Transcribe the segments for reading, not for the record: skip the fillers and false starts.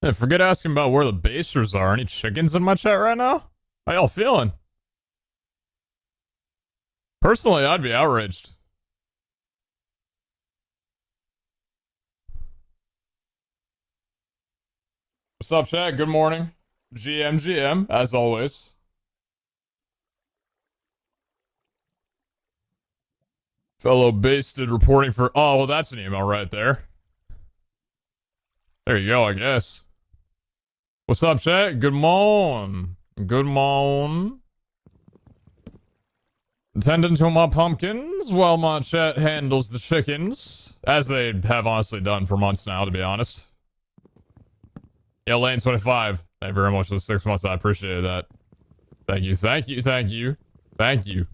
Hey, forget asking about where the basers are. Any chickens in my chat right now? How y'all feeling? Personally, I'd be outraged. What's up, chat? Good morning. GM, as always. Fellow Basted reporting for... Oh, well, that's an email right there. There you go, I guess. What's up, chat? Good morning. Good morning. Tending to my pumpkins while my chat handles the chickens. As they have honestly done for months now, to be honest. Yeah, Lane 25. Thank you very much for the 6 months. I appreciate that. Thank you, thank you, thank you. Thank you.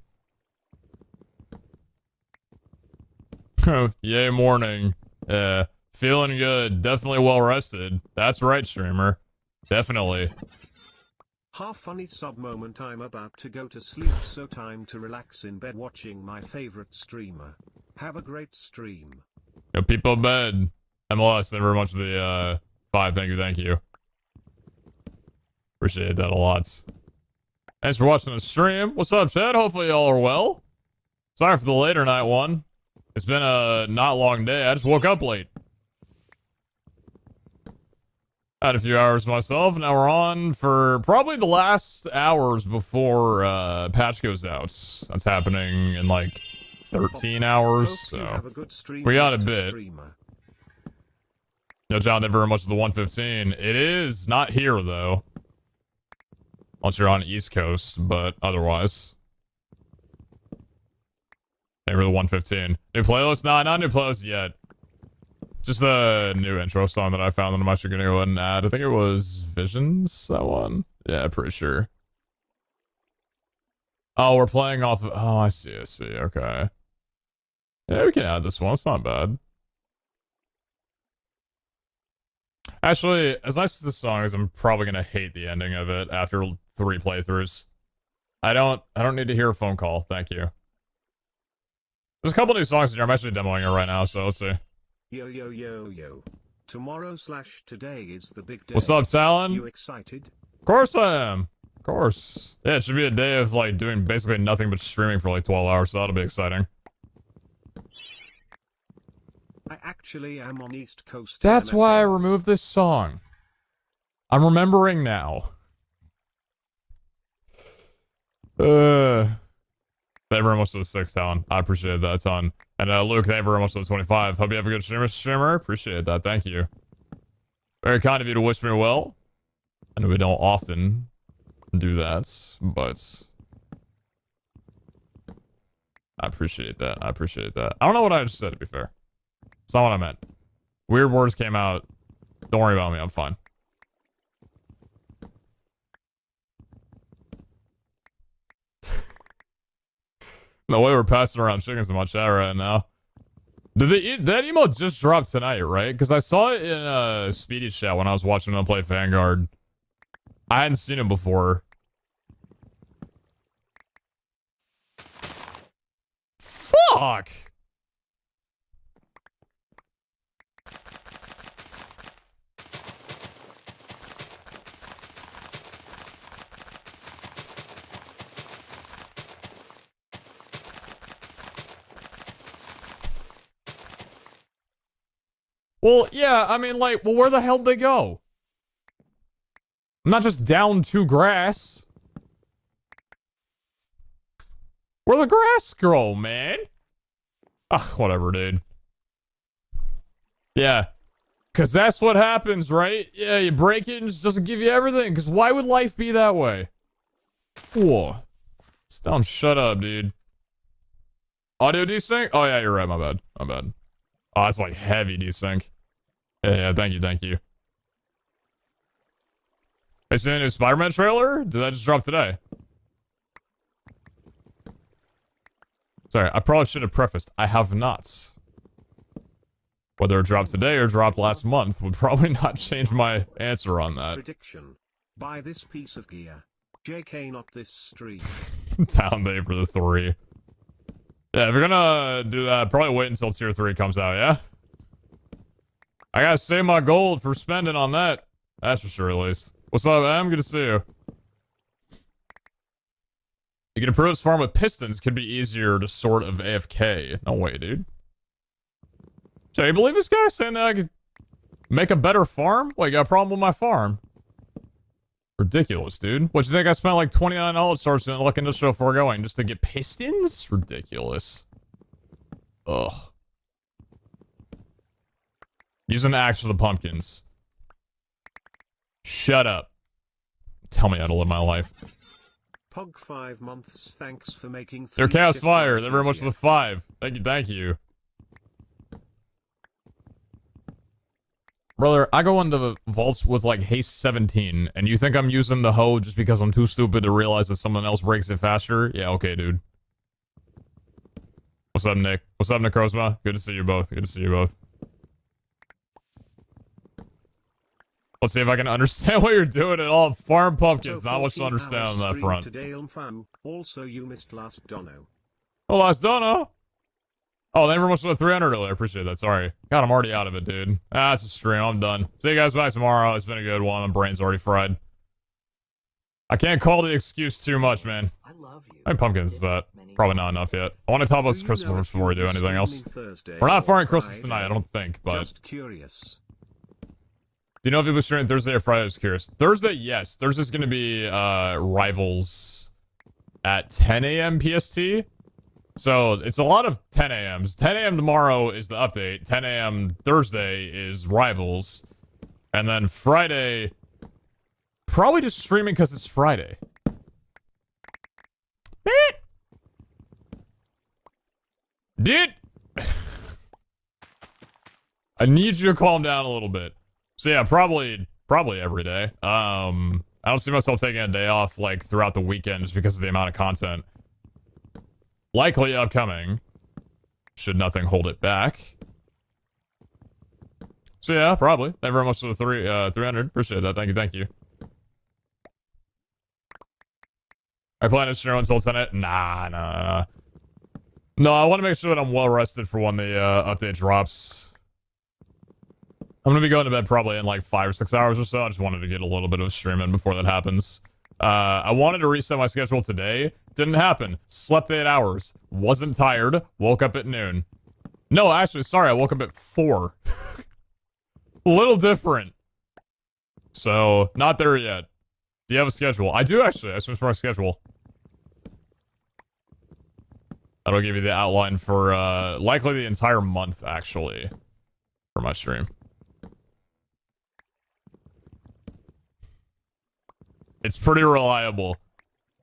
Yay, morning. Feeling good. Definitely well rested. That's right, streamer. Definitely. Half funny sub moment. I'm about to go to sleep, so time to relax in bed watching my favorite streamer. Have a great stream. Yo, people bed. MLS, thank you very much for the 5. Thank you. Appreciate that a lot. Thanks for watching the stream. What's up, chat? Hopefully y'all are well. Sorry for the later night one. It's been a not long day. I just woke up late. Had a few hours myself. Now we're on for probably the last hours before patch goes out. That's happening in like 13 hours, so we got a bit. No, John, thank you very much for the 115. It is not here, though. Unless you're on the East Coast, but otherwise. Thank you for the 115. New playlist? Nah, not new playlist yet. Just a new intro song that I found that I'm actually gonna go ahead and add. I think it was Visions, that one. Yeah, pretty sure. Oh, we're playing off of... Oh, I see, okay. Yeah, we can add this one, it's not bad. Actually, as nice as this song is, I'm probably gonna hate the ending of it after 3 playthroughs. I don't need to hear a phone call, thank you. There's a couple new songs in here, I'm actually demoing it right now, so let's see. Yo. Tomorrow/today is the big day. What's up, Talon? You excited? Of course I am. Of course. Yeah, it should be a day of, like, doing basically nothing but streaming for, like, 12 hours, so that'll be exciting. I actually am on East Coast. That's why I removed this song. I'm remembering now. Thank you very much for the 6, Talon. I appreciate that a ton. And Luke, thank you very much for the 25. Hope you have a good streamer. Appreciate that. Thank you. Very kind of you to wish me well. I know we don't often do that, but I appreciate that. I don't know what I just said, to be fair. It's not what I meant. Weird words came out. Don't worry about me. I'm fine. The way we're passing around chickens in my chat right now. Did that email just drop tonight, right? Because I saw it in Speedy's chat when I was watching them play Vanguard. I hadn't seen it before. Fuck! Well, yeah, I mean, like, well, where the hell did they go? I'm not just down to grass. Where the grass grow, man? Ugh, whatever, dude. Yeah. Because that's what happens, right? Yeah, you break it and it just doesn't give you everything. Because why would life be that way? Whoa. Shut up, dude. Audio desync? Oh, yeah, you're right, my bad. Oh, that's like heavy desync. Yeah, thank you. Hey, seen a new Spider-Man trailer? Did that just drop today? Sorry, I probably should have prefaced. I have not. Whether it dropped today or dropped last month would probably not change my answer on that. Prediction. Buy this piece of gear. JK, not this stream. Down day for the 3. Yeah, if you're gonna do that, probably wait until tier 3 comes out, yeah? I gotta save my gold for spending on that. That's for sure, at least. What's up, Em? Good to see you. You can approve this farm with pistons. Could be easier to sort of AFK. No way, dude. So you believe this guy saying that I could make a better farm? What, you got a problem with my farm? Ridiculous, dude. What, you think I spent like $29 stars in Luck Industrial foregoing just to get pistons? Ridiculous. Ugh. Use an axe for the pumpkins. Shut up. Tell me how to live my life. Pog 5 months, thanks for making Your Chaos Fire, thank you very much for the 5. Thank you, thank you. Brother, I go into the vaults with like haste 17, and you think I'm using the hoe just because I'm too stupid to realize that someone else breaks it faster? Yeah, okay, dude. What's up, Nick? What's up, Necrozma? Good to see you both. Good to see you both. Let's see if I can understand what you're doing at all. Farm pumpkins, not much to understand on that front. Also, you missed last dono. Oh, last dono? Oh, thank you very much for the 300 earlier. I appreciate that. Sorry. God, I'm already out of it, dude. Ah, it's a stream. I'm done. See you guys back tomorrow. It's been a good one. My brain's already fried. I can't call the excuse too much, man. I love you. How many pumpkins is that? Probably not enough yet. I want to talk about Christmas before we do anything else. We're not farming Christmas tonight, I don't think, but... Just curious. Do you know if you'll be streaming Thursday or Friday? I was curious. Thursday, yes. Thursday's gonna be, Rivals at 10 a.m. PST. So, it's a lot of 10 a.m.s. 10 a.m. tomorrow is the update. 10 a.m. Thursday is Rivals. And then Friday... Probably just streaming because it's Friday. Dude! I need you to calm down a little bit. So yeah, probably every day. I don't see myself taking a day off, like, throughout the weekend just because of the amount of content. Likely upcoming. Should nothing hold it back. So yeah, probably. Thank you very much for the 300. Appreciate that. Thank you, thank you. I plan to stream until 10 at... Nah. No, I want to make sure that I'm well rested for when the update drops. I'm gonna be going to bed probably in like 5 or 6 hours or so. I just wanted to get a little bit of stream in before that happens. I wanted to reset my schedule today. Didn't happen. Slept 8 hours. Wasn't tired. Woke up at noon. No, actually, sorry. I woke up at 4. A little different. So, not there yet. Do you have a schedule? I do, actually. I switched my schedule. That'll give you the outline for, likely the entire month, actually, for my stream. It's pretty reliable.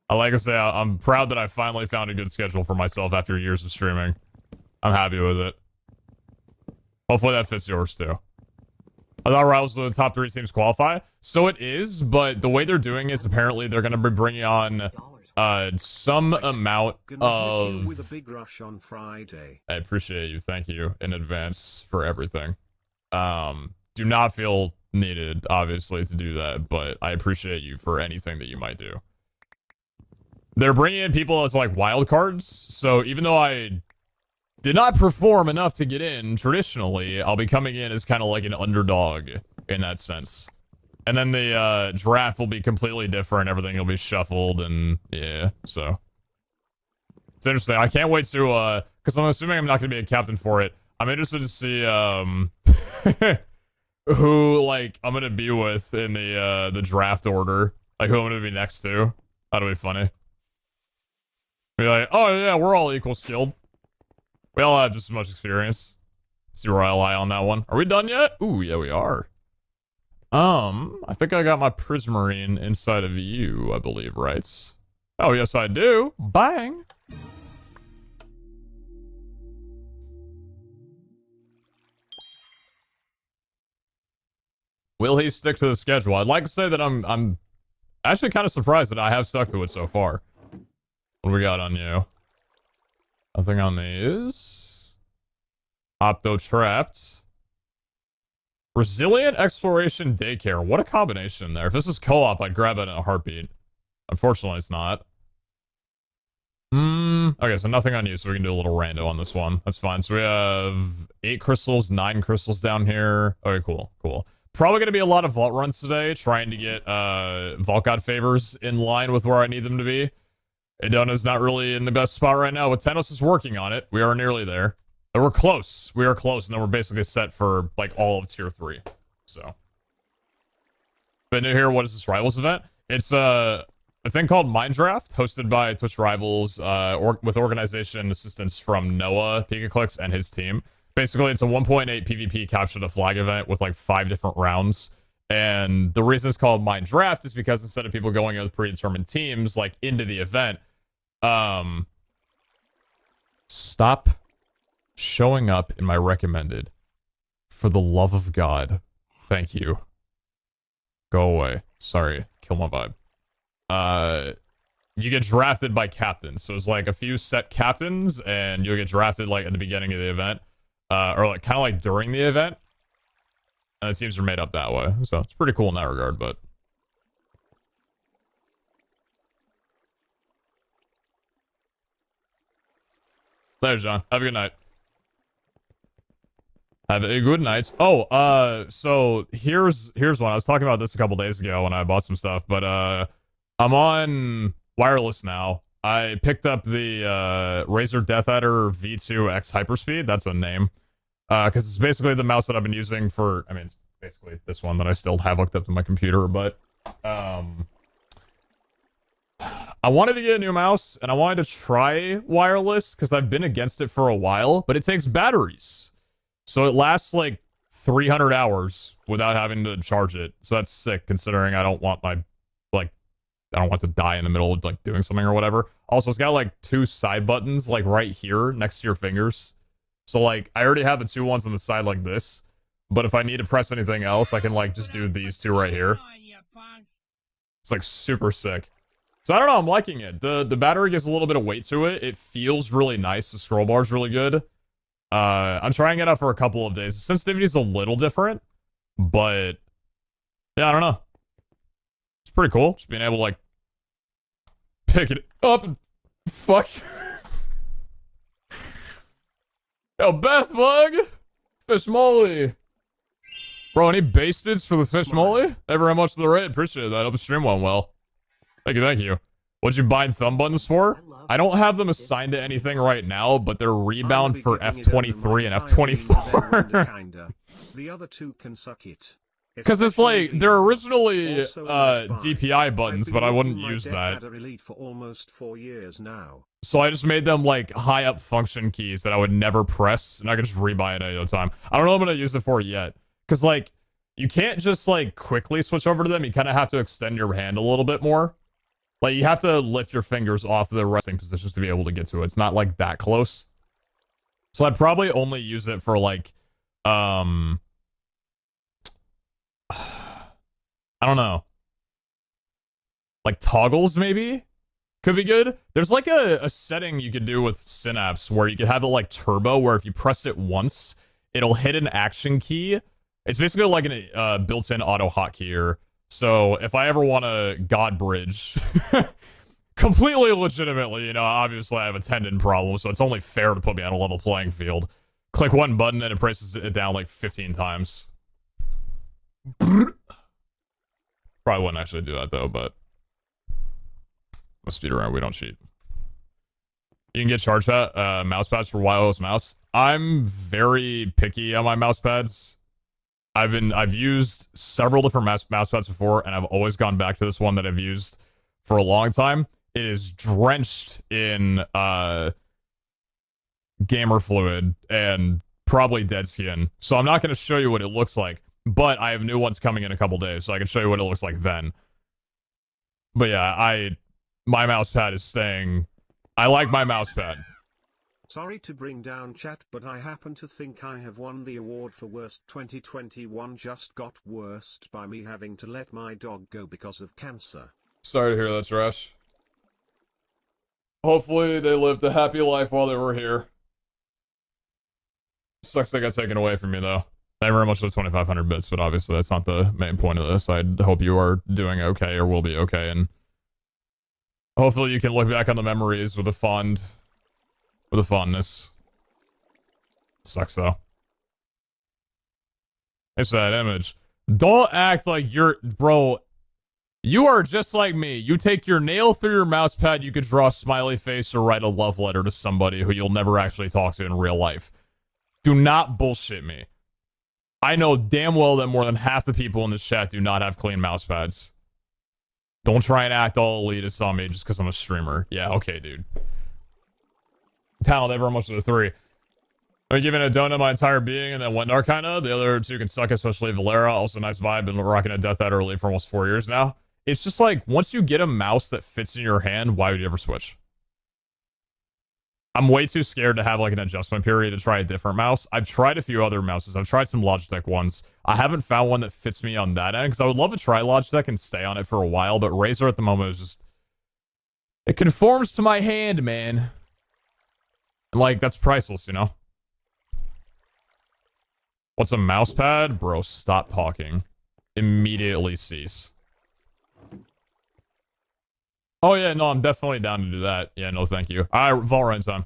Like I say, I'm proud that I finally found a good schedule for myself after years of streaming. I'm happy with it. Hopefully that fits yours, too. I thought Rivals were the top 3 teams qualify. So it is, but the way they're doing is apparently they're going to be bringing on some amount of... With a big rush on Friday. I appreciate you. Thank you in advance for everything. Do not feel needed, obviously, to do that, but I appreciate you for anything that you might do. They're bringing in people as, like, wild cards, so even though I did not perform enough to get in, traditionally, I'll be coming in as kind of like an underdog in that sense. And then the draft will be completely different, everything will be shuffled, and yeah, so. It's interesting, I can't wait to, because I'm assuming I'm not going to be a captain for it. I'm interested to see, who, like, I'm going to be with in the draft order. Like, who I'm going to be next to. That'll be funny. Be like, oh yeah, we're all equal skilled. We all have just as much experience. See where I lie on that one. Are we done yet? Ooh, yeah, we are. I think I got my Prismarine inside of you, I believe, right? Oh, yes, I do. Bang! Will he stick to the schedule? I'd like to say that I'm actually kind of surprised that I have stuck to it so far. What do we got on you? Nothing on these. Opto Trapped. Resilient Exploration Daycare. What a combination there. If this was co-op, I'd grab it in a heartbeat. Unfortunately, it's not. Okay, so nothing on you, so we can do a little rando on this one. That's fine. So we have 8 crystals, 9 crystals down here. Okay, cool. Probably going to be a lot of vault runs today, trying to get vault god favors in line with where I need them to be. Adona's not really in the best spot right now, but Tenos is working on it. We are nearly there. And we're close. We are close, and then we're basically set for, like, all of Tier 3. So. But new here, what is this Rivals event? It's a thing called Mind Draft, hosted by Twitch Rivals, with organization assistance from Noah, PeteZahHutt, and his team. Basically, it's a 1.8 PvP capture the flag event with, like, 5 different rounds. And the reason it's called Mind Draft is because instead of people going in with predetermined teams, like, into the event, stop showing up in my recommended. For the love of God. Thank you. Go away. Sorry. Kill my vibe. You get drafted by captains. So it's like a few set captains, and you'll get drafted like at the beginning of the event. Or like kind of like during the event. And the teams are made up that way. So it's pretty cool in that regard, but. There, John. Have a good night. Have a good night. Oh, so here's one. I was talking about this a couple days ago when I bought some stuff, but I'm on wireless now. I picked up the Razer Death Adder V2 X Hyperspeed. That's a name. Because it's basically the mouse that I've been using for, I mean, it's basically this one that I still have hooked up to my computer, but I wanted to get a new mouse, and I wanted to try wireless, because I've been against it for a while, but it takes batteries. So it lasts, like, 300 hours without having to charge it. So that's sick, considering I don't want my, like, I don't want to die in the middle of, like, doing something or whatever. Also, it's got, like, 2 side buttons, like, right here, next to your fingers. So, like, I already have the 2 ones on the side like this, but if I need to press anything else, I can, like, just do these 2 right here. It's, like, super sick. So I don't know, I'm liking it. The battery gives a little bit of weight to it. It feels really nice. The scroll bar is really good. I'm trying it out for a couple of days. The sensitivity's a little different, but yeah, I don't know. It's pretty cool. Just being able to, like, pick it up and fuck. Yo, Beth Bug! Fish Molly! Bro, any basteds for the Fish Molly? Thank you very much for the raid. Appreciate that. Hope the stream went well. Thank you, thank you. What'd you buy thumb buttons for? I don't have them assigned to anything right now, but they're rebound for F23 and F24. The other 2 can suck it. Because it's like, they're originally DPI buttons, but I wouldn't use that. For almost 4 years now. So I just made them like high up function keys that I would never press, and I could just rebuy it any other time. I don't know what I'm gonna use it for yet. Because like, you can't just like quickly switch over to them, you kind of have to extend your hand a little bit more. Like, you have to lift your fingers off the resting positions to be able to get to it. It's not, like, that close. So I'd probably only use it for, like, I don't know. Like, toggles, maybe? Could be good. There's, like, a setting you could do with Synapse where you could have it, like, turbo, where if you press it once, it'll hit an action key. It's basically like a built-in auto hotkey. So, if I ever want to God Bridge, completely legitimately, you know, obviously I have a tendon problem, so it's only fair to put me on a level playing field. Click one button and it presses it down like 15 times. Probably wouldn't actually do that though, but let's speed around, we don't cheat. You can get charge pad, mouse pads for wireless mouse. I'm very picky on my mouse pads. I've used several different mouse pads before, and I've always gone back to this one that I've used for a long time. It is drenched in gamer fluid and probably dead skin. So I'm not going to show you what it looks like, but I have new ones coming in a couple days, so I can show you what it looks like then. But yeah, my mouse pad is staying. I like my mouse pad. Sorry to bring down chat, but I happen to think I have won the award for worst 2021. Just got worst by me having to let my dog go because of cancer. Sorry to hear that, Trash. Hopefully they lived a happy life while they were here. Sucks they got taken away from you, though. Thank you very much for the 2,500 bits, but obviously that's not the main point of this. I hope you are doing okay, or will be okay, and hopefully you can look back on the memories with a fondness. Sucks, though. It's that image. Don't act like you're... Bro, you are just like me. You take your nail through your mouse pad, you could draw a smiley face or write a love letter to somebody who you'll never actually talk to in real life. Do not bullshit me. I know damn well that more than half the people in this chat do not have clean mouse pads. Don't try and act all elitist on me just because I'm a streamer. Yeah, okay, dude. Talent, everyone, most of the 3. I'm giving a donut my entire being and then Wendar kinda. The other 2 can suck, especially Valera. Also nice vibe. Been rocking a Death Ad early for almost 4 years now. It's just like, once you get a mouse that fits in your hand, why would you ever switch? I'm way too scared to have like an adjustment period to try a different mouse. I've tried a few other mouses. I've tried some Logitech ones. I haven't found one that fits me on that end because I would love to try Logitech and stay on it for a while, but Razer at the moment is just... It conforms to my hand, man. And like, that's priceless, you know? What's a mouse pad? Bro, stop talking. Immediately cease. Oh yeah, no, I'm definitely down to do that. Yeah, no, thank you. Alright, Valorant time.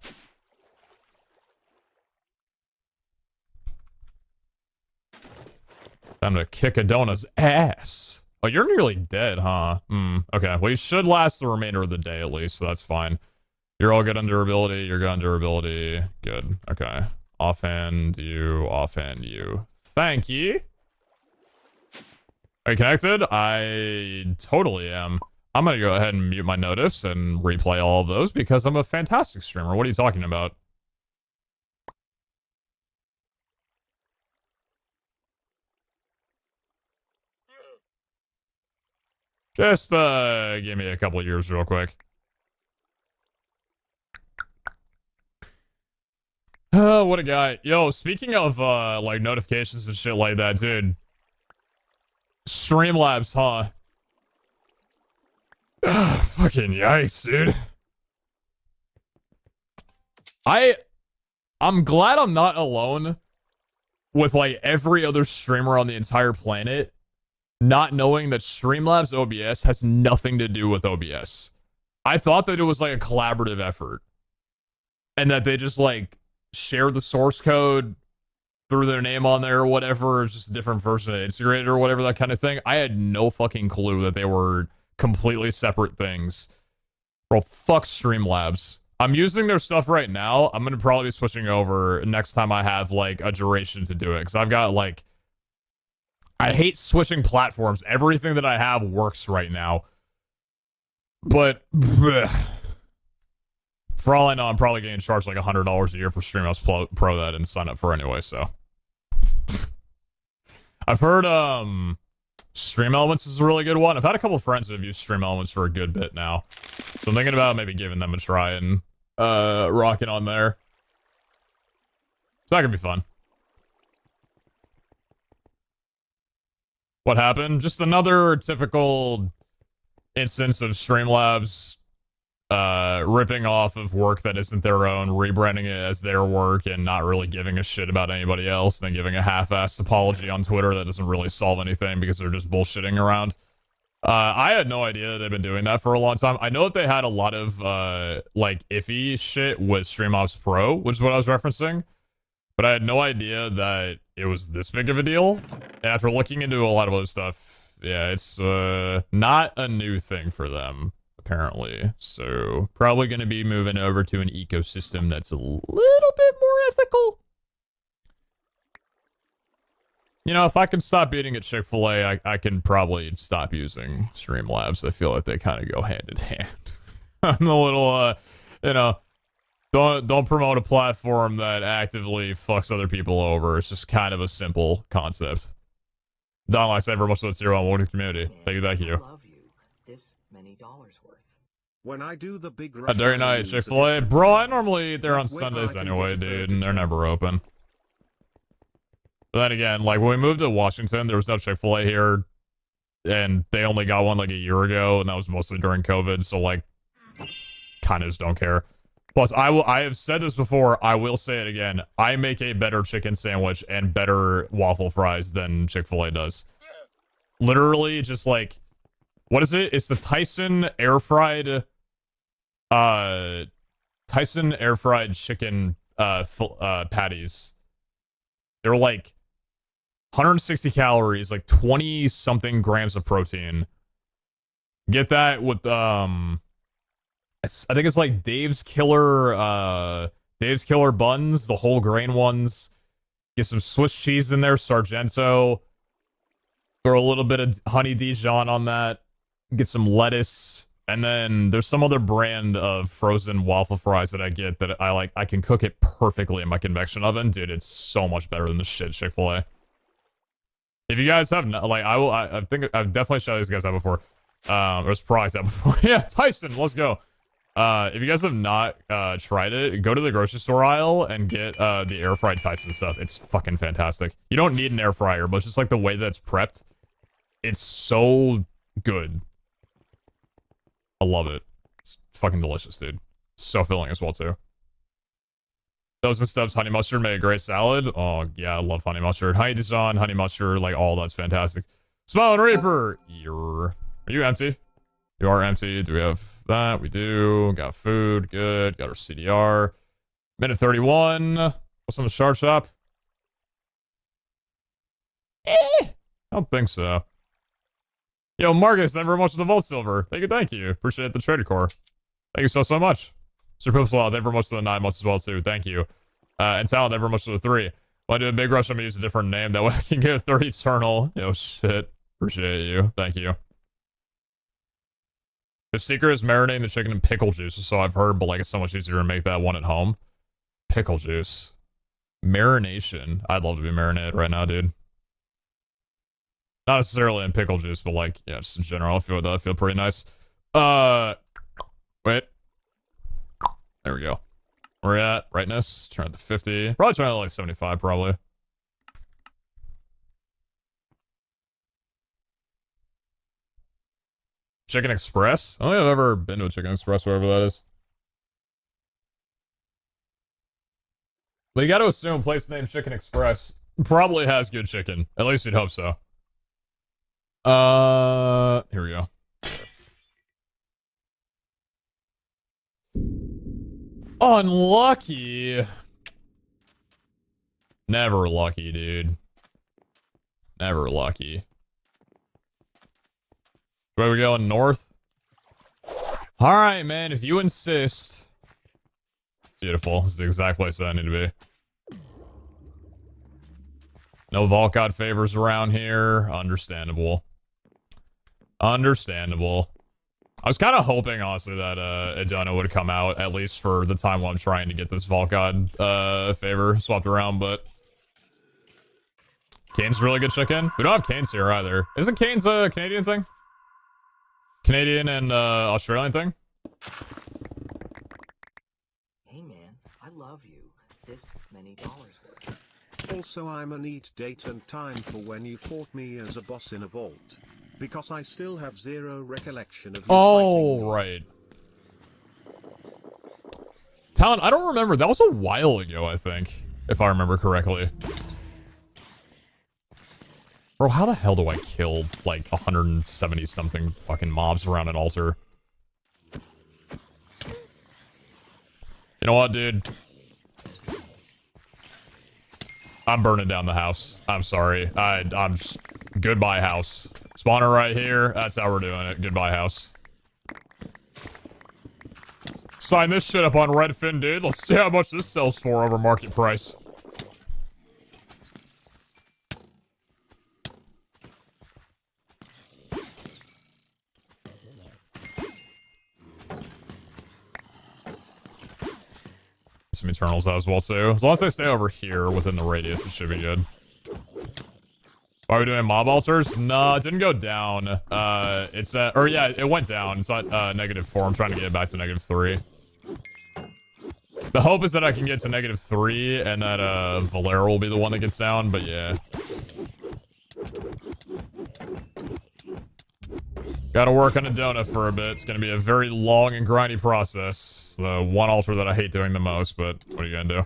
Time to kick a donut's ass. Oh, you're nearly dead, huh? Okay. Well, you should last the remainder of the day at least, so that's fine. You're all good on durability. You're good on durability. Good. Okay. Offhand you. Offhand you. Thank you. Are you connected? I totally am. I'm gonna go ahead and mute my notifs and replay all of those because I'm a fantastic streamer. What are you talking about? Just, give me a couple of years real quick. Oh, what a guy. Yo, speaking of, like, notifications and shit like that, dude. Streamlabs, huh? Fucking yikes, dude. I'm glad I'm not alone with, like, every other streamer on the entire planet not knowing that Streamlabs OBS has nothing to do with OBS. I thought that it was, like, a collaborative effort. And that they just, like, share the source code, threw their name on there or whatever, it's just a different version of Integrated or whatever, that kind of thing. I had no fucking clue that they were completely separate things. Bro, fuck Streamlabs. I'm using their stuff right now. I'm gonna probably be switching over next time I have, like, a duration to do it. Because I've got, like... I hate switching platforms. Everything that I have works right now. But... bleh. For all I know, I'm probably getting charged like $100 a year for Streamhouse Pro that and sign up for anyway, so... I've heard, Stream Elements is a really good one. I've had a couple friends who have used Stream Elements for a good bit now. So I'm thinking about maybe giving them a try and, rocking on there. So that could be fun. What happened? Just another typical instance of Streamlabs ripping off of work that isn't their own, rebranding it as their work, and not really giving a shit about anybody else, then giving a half-assed apology on Twitter that doesn't really solve anything because they're just bullshitting around. I had no idea that they've been doing that for a long time. I know that they had a lot of, like, iffy shit with StreamOps Pro, which is what I was referencing, but I had no idea that it was this big of a deal. And after looking into a lot of other stuff, yeah, it's, not a new thing for them, apparently. So, probably gonna be moving over to an ecosystem that's a little bit more ethical. You know, if I can stop eating at Chick-fil-A, I can probably stop using Streamlabs. I feel like they kind of go hand in hand. I'm a little, you know, don't promote a platform that actively fucks other people over. It's just kind of a simple concept. Don, like I said, very much so it's zero on Warning Community. Thank you, thank you. This many dollars worth. When I do the big A dirty night at Chick-fil-A. Bro, I normally eat there on Sundays anyway, dude, and they're never open. But then again, like, when we moved to Washington, there was no Chick-fil-A here, and they only got one, like, a year ago, and that was mostly during COVID, so, like, kind of just don't care. Plus, I have said this before, I will say it again, I make a better chicken sandwich and better waffle fries than Chick-fil-A does. Literally, just, like, what is it? It's the Tyson air-fried chicken, patties. They're, like, 160 calories, like 20 something grams of protein. Get that with I think it's like Dave's Killer buns, the whole grain ones. Get some Swiss cheese in there, Sargento. Throw a little bit of honey Dijon on that. Get some lettuce. And then there's some other brand of frozen waffle fries that I get that I like. I can cook it perfectly in my convection oven. Dude, it's so much better than the shit Chick-fil-A. If you guys have, like, I think I've definitely showed these guys out before. Or it's probably that before. Yeah, Tyson, let's go. If you guys have not tried it, go to the grocery store aisle and get the air fried Tyson stuff. It's fucking fantastic. You don't need an air fryer, but it's just like the way that it's prepped. It's so good. I love it. It's fucking delicious, dude. So filling as well, too. Those and stuffs, honey mustard make a great salad. Oh, yeah, I love honey mustard. Honey Dijon, honey mustard, like, all that's fantastic. Smiling Reaper! Are you empty? You are empty. Do we have that? We do. Got food. Good. Got our CDR. Minute 31. What's on the shard shop? I don't think so. Yo, Marcus, thank you very much for the Vault Silver. Thank you. Appreciate the Trader Core. Thank you so much. Sir Pipswell, thank you very much for the 9 months as well, too. Thank you. And Talent, thank you very much for the 3. Want to do a big rush? I'm going to use a different name. That way I can get a 30 Eternal. Yo, shit. Appreciate you. Thank you. The secret is marinating the chicken in pickle juice, so I've heard, but like it's so much easier to make that one at home. Pickle juice. Marination. I'd love to be marinated right now, dude. Not necessarily in pickle juice, but like, yeah, just in general, I feel pretty nice. Wait. There we go. Where we at? Brightness. Turn it to 50. Probably turn it to like 75, probably. Chicken Express? I don't think I've ever been to a Chicken Express, wherever that is. But you gotta assume a place named Chicken Express probably has good chicken. At least you'd hope so. Here we go. Unlucky. Never lucky, dude. Never lucky. Where we going? North? Alright, man. If you insist. Beautiful. This is the exact place that I need to be. No Vault God favors around here. Understandable. Understandable. I was kind of hoping, honestly, that Adona would come out, at least for the time while I'm trying to get this Vault God favor swapped around, but... Cane's really good chicken. We don't have Cane's here either. Isn't Cane's a Canadian thing? Canadian and Australian thing? Hey man, I love you. This many dollars worth. Also, I'ma need date and time for when you fought me as a boss in a vault. Because I still have zero recollection of you fighting me. Right. Talon, I don't remember. That was a while ago, I think. If I remember correctly. Bro, how the hell do I kill, like, 170-something fucking mobs around an altar? You know what, dude? I'm burning down the house. I'm sorry. I'm just... Goodbye, house. Spawner right here. That's how we're doing it. Goodbye, house. Sign this shit up on Redfin, dude. Let's see how much this sells for over market price. Some Eternals out as well, too. As long as they stay over here within the radius, it should be good. Are we doing mob altars? No, it didn't go down. It's or yeah, it went down. It's at -4. I'm trying to get it back to -3. The hope is that I can get to -3 and that Valera will be the one that gets down, but yeah. Gotta work on Adona for a bit. It's gonna be a very long and grindy process. It's the one altar that I hate doing the most, but what are you gonna do?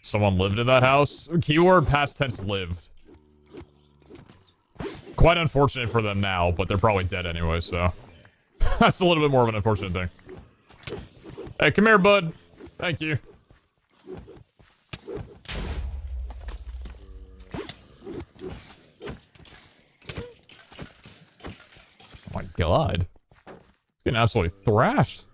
Someone lived in that house? Keyword past tense lived. Quite unfortunate for them now, but they're probably dead anyway, so. That's a little bit more of an unfortunate thing. Hey, come here, bud. Thank you. God. It's getting absolutely thrashed.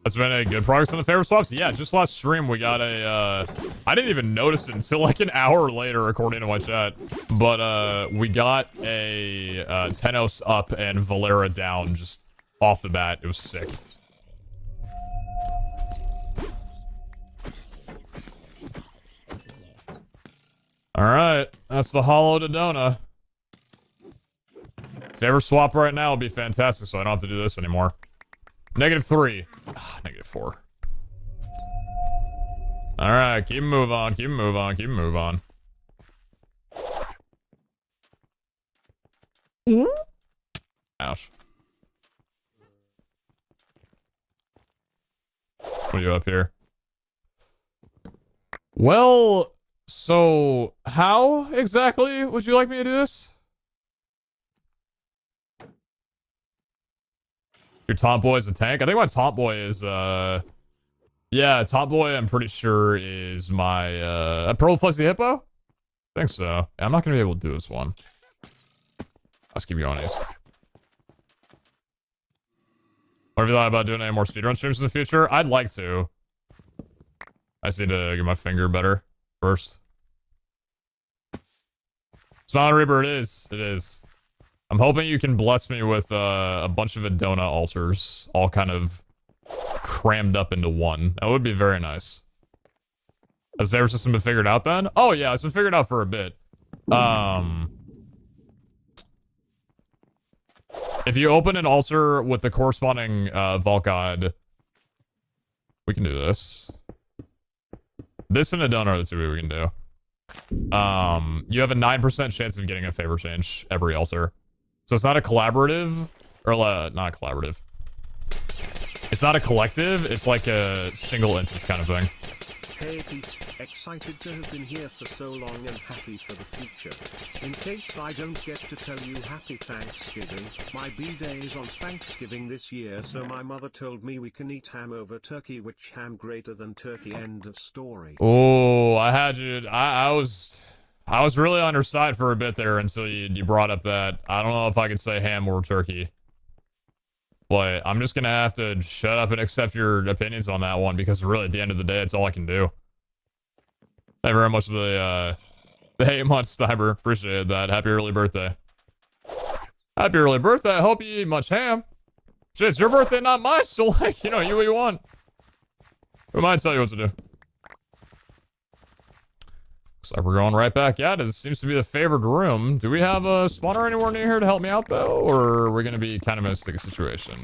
That's been a good progress on the favor swaps. Yeah, just last stream we got a, I didn't even notice it until like an hour later, according to my chat. But, we got a, Tenos up and Valera down just off the bat. It was sick. Alright, that's the Hollow Dodona. Favor swap right now would be fantastic, so I don't have to do this anymore. -3. -4. Alright, keep move on, keep move on, keep move on. Ouch. What are you up here? Well, so how exactly would you like me to do this? Your Top Boy is a tank? I think my Top Boy is, yeah, Top Boy I'm pretty sure is my, Purple Flexi Hippo? I think so. Yeah, I'm not gonna be able to do this one. Let's keep you honest. What have you thought about doing any more speedrun streams in the future? I'd like to. I just need to get my finger better first. Smile Reaper, it is. It is. I'm hoping you can bless me with a bunch of Adona altars, all kind of crammed up into one. That would be very nice. Has the favor system been figured out then? Oh yeah, it's been figured out for a bit. If you open an altar with the corresponding Vault God, we can do this. This and Adona are the two we can do. You have a 9% chance of getting a favor change every altar. So it's not a collaborative, or not collaborative. It's not a collective, it's like a single instance kind of thing. Hey Pete, excited to have been here for so long and happy for the future. In case I don't get to tell you happy Thanksgiving, my B-day is on Thanksgiving this year, so my mother told me we can eat ham over turkey, which ham greater than turkey, end of story. Oh, I had you, I was really on your side for a bit there until you brought up that. I don't know if I could say ham or turkey. But I'm just gonna have to shut up and accept your opinions on that one, because really at the end of the day, it's all I can do. Thank you very much for the 8 months, Stiber. Appreciate that. Happy early birthday. Happy early birthday. I hope you eat much ham. Shit, it's your birthday, not mine, so like, you know, you what you want. Who am I to tell you what to do? Looks like we're going right back at it. This seems to be the favored room. Do we have a spawner anywhere near here to help me out, though? Or are we going to be kind of in a sticky situation?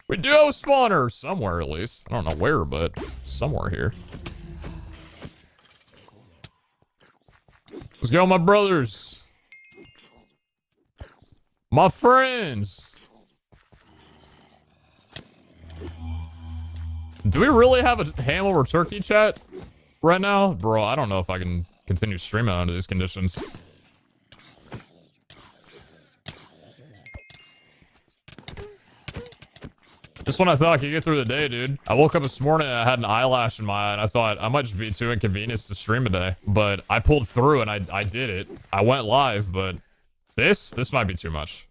We do have a spawner somewhere, at least. I don't know where, but somewhere here. Let's go, my brothers. My friends. Do we really have a ham over turkey, chat? Right now? Bro, I don't know if I can continue streaming under these conditions. Just when I thought I could get through the day, dude. I woke up this morning and I had an eyelash in my eye and I thought I might just be too inconvenienced to stream today. But I pulled through and I did it. I went live, but this might be too much.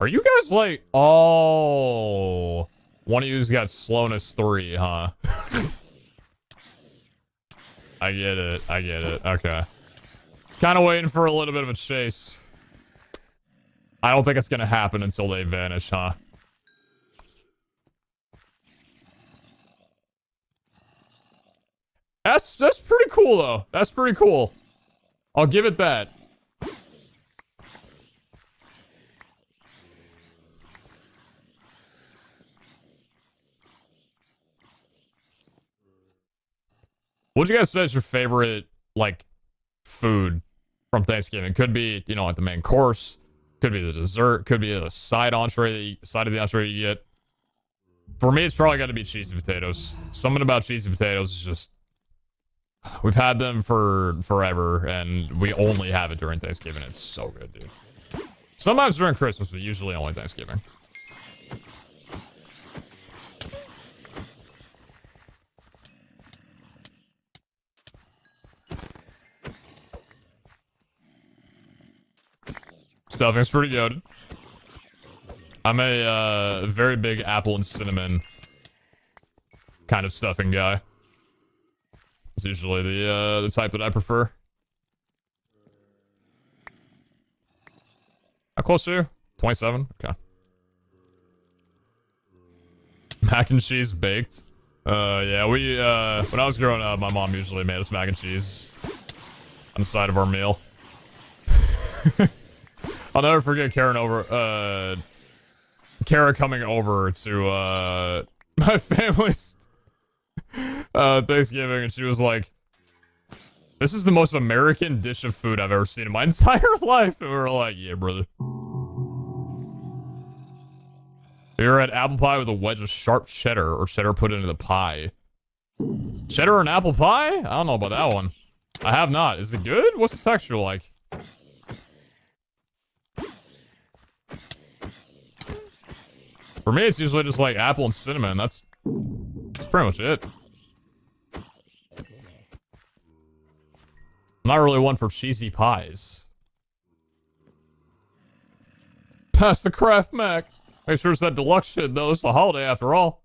Are you guys like, oh, one of you's got slowness 3, huh? I get it, okay. It's kind of waiting for a little bit of a chase. I don't think it's gonna happen until they vanish, huh? That's pretty cool though, that's pretty cool. I'll give it that. What'd you guys say is your favorite, like, food from Thanksgiving? Could be, you know, like the main course. Could be the dessert. Could be a side entree, side of the entree you get. For me, it's probably got to be cheesy potatoes. Something about cheesy potatoes is just... We've had them for forever, and we only have it during Thanksgiving. It's so good, dude. Sometimes during Christmas, but usually only Thanksgiving. Stuffing's pretty good. I'm a very big apple and cinnamon kind of stuffing guy. It's usually the type that I prefer. How close are you? 27? Okay. Mac and cheese baked. Yeah, we, when I was growing up, my mom usually made us mac and cheese on the side of our meal. I'll never forget Kara coming over to, my family's, Thanksgiving, and she was like, "This is the most American dish of food I've ever seen in my entire life." And we were like, "Yeah, brother." We were at apple pie with a wedge of sharp cheddar, or cheddar put into the pie. Cheddar and apple pie? I don't know about that one. I have not. Is it good? What's the texture like? For me, it's usually just like apple and cinnamon. That's pretty much it. I'm not really one for cheesy pies. Pass the Kraft Mac. Make sure it's that deluxe shit, though. It's a holiday after all.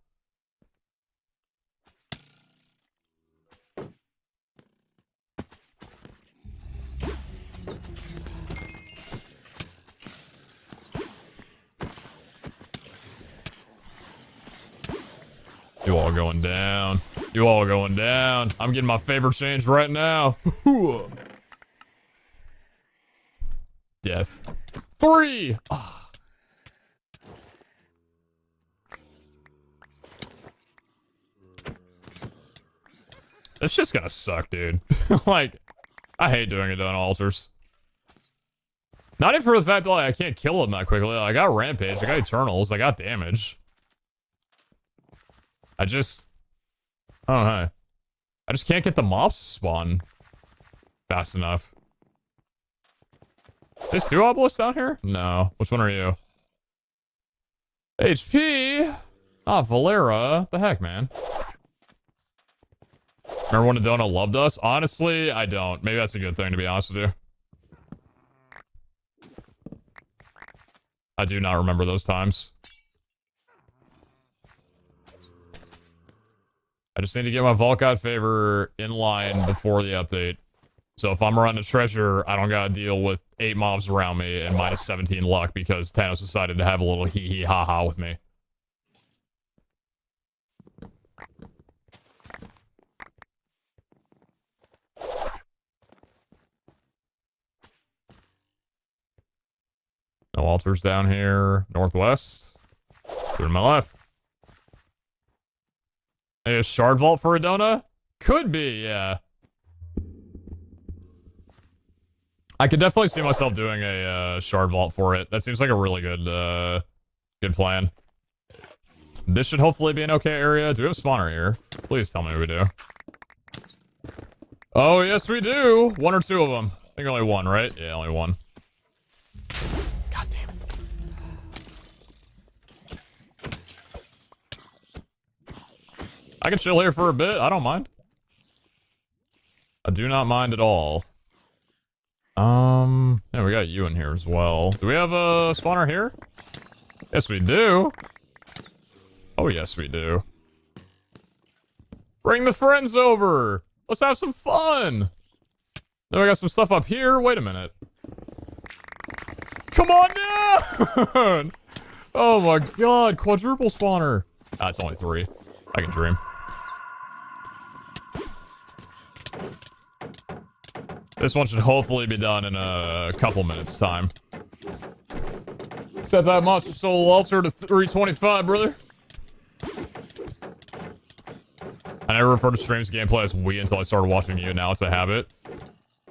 You all going down. You all going down. I'm getting my favorite change right now. Death. 3! Oh. This shit's gonna suck, dude. Like, I hate doing it on altars. Not even for the fact that like, I can't kill them that quickly. I got Rampage, I got Eternals, I got damage. I don't know. I just can't get the mobs to spawn fast enough. There's 2 obelisks down here? No. Which one are you? HP? Ah, Valera. The heck, man. Remember when Adona loved us? Honestly, I don't. Maybe that's a good thing, to be honest with you. I do not remember those times. I just need to get my Vault God favor in line before the update. So if I'm running a treasure, I don't gotta deal with 8 mobs around me and minus 17 luck because Thanos decided to have a little hee hee ha ha with me. No altars down here. Northwest. To my left. Hey, a shard vault for Adona? Could be, yeah. I could definitely see myself doing a shard vault for it. That seems like a really good, good plan. This should hopefully be an okay area. Do we have a spawner here? Please tell me we do. Oh, yes, we do. 1 or 2 of them. I think only 1, right? Yeah, only 1. God damn it. I can chill here for a bit. I don't mind. I do not mind at all. Yeah, we got you in here as well. Do we have a spawner here? Yes, we do. Oh, yes, we do. Bring the friends over. Let's have some fun. Then we got some stuff up here. Wait a minute. Come on down! Oh my god, quadruple spawner. Ah, it's only 3. I can dream. This one should hopefully be done in a couple minutes time. Set that monster soul altar to 325, brother. I never refer to streams gameplay as we until I started watching you. Now it's a habit.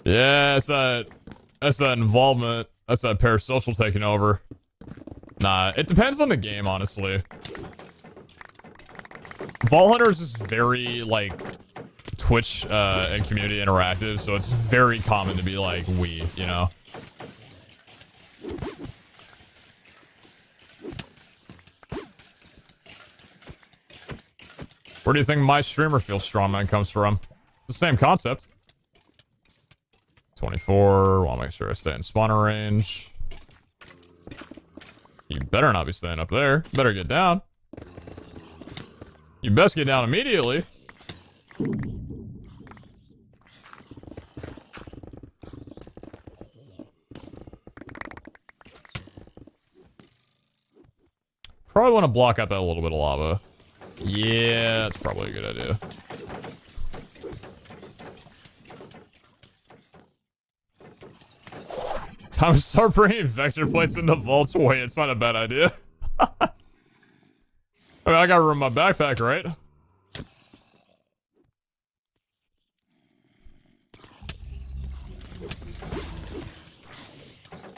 Yeah, that's that involvement. That's that parasocial taking over. Nah, it depends on the game, honestly. Vault Hunters is very, like, Twitch and community interactive, so it's very common to be like, we, you know? Where do you think my streamer feels strongman comes from? It's the same concept. 24. I'll make sure I stay in spawner range. You better not be staying up there. You better get down. You best get down immediately. Probably want to block up that little bit of lava. Yeah, that's probably a good idea. Time to start bringing vector plates into vaults. Wait, it's not a bad idea. I mean, I got room in my backpack, right?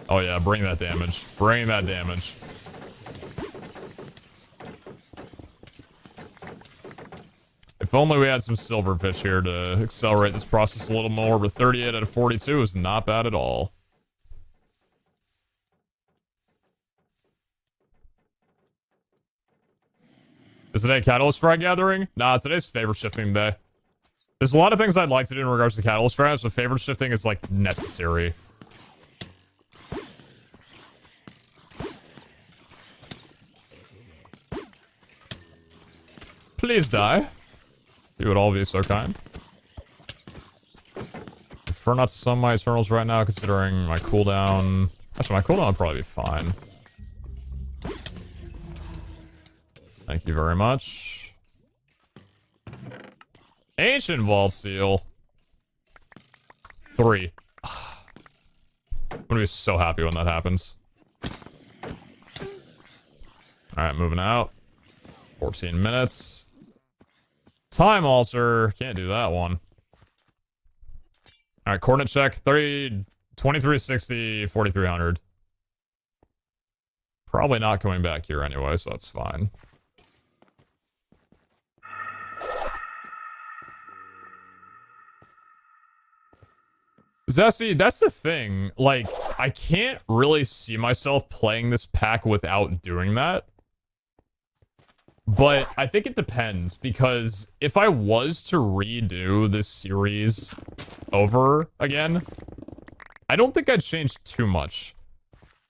Oh yeah, bring that damage. Bring that damage. If only we had some silverfish here to accelerate this process a little more, but 38 out of 42 is not bad at all. Is today Catalyst Frag Gathering? Nah, today's favorite shifting day. There's a lot of things I'd like to do in regards to Catalyst Frags, but favorite shifting is, like, necessary. Please die. You would all be so kind. Prefer not to summon my Eternals right now, considering my cooldown. Actually, my cooldown would probably be fine. Thank you very much. Ancient Vault Seal. 3. I'm gonna be so happy when that happens. Alright, moving out. 14 minutes. Time alter. Can't do that one. Alright, coordinate check. 2360, 4300. Probably not coming back here anyway, so that's fine. Zessie, that's the thing. Like, I can't really see myself playing this pack without doing that. But I think it depends, because if I was to redo this series over again, I don't think I'd change too much.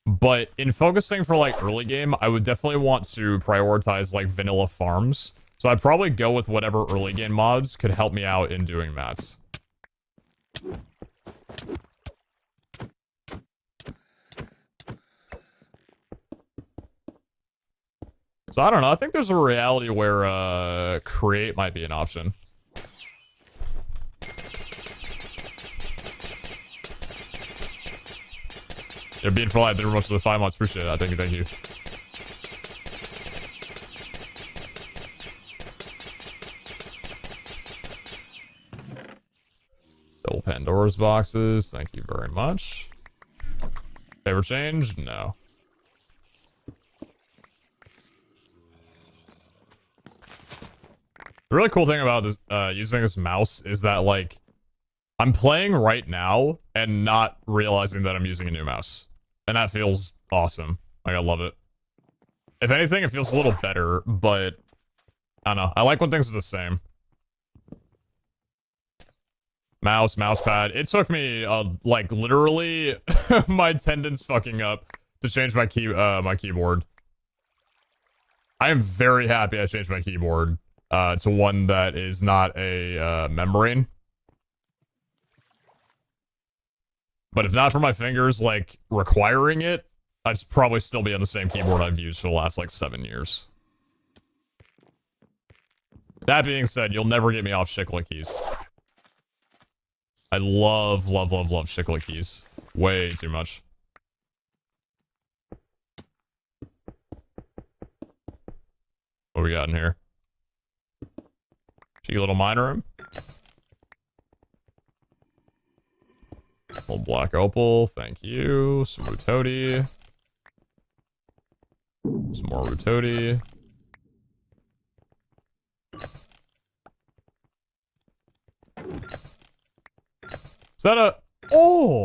But in focusing for, like, early game, I would definitely want to prioritize, like, vanilla farms. So I'd probably go with whatever early game mods could help me out in doing that. So I don't know, I think there's a reality where create might be an option. Yeah, being for life, most of the 5 months, appreciate that, thank you, thank you. Double Pandora's boxes, thank you very much. Favorite change? No. The really cool thing about this, using this mouse is that, like, I'm playing right now and not realizing that I'm using a new mouse. And that feels awesome. Like, I love it. If anything, it feels a little better, but I don't know. I like when things are the same. Mouse pad. It took me, like, literally my tendons fucking up to change my keyboard. I am very happy I changed my keyboard. To one that is not a membrane. But if not for my fingers, like, requiring it, I'd probably still be on the same keyboard I've used for the last, like, 7 years. That being said, you'll never get me off Shikla keys. I love Shikla keys. Way too much. What we got in here? Cheeky little mine room. Little black opal, thank you. Some Rutoti. Some more Rutoti. Is that a... Oh!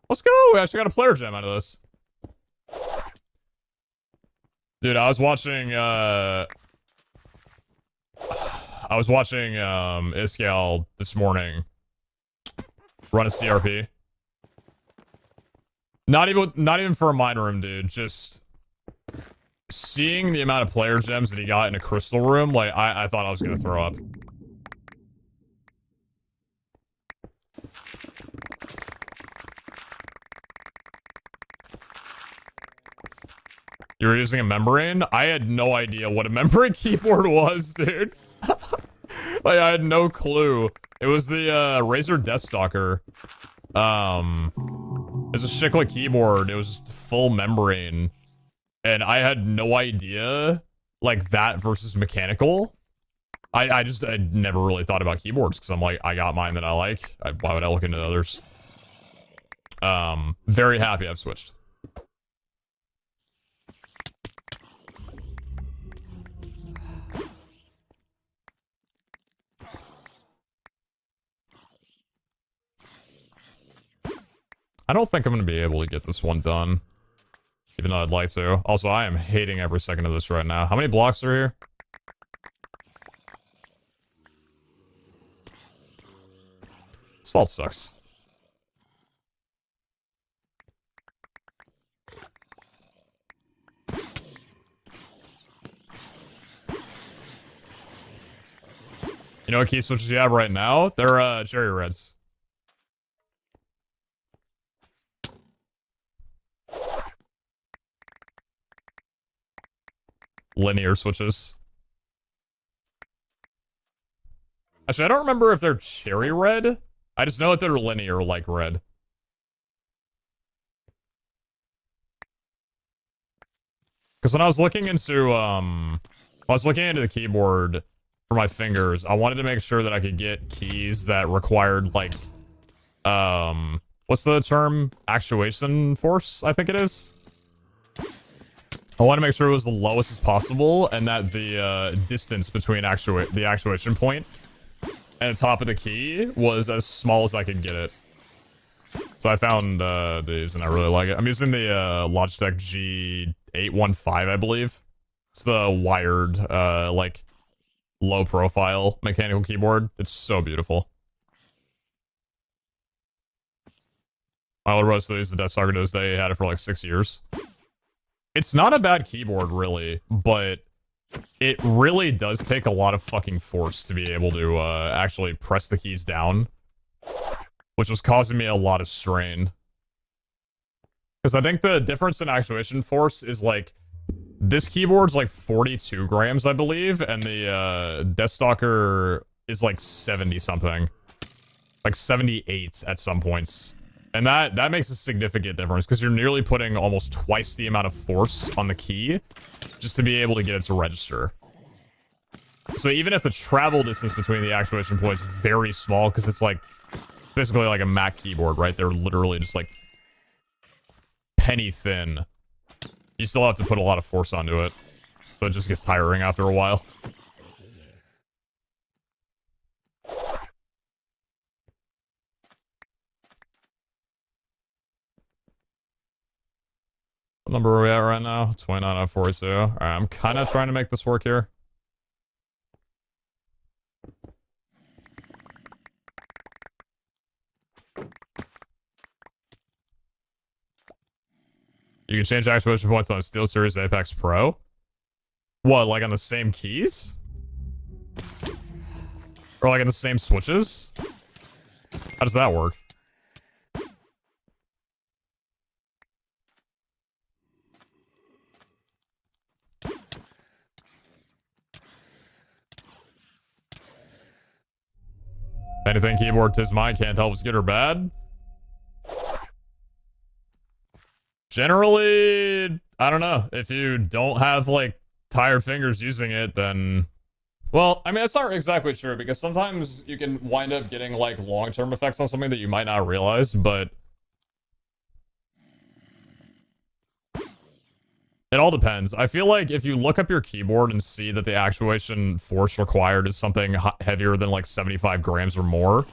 Let's go! We actually got a player gem out of this. Dude, I was watching, I was watching Iskal this morning run a CRP. Not even for a mine room, dude. Just seeing the amount of player gems that he got in a crystal room, like I thought I was gonna throw up. You were using a membrane? I had no idea what a membrane keyboard was, dude. Like, I had no clue. It was the Razer Deathstalker. It's a Shikla keyboard. It was just full membrane. And I had no idea, like, that versus mechanical. I never really thought about keyboards, because I'm like, I got mine that I like. Why would I look into others? Very happy I've switched. I don't think I'm going to be able to get this one done. Even though I'd like to. Also, I am hating every second of this right now. How many blocks are here? This vault sucks. You know what key switches you have right now? They're cherry reds. Linear switches. Actually, I don't remember if they're cherry red. I just know that they're linear like red. Because when I was looking into the keyboard for my fingers, I wanted to make sure that I could get keys that required, like, what's the term? Actuation force, I think it is. I want to make sure it was the lowest as possible, and that the distance between the actuation point and the top of the key was as small as I could get it. So I found these, and I really like it. I'm using the Logitech G815, I believe. It's the wired, like, low-profile mechanical keyboard. It's so beautiful. My little roast used the Deathstalker those. They had it for like 6 years. It's not a bad keyboard, really, but it really does take a lot of fucking force to be able to actually press the keys down, which was causing me a lot of strain. Because I think the difference in actuation force is, like, this keyboard's like 42 grams, I believe, and the Deathstalker is like 70-something. Like 78 at some points. And that makes a significant difference, because you're nearly putting almost twice the amount of force on the key just to be able to get it to register. So even if the travel distance between the actuation points is very small, because it's like basically like a Mac keyboard, right? They're literally just like penny thin. You still have to put a lot of force onto it, so it just gets tiring after a while. What number are we at right now? 29 out of 42. Alright, I'm kind of trying to make this work here. You can change actuation points on a SteelSeries Apex Pro? What, like on the same keys? Or like on the same switches? How does that work? Anything keyboard 'tis mine, can't tell if it's good or bad. Generally, I don't know. If you don't have, like, tired fingers using it, then... Well, I mean, that's not exactly true, because sometimes you can wind up getting, like, long-term effects on something that you might not realize, but... It all depends. I feel like if you look up your keyboard and see that the actuation force required is something heavier than, like, 75 grams or more...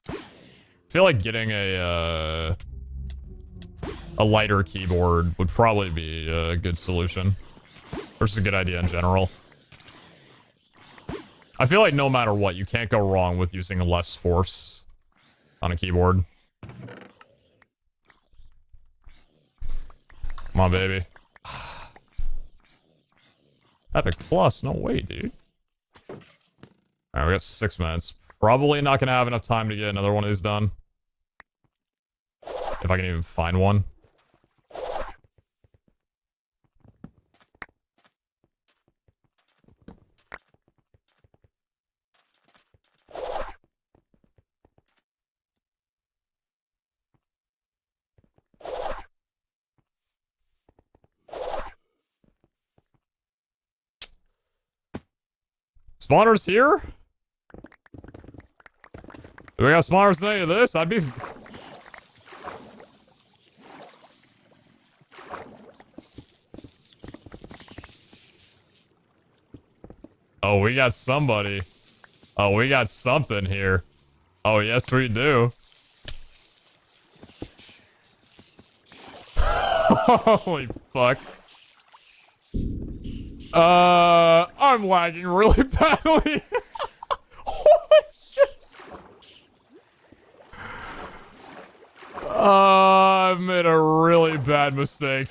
I feel like getting a lighter keyboard would probably be a good solution. Or just a good idea in general. I feel like no matter what, you can't go wrong with using less force on a keyboard. Come on, baby. Epic plus, no way, dude. Alright, we got 6 minutes. Probably not gonna have enough time to get another one of these done. If I can even find one. Spawners here? Do we got spawners to any of this? I'd be... Oh, we got somebody. Oh, we got something here. Oh, yes, we do. Holy fuck. I'm lagging really badly. Holy shit. I've made a really bad mistake.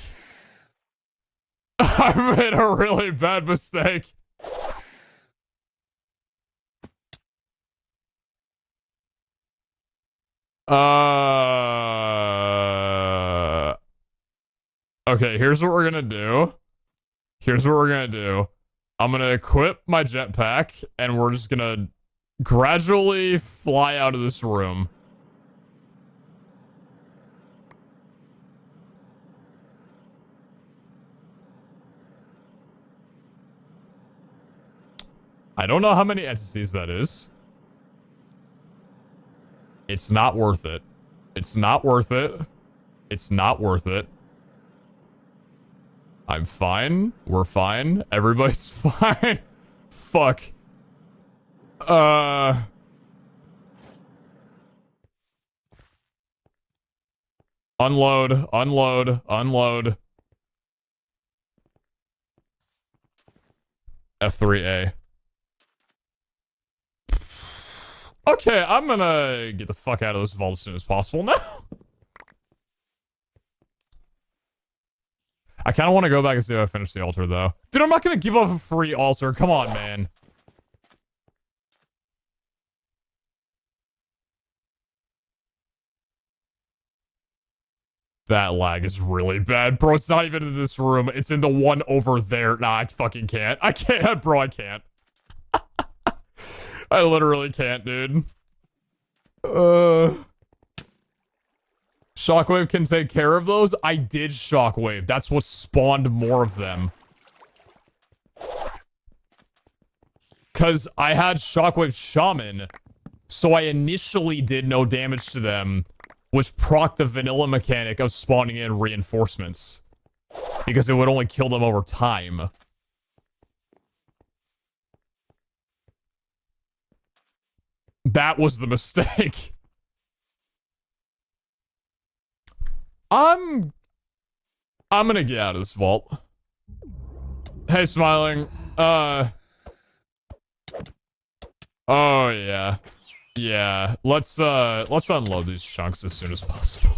I made a really bad mistake. Okay, here's what we're gonna do. Here's what we're gonna do. I'm gonna equip my jetpack, and we're just gonna gradually fly out of this room. I don't know how many entities that is. It's not worth it. It's not worth it. It's not worth it. I'm fine. We're fine. Everybody's fine. Fuck. Unload. Unload. Unload. F3A. Okay, I'm gonna get the fuck out of this vault as soon as possible now. I kind of want to go back and see if I finish the altar, though. Dude, I'm not gonna give up a free altar. Come on, man. That lag is really bad, bro. It's not even in this room. It's in the one over there. Nah, I fucking can't. I can't, bro. I can't. I literally can't, dude. Shockwave can take care of those? I did Shockwave. That's what spawned more of them. Because I had Shockwave Shaman, so I initially did no damage to them, which procced the vanilla mechanic of spawning in reinforcements. Because it would only kill them over time. That was the mistake. I'm gonna get out of this vault. Hey, Smiling. Oh, yeah. Yeah. Let's unload these chunks as soon as possible.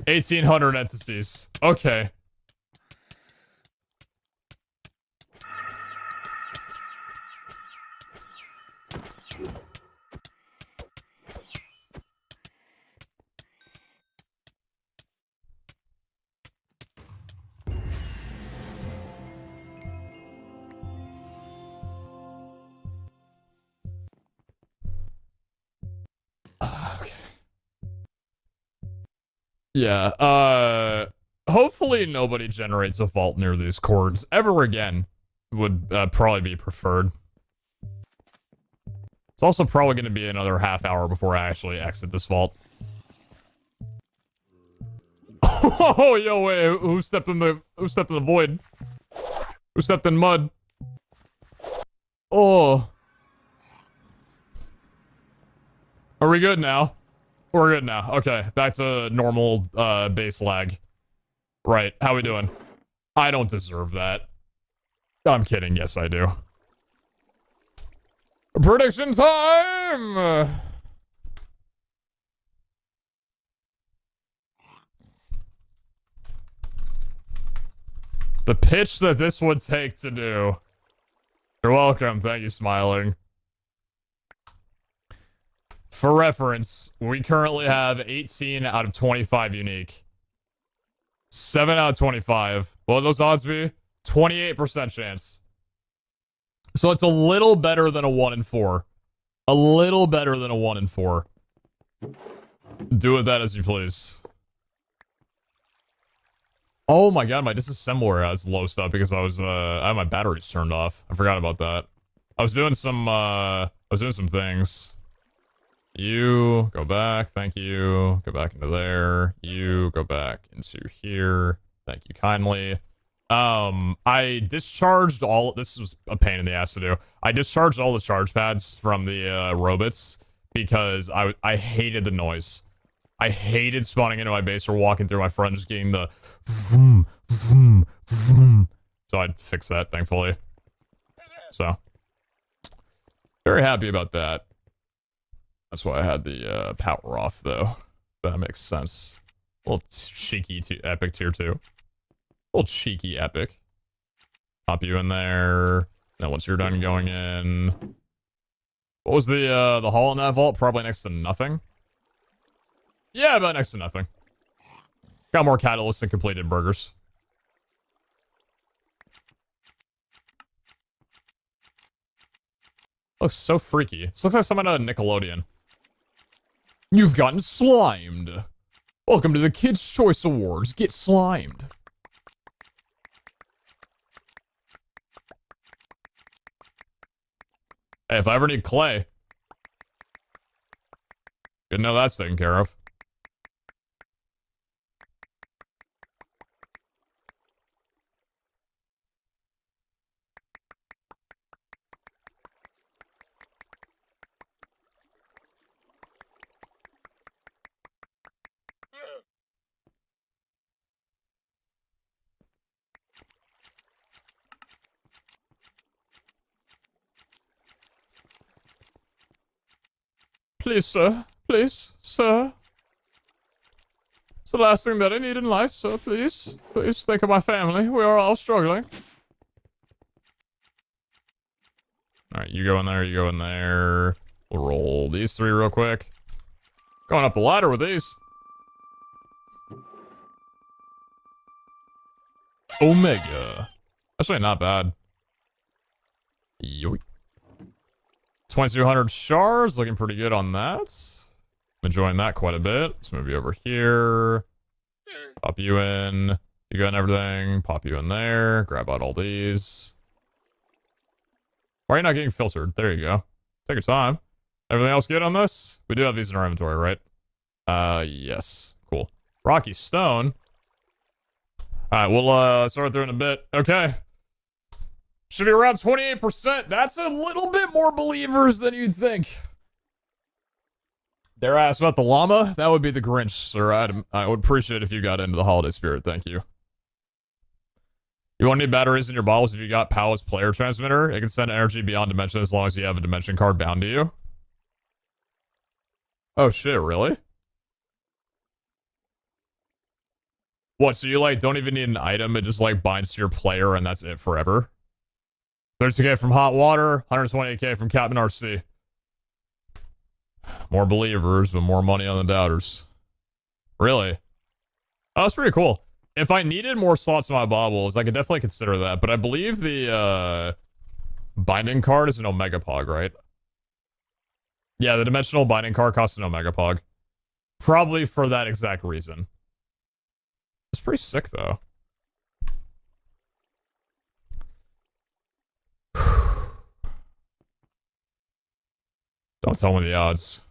$1,800 entities. Okay. Okay. Yeah, hopefully nobody generates a vault near these cords ever again. Would probably be preferred. It's also probably going to be another half hour before I actually exit this vault. Oh, yo, wait, who stepped in the void? Who stepped in mud? Oh. Are we good now? We're good now. Okay, back to normal, base lag. Right, how we doing? I don't deserve that. I'm kidding, yes I do. Prediction time! The pitch that this would take to do. You're welcome, thank you, Smiling. For reference, we currently have 18 out of 25 unique. 7 out of 25. What would those odds be? 28% chance. So it's a little better than a 1 in 4. A little better than a 1 in 4. Do with that as you please. Oh my god, my disassembler has low stuff because I had my batteries turned off. I forgot about that. I was doing some things. You go back, thank you. Go back into there. You go back into here. Thank you kindly. I discharged all, this was a pain in the ass to do. I discharged all the charge pads from the robots because I hated the noise. I hated spawning into my base or walking through my front just getting the vroom, vroom, vroom. So I fixed that, thankfully. So, very happy about that. That's why I had the power off, though. That makes sense. A little cheeky epic tier 2. A little cheeky epic. Pop you in there. Then once you're done going in... What was the haul in that vault? Probably next to nothing? Yeah, about next to nothing. Got more catalysts than completed burgers. Looks so freaky. This looks like something out of Nickelodeon. You've gotten slimed. Welcome to the Kids' Choice Awards. Get slimed. Hey, if I ever need clay, good to know that's taken care of. Please, sir. Please, sir. It's the last thing that I need in life, sir. Please. Please think of my family. We are all struggling. Alright, you go in there, you go in there. We'll roll these 3 real quick. Going up the ladder with these. Omega. Actually, not bad. Yoink. 2200 shards, looking pretty good on that. I'm enjoying that quite a bit. Let's move you over here. Pop you in. You got everything. Pop you in there. Grab out all these. Why are you not getting filtered? There you go. Take your time. Everything else good on this? We do have these in our inventory, right? Yes. Cool. Rocky Stone. Alright, we'll sort through in a bit. Okay. Should be around 28%. That's a little bit more believers than you'd think. Dare I ask about the llama? That would be the Grinch, sir. I would appreciate if you got into the holiday spirit. Thank you. You won't need batteries in your bottles if you got PAL's player transmitter. It can send energy beyond dimension as long as you have a dimension card bound to you. Oh shit, really? What, so you like don't even need an item, it just like binds to your player and that's it forever? 32k from Hot Water, 128k from Captain RC. More believers, but more money on the doubters. Really? Oh, that's pretty cool. If I needed more slots in my baubles, I could definitely consider that, but I believe the, binding card is an Omega Pog, right? Yeah, the dimensional binding card costs an Omega Pog. Probably for that exact reason. It's pretty sick, though. Don't tell me the odds.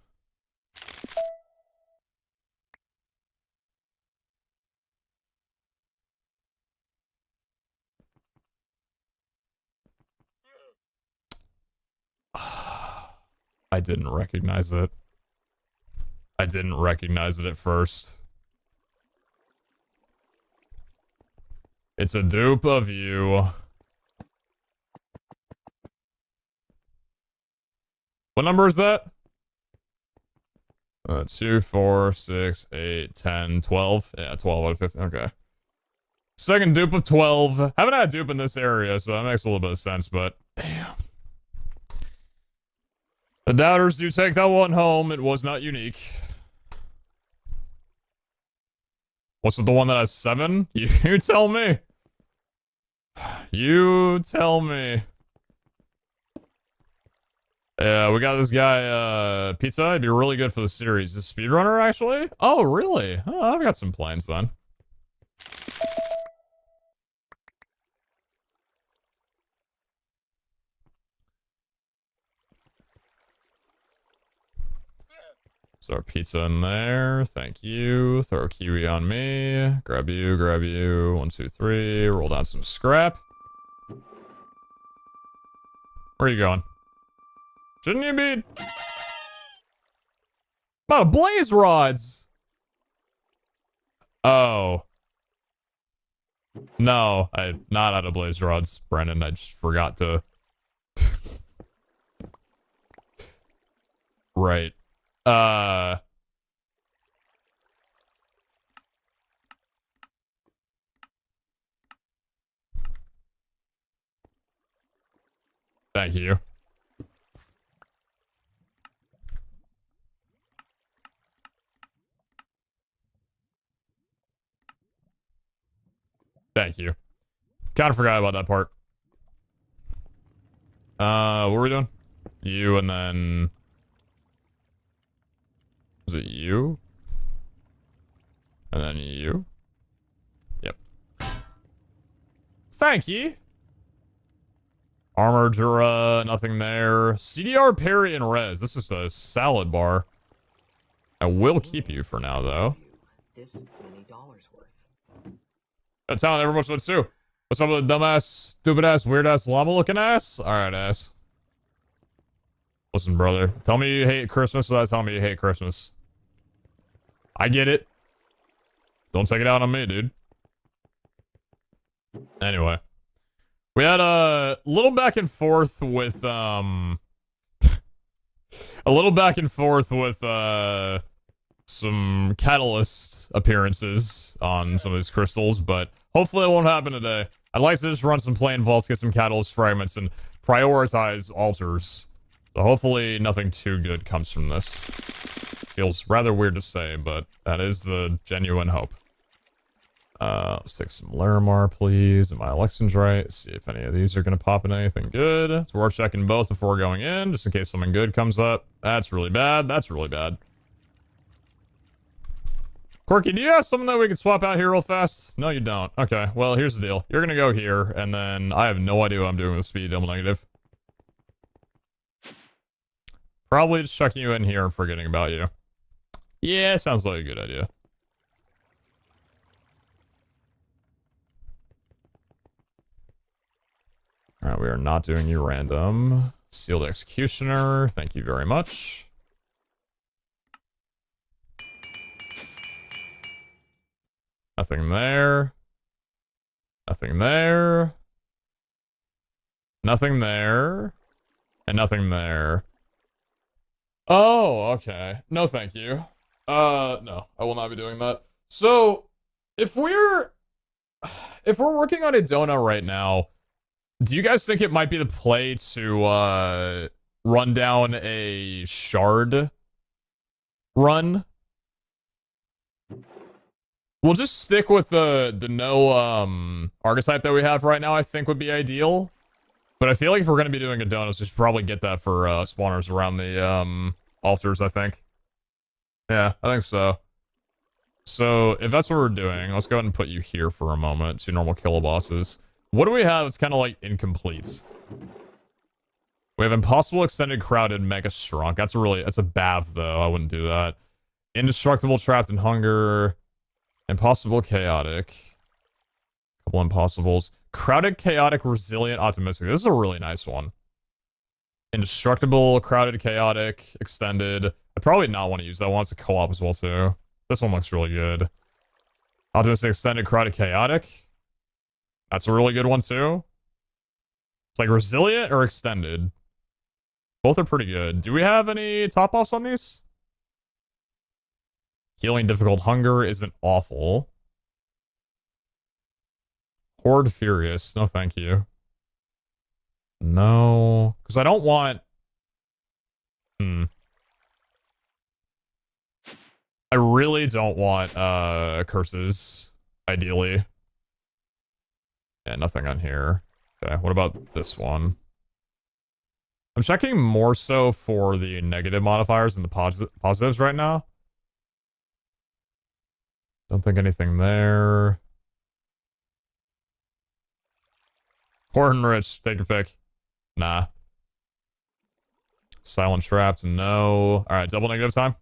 I didn't recognize it. I didn't recognize it at first. It's a dupe of you. What number is that? 2, 4, 6, 8, 10, 12. Yeah, 12 out of 15. Okay. Second dupe of 12. Haven't had a dupe in this area, so that makes a little bit of sense, but damn. The doubters do take that one home. It was not unique. What's with the one that has 7? You tell me. You tell me. Yeah, we got this guy, Pizza. He'd be really good for the series. The speedrunner, actually? Oh, really? Oh, I've got some plans then. Throw pizza in there. Thank you. Throw a kiwi on me. Grab you, grab you. 1, 2, 3. Roll down some scrap. Where are you going? Shouldn't you be... Out of blaze rods! Oh. No, I'm not out of blaze rods, Brennan. I just forgot to... Right. Thank you. Thank you. Kind of forgot about that part. What were we doing? You and then... Was it you? And then you? Yep. Thank you. Armor Jura, nothing there. CDR, parry, and res. This is a salad bar. I will keep you for now, though. This many dollars worth. That's how everyone wants to. What's up with the dumbass, stupid-ass, weird-ass, llama-looking ass? Alright, ass. Listen, brother. Tell me you hate Christmas without telling me you hate Christmas. I get it. Don't take it out on me, dude. Anyway. We had a little back and forth with, a little back and forth with, some catalyst appearances on some of these crystals, but hopefully it won't happen today. I'd like to just run some plain vaults, get some catalyst fragments, and prioritize altars. So hopefully nothing too good comes from this. Feels rather weird to say, but that is the genuine hope. Let's take some Larimar, please. And my elections right. See if any of these are going to pop in anything good. So we're checking both before going in, just in case something good comes up. That's really bad. That's really bad. Quirky, do you have something that we can swap out here real fast? No, you don't. Okay, well, here's the deal. You're going to go here, and then I have no idea what I'm doing with speed double negative. Probably just chucking you in here and forgetting about you. Yeah, sounds like a good idea. Alright, we are not doing you random. Sealed Executioner, thank you very much. Nothing there. Nothing there. Nothing there. And nothing there. Oh, okay. No, thank you. No, I will not be doing that. So, if we're working on a donut right now, do you guys think it might be the play to, run down a shard run? We'll just stick with the no, archetype that we have right now, I think would be ideal. But I feel like if we're going to be doing a donut, we should probably get that for, spawners around the, altars, I think. Yeah, I think so. So, if that's what we're doing, let's go ahead and put you here for a moment. 2 normal kilobosses. What do we have? It's kind of like incomplete. We have Impossible, Extended, Crowded, Mega Strong. That's a Bav, though. I wouldn't do that. Indestructible, Trapped in Hunger. Impossible, Chaotic. Couple Impossibles. Crowded, Chaotic, Resilient, Optimistic. This is a really nice one. Indestructible, crowded, chaotic, extended. I'd probably not want to use that one. It's a co-op as well, too. This one looks really good. I'll do this extended, crowded, chaotic. That's a really good one, too. It's like resilient or extended. Both are pretty good. Do we have any top-offs on these? Healing, difficult, hunger isn't awful. Horde, furious. No, thank you. No, because I don't want... I really don't want, curses, ideally. Yeah, nothing on here. Okay, what about this one? I'm checking more so for the negative modifiers and the positives right now. Don't think anything there. Poor and rich, take your pick. Nah. Silent trapped, no. Alright, double negative time.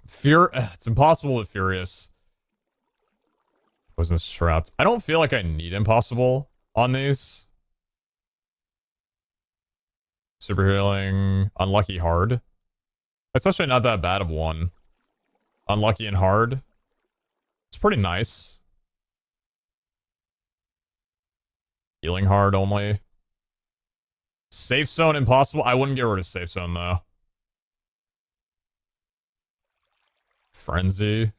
It's impossible with furious. Poisonous trapped. I don't feel like I need impossible on these. Super healing. Unlucky hard. It's actually not that bad of one. Unlucky and hard. It's pretty nice. Healing hard only. Safe zone impossible. I wouldn't get rid of safe zone though. Frenzy.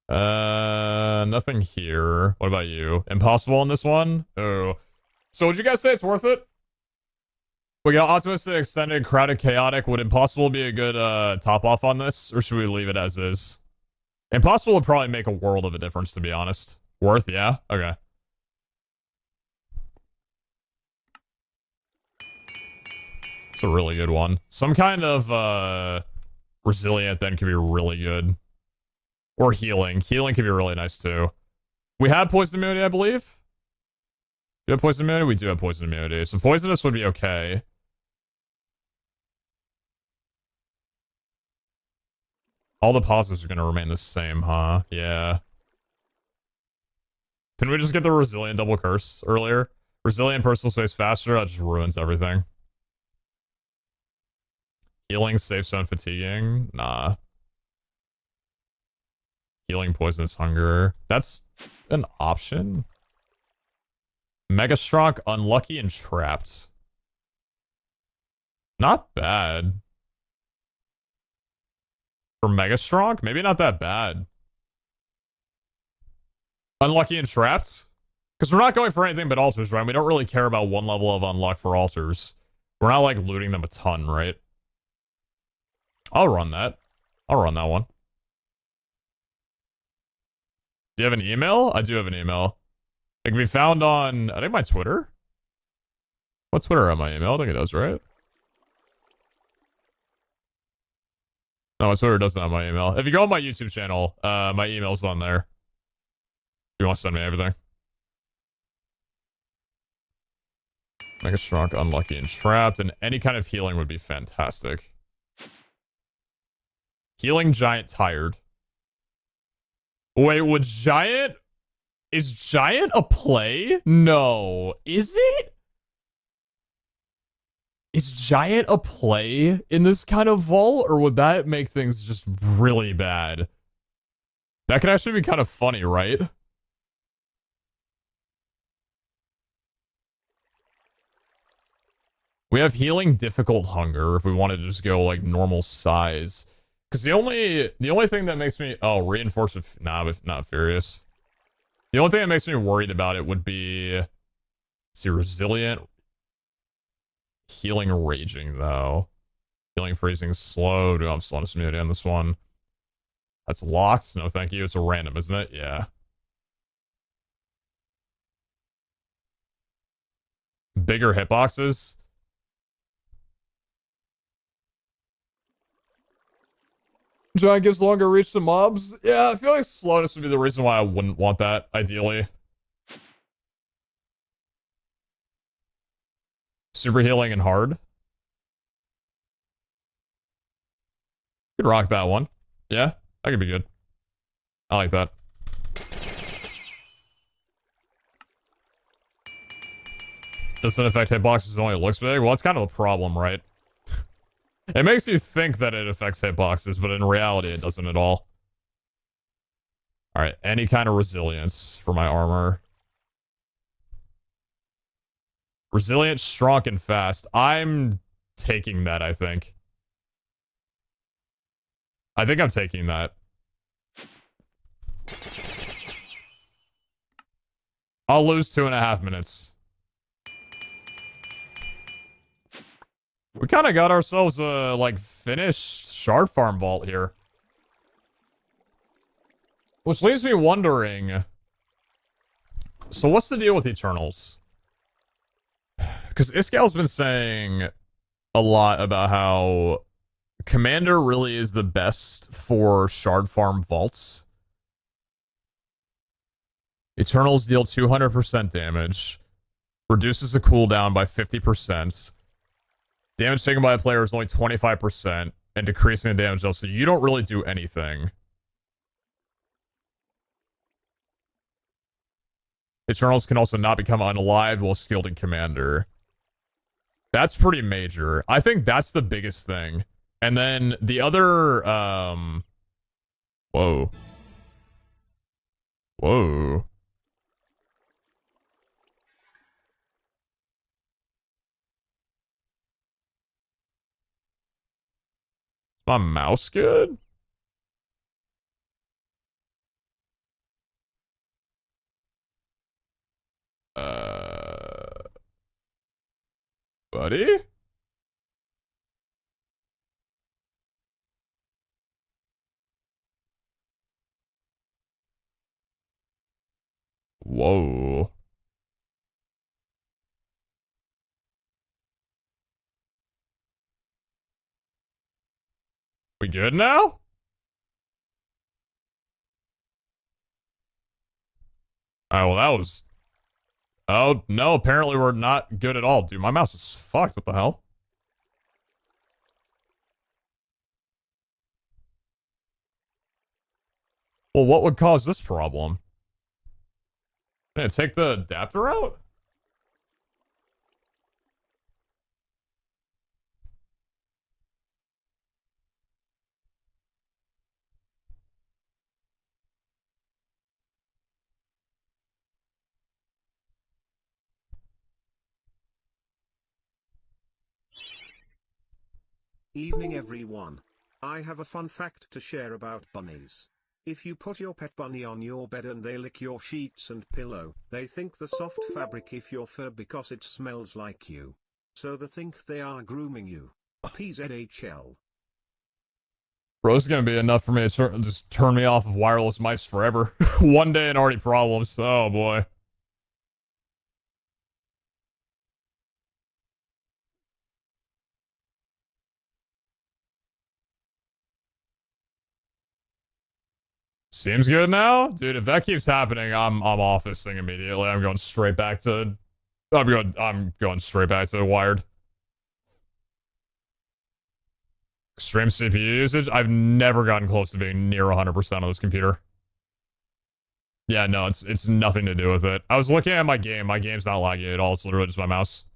Nothing here. What about you? Impossible in this one? Oh. So would you guys say it's worth it? We got optimistic, extended, crowded, chaotic. Would impossible be a good top off on this? Or should we leave it as is? Impossible would probably make a world of a difference, to be honest. Worth, yeah? Okay. It's a really good one. Some kind of resilient then could be really good. Or healing. Healing could be really nice too. We have poison immunity, I believe. Do we have poison immunity? We do have poison immunity. So poisonous would be okay. All the positives are going to remain the same, huh? Yeah. Didn't we just get the resilient double curse earlier? Resilient personal space faster? That just ruins everything. Healing, safe zone, fatiguing? Nah. Healing, poisonous, hunger. That's an option. Mega strong, unlucky, and trapped. Not bad. For Mega strong? Maybe not that bad. Unlucky and trapped? Because we're not going for anything but altars, right? We don't really care about one level of unluck for altars. We're not, like, looting them a ton, right? I'll run that. I'll run that one. Do you have an email? I do have an email. It can be found on, I think, my Twitter. What Twitter on my email? I think it does, right? No, my Twitter doesn't have my email. If you go on my YouTube channel, my email's on there. If you want to send me everything. Mega strong, unlucky, and trapped, and any kind of healing would be fantastic. Healing giant tired. Wait, would giant... Is giant a play? No. Is it? Is giant a play in this kind of vault? Or would that make things just really bad? That could actually be kind of funny, right? We have healing difficult hunger if we wanted to just go like normal size. Because the only thing that makes me... Oh, reinforcement... Nah, but not furious. The only thing that makes me worried about it would be... Let's see, resilient. Healing raging, though. Healing freezing slow. Do I have slowness immunity on this one? That's locked. No, thank you. It's a random, isn't it? Yeah. Bigger hitboxes. Giant gives longer reach to mobs. Yeah, I feel like slowness would be the reason why I wouldn't want that, ideally. Super healing and hard. Could rock that one. Yeah, that could be good. I like that. Doesn't affect hitboxes, only looks big? Well, that's kind of the problem, right? It makes you think that it affects hitboxes, but in reality, it doesn't at all. Alright, any kind of resilience for my armor. Resilient, strong, and fast. I'm taking that, I think. I think I'm taking that. I'll lose 2.5 minutes. We kind of got ourselves a, like, finished shard farm vault here. Which leaves me wondering... So what's the deal with Eternals? Because Iscal's been saying a lot about how Commander really is the best for shard farm vaults. Eternals deal 200% damage, reduces the cooldown by 50%, damage taken by a player is only 25%, and decreasing the damage deal, so you don't really do anything. Eternals can also not become unalive while skilled in Commander. That's pretty major. I think that's the biggest thing. And then the other, Whoa. Whoa. Is my mouse good? Buddy? Whoa. We good now? Oh, well, that was... Oh, no, apparently we're not good at all. Dude, my mouse is fucked. What the hell? Well, what would cause this problem? Yeah, take the adapter out? Evening everyone. I have a fun fact to share about bunnies. If you put your pet bunny on your bed and they lick your sheets and pillow, they think the soft fabric is your fur because it smells like you. So they think they are grooming you. PeteZahHutt. Bro's gonna be enough for me to just turn me off of wireless mice forever. One day and already problems. Oh boy. Seems good now? Dude, if that keeps happening, I'm off this thing immediately. I'm going straight back to... I'm going straight back to wired. Extreme CPU usage? I've never gotten close to being near 100% on this computer. Yeah, no, it's nothing to do with it. I was looking at my game. My game's not lagging at all. It's literally just my mouse.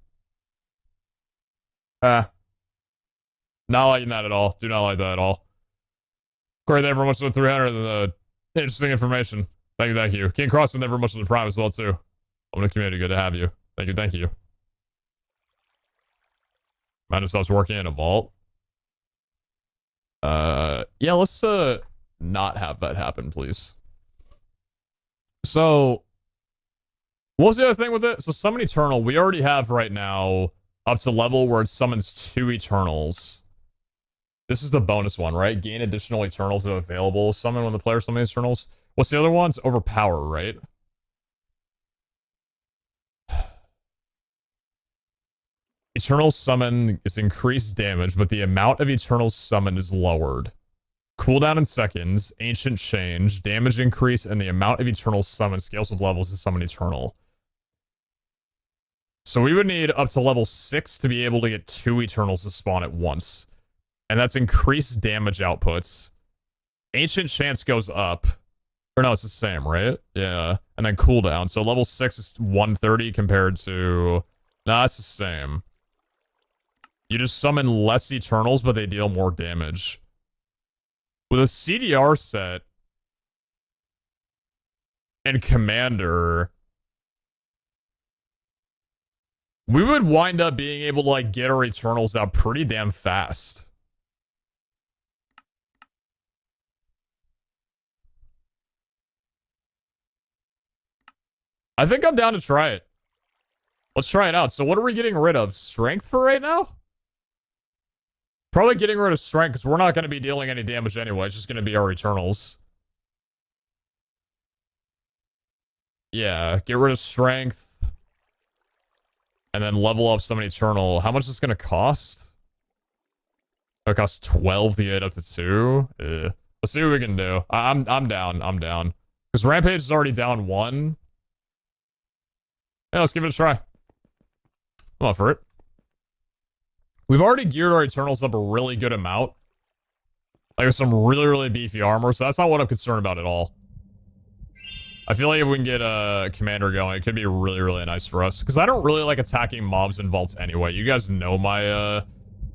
Not liking that at all. Do not like that at all. Great, thank you very much for the 300. Interesting information. Thank you, thank you. King Crossman, thank you very much for the Prime as well, too. I'm in the community. Good to have you. Thank you, thank you. Madness stops working in a vault. Yeah, let's, not have that happen, please. So, what was the other thing with it? So, Summon Eternal, we already have right now up to level where it summons 2 Eternals. This is the bonus one, right? Gain additional Eternals to available summon when the player summons Eternals. What's the other ones? Overpower, right? Eternal summon is increased damage, but the amount of Eternals summoned is lowered. Cooldown in seconds, ancient change, damage increase, and the amount of Eternals summoned scales with levels to summon Eternal. So we would need up to level 6 to be able to get 2 Eternals to spawn at once. And that's increased damage outputs. Ancient chance goes up. Or no, it's the same, right? Yeah. And then cooldown. So level 6 is 130 compared to Nah, it's the same. You just summon less Eternals, but they deal more damage. With a CDR set and Commander, we would wind up being able to, like, get our Eternals out pretty damn fast. I think I'm down to try it. Let's try it out. So what are we getting rid of? Strength for right now? Probably getting rid of strength, because we're not going to be dealing any damage anyway. It's just going to be our Eternals. Yeah, get rid of strength. And then level up some Eternal. How much is this going to cost? It costs 12 to get up to 2. Ugh. Let's see what we can do. I'm down. I'm down. Because Rampage is already down 1. Yeah, let's give it a try. I'm up for it. We've already geared our Eternals up a really good amount. Like, with some really, really beefy armor, so that's not what I'm concerned about at all. I feel like if we can get a Commander going, it could be really, really nice for us. Because I don't really like attacking mobs in vaults anyway. You guys know my,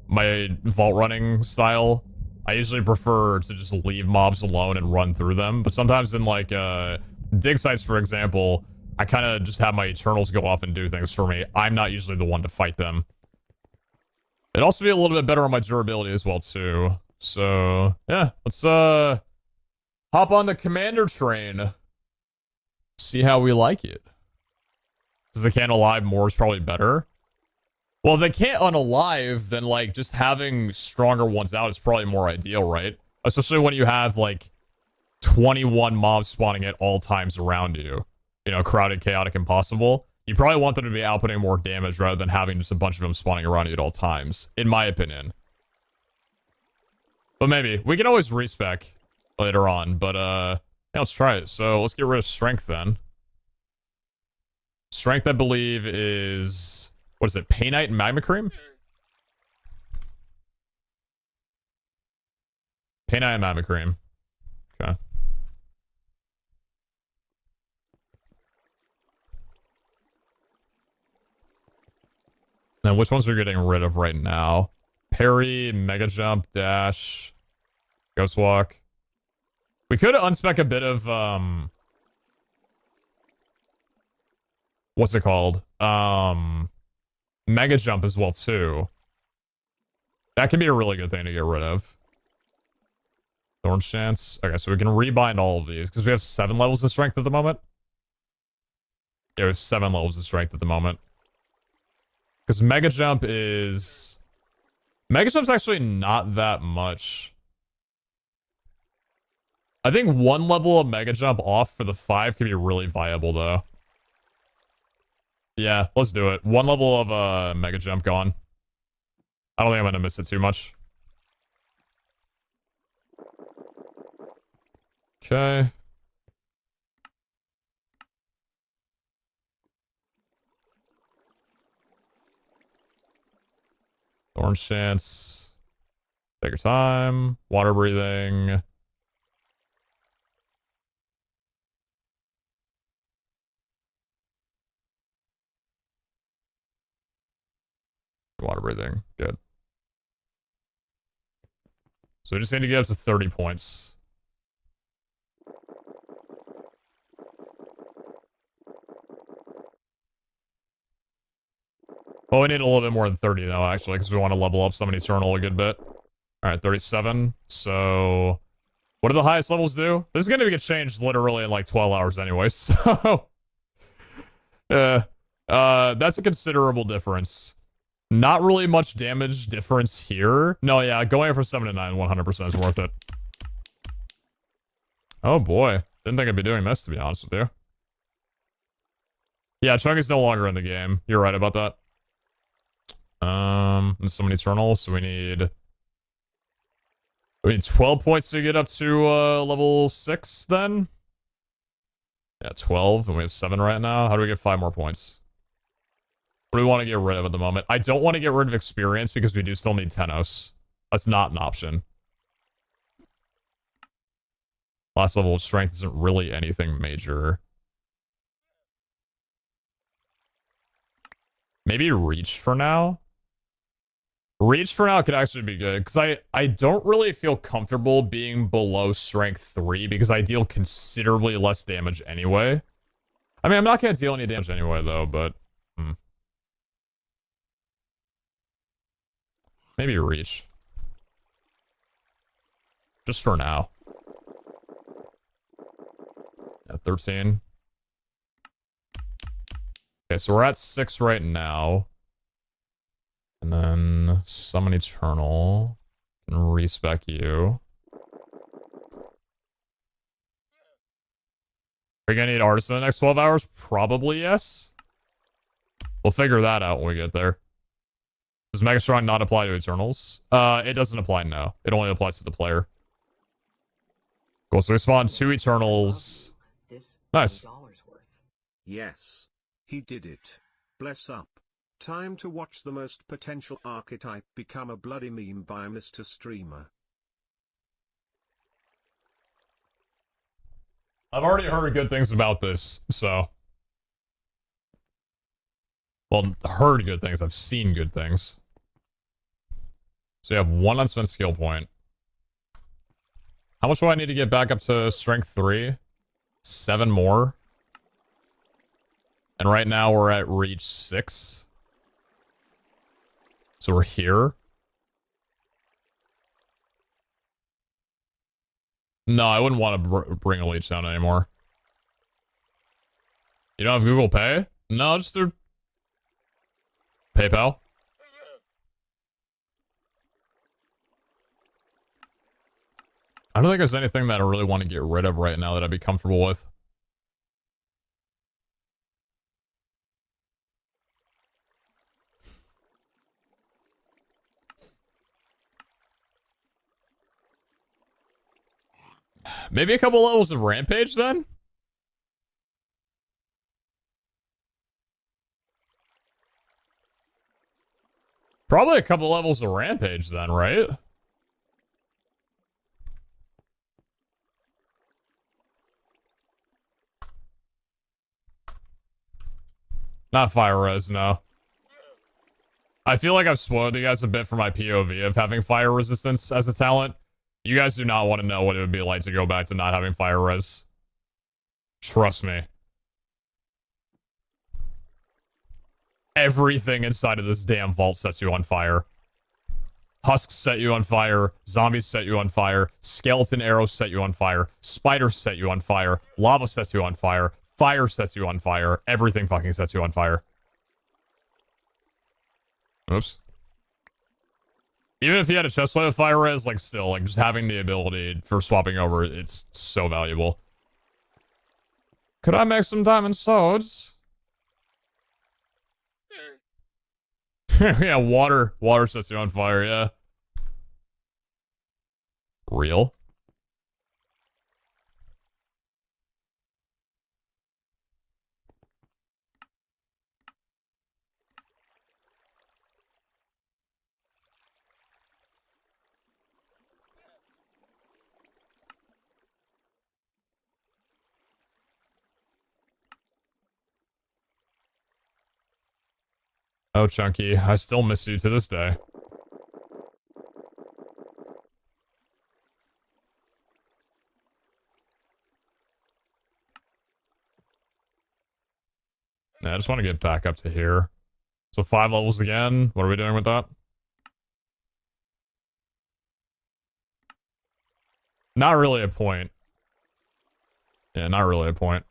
my vault running style. I usually prefer to just leave mobs alone and run through them. But sometimes in, like, dig sites, for example, I kind of just have my Eternals go off and do things for me. I'm not usually the one to fight them. It'd also be a little bit better on my durability as well, too. So, yeah. Let's, hop on the Commander train. See how we like it. Because they can't alive more is probably better. Well, if they can't unalive, then, like, just having stronger ones out is probably more ideal, right? Especially when you have, like, 21 mobs spawning at all times around you. You know, crowded, chaotic, impossible. You probably want them to be outputting more damage rather than having just a bunch of them spawning around you at all times, in my opinion. But maybe. We can always respec later on, but, yeah, let's try it. So, let's get rid of strength, then. Strength, I believe, is... What is it? Painite and Magma Cream? Painite and Magma Cream. Okay. Now, which ones are we getting rid of right now? Parry, Mega Jump, Dash, Ghost Walk. We could unspec a bit of, what's it called? Mega Jump as well, too. That could be a really good thing to get rid of. Thorn Chance. Okay, so we can rebind all of these, because we have 7 levels of strength at the moment. Yeah, we have 7 levels of strength at the moment. Because Mega Jump is... Mega Jump's actually not that much. I think 1 level of Mega Jump off for the 5 could be really viable, though. Yeah, let's do it. 1 level of Mega Jump gone. I don't think I'm going to miss it too much. Okay. Thorn Chance. Take your time. Water breathing. Water breathing. Good. So we just need to get up to 30 points. Well, we need a little bit more than 30, though, actually, because we want to level up some Eternal a good bit. Alright, 37. So, what do the highest levels do? This is going to get changed literally in, like, 12 hours anyway, so... that's a considerable difference. Not really much damage difference here. No, yeah, going from 7 to 9, 100% is worth it. Oh, boy. Didn't think I'd be doing this, to be honest with you. Yeah, Chunk is no longer in the game. You're right about that. And some Eternal, so we need 12 points to get up to, level 6, then? Yeah, 12, and we have 7 right now. How do we get 5 more points? What do we want to get rid of at the moment? I don't want to get rid of experience because we do still need Tenos. That's not an option. Last level of strength isn't really anything major. Maybe reach for now. Reach for now could actually be good, because I don't really feel comfortable being below strength 3, because I deal considerably less damage anyway. I mean, I'm not going to deal any damage anyway, though, but... Maybe reach. Just for now. Yeah, 13. Okay, so we're at 6 right now. And then summon Eternal. Can respec you. Are you gonna need Artisan in the next 12 hours? Probably yes. We'll figure that out when we get there. Does Mega Strong not apply to Eternals? It doesn't apply, no. It only applies to the player. Cool, so we spawned 2 Eternals. Nice. Yes. He did it. Bless up. Time to watch the most potential archetype become a bloody meme by Mr. Streamer. I've already heard good things about this, so... Well, heard good things. I've seen good things. So you have 1 unspent skill point. How much do I need to get back up to strength 3? 7 more. And right now we're at reach 6. So we're here. No, I wouldn't want to bring a leech down anymore. You don't have Google Pay? No, just through PayPal. I don't think there's anything that I really want to get rid of right now that I'd be comfortable with. Maybe a couple levels of Rampage then? Probably a couple levels of Rampage then, right? Not Fire Res, no. I feel like I've spoiled you guys a bit for my POV of having fire resistance as a talent. You guys do not want to know what it would be like to go back to not having fire res. Trust me. Everything inside of this damn vault sets you on fire. Husks set you on fire. Zombies set you on fire. Skeleton arrows set you on fire. Spiders set you on fire. Lava sets you on fire. Fire sets you on fire. Everything fucking sets you on fire. Oops. Even if you had a chestplate with fire res, like still, like just having the ability for swapping over, it's so valuable. Could I make some diamond swords? Yeah, water sets you on fire, yeah. Real? Oh, Chunky, I still miss you to this day. Yeah, I just want to get back up to here. So 5 levels again. What are we doing with that? Not really a point. Yeah, not really a point.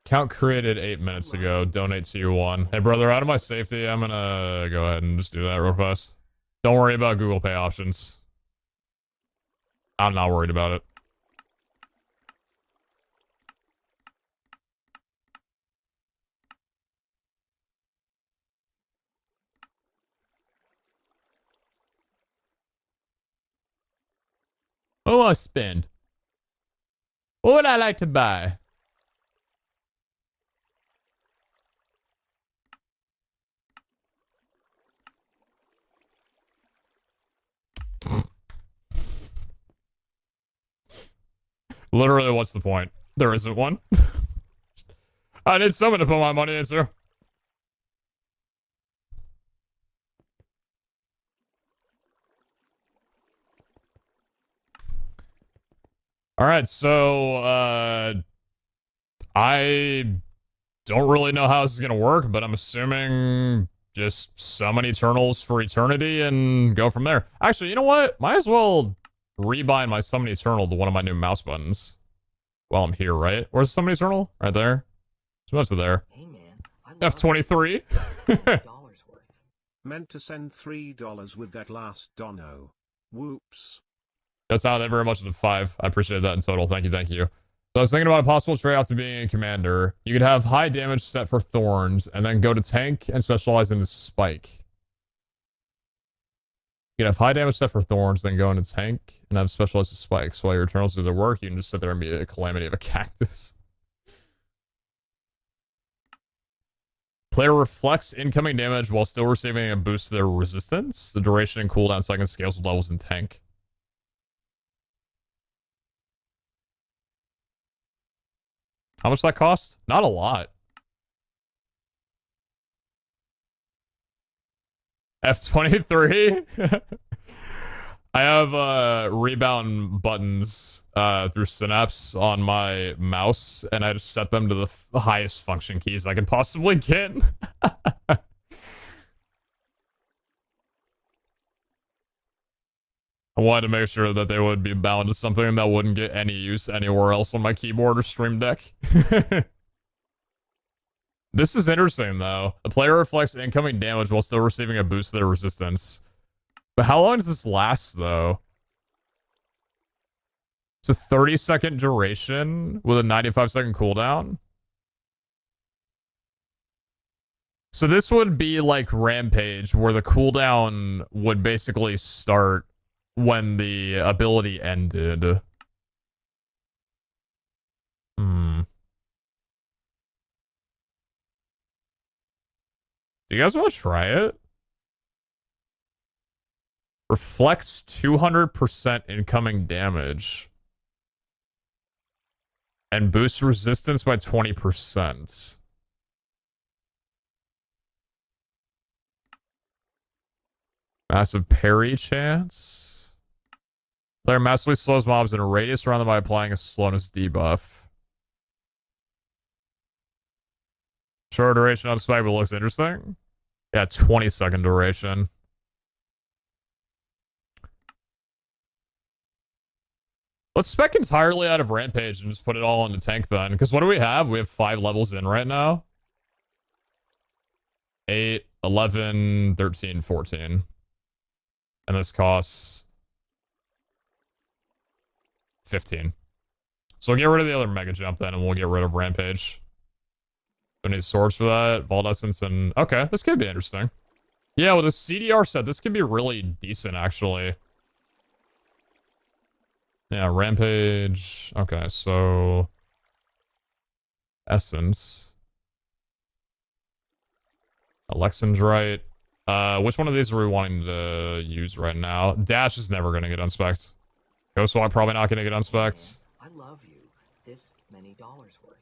Count created 8 minutes ago. Donate to you one. Hey, brother, out of my safety, I'm gonna go ahead and just do that real fast. Don't worry about Google Pay options. I'm not worried about it. What will I spend? What would I like to buy? Literally, what's the point? There isn't one. I need someone to put my money into. Alright, so, I don't really know how this is gonna work, but I'm assuming just summon Eternals for eternity and go from there. Actually, you know what? Might as well rebind my summon Eternal to one of my new mouse buttons while I'm here, right? Where's the summon Eternal? Right there. It's most of there. Hey man, I love F23. $20 worth. Meant to send $3 with that last dono. Whoops. That's not very much of the 5. I appreciate that in total. Thank you, thank you. So I was thinking about a possible trade-off to being a commander. You could have high damage set for Thorns, and then go to tank and specialize into Spike. You can have high damage set for Thorns, then go into tank and have specialized to Spikes. While your Eternals do their work, you can just sit there and be a calamity of a cactus. Player reflects incoming damage while still receiving a boost to their resistance. The duration and cooldown second scales with levels in tank. How much that cost? Not a lot. F23? I have rebound buttons through Synapse on my mouse, and I just set them to the highest function keys I can possibly get. I wanted to make sure that they would be bound to something that wouldn't get any use anywhere else on my keyboard or Stream Deck. This is interesting, though. The player reflects incoming damage while still receiving a boost to their resistance. But how long does this last, though? It's a 30-second duration with a 95-second cooldown. So this would be like Rampage, where the cooldown would basically start when the ability ended. Do you guys want to try it? Reflects 200% incoming damage. And boosts resistance by 20%. Massive parry chance. Player massively slows mobs in a radius around them by applying a slowness debuff. Short duration on spike, but looks interesting. Yeah, 20-second duration. Let's spec entirely out of Rampage and just put it all into tank then. Because what do we have? We have 5 levels in right now. 8, 11, 13, 14. And this costs 15. So we'll get rid of the other Mega Jump then, and we'll get rid of Rampage. We need swords for that. Vault Essence and... Okay, this could be interesting. Yeah, with a CDR set, this could be really decent, actually. Yeah, Rampage. Okay, so... Essence. Alexandrite. Which one of these are we wanting to use right now? Dash is never going to get unspec'd. Ghostwire probably not going to get unspec'd. I love you. This many dollars worth.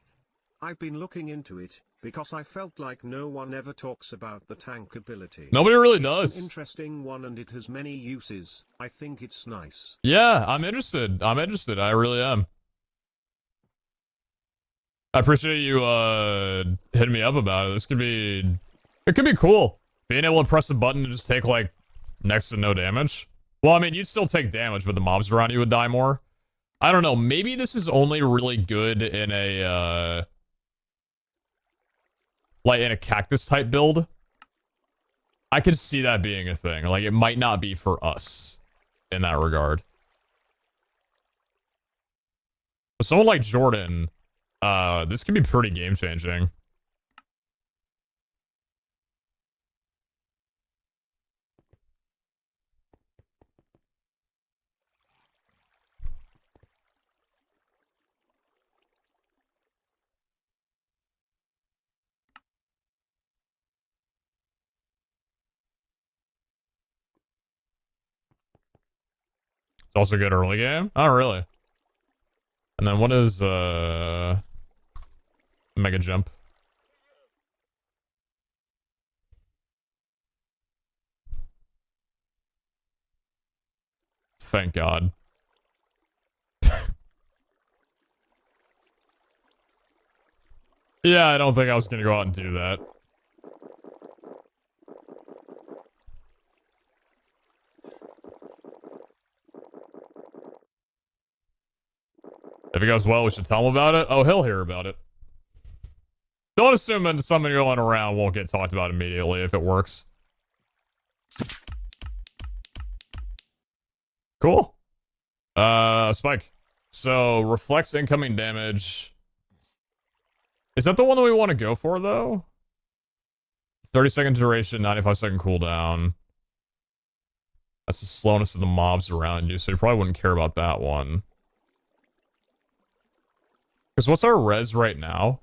I've been looking into it, because I felt like no one ever talks about the tank ability. Nobody really It's does. an interesting one and it has many uses. I think it's nice. Yeah, I'm interested. I'm interested. I really am. I appreciate you hitting me up about it. This could be... It could be cool. Being able to press a button and just take, like, next to no damage. Well, I mean, you'd still take damage, but the mobs around you would die more. I don't know. Maybe this is only really good in a, like, in a cactus-type build. I could see that being a thing. Like, it might not be for us in that regard. But someone like Jordan, this could be pretty game-changing. It's also good early game. Oh, really? And then what is, Mega Jump? Thank God. Yeah, I don't think I was gonna go out and do that. If it goes well, we should tell him about it. Oh, he'll hear about it. Don't assume that something going around won't get talked about immediately if it works. Cool. Spike. So, reflects incoming damage. Is that the one that we want to go for, though? 30-second duration, 95-second cooldown. That's the slowness of the mobs around you, so you probably wouldn't care about that one. Because what's our res right now?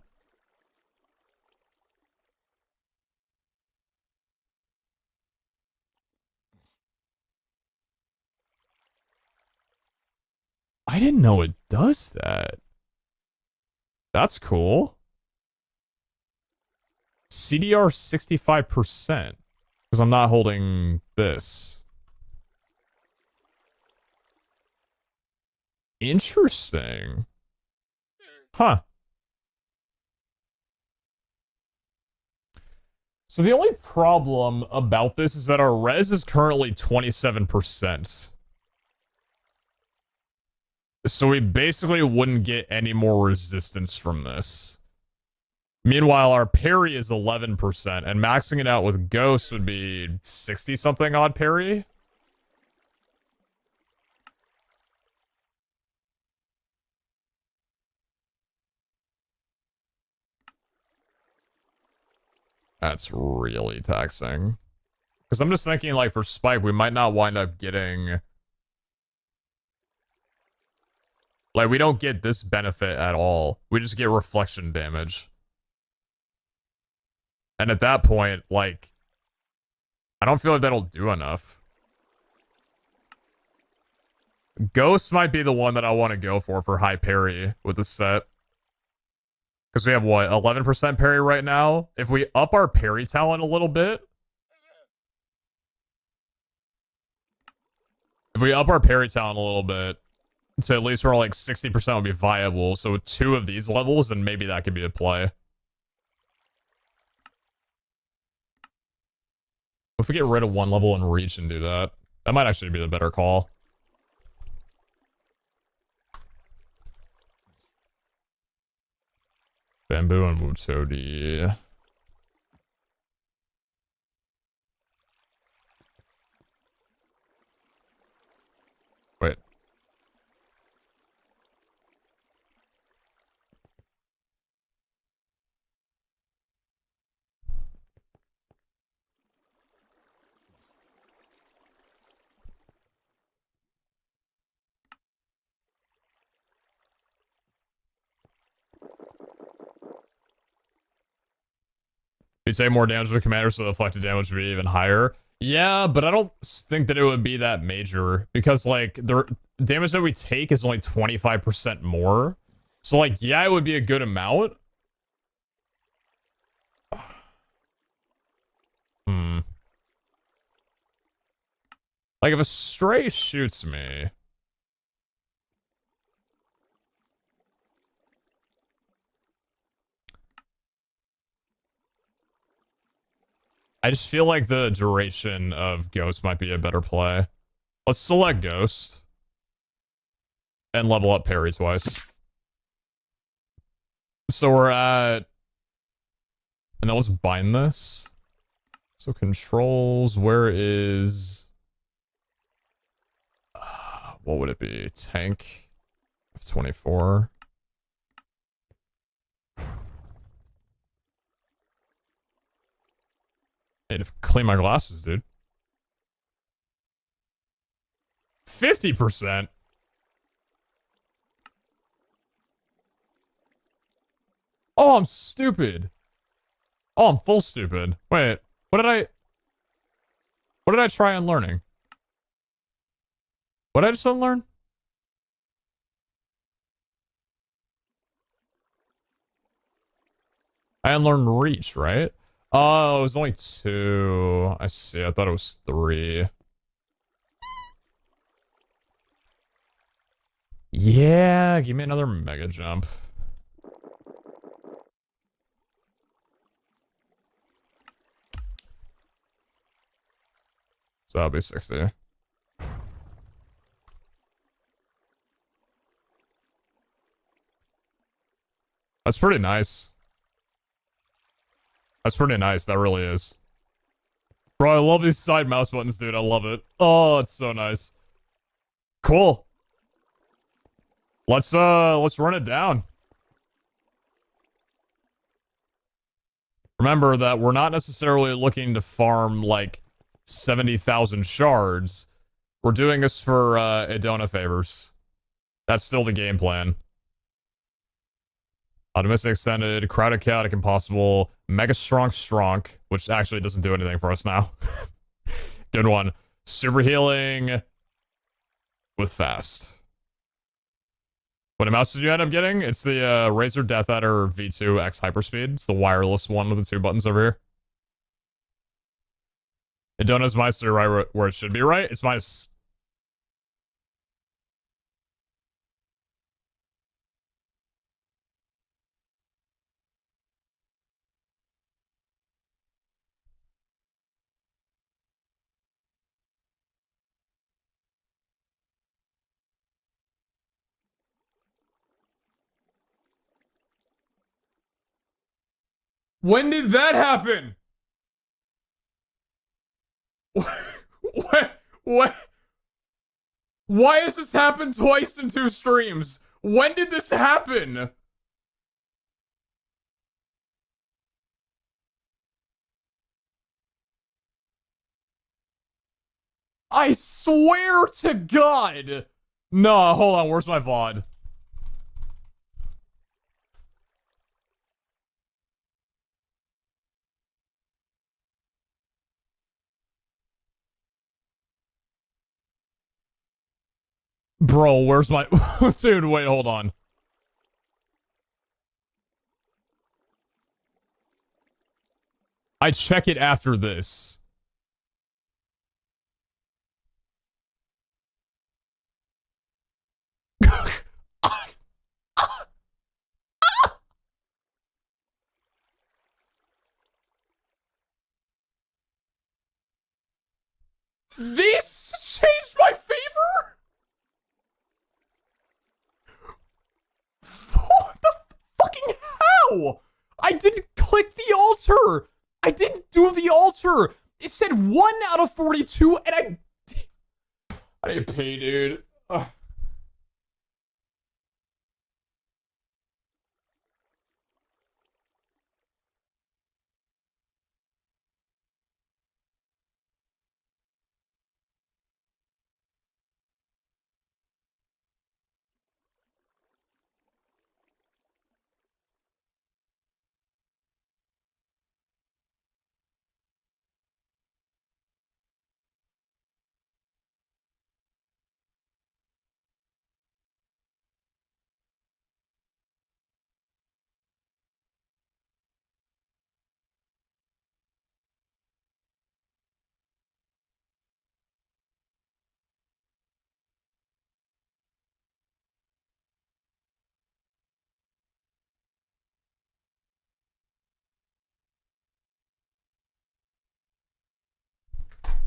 I didn't know it does that. That's cool. CDR 65%. Because I'm not holding this. Interesting. Huh. So the only problem about this is that our res is currently 27%. So we basically wouldn't get any more resistance from this. Meanwhile, our parry is 11%, and maxing it out with Ghost would be 60-something odd parry. That's really taxing. Because I'm just thinking, like, for Spike, we might not wind up getting... Like, we don't get this benefit at all. We just get reflection damage. And at that point, like... I don't feel like that'll do enough. Ghost might be the one that I want to go for high parry with the set. Because we have, what, 11% parry right now? If we up our parry talent a little bit... If we up our parry talent a little bit... So at least we're like 60% would be viable. So with 2 of these levels, then maybe that could be a play. If we get rid of 1 level and reach and do that, that might actually be the better call. Bamboo and Wutodi. Wait. You'd say more damage to the commander, so the afflicted damage would be even higher. Yeah, but I don't think that it would be that major. Because, like, the damage that we take is only 25% more. So, like, yeah, it would be a good amount. Like, if a stray shoots me... I just feel like the duration of Ghost might be a better play. Let's select Ghost. And level up parry twice. So we're at... And then let's bind this. So controls, where is... what would it be? Tank? F24. Hey, to clean my glasses, dude. 50%? Oh, I'm stupid. Oh, I'm full stupid. Wait, what did I try unlearning? What did I just unlearn? I unlearned reach, right? Oh, it was only 2. I see. I thought it was 3. Yeah, give me another mega jump. So that'll be 60. That's pretty nice. That's pretty nice. That really is. Bro, I love these side mouse buttons, dude. I love it. Oh, it's so nice. Cool. Let's run it down. Remember that we're not necessarily looking to farm, like, 70,000 shards. We're doing this for, Adona favors. That's still the game plan. Optimistic Extended, Crowded Chaotic Impossible, Mega Strong, which actually doesn't do anything for us now. Good one. Super Healing with Fast. What mouse did you end up getting? It's the Razer Death Adder V2 X Hyperspeed. It's the wireless one with the 2 buttons over here. Adona's minus 3 right where it should be, right? It's minus... When did that happen? What? Why has this happened twice in 2 streams? When did this happen? I swear to God. No, hold on. Where's my VOD? Bro, where's my... Dude, wait, hold on. I check it after this. This changed my favor? What the fucking how? I didn't click the altar. I didn't do the altar. It said 1 out of 42 and I didn't pay, dude. Ugh.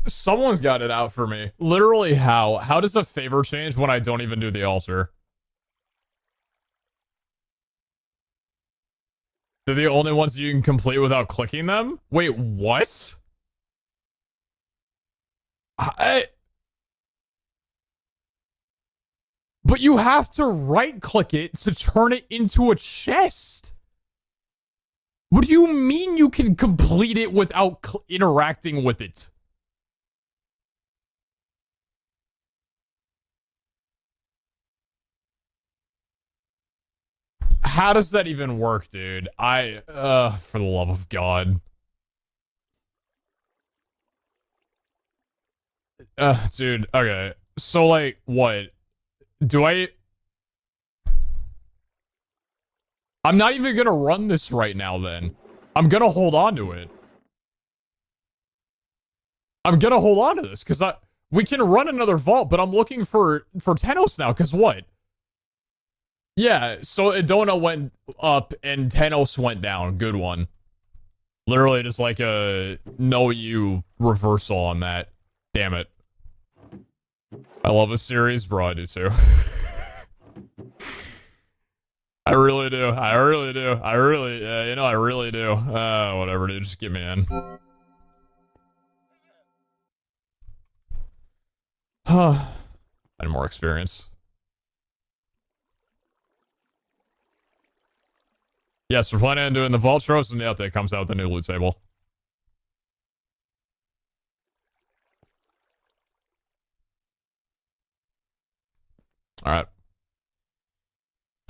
Someone's got it out for me. Literally how? How does a favor change when I don't even do the altar? They're the only ones you can complete without clicking them? Wait, what? But you have to right-click it to turn it into a chest. What do you mean you can complete it without interacting with it? How does that even work, dude? For the love of God. Dude, okay. So, like, what? Do I... I'm not even gonna run this right now, then. I'm gonna hold on to it. I'm gonna hold on to this, because we can run another vault, but I'm looking for Tenos now, because what? Yeah, so Adona went up and Tenos went down. Good one. Literally just like a no-you reversal on that. Damn it. I love a series, bro, I do too. I really do. I really do. I really, you know, I really do. Whatever, dude, just get me in. I need more experience. Yes, we're planning on doing the vault shows when the update comes out with the new loot table. Alright.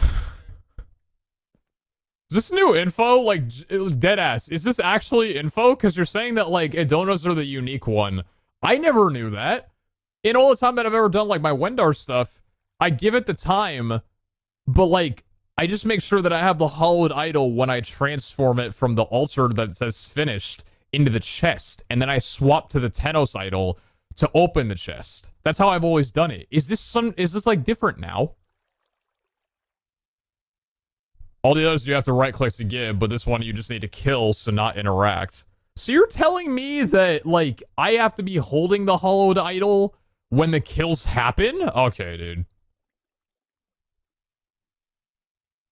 Is this new info? Like, it was deadass. Is this actually info? Because you're saying that, like, Adonas are the unique one. I never knew that. In all the time that I've ever done, like, my Wendar stuff, I give it the time, but, like, I just make sure that I have the hollowed idol when I transform it from the altar that says finished into the chest, and then I swap to the Tenos idol to open the chest. That's how I've always done it. Is this like different now? All the others you have to right click to give, but this one you just need to kill so not interact. So you're telling me that, like, I have to be holding the hollowed idol when the kills happen? Okay, dude.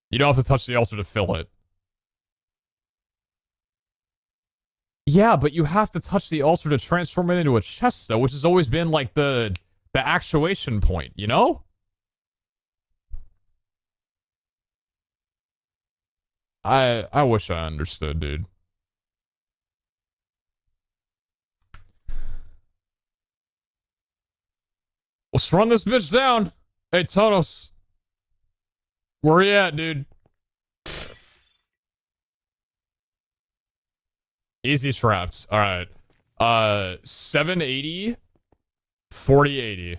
You don't have to touch the altar to fill it. Yeah, but you have to touch the altar to transform it into a chest, though, which has always been, like, the actuation point, you know? I wish I understood, dude. Let's run this bitch down. Hey, Tonos. Where you at, dude? Easy traps. Alright. 780. 4080.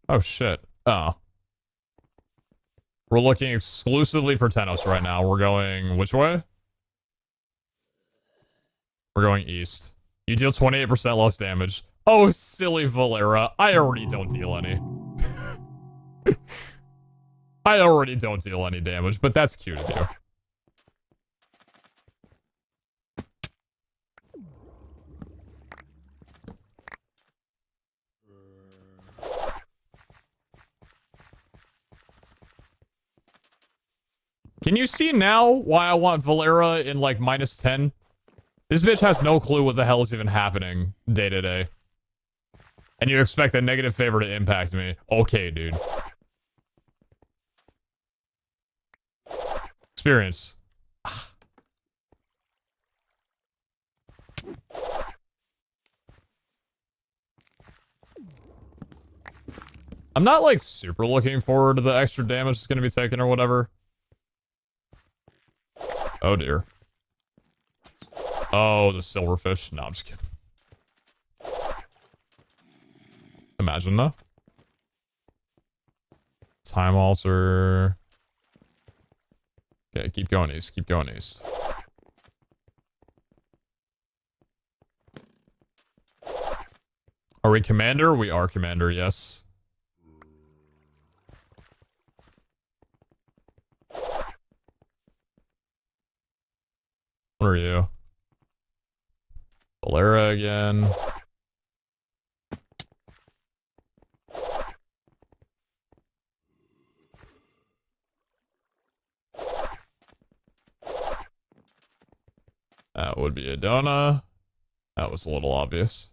Oh, shit. Oh. We're looking exclusively for Tenos right now. We're going which way? We're going east. You deal 28% less damage. Oh, silly Valera. I already don't deal any. I already don't deal any damage, but that's cute of you. Can you see now why I want Valera in, like, -10? This bitch has no clue what the hell is even happening day to day. And you expect a negative favor to impact me. Okay, dude. Experience. I'm not, like, super looking forward to the extra damage that's gonna be taken or whatever. Oh, dear. Oh, the silverfish. No, I'm just kidding. Imagine, though. Time altar. Okay, keep going east. Keep going east. Are we commander? We are commander, yes. What are you? Valera again. That would be Adona. That was a little obvious.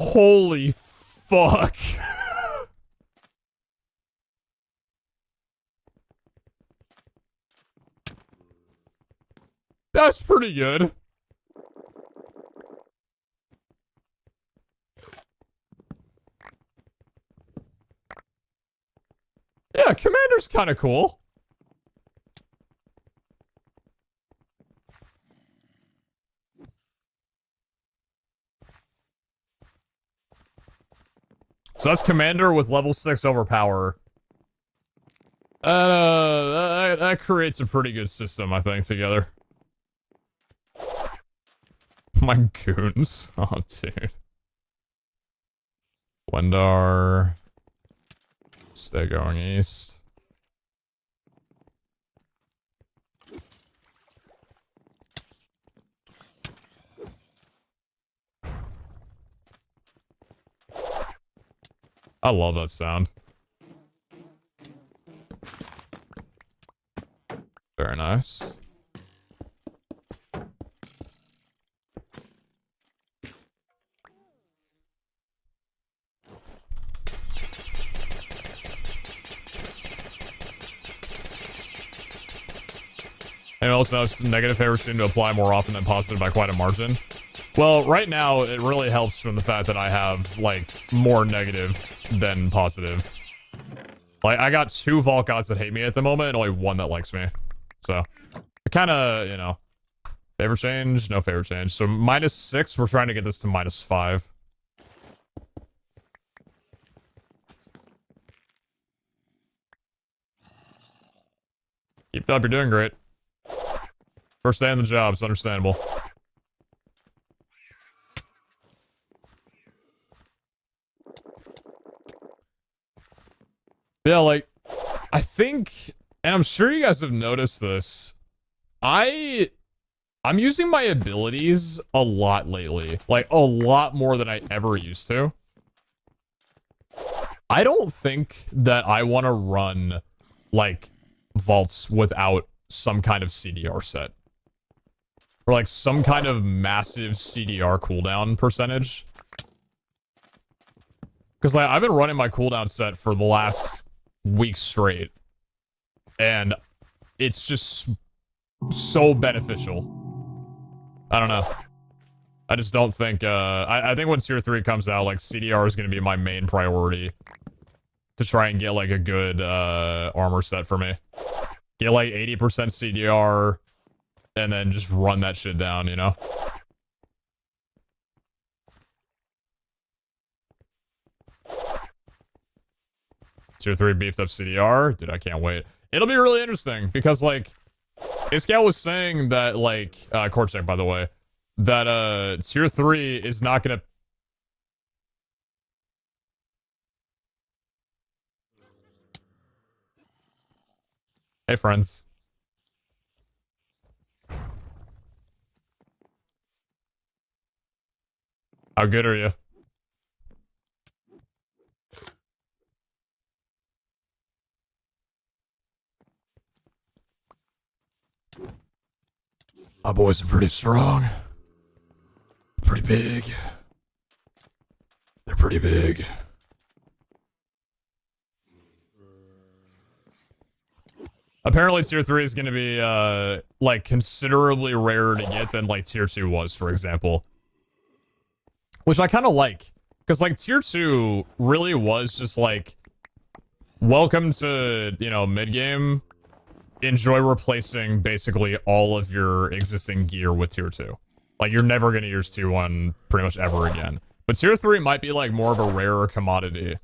Holy fuck. That's pretty good. Yeah, Commander's kind of cool. So that's Commander with level 6 overpower. That creates a pretty good system, I think, together. My goons. Oh, dude. Wendar. Stay going east. I love that sound. Very nice. And also notice negative favors seem to apply more often than positive by quite a margin. Well, right now, it really helps from the fact that I have, like, more negative than positive. Like, I got 2 Vault Gods that hate me at the moment, and only 1 that likes me. So, it kinda, you know, favor change, no favor change. So, -6, we're trying to get this to -5. Keep it up, you're doing great. First day on the job, it's understandable. Yeah, like, I think, and I'm sure you guys have noticed this, I'm using my abilities a lot lately. Like, a lot more than I ever used to. I don't think that I want to run, like, vaults without some kind of CDR set. Or, like, some kind of massive CDR cooldown percentage. Because, like, I've been running my cooldown set for the last week straight. And it's just so beneficial. I don't know. I just don't think, I think when Tier 3 comes out, like, CDR is going to be my main priority. To try and get, like, a good, armor set for me. Get, like, 80% CDR, and then just run that shit down, you know? Tier 3 beefed up CDR? Dude, I can't wait. It'll be really interesting, because, like, Iscal was saying that, like, Korchak, by the way, that, Tier 3 is not gonna... Hey, friends. How good are you? My boys are pretty strong. Pretty big. They're pretty big. Apparently Tier 3 is going to be, like, considerably rarer to get than, like, Tier 2 was, for example. Which I kind of like. Because, like, Tier 2 really was just, like, welcome to, you know, mid-game. Enjoy replacing basically all of your existing gear with Tier 2. Like, you're never going to use Tier 1 pretty much ever again. But Tier 3 might be, like, more of a rarer commodity.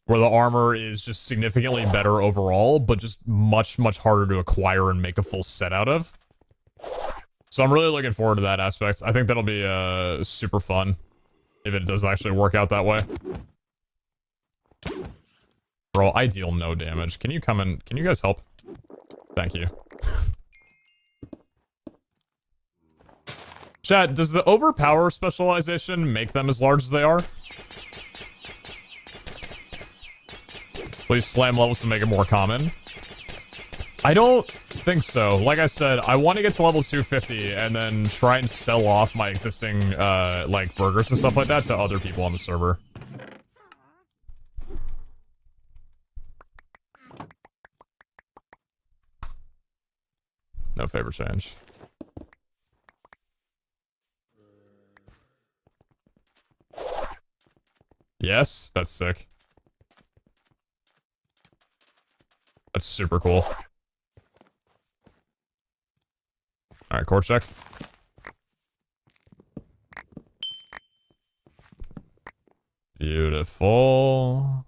Where the armor is just significantly better overall, but just much, much harder to acquire and make a full set out of. So I'm really looking forward to that aspect. I think that'll be, super fun. If it does actually work out that way. Bro, I deal no damage. Can you come in? Can you guys help? Thank you. Chat, does the overpower specialization make them as large as they are? Please slam levels to make it more common. I don't think so. Like I said, I want to get to level 250 and then try and sell off my existing, like, burgers and stuff like that to other people on the server. No favor change. Yes, that's sick. That's super cool. Alright, core check. Beautiful.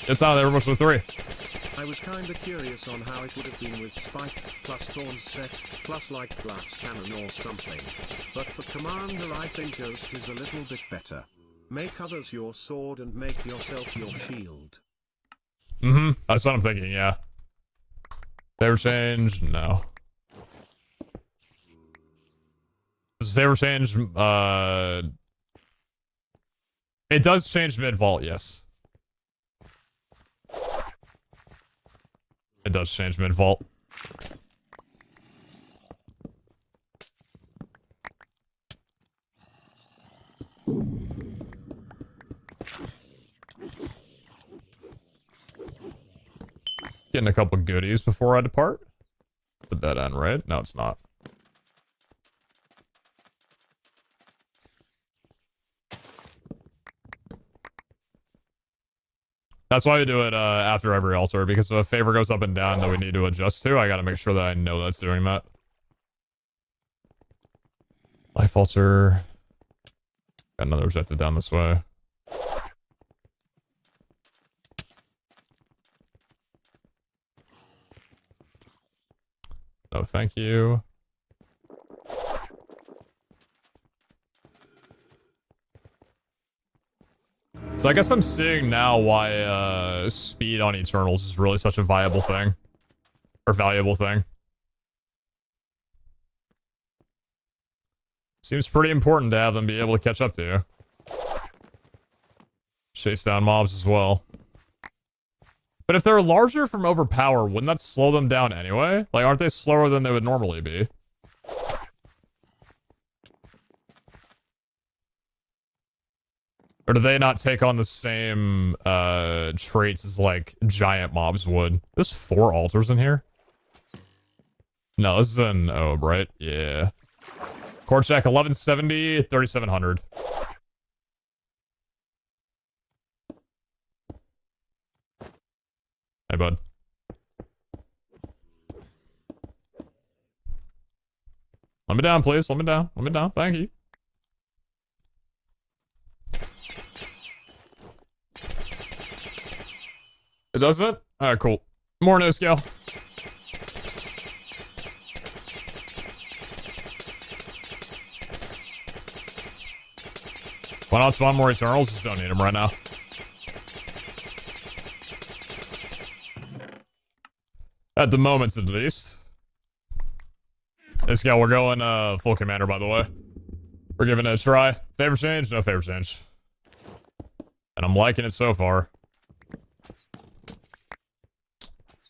It's not there, much with 3. I was kinda curious on how it would have been with Spike, plus Thorns set, plus like glass cannon or something. But for Commander I think Ghost is a little bit better. Make others your sword and make yourself your shield. Mm-hmm. That's what I'm thinking, yeah. Favor change? No. Does favor change, it does change mid-vault, yes. It does change mid-vault. Getting a couple goodies before I depart. It's a dead end, right? No, it's not. That's why we do it after every altar, because if a favor goes up and down that we need to adjust to, I gotta make sure that I know that's doing that. Life altar. Got another objective down this way. No, thank you. So I guess I'm seeing now why speed on Eternals is really such a viable thing. Or valuable thing. Seems pretty important to have them be able to catch up to you. Chase down mobs as well. But if they're larger from overpower, wouldn't that slow them down anyway? Like, aren't they slower than they would normally be? Or do they not take on the same traits as, like, giant mobs would? There's 4 altars in here? No, this is an Ob, right? Yeah. Core check 1170, 3700. Hey, bud. Let me down, please. Let me down. Let me down. Thank you. It doesn't? Alright, cool. More no scale. Why not spawn more Eternals? Just don't need them right now. At the moment, at least. Hey, Scale, we're going full commander, by the way. We're giving it a try. Favor change? No favor change. And I'm liking it so far.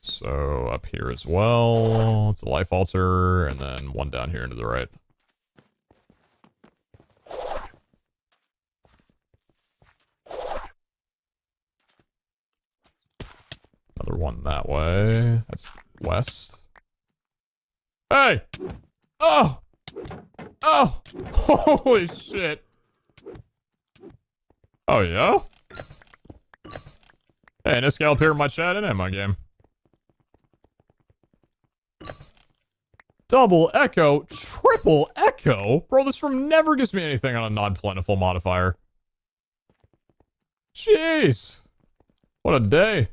So, up here as well. It's a life altar, and then one down here into the right. Another one that way. That's west. Hey! Oh! Oh! Holy shit! Oh, yeah? Hey, this guy appeared in my chat and in my game. Double echo, triple echo? Bro, this room never gives me anything on a non-plentiful modifier. Jeez. What a day.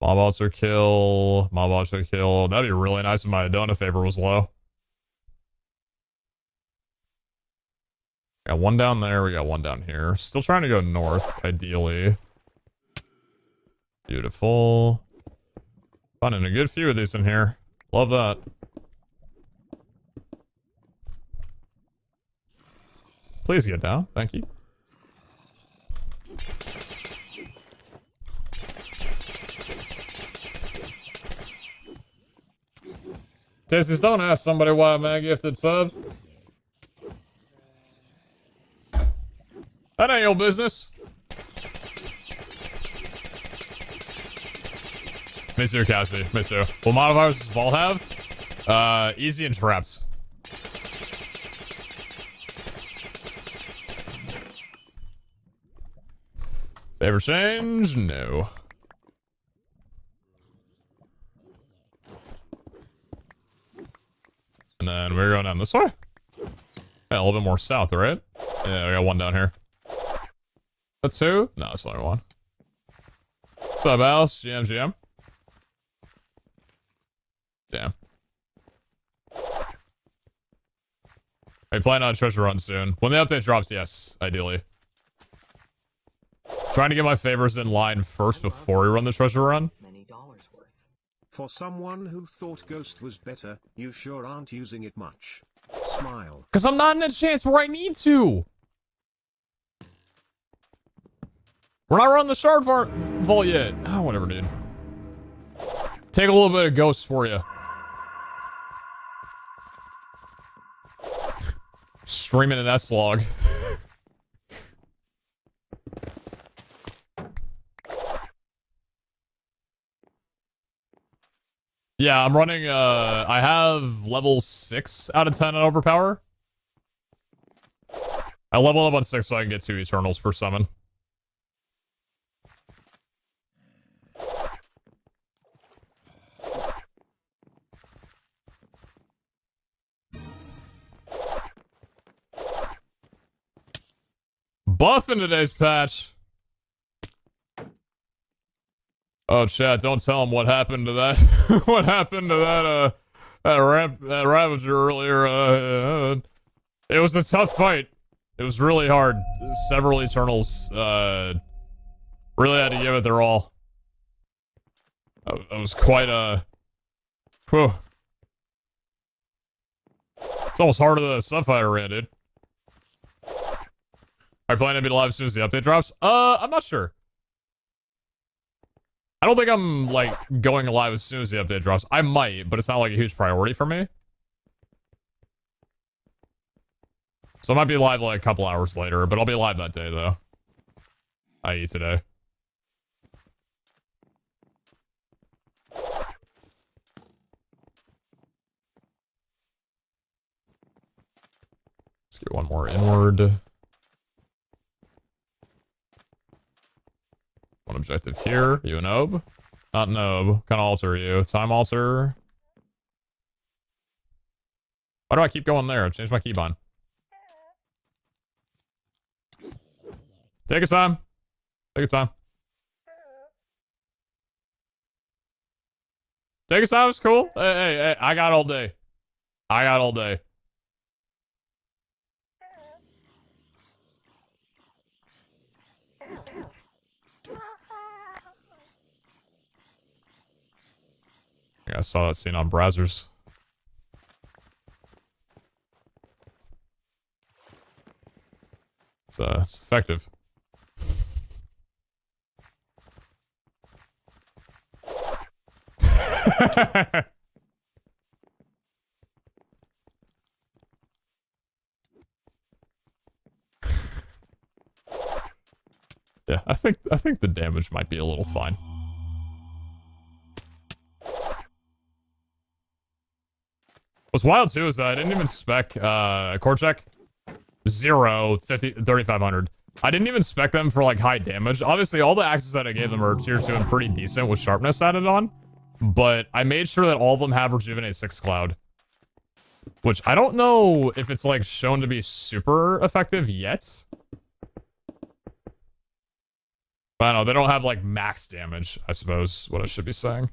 Mob altar kill. Mob altar kill. That'd be really nice if my Adona favor was low. Got one down there. We got one down here. Still trying to go north, ideally. Beautiful. Finding a good few of these in here. Love that. Please get down. Thank you. Tasties, don't ask somebody why man gifted subs. That ain't your business. Me too, Cassie. Me too. What modifiers does Vault have? Easy and trapped. Favor change? No. And then we're going down this way? Yeah, a little bit more south, right? Yeah, we got one down here. That's two? No, it's only one. What's up, Alice? GM. Damn. I plan on a treasure run soon. When the update drops, yes, ideally. Trying to get my favors in line first before we run the treasure run. For someone who thought Ghost was better, you sure aren't using it much. Smile. Because I'm not in a chance where I need to. We're not running the shard vault yet. Oh, whatever, dude. Take a little bit of Ghost for you. Streaming an S-log. Yeah, I'm running, I have level 6 out of 10 on Overpower. I leveled up on 6 so I can get 2 Eternals per summon. Buff in today's patch. Oh, chat, don't tell him what happened to that. What happened to that Ravager earlier. It was a tough fight. It was really hard. Several Eternals, really had to give it their all. That was quite a... Whew. It's almost harder than a Sunfire ran, dude. I plan to be live as soon as the update drops. I'm not sure. I don't think I'm, like, going live as soon as the update drops. I might, but it's not, like, a huge priority for me. So I might be live, like, a couple hours later, but I'll be live that day, though. I.e. today. Let's get one more inward. One objective here. You an Obe? Not an Obe. Kind of alter you. Time alter. Why do I keep going there? I've changed my keybind. Take your time. Take your time. Take your time. It's cool. Hey, I got all day. I got all day. I saw that scene on Brazzers. It's effective. Yeah, I think the damage might be a little fine. What's wild too is that I didn't even spec core check 0, 50, 3500. I didn't even spec them for like high damage. Obviously, all the axes that I gave them are tier 2 and pretty decent with sharpness added on. But I made sure that all of them have Rejuvenate 6 Cloud. Which I don't know if it's like shown to be super effective yet. But I don't know, they don't have like max damage, I suppose, what I should be saying.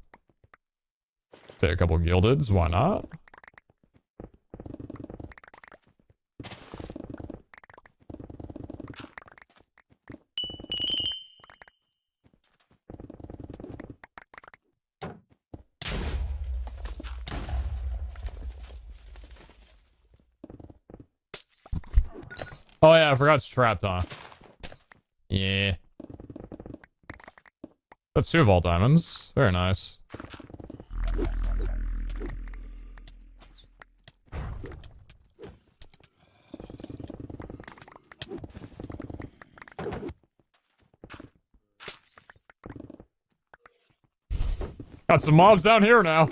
Take a couple Gildeds, why not? Oh yeah, I forgot it's trapped, huh? Yeah. That's 2 vault diamonds. Very nice. Got some mobs down here now.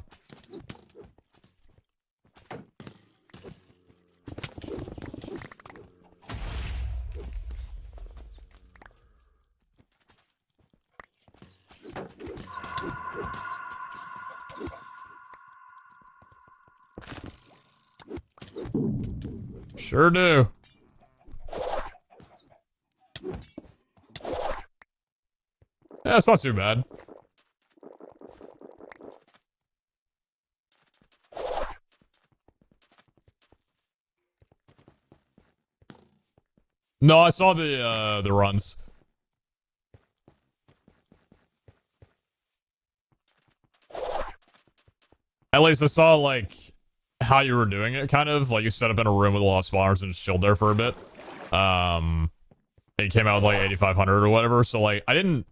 Sure do. Yeah, it's not too bad. No, I saw the runs. At least I saw, like, how you were doing it, kind of. Like, you set up in a room with a lot of spawners and just chilled there for a bit. It came out with, like, 8,500 or whatever, so, like, I didn't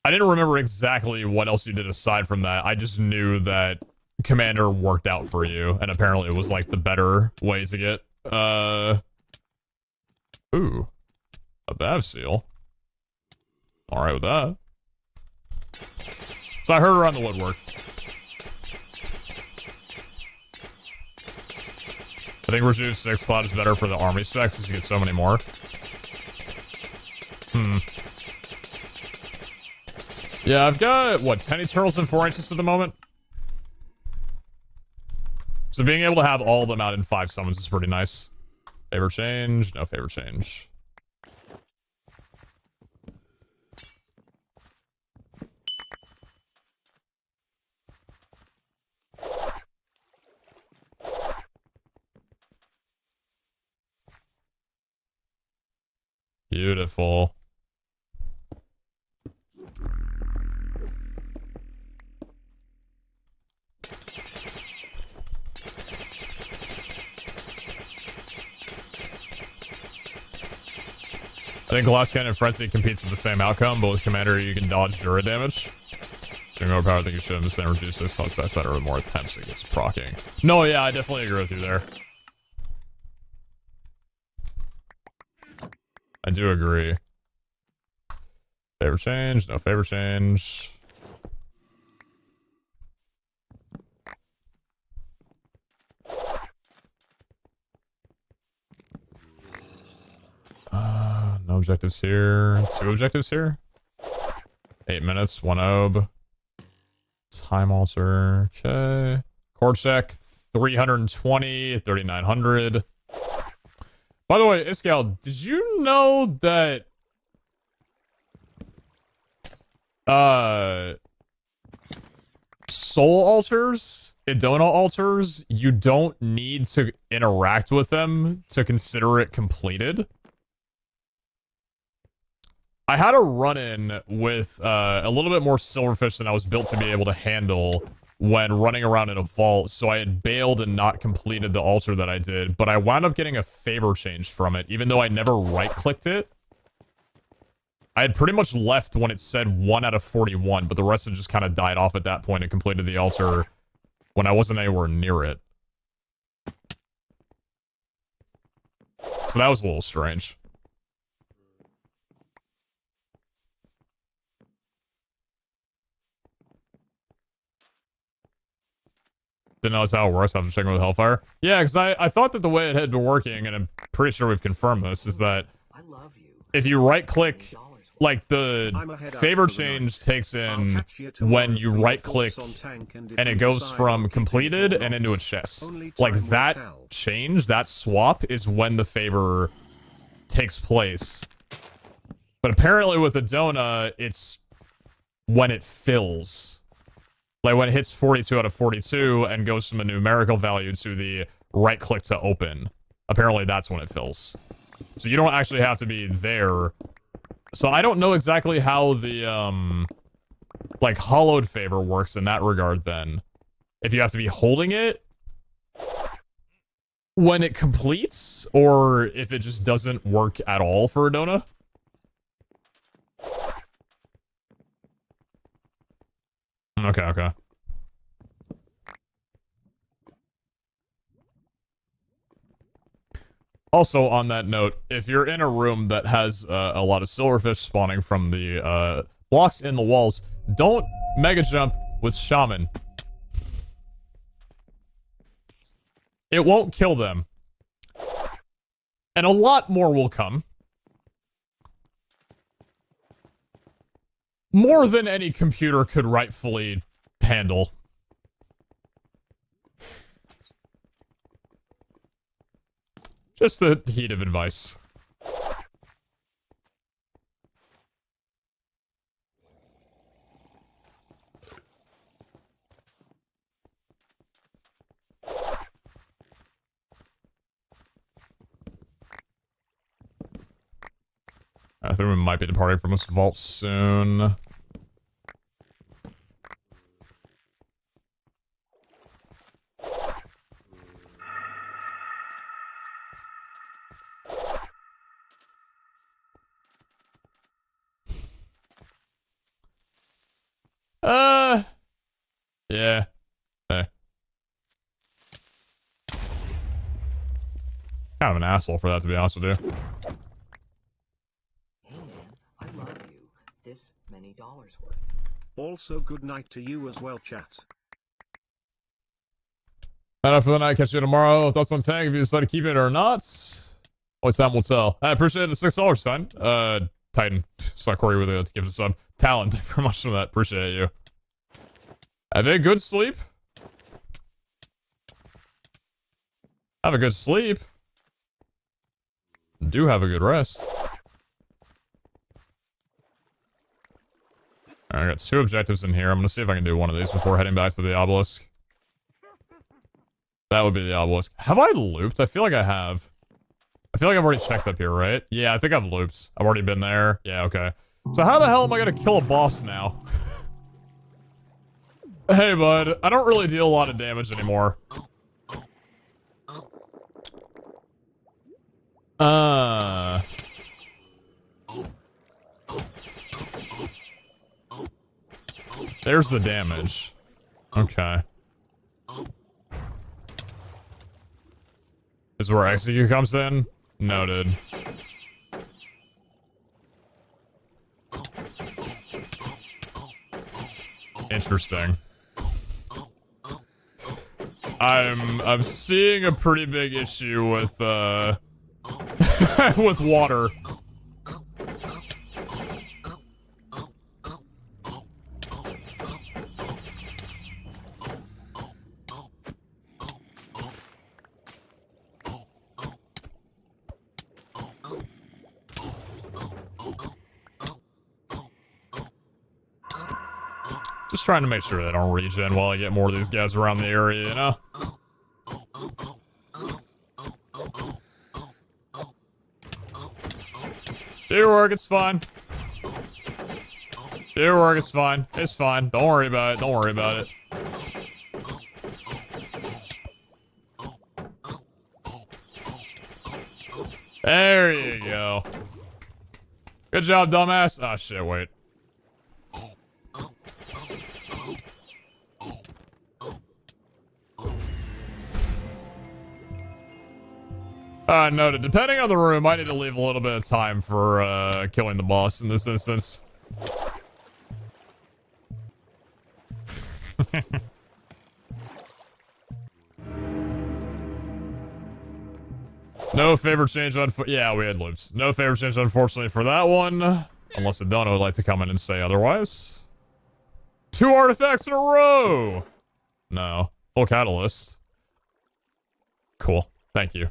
remember exactly what else you did aside from that. I just knew that Commander worked out for you, and apparently it was, like, the better way to get, ooh. A Bav Seal. Alright with that. So I heard around the woodwork. I think Rejuve 6 Cloud is better for the army specs because you get so many more. Yeah, I've got, what, 10 Eternals and 4 inches at the moment? So being able to have all of them out in 5 summons is pretty nice. Favor change? No favor change. Beautiful. I think Glass Cannon and Frenzy competes with the same outcome, but with Commander you can dodge Dura damage. So more power, I think you should have the same reduce this cost that's better with more attempts against procking. No, yeah, I definitely agree with you there. I do agree. Favor change, no favor change. No objectives here. 2 objectives here. 8 minutes, 1 ob. Time alter. Okay. Core check. 320, 3,900. By the way, Iskal, did you know that soul altars, Idona altars, you don't need to interact with them to consider it completed? I had a run-in with a little bit more silverfish than I was built to be able to handle when running around in a vault, so I had bailed and not completed the altar that I did, but I wound up getting a favor change from it, even though I never right-clicked it. I had pretty much left when it said 1 out of 41, but the rest had just kind of died off at that point and completed the altar when I wasn't anywhere near it. So that was a little strange. Didn't know that's how it works after checking with Hellfire. Yeah, because I thought that the way it had been working, and I'm pretty sure we've confirmed this, is that if you right-click, like, the favor change takes in when you right-click, and it goes from completed and into a chest. Like, that change, that swap, is when the favor takes place. But apparently with Idona, it's when it fills. Like, when it hits 42 out of 42 and goes from a numerical value to the right-click to open. Apparently, that's when it fills. So you don't actually have to be there. So I don't know exactly how the, like, hollowed favor works in that regard, then. If you have to be holding it, when it completes, or if it just doesn't work at all for Adona. Okay, okay. Also, on that note, if you're in a room that has a lot of silverfish spawning from the blocks in the walls, don't mega jump with Shaman. It won't kill them. And a lot more will come. More than any computer could rightfully handle. Just a heat of advice. I think we might be departing from this vault soon. Yeah. Hey. Kind of an asshole for that, to be honest with you. Hey man, I love you. This many dollars worth. Also good night to you as well, chat. Enough for the night. Catch you tomorrow. Thoughts on Tank, if you decide to keep it or not. Only time will tell. I appreciate the $6, son. Titan. Saw Corey with it to give us a sub. Talon, thank you very much for that. Appreciate you. Have a good sleep. Have a good sleep. Do have a good rest. Alright, I got 2 objectives in here. I'm gonna see if I can do one of these before heading back to the obelisk. That would be the obelisk. Have I looped? I feel like I have. I feel like I've already checked up here, right? Yeah, I think I've looped. I've already been there. Yeah, okay. So how the hell am I gonna kill a boss now? Hey, bud. I don't really deal a lot of damage anymore. There's the damage. Okay. This is where Execute comes in? Noted. Interesting. I'm seeing a pretty big issue with with water. Just trying to make sure they don't regen while I get more of these guys around the area, you know? Do your work, it's fine. Do your work, it's fine. It's fine. Don't worry about it. Don't worry about it. There you go. Good job, dumbass. Ah, shit, wait. Noted. Depending on the room, I need to leave a little bit of time for, killing the boss in this instance. No favor change on yeah, we had loops. No favor change, unfortunately, for that one. Unless Adona would like to come in and say otherwise. 2 artifacts in a row! No. Full catalyst. Cool. Thank you.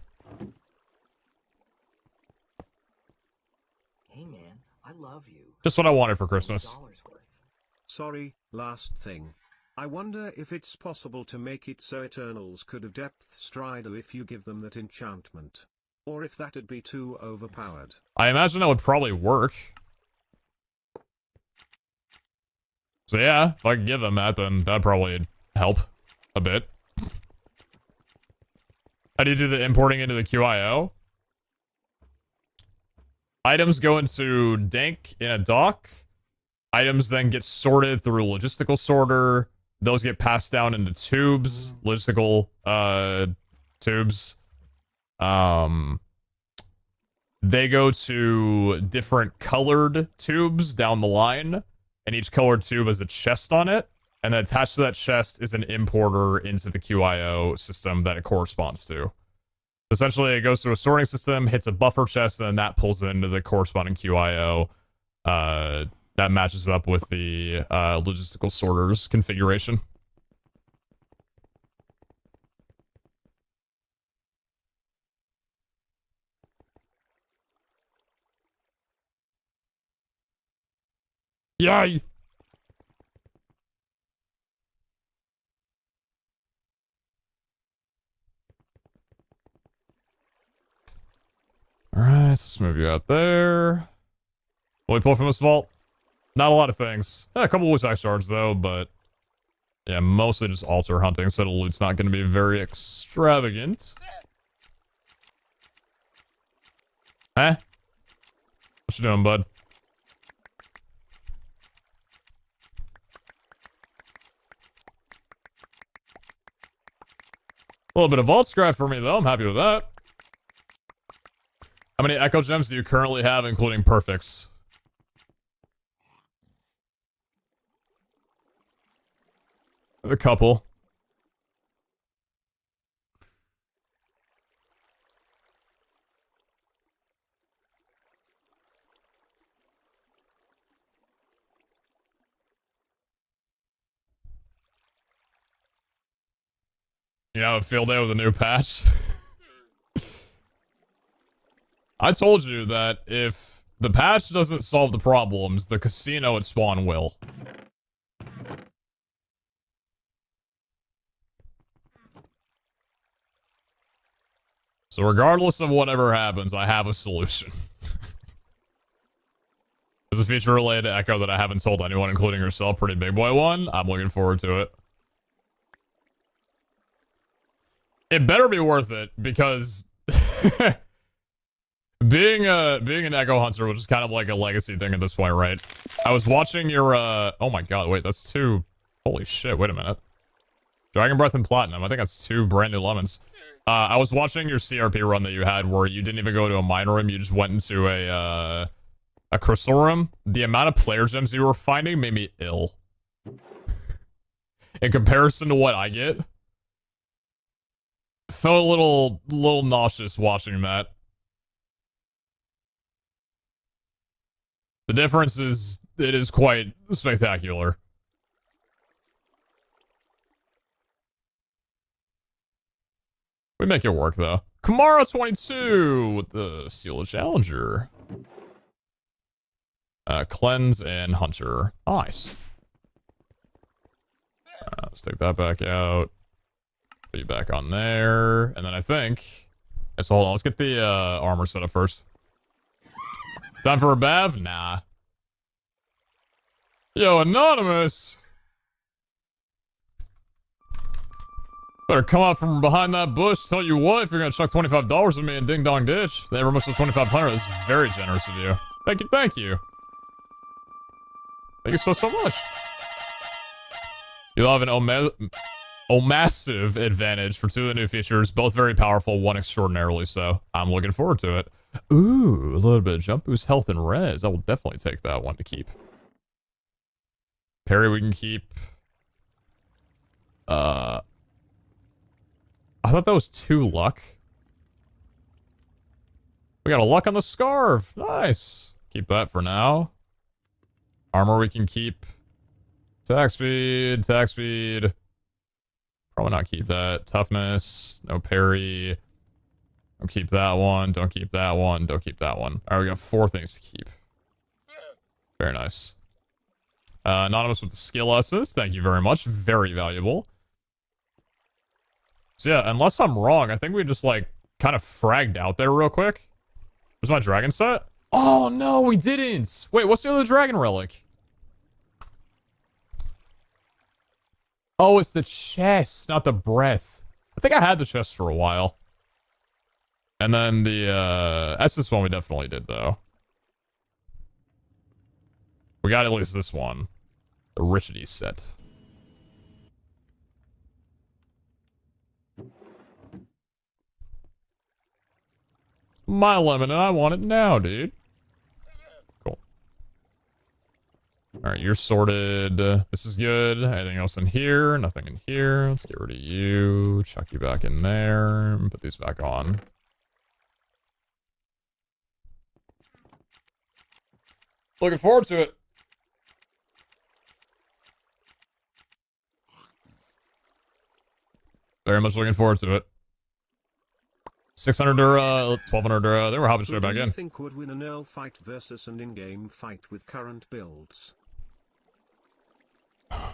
Hey man, I love you. Just what I wanted for Christmas. Sorry, last thing. I wonder if it's possible to make it so Eternals could have Depth Strider if you give them that enchantment. Or if that'd be too overpowered. I imagine that would probably work. So yeah, if I could give them that, then that'd probably help a bit. How do you do the importing into the QIO? Items go into Dank in a dock. Items then get sorted through a logistical sorter. Those get passed down into tubes, logistical tubes. They go to different colored tubes down the line, and each colored tube has a chest on it, and then attached to that chest is an importer into the QIO system that it corresponds to. Essentially, it goes through a sorting system, hits a buffer chest, and then that pulls it into the corresponding QIO. That matches up with the logistical sorters configuration. Yay! Alright, let's move you out there. Will we pull from this vault? Not a lot of things. A couple loot axe shards though, but yeah, mostly just altar hunting, so the loot's not going to be very extravagant. Huh? What you doing, bud? A little bit of vault scrap for me though, I'm happy with that. How many echo gems do you currently have, including perfects? A couple. You know, a field day with a new patch. I told you that if the patch doesn't solve the problems, the casino at spawn will. So regardless of whatever happens, I have a solution. There's a feature related to Echo that I haven't told anyone, including yourself. Pretty big boy one. I'm looking forward to it. It better be worth it, because being an Echo Hunter, which is kind of like a legacy thing at this point, right? I was watching your oh my god, wait, that's two. Holy shit, wait a minute. Dragon Breath and Platinum. I think that's two brand new lemons. I was watching your CRP run that you had where you didn't even go to a mine room, you just went into a crystal room. The amount of player gems you were finding made me ill. In comparison to what I get. Felt a little nauseous watching that. The difference is, it is quite spectacular. We make it work, though. Kamara22 with the Seal of Challenger. Cleanse and Hunter. Nice. Let's take that back out. Put you back on there. And then I think... So hold on, let's get the armor set up first. Time for a bath? Nah. Yo, Anonymous! Better come out from behind that bush. Tell you what, if you're gonna chuck $25 at me in Ding Dong Ditch, they ever much as 2,500. That's very generous of you. Thank you, thank you. Thank you so much. You'll have an massive advantage for two of the new features, both very powerful, one extraordinarily so. I'm looking forward to it. Ooh, a little bit of jump boost, health, and res. I will definitely take that one to keep. Parry we can keep. I thought that was 2 luck. We got a luck on the scarf. Nice. Keep that for now. Armor we can keep. Attack speed, attack speed. Probably not keep that. Toughness, no parry. Don't keep that one, don't keep that one, don't keep that one. Alright, we got 4 things to keep. Very nice. Anonymous with the skill S's, thank you very much. Very valuable. So yeah, unless I'm wrong, I think we just like kind of fragged out there real quick. Where's my dragon set? Oh no, we didn't! Wait, what's the other dragon relic? Oh, it's the chest, not the breath. I think I had the chest for a while. And then the Estus one we definitely did, though. We got at least this one. The Richity set. My lemon, and I want it now, dude. Cool. Alright, you're sorted. This is good. Anything else in here? Nothing in here. Let's get rid of you. Chuck you back in there. And put these back on. Looking forward to it. Very much looking forward to it. 600 Dura, 1200 Dura. They were hopping straight back in. Who do you think would win an Earl fight versus an in-game fight with current builds?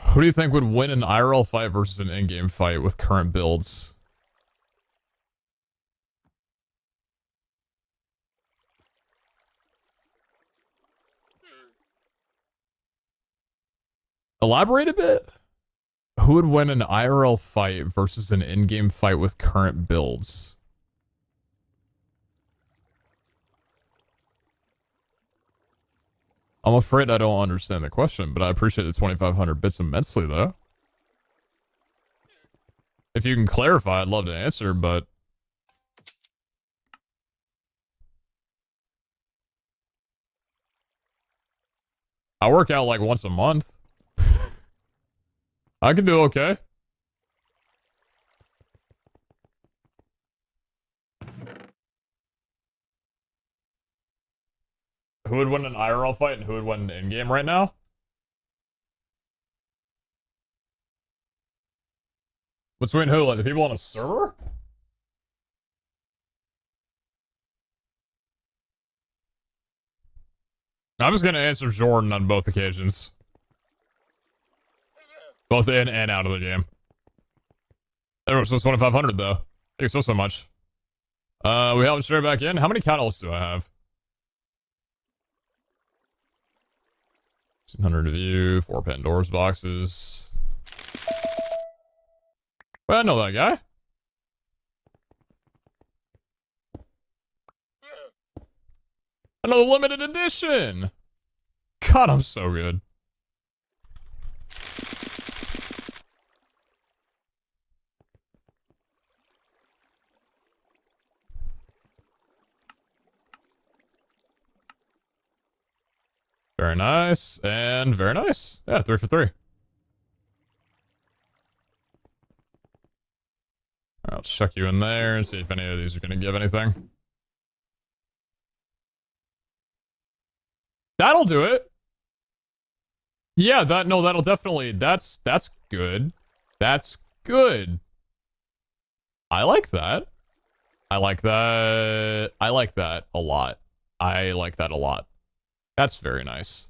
Who do you think would win an IRL fight versus an in-game fight with current builds? Elaborate a bit? Who would win an IRL fight versus an in-game fight with current builds? I'm afraid I don't understand the question, but I appreciate the 2,500 bits immensely, though. If you can clarify, I'd love to answer, but... I work out like once a month. I can do okay. Who would win an IRL fight and who would win an in-game right now? Between who? Like the people on a server? I'm just gonna answer Jordan on both occasions. Both in and out of the game. Everyone was 2,500 though. Thank you so much. We have it straight back in. How many catalysts do I have? 100 of you, 4 Pandora's boxes. Well, I know that guy. Another limited edition! God, I'm so good. Very nice, and very nice. Yeah, 3 for 3. Alright, let's chuck you in there and see if any of these are gonna give anything. That'll do it. Yeah, that'll definitely, that's good. That's good. I like that. I like that. I like that a lot. I like that a lot. That's very nice.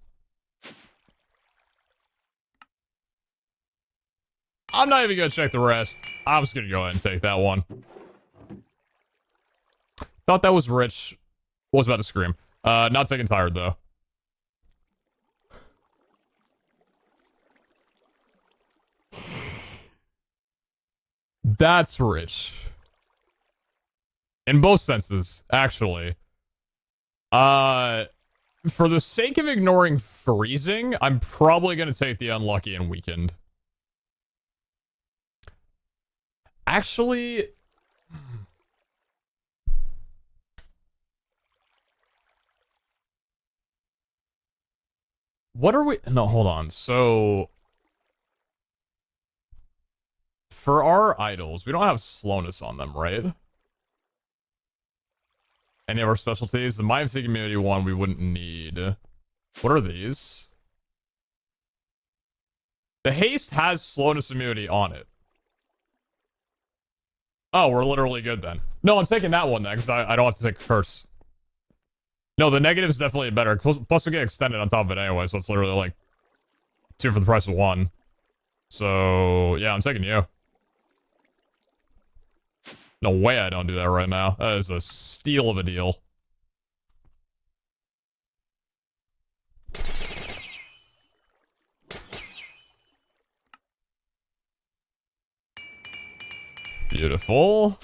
I'm not even gonna check the rest. I'm just gonna go ahead and take that one. Thought that was rich. Was about to scream. Not taking tired though. That's rich. In both senses, actually. For the sake of ignoring freezing, I'm probably gonna take the unlucky and weakened. Actually... What are we... No, hold on. So... For our idols, we don't have slowness on them, right? Any of our specialties? The Mind Fatigue Immunity one we wouldn't need. What are these? The Haste has slowness immunity on it. Oh, we're literally good then. No, I'm taking that one then, because I don't have to take a curse. No, the negative is definitely better. Plus we get extended on top of it anyway, so it's literally like 2 for the price of 1. So, yeah, I'm taking you. No way I don't do that right now. That is a steal of a deal. Beautiful.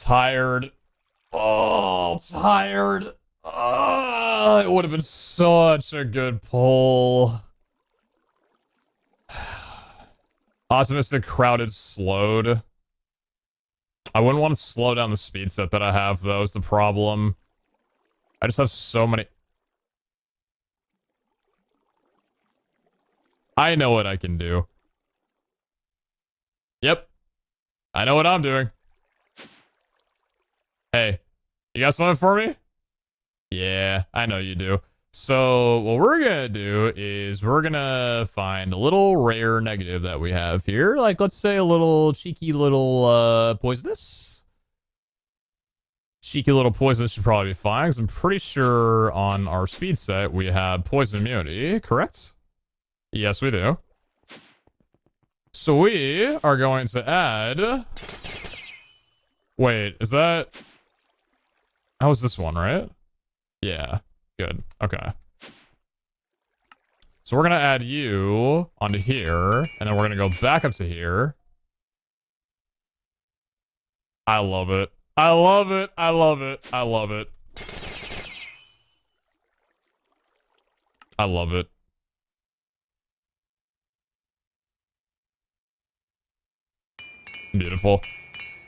Tired. Oh, tired. It would have been such a good pull. Optimistic, crowded, slowed. I wouldn't want to slow down the speed set that I have, though, is the problem. I just have so many... I know what I can do. Yep. I know what I'm doing. Hey, you got something for me? Yeah, I know you do. So what we're gonna do is we're gonna find a little rare negative that we have here. Like, let's say a little cheeky little poisonous. Cheeky little poisonous should probably be fine, because I'm pretty sure on our speed set we have poison immunity, correct? Yes, we do. So we are going to add... Wait, is that... How was this one, right? Yeah, good. Okay. So we're gonna add you onto here, and then we're gonna go back up to here. I love it. I love it. I love it. I love it. I love it. Beautiful.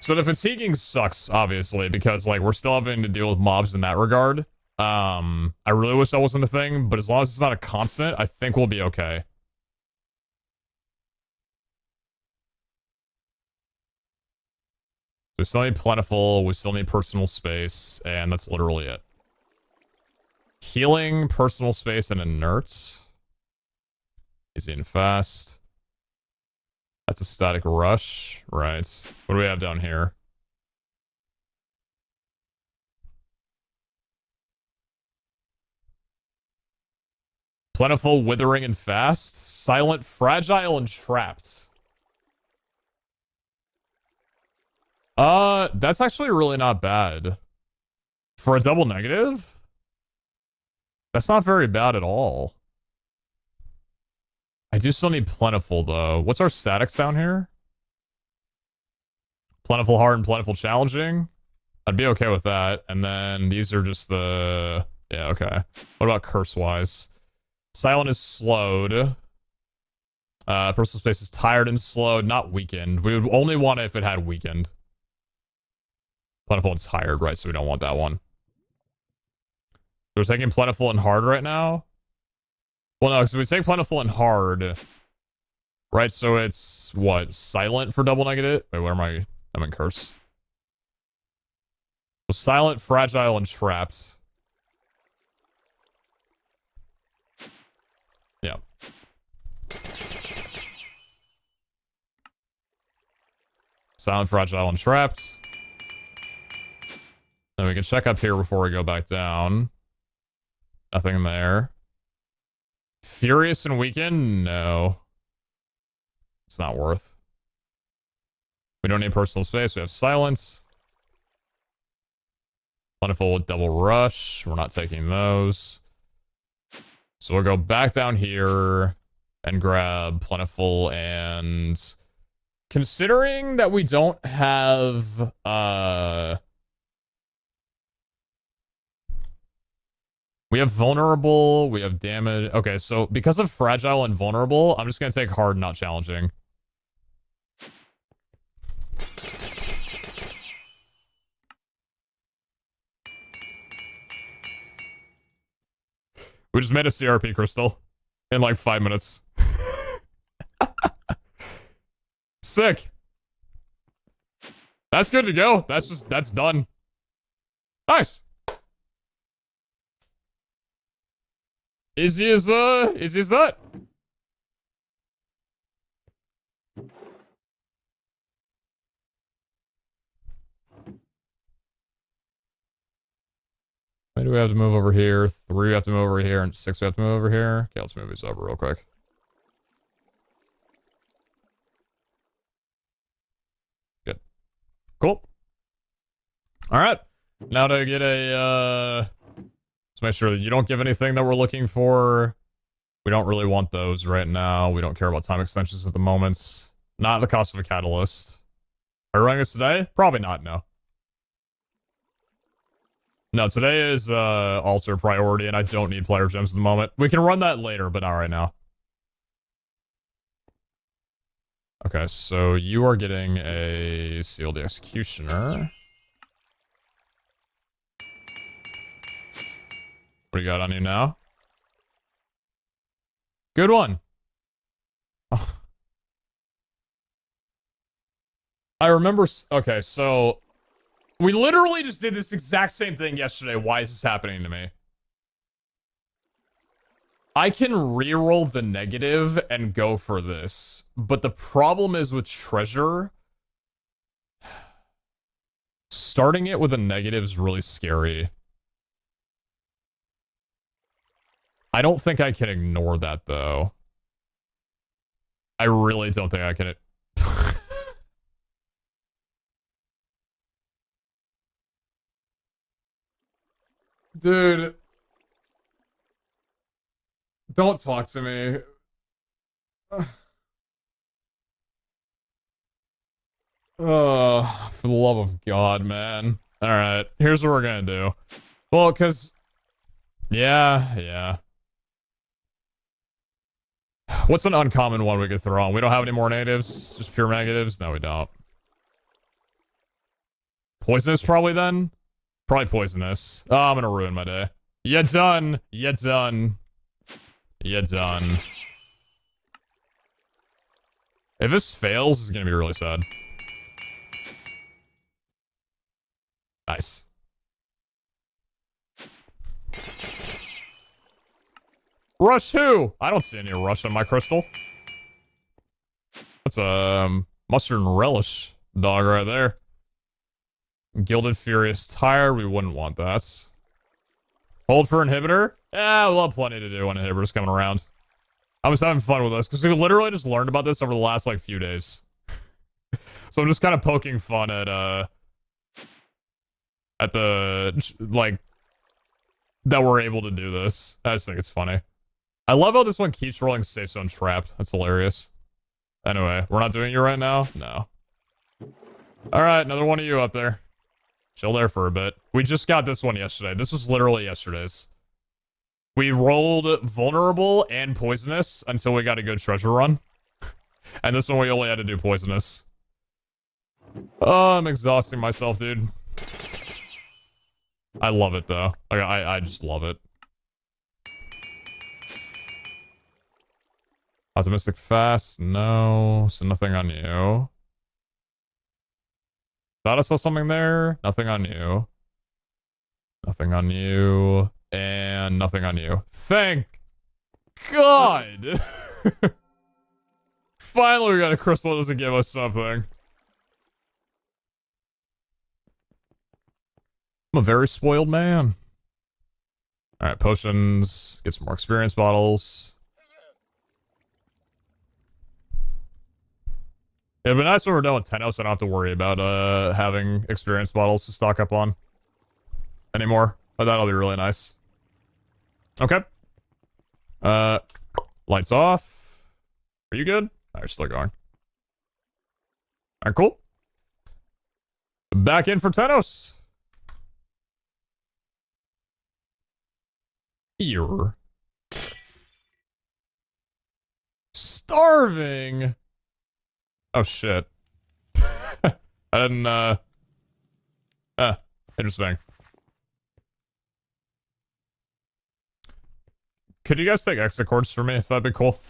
So the fatiguing sucks, obviously, because, like, we're still having to deal with mobs in that regard. I really wish that wasn't a thing, but as long as it's not a constant, I think we'll be okay. We still need plentiful, we still need personal space, and that's literally it. Healing, personal space, and inert. Easy and fast. That's a static rush, right? What do we have down here? Plentiful, withering, and fast. Silent, fragile, and trapped. That's actually really not bad. For a double negative? That's not very bad at all. I do still need plentiful, though. What's our statics down here? Plentiful, hard, and plentiful, challenging. I'd be okay with that. And then these are just the... Yeah, okay. What about curse-wise? Silent is slowed. Personal space is tired and slowed, not weakened. We would only want it if it had weakened. Plentiful and tired, right? So we don't want that one. We're taking plentiful and hard right now. Well, no, because we take plentiful and hard, right? So it's, what, silent for double negative? Wait, where am I? I'm in curse. So silent, fragile, and trapped. Yeah. Silent, fragile, and trapped. Then we can check up here before we go back down. Nothing there. Furious and weakened? No. It's not worth. We don't need personal space. We have silence. Plentiful with double rush. We're not taking those. So we'll go back down here and grab plentiful, and considering that we don't have we have vulnerable, we have damage. Okay, so because of fragile and vulnerable, I'm just gonna take hard, not challenging. We just made a CRP crystal in like 5 minutes. Sick. That's good to go. That's done. Nice. Easy as that. Why do we have to move over here? 3 we have to move over here, and 6 we have to move over here. Okay, let's move these over real quick. Good. Cool. Alright. Now to get a, let's make sure that you don't give anything that we're looking for. We don't really want those right now. We don't care about time extensions at the moment. Not at the cost of a catalyst. Are we running this today? Probably not, no. No, today is also a priority, and I don't need player gems at the moment. We can run that later, but not right now. Okay, so you are getting a Seal the Executioner. What do you got on you now? Good one. Oh. I remember... Okay, so... We literally just did this exact same thing yesterday. Why is this happening to me? I can reroll the negative and go for this. But the problem is with treasure... Starting it with a negative is really scary. I don't think I can ignore that, though. I really don't think I can... Dude. Don't talk to me. Oh, for the love of God, man. Alright, here's what we're gonna do. Well, because... Yeah. What's an uncommon one we could throw on? We don't have any more negatives? Just pure negatives? No, we don't. Poisonous, probably, then? Probably poisonous. Oh, I'm gonna ruin my day. You're done. You're done. You're done. If this fails, it's gonna be really sad. Nice. Rush who? I don't see any rush on my crystal. That's a mustard and relish dog right there. Gilded Furious Tire, we wouldn't want that. Hold for inhibitor? Yeah, we'll have plenty to do when inhibitor's coming around. I was having fun with this, because we literally just learned about this over the last, like, few days. So I'm just kind of poking fun at the, like, that we're able to do this. I just think it's funny. I love how this one keeps rolling safe zone trapped. That's hilarious. Anyway, we're not doing it right now? No. Alright, another one of you up there. Chill there for a bit. We just got this one yesterday. This was literally yesterday's. We rolled vulnerable and poisonous until we got a good treasure run. And this one we only had to do poisonous. Oh, I'm exhausting myself, dude. I love it, though. Like, I just love it. Optimistic fast? No. So nothing on you. Thought I saw something there. Nothing on you. Nothing on you. And nothing on you. Thank God! Finally we got a crystal that doesn't give us something. I'm a very spoiled man. Alright, potions. Get some more experience bottles. It'd be nice when we're done with Tenos, I don't have to worry about having experience bottles to stock up on anymore. But that'll be really nice. Okay. Lights off. Are you good? You're still going. Alright, cool. Back in for Tenos. Ear. Starving. Oh shit. I didn't, interesting. Could you guys take exit cords for me, if that'd be cool?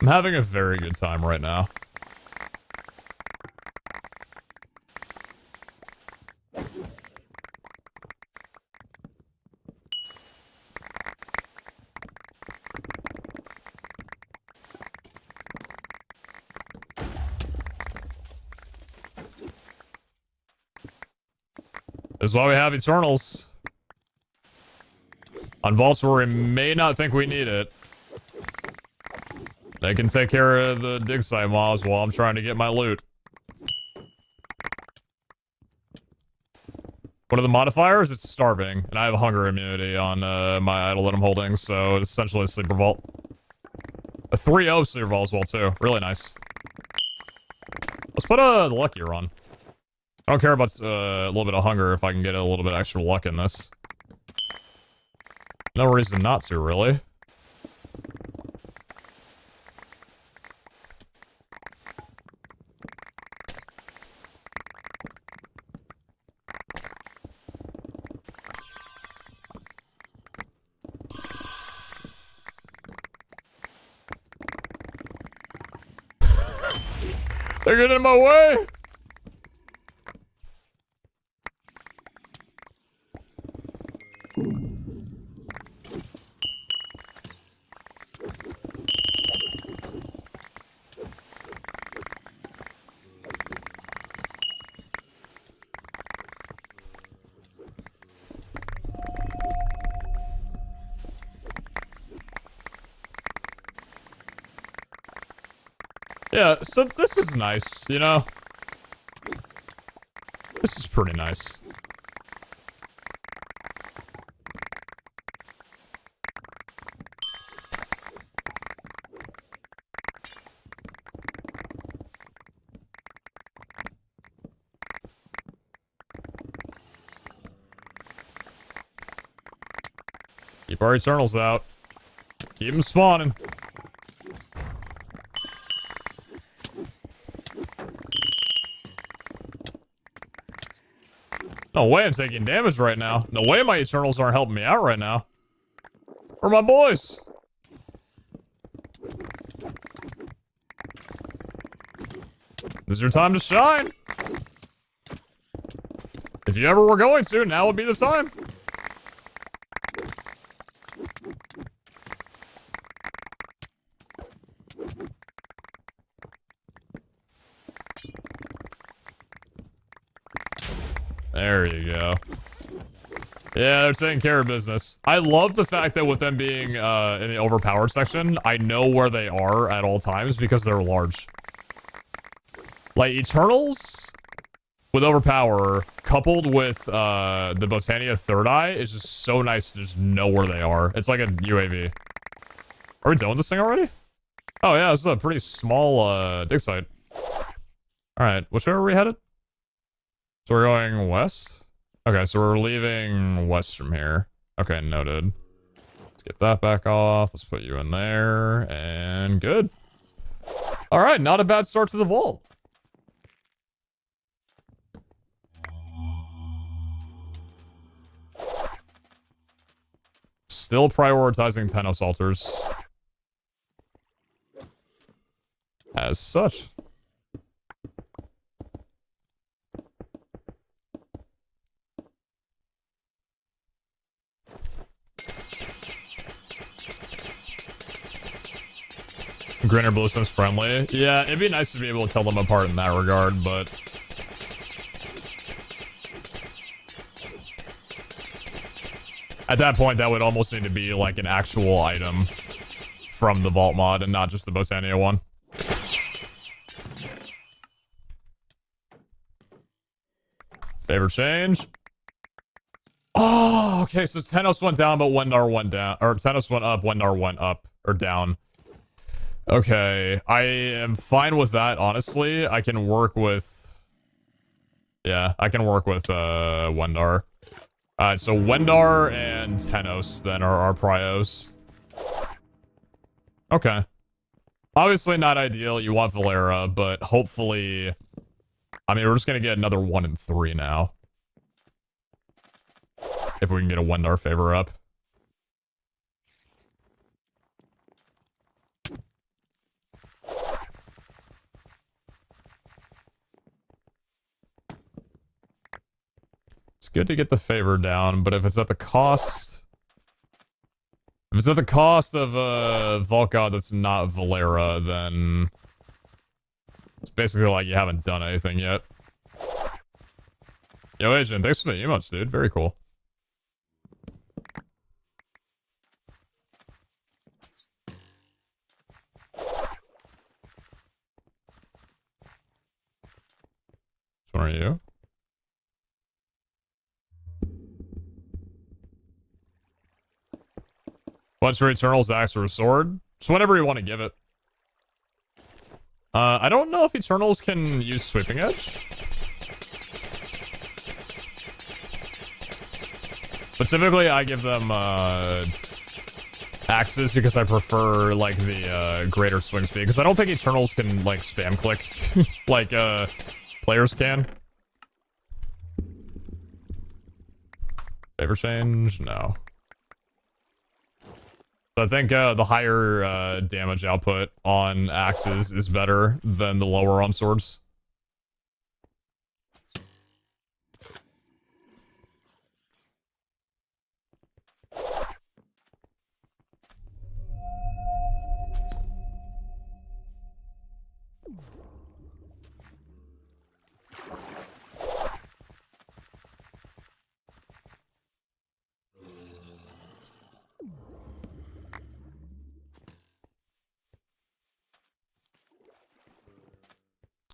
I'm having a very good time right now. This is why we have Eternals. On vaults where we may not think we need it. They can take care of the dig site mobs while I'm trying to get my loot. What are the modifiers? It's starving, and I have hunger immunity on my idol that I'm holding, so it's essentially a sleeper vault. A 3-0 sleeper vault as well, too. Really nice. Let's put the luckier on. I don't care about a little bit of hunger if I can get a little bit extra luck in this. No reason not to, really. They're getting in my way! Yeah, so this is nice, you know? This is pretty nice. Keep our Eternals out. Keep them spawning. No way I'm taking damage right now. No way my Eternals aren't helping me out right now. Where are my boys? This is your time to shine. If you ever were going to, now would be the time. There you go. Yeah, they're taking care of business. I love the fact that with them being in the overpowered section, I know where they are at all times because they're large. Like, Eternals with overpower, coupled with the Botania Third Eye, is just so nice to just know where they are. It's like a UAV. Are we done with this thing already? Oh yeah, this is a pretty small dig site. Alright, which way are we headed? So we're going west? Okay, so we're leaving west from here. Okay, noted. Let's get that back off. Let's put you in there. And good. Alright, not a bad start to the vault. Still prioritizing Tenos altars. As such. Green or blue seems friendly. Yeah, it'd be nice to be able to tell them apart in that regard, but... At that point, that would almost need to be like an actual item from the vault mod and not just the Botania one. Favorite change? Oh, okay, so Tenos went down, but Wendar went down. Or Tenos went up, Wendar went up. Or down. Okay, I am fine with that, honestly. I can work with... Yeah, I can work with Wendar. Alright, so Wendar and Tenos then are our prios. Okay. Obviously not ideal, you want Valera, but hopefully... I mean, we're just gonna get another 1 in 3 now. If we can get a Wendar favor up. It's good to get the favor down, but if it's at the cost... If it's at the cost of a Vault God that's not Valera, then... It's basically like you haven't done anything yet. Yo, Agent, thanks for the emotes, dude. Very cool. Which one are you? Once for Eternals, axe or a sword. Just whatever you want to give it. I don't know if Eternals can use Sweeping Edge. But typically I give them, axes because I prefer, like, the, greater swing speed. Because I don't think Eternals can, like, spam click like, players can. Favor change? No. I think the higher damage output on axes is better than the lower on swords.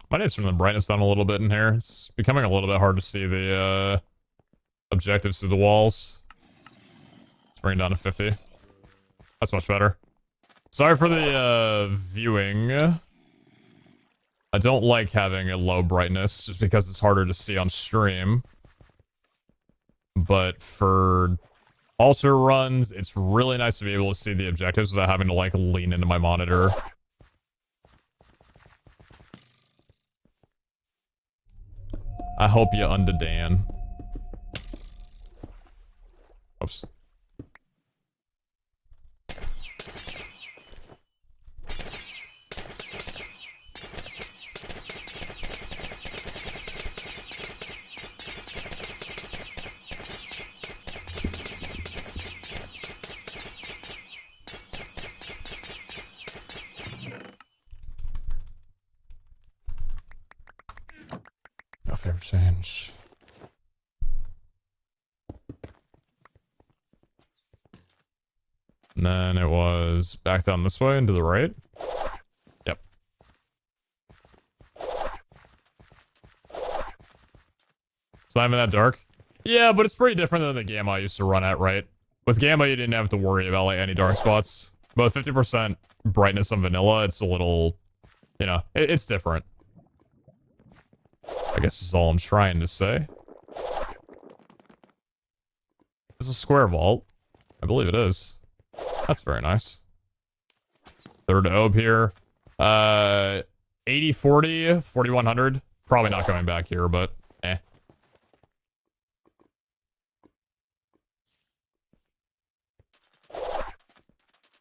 Might need to turn the brightness down a little bit in here. It's becoming a little bit hard to see the objectives through the walls. Let's bring it down to 50. That's much better. Sorry for the viewing. I don't like having a low brightness just because it's harder to see on stream. But for altar runs, it's really nice to be able to see the objectives without having to, like, lean into my monitor. I hope you understand. Oops. No favor change. And then it was back down this way and to the right. Yep. It's not even that dark. Yeah, but it's pretty different than the Gamma I used to run at, right? With Gamma, you didn't have to worry about, like, any dark spots. But with 50% brightness on vanilla, it's a little, you know, it's different. I guess is all I'm trying to say. It's a square vault. I believe it is. That's very nice. Third Obe here. 80-40, 4100. Probably not going back here, but eh.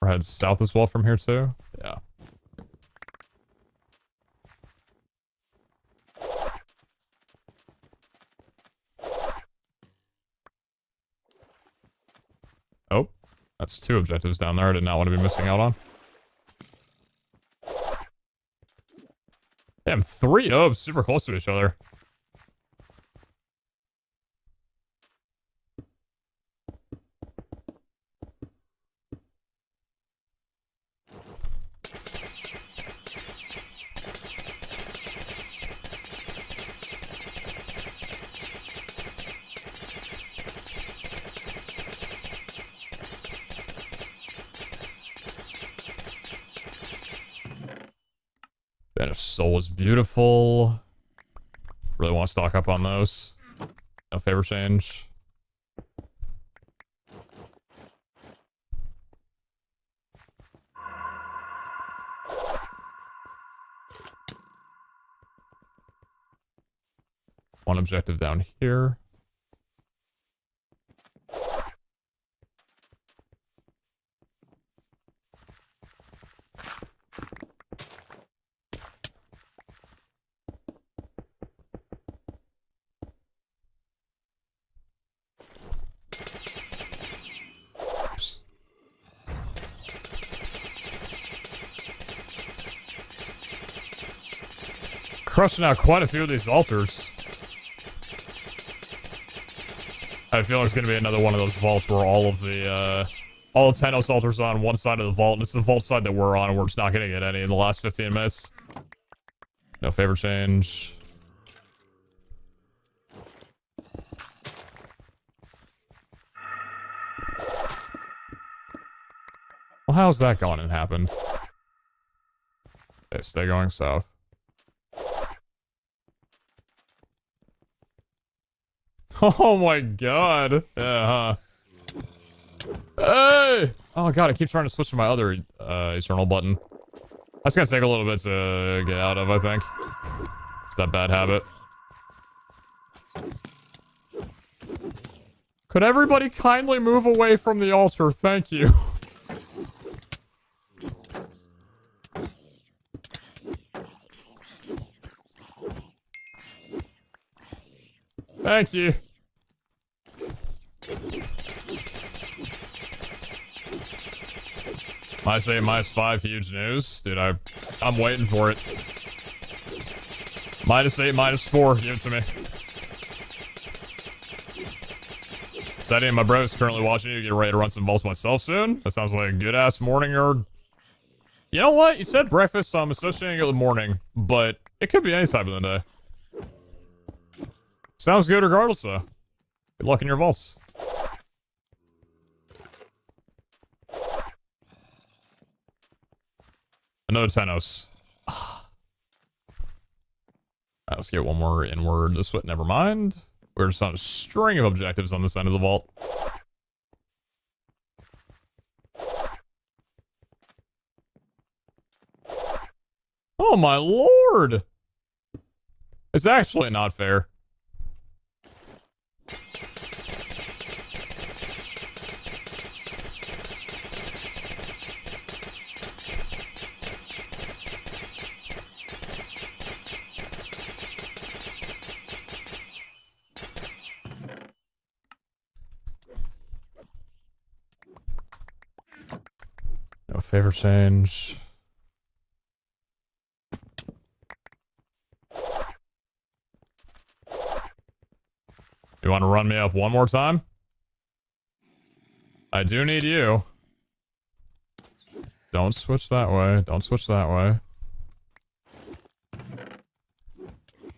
We're headed south as well from here too. Yeah. Oh, that's 2 objectives down there I did not want to be missing out on. Damn, 3 Obes super close to each other. Band of Soul is beautiful. Really want to stock up on those. No favor change. One objective down here. Crushing out quite a few of these altars. I feel like it's gonna be another one of those vaults where all of the, all the Tenos altars are on one side of the vault, and it's the vault side that we're on, and we're just not gonna get any in the last 15 minutes. No favor change. Well, how's that gone and happened? Okay, stay going south. Oh my god. Yeah, huh? Hey! Oh god, I keep trying to switch to my other eternal button. That's gonna take a little bit to get out of, I think. It's that bad habit. Could everybody kindly move away from the altar? Thank you. Thank you. -8, -5, huge news. Dude, I'm waiting for it. -8, -4, give it to me. Sadie and my bro is currently watching you. Get ready to run some balls myself soon. That sounds like a good-ass morning or... You know what? You said breakfast, so I'm associating it with morning. But it could be any time of the day. Sounds good regardless, though. Good luck in your vaults. Another Tenos. Alright, let's get one more inward this way. Never mind. We're just on a string of objectives on this end of the vault. Oh my lord! It's actually not fair. No favor change. You want to run me up one more time? I do need you. Don't switch that way. Don't switch that way.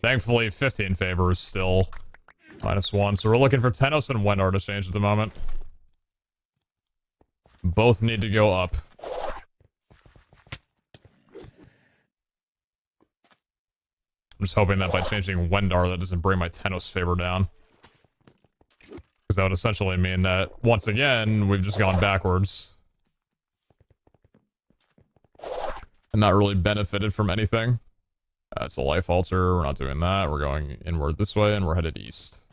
Thankfully, 15 favor is still -1. So we're looking for Tenos and Wendar to change at the moment. Both need to go up. I'm just hoping that by changing Wendar, that doesn't bring my Tenos favor down. Because that would essentially mean that, once again, we've just gone backwards. And not really benefited from anything. It's a life altar, we're not doing that. We're going inward this way, and we're headed east.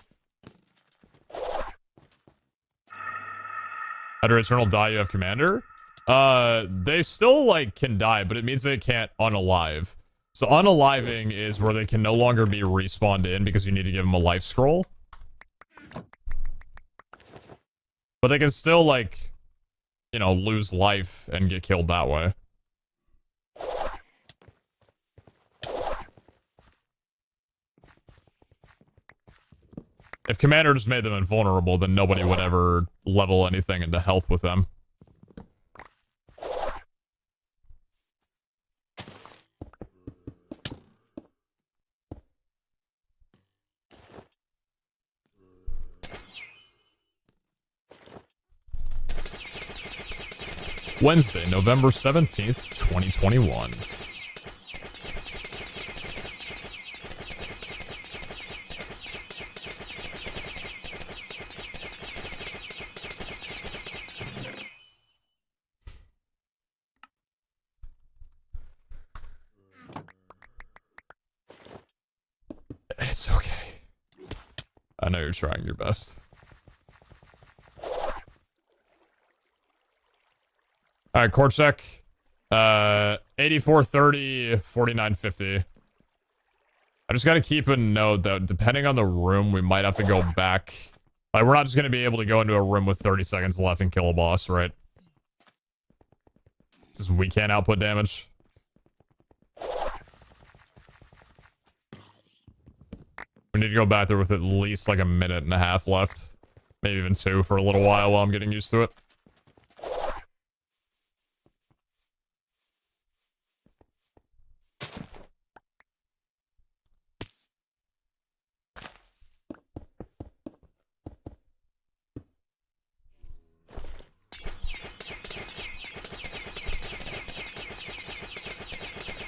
Under Eternal Die, you have Commander? They still, like, can die, but it means they can't unalive. So unaliving is where they can no longer be respawned in because you need to give them a life scroll. But they can still, like, you know, lose life and get killed that way. If Commander just made them invulnerable, then nobody would ever level anything into health with them. Wednesday, November 17th, 2021. It's okay. I know you're trying your best. Alright, core check. 8430, 4950. I just gotta keep a note that depending on the room, we might have to go back. Like, we're not just gonna be able to go into a room with 30 seconds left and kill a boss, right? Just we can't output damage. We need to go back there with at least like a minute and a half left. Maybe even 2 for a little while I'm getting used to it.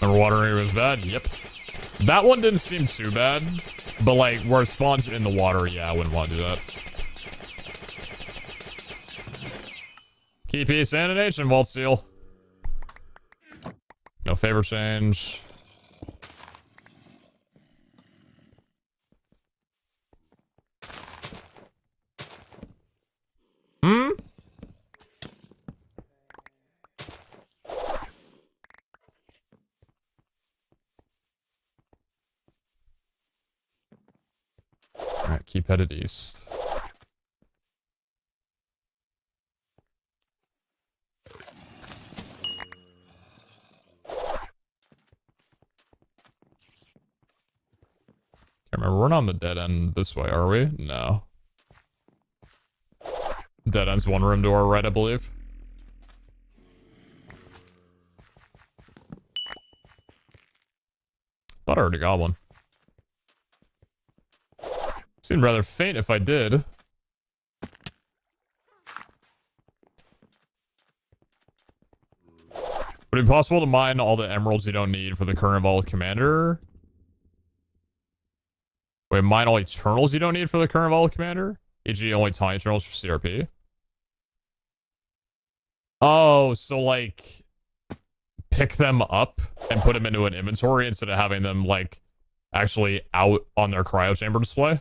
Underwater area was bad? Yep. That one didn't seem too bad. But, like, where it spawns in the water, yeah, I wouldn't want to do that. Key piece and an ancient vault seal. No favor change. Hmm? Alright, keep headed east. Can't remember, we're not on the dead end this way, are we? No. Dead end's one room to our right, I believe. Thought I already got one. Seemed rather faint if I did. Would it be possible to mine all the emeralds you don't need for the current vault commander? Wait, mine all eternals you don't need for the current vault commander? E.g. only tiny eternals for CRP? Oh, so like pick them up and put them into an inventory instead of having them like actually out on their cryo chamber display?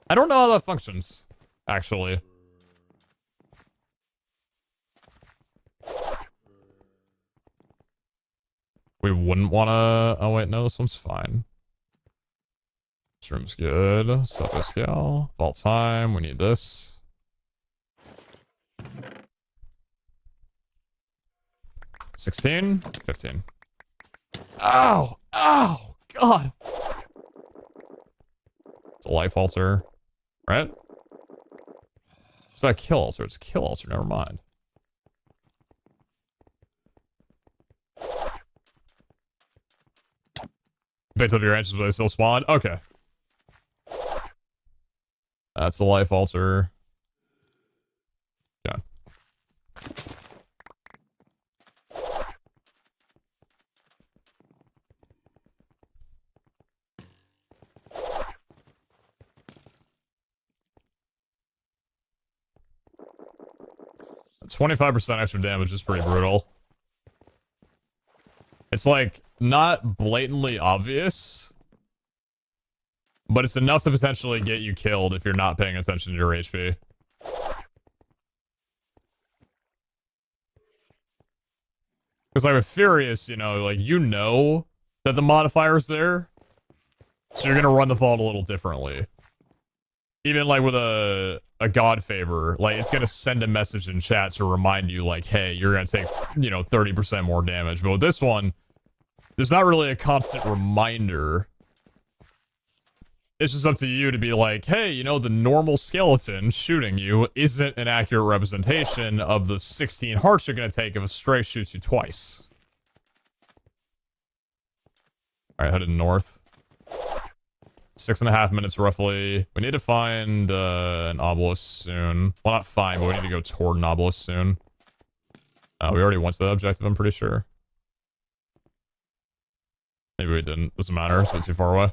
I don't know how that functions, actually. We wouldn't want to... Oh, wait, no, this one's fine. This room's good. Sub scale. Vault time. We need this. $16? $15. Ow! Ow! God! It's a life altar. Right? It's not a kill altar. It's a kill altar. Never mind. Picked up your answers, but they still spawned? Okay. That's a life altar. Yeah. That's 25% extra damage is pretty brutal. It's like not blatantly obvious, but it's enough to potentially get you killed if you're not paying attention to your HP. Because like with Furious, you know, like you know that the modifier's there, so you're gonna run the vault a little differently. Even like with a God favor, like it's gonna send a message in chat to remind you like, hey, you're gonna take, you know, 30% more damage. But with this one, there's not really a constant reminder. It's just up to you to be like, hey, you know, the normal skeleton shooting you isn't an accurate representation of the 16 hearts you're gonna take if a stray shoots you twice. Alright, headed north. 6.5 minutes roughly. We need to find an obelisk soon. Well, not find, but we need to go toward an obelisk soon. We already went to that objective, I'm pretty sure. Maybe we didn't. Doesn't matter, so it's too far away.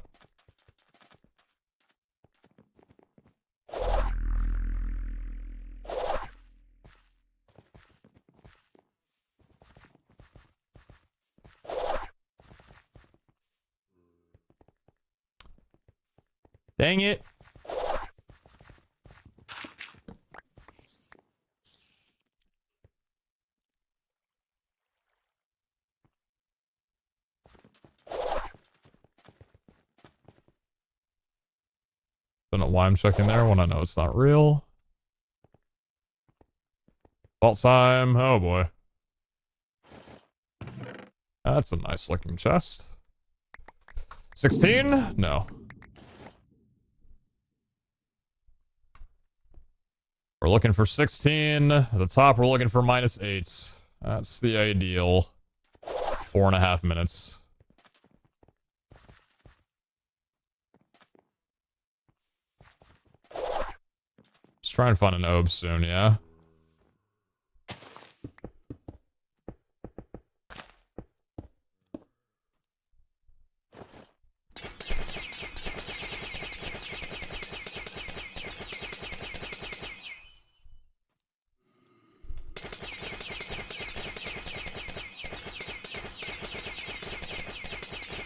Dang it. Don't know why I'm checking there when I know it's not real. Vault time. Oh boy. That's a nice looking chest. 16? No. We're looking for 16. At the top, we're looking for -8. That's the ideal. 4.5 minutes. Let's try and find an OB soon, yeah?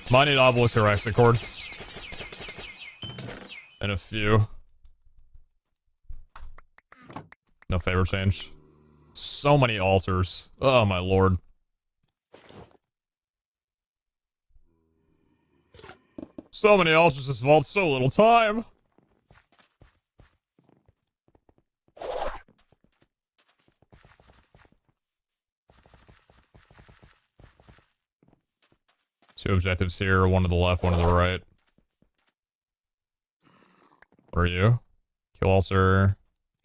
Might need obelisk heretic chords. And a few. No favor change. So many altars. Oh my lord. So many altars this vault, so little time. Two objectives here, one to the left, one to the right. What are you? Kill altar.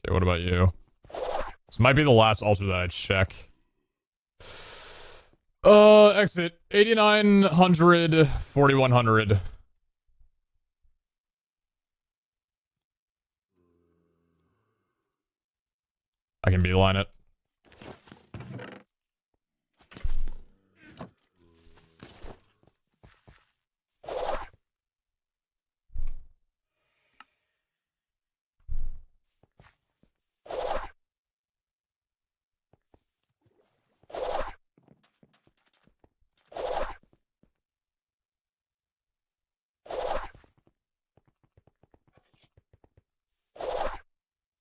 Okay, what about you? This might be the last altar that I check. Exit. 8900, 4100. I can beeline it.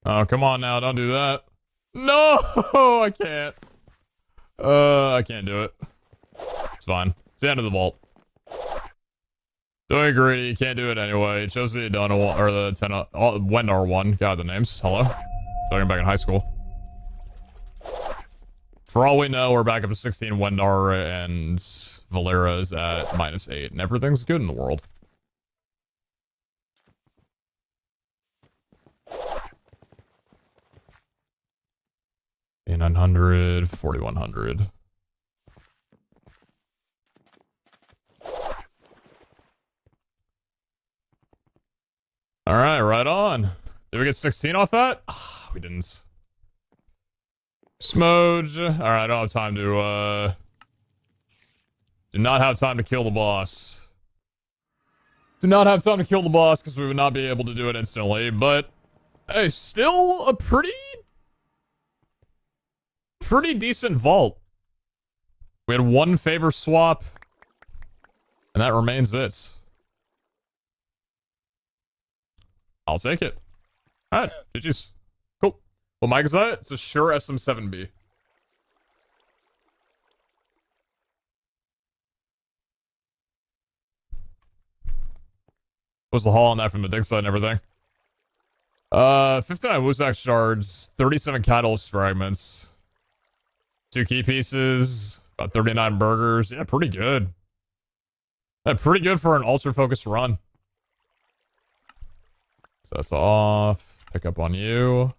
Oh, come on now, don't do that. No, I can't. I can't do it. It's fine. It's the end of the vault. Doing greedy, can't do it anyway. It shows that you don't want, or the 10, Wendar one. God, the names. Hello. Talking back in high school. For all we know, we're back up to 16 Wendar and Valera's at -8, and everything's good in the world. A900, 4100. Alright, right on. Did we get 16 off that? We didn't. Smooge. Alright, I don't have time to, do not have time to kill the boss. Do not have time to kill the boss because we would not be able to do it instantly, but hey, still a pretty decent vault. We had one favor swap, and that remains it. I'll take it. Alright, GG's. Cool. What mic is that? It's a Shure SM7B. Was the haul on that from the dig site and everything? 59 Wuzak shards, 37 catalyst fragments, 2 key pieces, about 39 burgers. Yeah, pretty good. Yeah, pretty good for an ultra-focused run. So that's off. Pick up on you.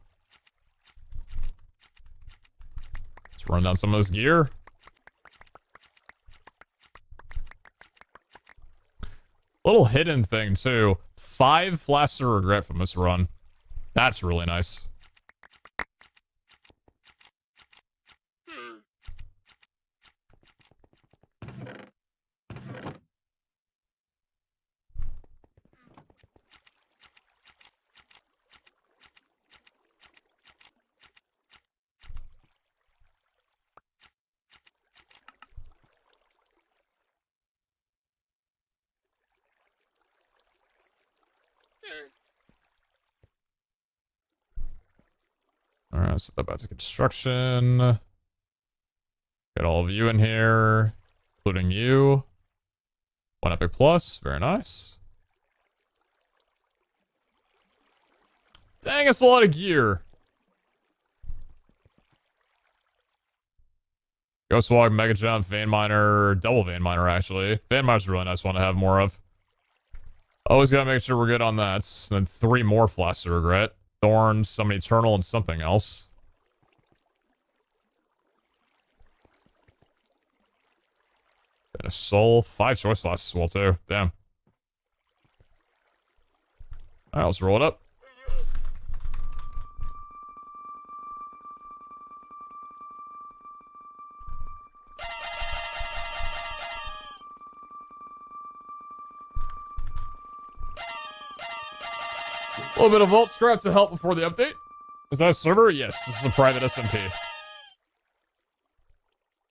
Let's run down some of this gear. Little hidden thing, too. 5 flasks of regret from this run. That's really nice. Alright, set that back to construction. Got all of you in here, including you. 1 epic plus, very nice. Dang, that's a lot of gear. Ghostwalk, Mega Jump, Vein Miner, double Vein Miner actually. Vein Miner's a really nice one to have more of. Always gotta make sure we're good on that. And then 3 more flasks of regret. Thorns, some eternal, and something else. And a soul. 5 choice flasks as well, too. Damn. Alright, let's roll it up. A little bit of vault scrap to help before the update. Is that a server? Yes, this is a private SMP.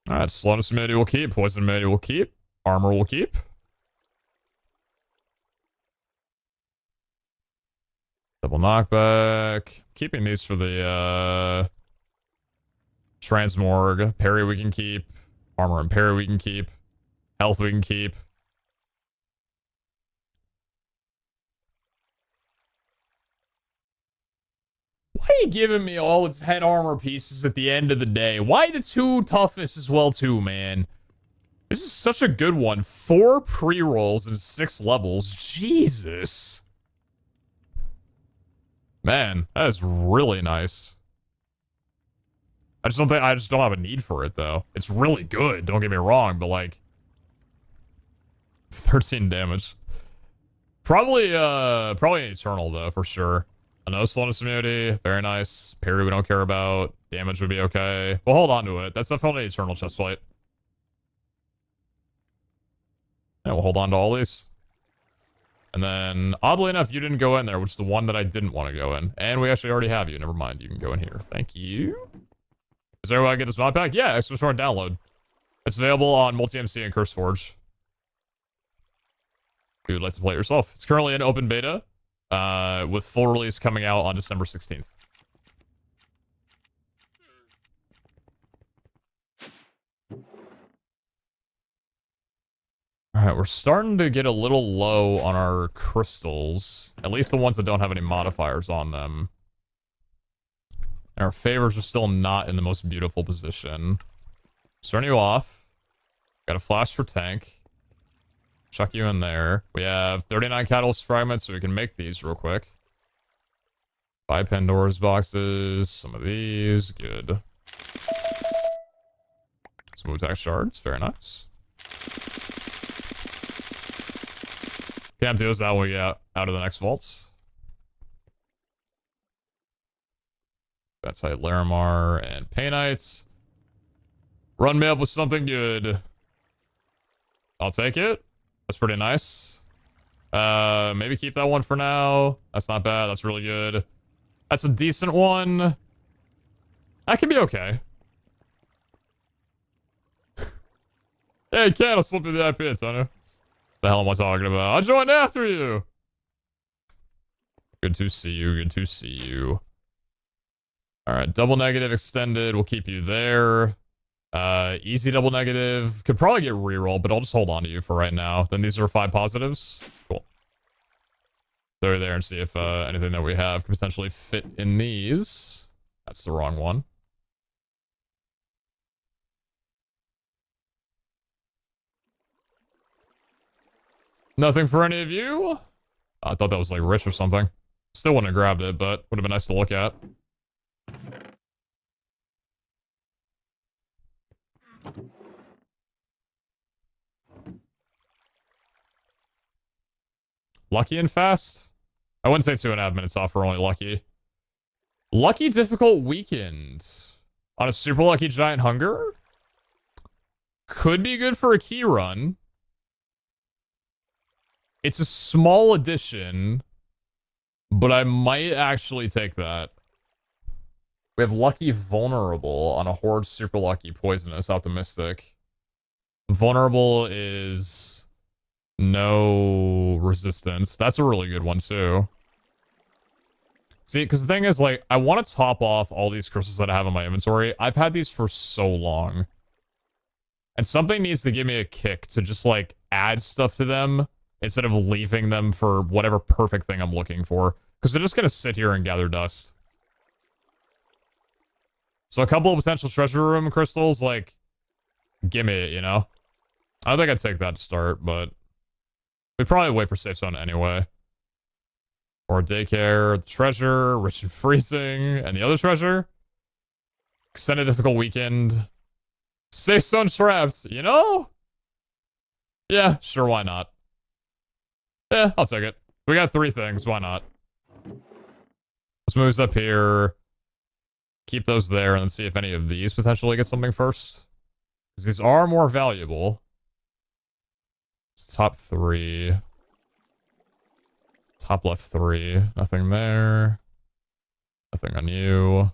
Alright, slowness immunity will keep, poison immunity will keep, armor will keep. Double knockback. Keeping these for the, transmorg. Parry we can keep. Armor and parry we can keep. Health we can keep. Why are you giving me all its head armor pieces at the end of the day? Why the 2 toughness as well too, man? This is such a good one. 4 pre-rolls and 6 levels. Jesus. Man, that is really nice. I just don't have a need for it though. It's really good, don't get me wrong, but like 13 damage. Probably an Eternal though, for sure. A no slowness immunity, very nice. Parry we don't care about. Damage would be okay. We'll hold on to it. That's definitely an Eternal chestplate. And we'll hold on to all these. And then, oddly enough, you didn't go in there, which is the one that I didn't want to go in. And we actually already have you. Never mind, you can go in here. Thank you. Is there a way I get this mod pack? Yeah, Xbox download. It's available on Multi-MC and CurseForge. If you would like to play it yourself. It's currently in open beta, with full release coming out on December 16th. Alright, we're starting to get a little low on our crystals. At least the ones that don't have any modifiers on them. And our favors are still not in the most beautiful position. Starting you off. Got a flash for tank. Chuck you in there. We have 39 catalyst fragments, so we can make these real quick. 5 Pandora's boxes. Some of these. Good. Some attack shards. Very nice. Can't do that when we get out of the next vaults. That's how Larimar and Painites. Run me up with something good. I'll take it. That's pretty nice. Maybe keep that one for now. That's not bad. That's really good. That's a decent one. That can be okay. Yeah, you can. I'll slip through the IP, Antonio. The hell am I talking about? I joined after you! Good to see you. Good to see you. Alright, double negative extended. We'll keep you there. Easy double negative. Could probably get reroll, but I'll just hold on to you for right now. Then these are 5 positives. Cool. Throw there and see if anything that we have could potentially fit in these. That's the wrong one. Nothing for any of you? I thought that was like rich or something. Still wouldn't have grabbed it, but would have been nice to look at. Lucky and fast? I wouldn't say 2.5 minutes off for only lucky. Lucky difficult weekend. On a super lucky giant hunger? Could be good for a key run. It's a small addition, but I might actually take that. We have Lucky Vulnerable on a Horde Super Lucky Poisonous Optimistic. Vulnerable is no resistance. That's a really good one, too. See, because the thing is, like, I want to top off all these crystals that I have in my inventory. I've had these for so long. And something needs to give me a kick to just, like, add stuff to them instead of leaving them for whatever perfect thing I'm looking for. Because they're just going to sit here and gather dust. So a couple of potential treasure room crystals, like, give me it, you know? I don't think I'd take that to start, but we'd probably wait for safe zone anyway. Or daycare, treasure, rich and freezing, and the other treasure. Extended difficult weekend. Safe zone trapped, you know? Yeah, sure, why not? Yeah, I'll take it. We got 3 things, why not? Let's move this up here. Keep those there and then see if any of these potentially get something first. Because these are more valuable. It's top 3. Top left 3. Nothing there. Nothing on you.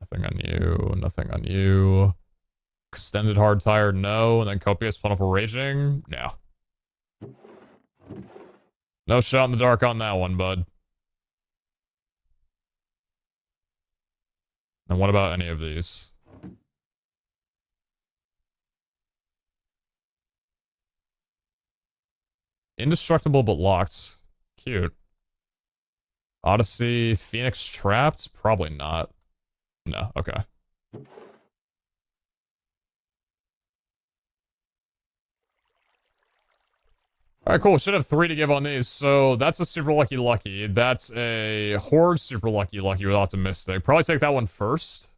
Nothing on you. Nothing on you. Extended hard tired, no. And then copious plentiful raging, no. No shot in the dark on that one, bud. And what about any of these? Indestructible but locked. Cute. Odyssey, Phoenix trapped? Probably not. No, okay. Alright, cool. Should have 3 to give on these. So that's a super lucky lucky. That's a horde super lucky lucky with optimistic. Probably take that one first.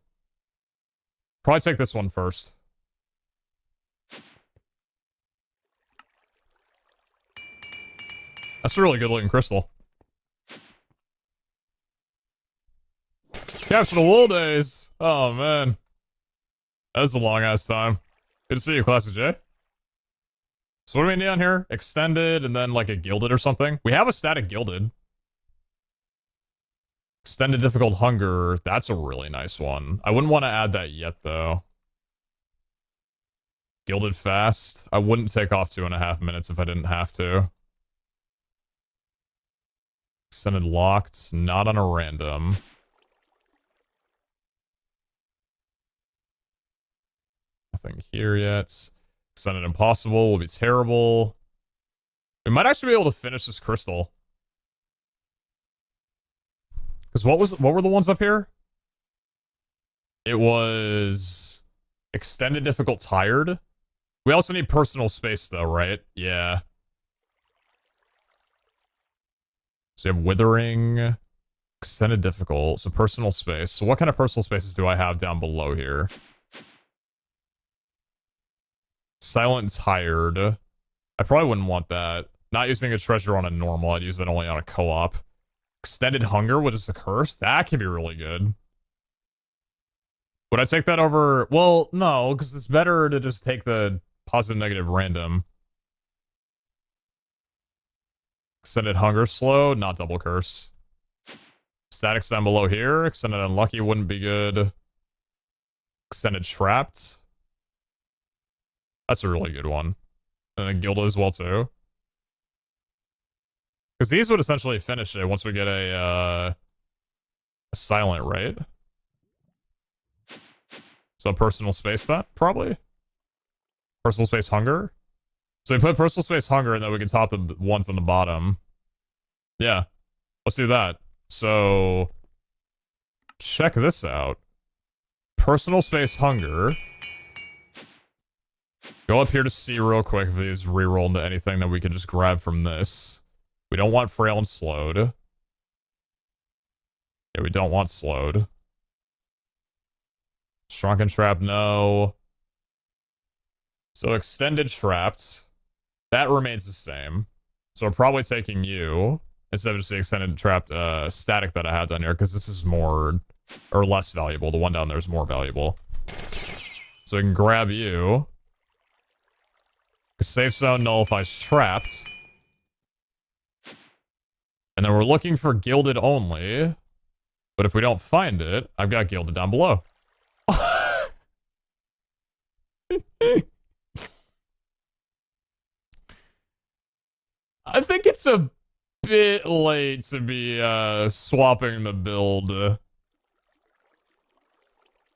Probably take this one first. That's a really good looking crystal. Capture the Wool Days. Oh, man. That was a long ass time. Good to see you, Classic J. So what do we need on here? Extended and then like a gilded or something. We have a static gilded. Extended difficult hunger. That's a really nice one. I wouldn't want to add that yet though. Gilded fast. I wouldn't take off 2.5 minutes if I didn't have to. Extended locked. Not on a random. Nothing here yet. Extended impossible will be terrible. We might actually be able to finish this crystal. Because what were the ones up here? It was extended difficult tired. We also need personal space though, right? Yeah. So you have withering, extended difficult, so personal space. So what kind of personal spaces do I have down below here? Silent tired. I probably wouldn't want that. Not using a treasure on a normal, I'd use it only on a co-op. Extended hunger, which is a curse. That could be really good. Would I take that over? Well, no, because it's better to just take the positive, negative, random. Extended hunger slow, not double curse. Static down below here. Extended unlucky wouldn't be good. Extended trapped. That's a really good one. And then gilded as well too. Because these would essentially finish it once we get a silent, right? So personal space that, probably? Personal space hunger? So we put personal space hunger and then we can top the ones on the bottom. Yeah. Let's do that. So check this out. Personal space hunger. Go up here to see real quick if these reroll into anything that we can just grab from this. We don't want frail and slowed. Yeah, we don't want slowed. Shrunken trap, no. So extended trapped. That remains the same. So we're probably taking you instead of just the extended trapped static that I have down here, because this is more or less valuable. The one down there is more valuable. So we can grab you. Safe zone nullifies trapped. And then we're looking for gilded only. But if we don't find it, I've got gilded down below. I think it's a bit late to be swapping the build.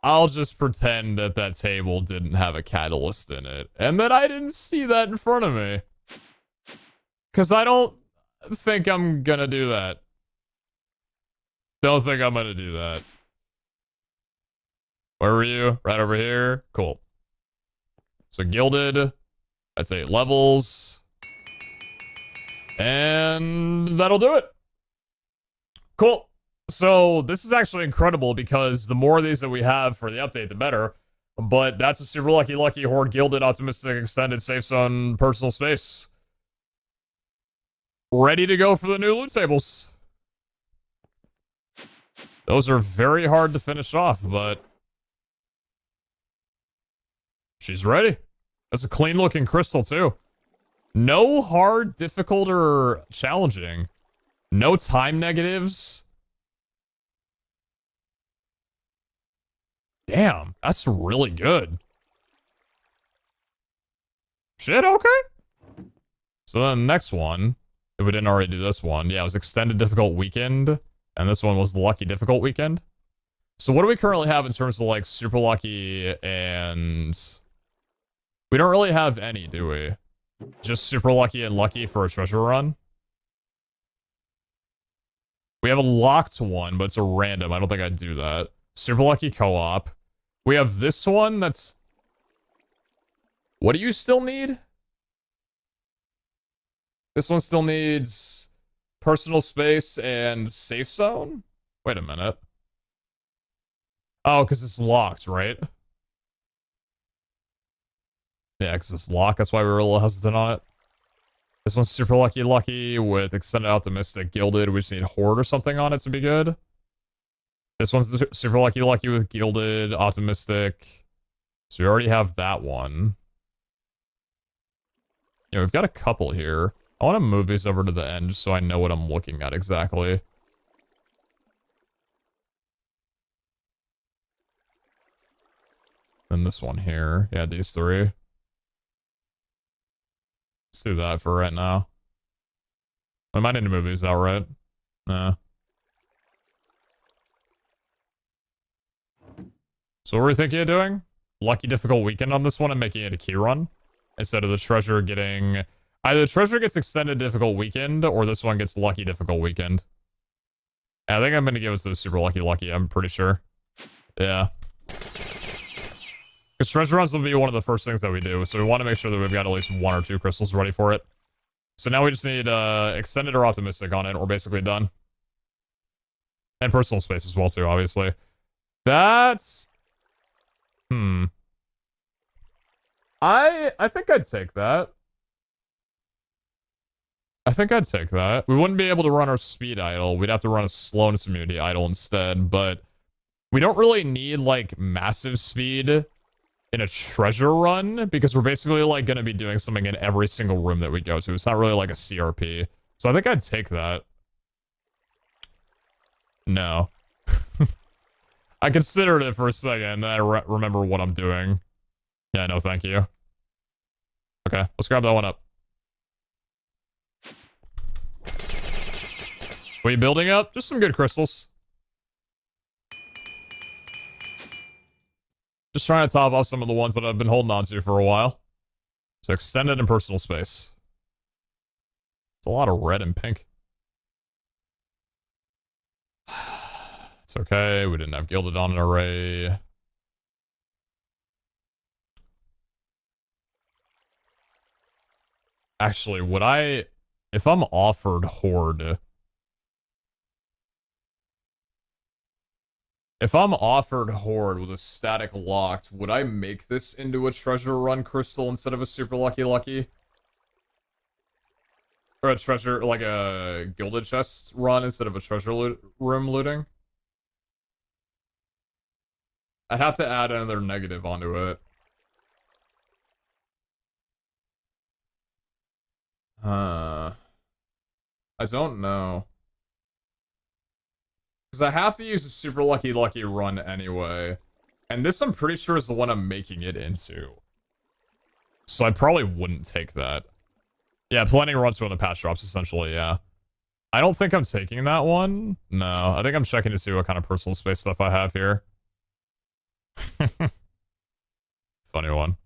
I'll just pretend that that table didn't have a catalyst in it. And that I didn't see that in front of me. Because I don't think I'm gonna do that. Don't think I'm gonna do that. Where were you? Right over here? Cool. So gilded. That's 8 levels. And that'll do it. Cool. So this is actually incredible because the more of these that we have for the update, the better. But that's a super lucky horde gilded optimistic extended safe zone personal space. Ready to go for the new loot tables. Those are very hard to finish off, but she's ready. That's a clean looking crystal too. No hard, difficult, or challenging. No time negatives. Damn, that's really good. Shit, okay. So then the next one, if we didn't already do this one, yeah, it was extended difficult weekend, and this one was the lucky difficult weekend. So what do we currently have in terms of like super lucky and we don't really have any, do we? Just super lucky and lucky for a treasure run. We have a locked one, but it's a random. I don't think I'd do that. Super lucky co-op. We have this one that's... What do you still need? This one still needs personal space and safe zone? Wait a minute. Oh, because it's locked, right? Yeah, because it's locked. That's why we were a little hesitant on it. This one's super lucky with extended optimistic gilded. We just need horde or something on it to be good. This one's super lucky with gilded optimistic. So we already have that one. Yeah, we've got a couple here. I want to move these over to the end just so I know what I'm looking at exactly. And this one here. Yeah, these three. Let's do that for right now. I might need to move these out, right? Nah. So what were we thinking of doing? Lucky difficult weekend on this one and making it a key run? Instead of the treasure getting... Either the treasure gets extended difficult weekend, or this one gets lucky difficult weekend. I think I'm gonna give us the super lucky, I'm pretty sure. Yeah. Because treasure runs will be one of the first things that we do, so we want to make sure that we've got at least 1 or 2 crystals ready for it. So now we just need extended or optimistic on it. We're basically done. And personal space as well too, obviously. That's... I think I'd take that. I think I'd take that. We wouldn't be able to run our speed idle. We'd have to run a slowness immunity idle instead, but we don't really need, like, massive speed in a treasure run, because we're basically, like, gonna be doing something in every single room that we go to. It's not really like a CRP. So I think I'd take that. No. I considered it for a second, then I remember what I'm doing. Yeah, no thank you. Okay, let's grab that one up. What are you building up? Just some good crystals. Just trying to top off some of the ones that I've been holding on to for a while. So extended and personal space. It's a lot of red and pink. It's okay, we didn't have gilded on an array. Actually, would I... If I'm offered horde... If I'm offered horde with a static locked, would I make this into a treasure run crystal instead of a super lucky? Or a treasure, like a gilded chest run instead of a treasure room looting? I'd have to add another negative onto it. I don't know. Because I have to use a super lucky run anyway. And this I'm pretty sure is the one I'm making it into. So I probably wouldn't take that. Yeah, planning runs when the patch drops, essentially, yeah. I don't think I'm taking that one. No, I think I'm checking to see what kind of personal space stuff I have here. Funny one.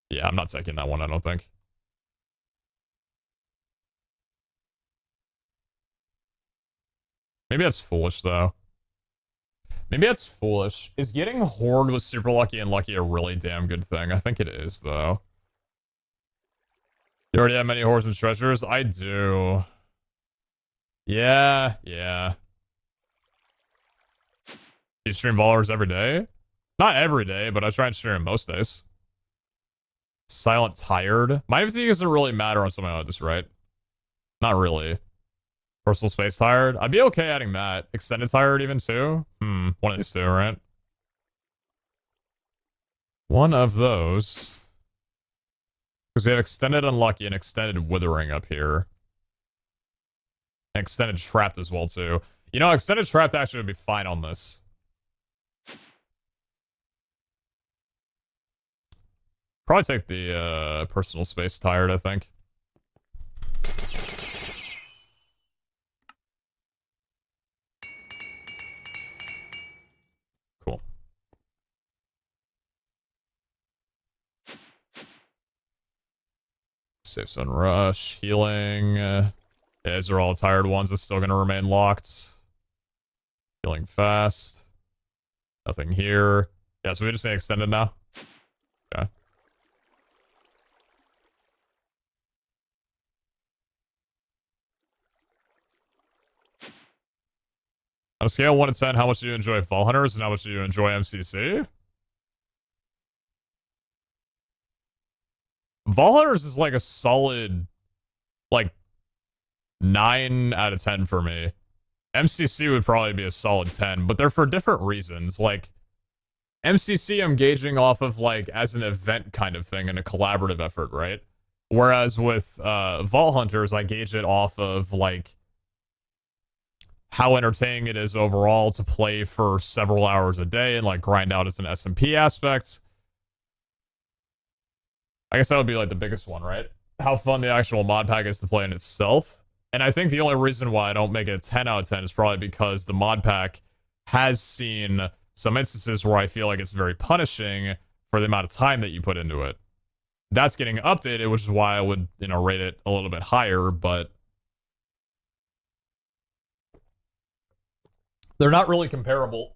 Yeah, I'm not taking that one, I don't think. Maybe that's foolish, though. Maybe that's foolish. Is getting horde with super lucky and lucky a really damn good thing? I think it is, though. You already have many hordes and treasures? I do. Yeah. You stream ballers every day? Not every day, but I try and stream most days. Silent tired? My fatigue doesn't really matter on something like this, right? Not really. Personal space tired? I'd be okay adding that. Extended tired even too? One of these two, right? One of those. Because we have extended unlucky and extended withering up here. And extended trapped as well too. You know, extended trapped actually would be fine on this. Probably take the personal space tired, I think. Safe Zone Rush, healing. Yeah, these are all tired ones that's still gonna remain locked. Healing fast. Nothing here. Yeah, so we just say extended now. Okay. On a scale of 1 to 10, how much do you enjoy Fall Hunters and how much do you enjoy MCC? Fall Hunters is like a solid, like, 9 out of 10 for me. MCC would probably be a solid 10, but they're for different reasons. Like, MCC I'm gauging off of, like, as an event kind of thing and a collaborative effort, right? Whereas with Vault Hunters, I gauge it off of, like, how entertaining it is overall to play for several hours a day and, like, grind out as an SMP aspect. I guess that would be, like, the biggest one, right? How fun the actual mod pack is to play in itself. And I think the only reason why I don't make it a 10 out of 10 is probably because the mod pack has seen some instances where I feel like it's very punishing for the amount of time that you put into it. That's getting updated, which is why I would, you know, rate it a little bit higher, but they're not really comparable.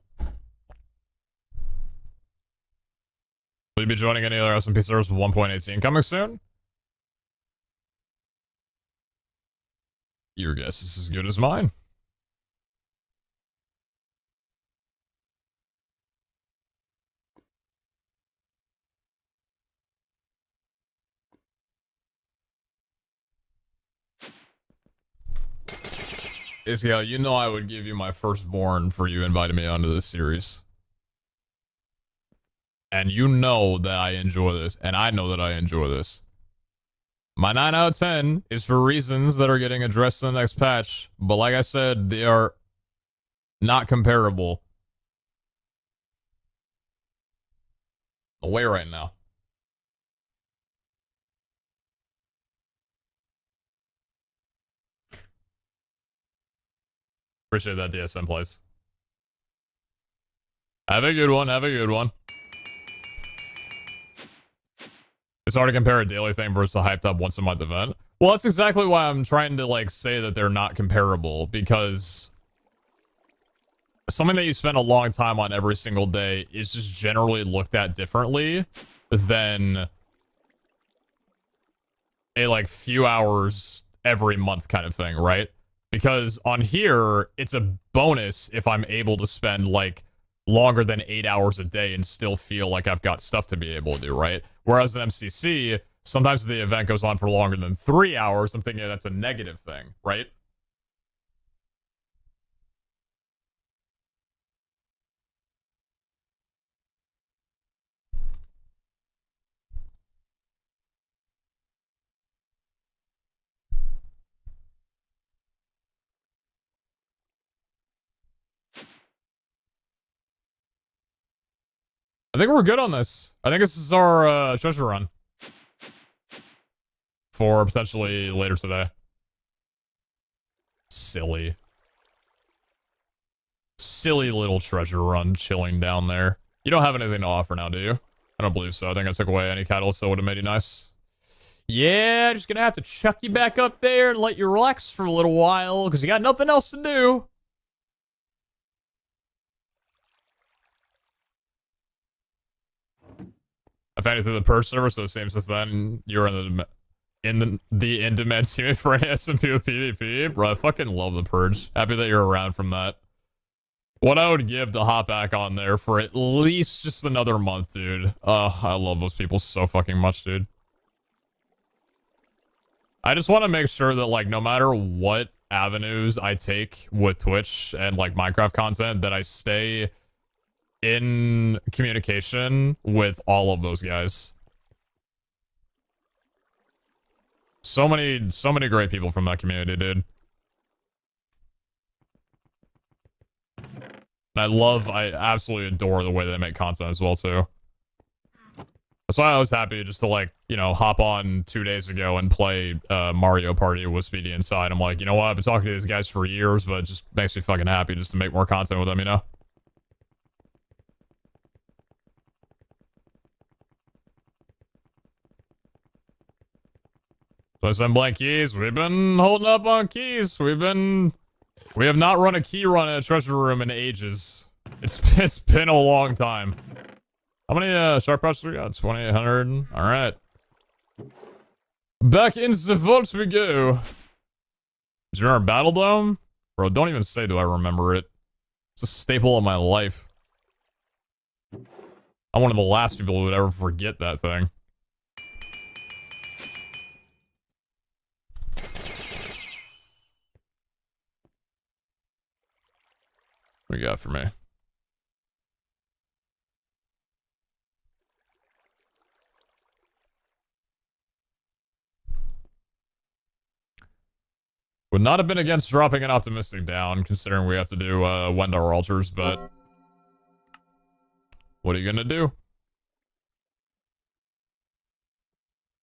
Will you be joining any other SMP servers with 1.18 coming soon? Your guess is as good as mine. Iskal, you know I would give you my firstborn for you inviting me onto this series. And you know that I enjoy this, and I know that I enjoy this. My 9 out of 10 is for reasons that are getting addressed in the next patch, but like I said, they are not comparable. Away right now. Appreciate that, DSM plays. Have a good one, have a good one. It's hard to compare a daily thing versus a hyped up once a month event. Well, that's exactly why I'm trying to, like, say that they're not comparable, because something that you spend a long time on every single day is just generally looked at differently than a, like, few hours every month kind of thing, right? Because on here, it's a bonus if I'm able to spend, like, longer than 8 hours a day and still feel like I've got stuff to be able to do, right? Whereas in MCC, sometimes the event goes on for longer than 3 hours. I'm thinking that's a negative thing, right? I think we're good on this. I think this is our treasure run. For potentially later today. Silly. Silly little treasure run chilling down there. You don't have anything to offer now, do you? I don't believe so. I think I took away any catalyst that would have made you nice. Yeah, just gonna have to chuck you back up there and let you relax for a little while, because you got nothing else to do. I found you through the purge server, so same since then. You're in the in-demand teammate for SMP with PvP. Bro, I fucking love the purge. Happy that you're around from that. What I would give to hop back on there for at least just another month, dude. I love those people so fucking much, dude. I just want to make sure that, like, no matter what avenues I take with Twitch and, like, Minecraft content, that I stay in communication with all of those guys. So many great people from that community, dude. And I absolutely adore the way they make content as well, too. That's why I was happy just to, like, you know, hop on 2 days ago and play Mario Party with Speedy inside. I'm like, you know what, I've been talking to these guys for years, but it just makes me fucking happy just to make more content with them, you know? Plus I'm blank keys. We've been holding up on keys. We have not run a key run in a treasure room in ages. It's been a long time. How many sharp pouches we got? 2,800. All right. Back into the vault we go. Do you remember Battle Dome? Bro, don't even say do I remember it. It's a staple of my life. I'm one of the last people who would ever forget that thing. What you got for me? Would not have been against dropping an optimistic down, considering we have to do Wendar altars, but what are you gonna do?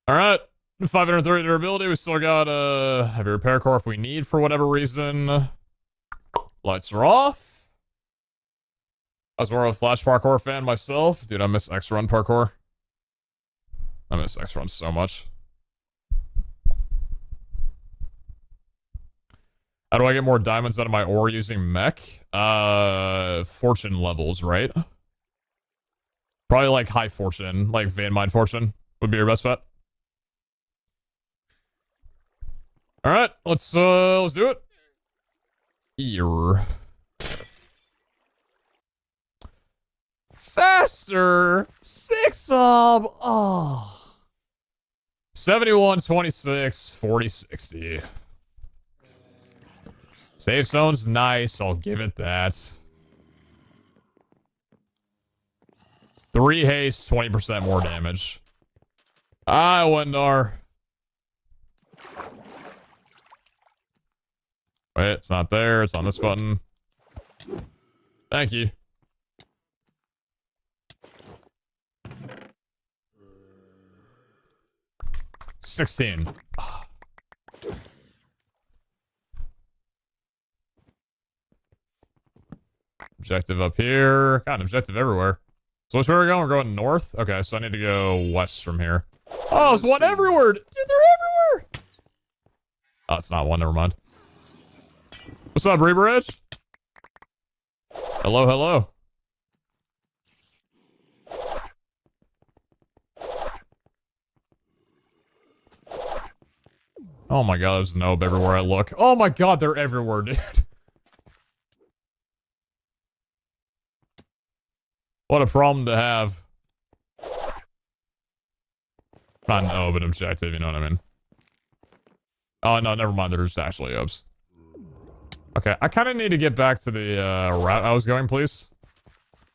Alright, 530 durability. We still got a heavy repair core if we need for whatever reason. Lights are off. I was more of a Flash parkour fan myself. Dude, I miss X-Run parkour. I miss X-Run so much. How do I get more diamonds out of my ore using mech? Fortune levels, right? Probably like high fortune, like vein mine fortune would be your best bet. All right, let's do it. Here. Faster 6 ob. Oh. 71, 26, 40, 60. Safe zone's nice, I'll give it that. 3 haste, 20% more damage. Ah, Wendar. Wait, it's not there, it's on this button. Thank you. $16. Objective up here. Got an objective everywhere. So which way are we going? We're going north? Okay, so I need to go west from here. Oh, there's one everywhere! Dude, they're everywhere! Oh, it's not one, never mind. What's up, Reaper Edge? Hello, hello. Oh my god, there's Nobe everywhere I look. Oh my god, they're everywhere, dude. What a problem to have. Not an Nobe, an objective, you know what I mean? Oh, no, never mind, there's actually Obes. Okay, I kind of need to get back to the route I was going, please.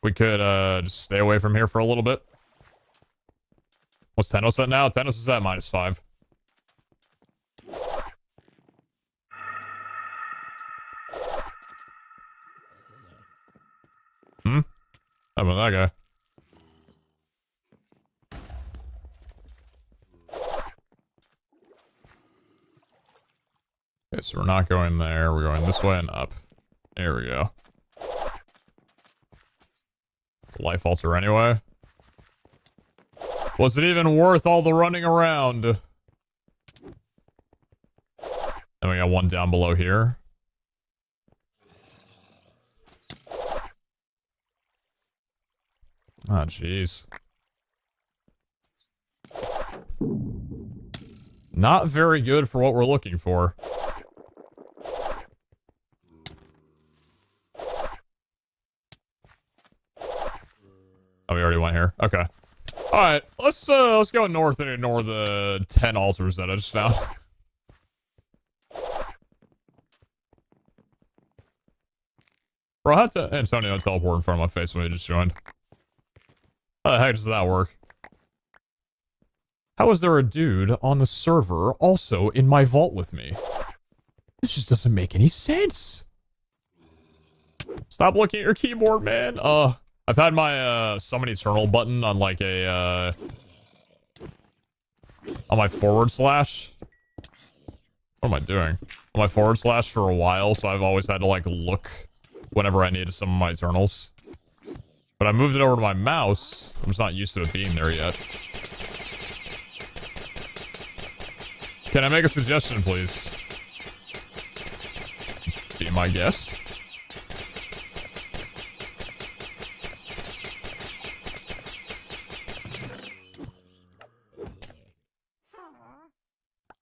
We could just stay away from here for a little bit. What's Tenos at now? Tenos is at -5. Hmm? How about that guy? Okay, so we're not going there. We're going this way and up. There we go. It's a life altar anyway. Was it even worth all the running around? And we got one down below here. Oh, jeez. Not very good for what we're looking for. Oh, we already went here. Okay. Alright, let's go north and ignore the 10 altars that I just found. Bro, I had to Antonio teleport in front of my face when he just joined. How the heck does that work? How is there a dude on the server also in my vault with me? This just doesn't make any sense. Stop looking at your keyboard, man. I've had my summon eternal button on like a on my forward slash. What am I doing? On my forward slash for a while, so I've always had to like look whenever I need to summon my eternals. But I moved it over to my mouse. I'm just not used to it being there yet. Can I make a suggestion, please? Be my guest.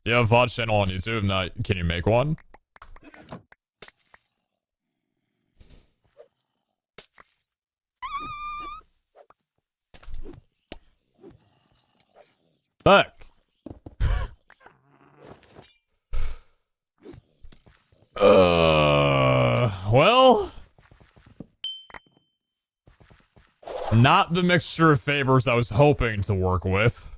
You have a VOD channel on YouTube? Not, can you make one? Fuck. Well, not the mixture of favors I was hoping to work with.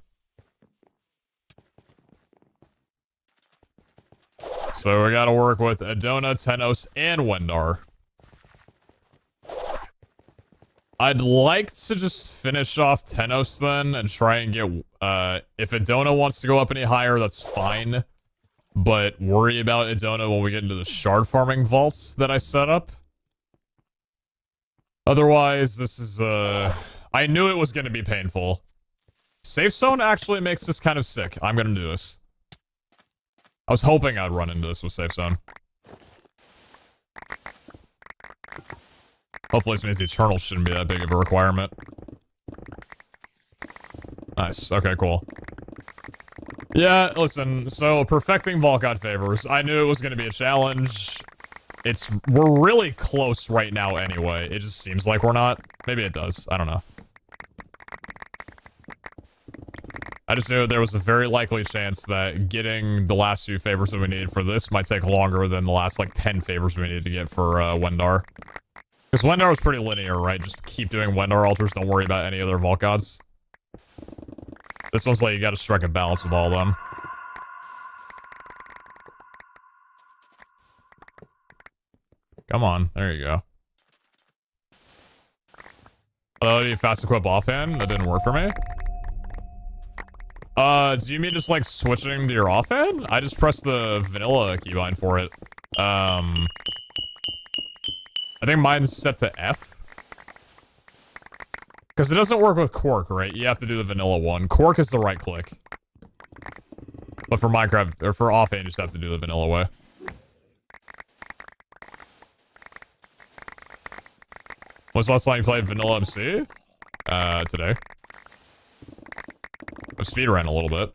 So we gotta work with Adona, Tenos, and Wendar. I'd like to just finish off Tenos then and try and get, if Adona wants to go up any higher, that's fine. But worry about Adona when we get into the shard farming vaults that I set up. Otherwise, this is, I knew it was gonna be painful. Safe zone actually makes this kind of sick. I'm gonna do this. I was hoping I'd run into this with safe zone. Hopefully this means Eternal shouldn't be that big of a requirement. Nice. Okay, cool. Yeah, listen, so perfecting Vault God favors. I knew it was going to be a challenge. We're really close right now anyway. It just seems like we're not. Maybe it does. I don't know. I just knew there was a very likely chance that getting the last few favors that we needed for this might take longer than the last, like, 10 favors we needed to get for, Wendar. Because Wendar was pretty linear, right? Just keep doing Wendar altars, don't worry about any other Vault Gods. This one's like, you gotta strike a balance with all of them. Come on, there you go. Oh, you fast equip offhand? That didn't work for me. Do you mean just like switching to your offhand? I just pressed the vanilla keybind for it. I think mine's set to F. Because it doesn't work with Cork, right? You have to do the vanilla one. Cork is the right click. But for Minecraft, or for offhand, you just have to do the vanilla way. When's the last time you played Vanilla MC? Today. I've speedrun a little bit.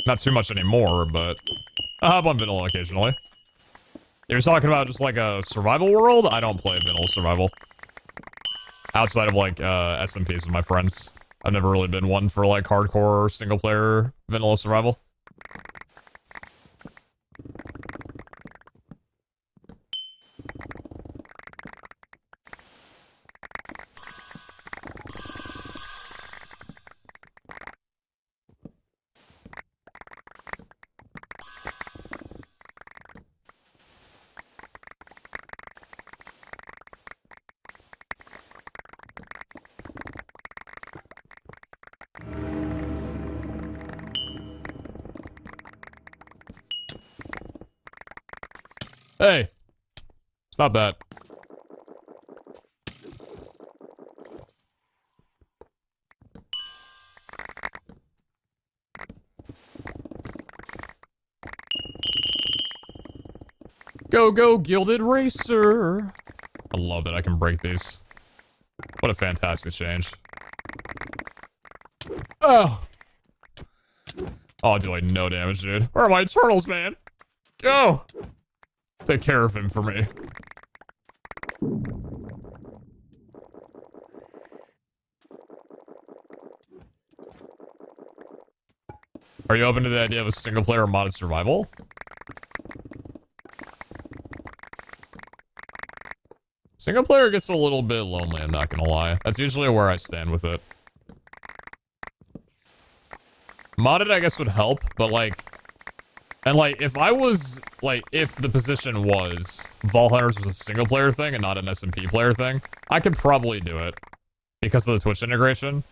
Not too much anymore, but I hop on Vanilla occasionally. If you're talking about just like a survival world, I don't play Vanilla Survival. Outside of like SMPs with my friends. I've never really been one for like hardcore single player Vanilla Survival. Hey, stop that. Go, go, Gilded Racer. I love that I can break these. What a fantastic change. Oh. Oh, I do like no damage, dude. Where are my Eternals, man? Go! Take care of him for me. Are you open to the idea of a single player modded survival? Single player gets a little bit lonely, I'm not gonna lie. That's usually where I stand with it. Modded, I guess, would help, but like... And like, if I was, like, if the position was Vault Hunters was a single player thing and not an SMP player thing, I could probably do it. Because of the Twitch integration.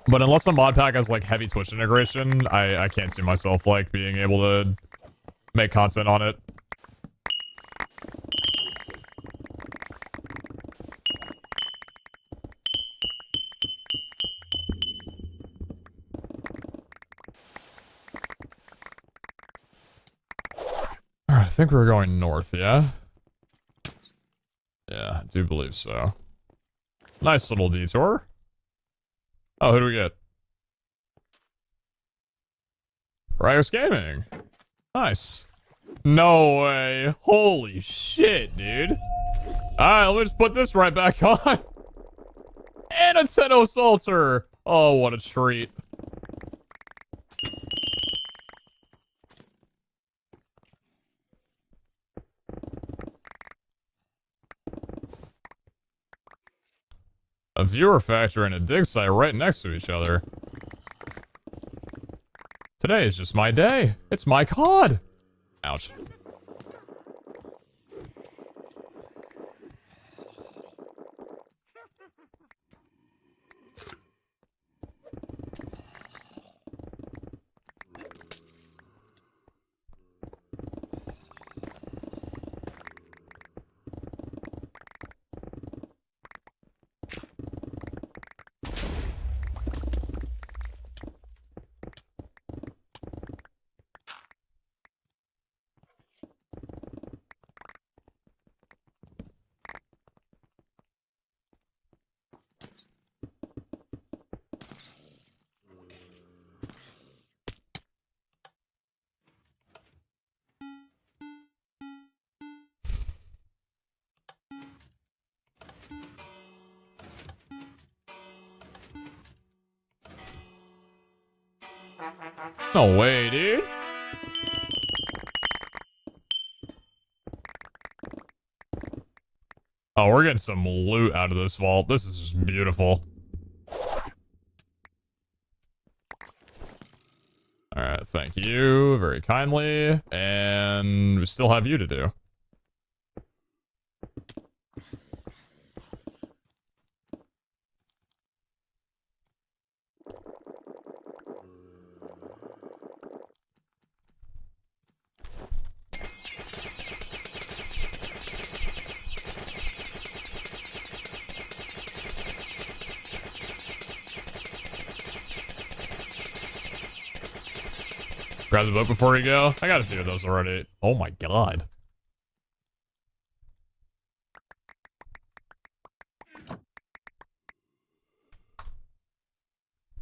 But unless the mod pack has like heavy Twitch integration, I can't see myself like being able to make content on it. think we're going north, yeah? Yeah, I do believe so. Nice little detour. Oh, who do we get? Rios Gaming. Nice. No way. Holy shit, dude. Alright, let me just put this right back on. And a Tenno Salter. Oh, what a treat. A viewer factory and a dig site right next to each other. Today is just my day. It's my COD. Ouch. No way, dude. Oh, we're getting some loot out of this vault. This is just beautiful. Alright, thank you very kindly. And we still have you to do. Grab the boat before you go. I got a few of those already. Oh my god.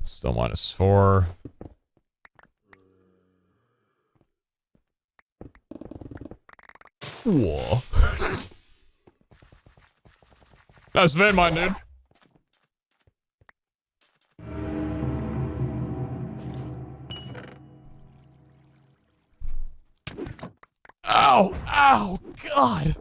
Still -4. Whoa. That's van mine, dude. Ow! Ow! God!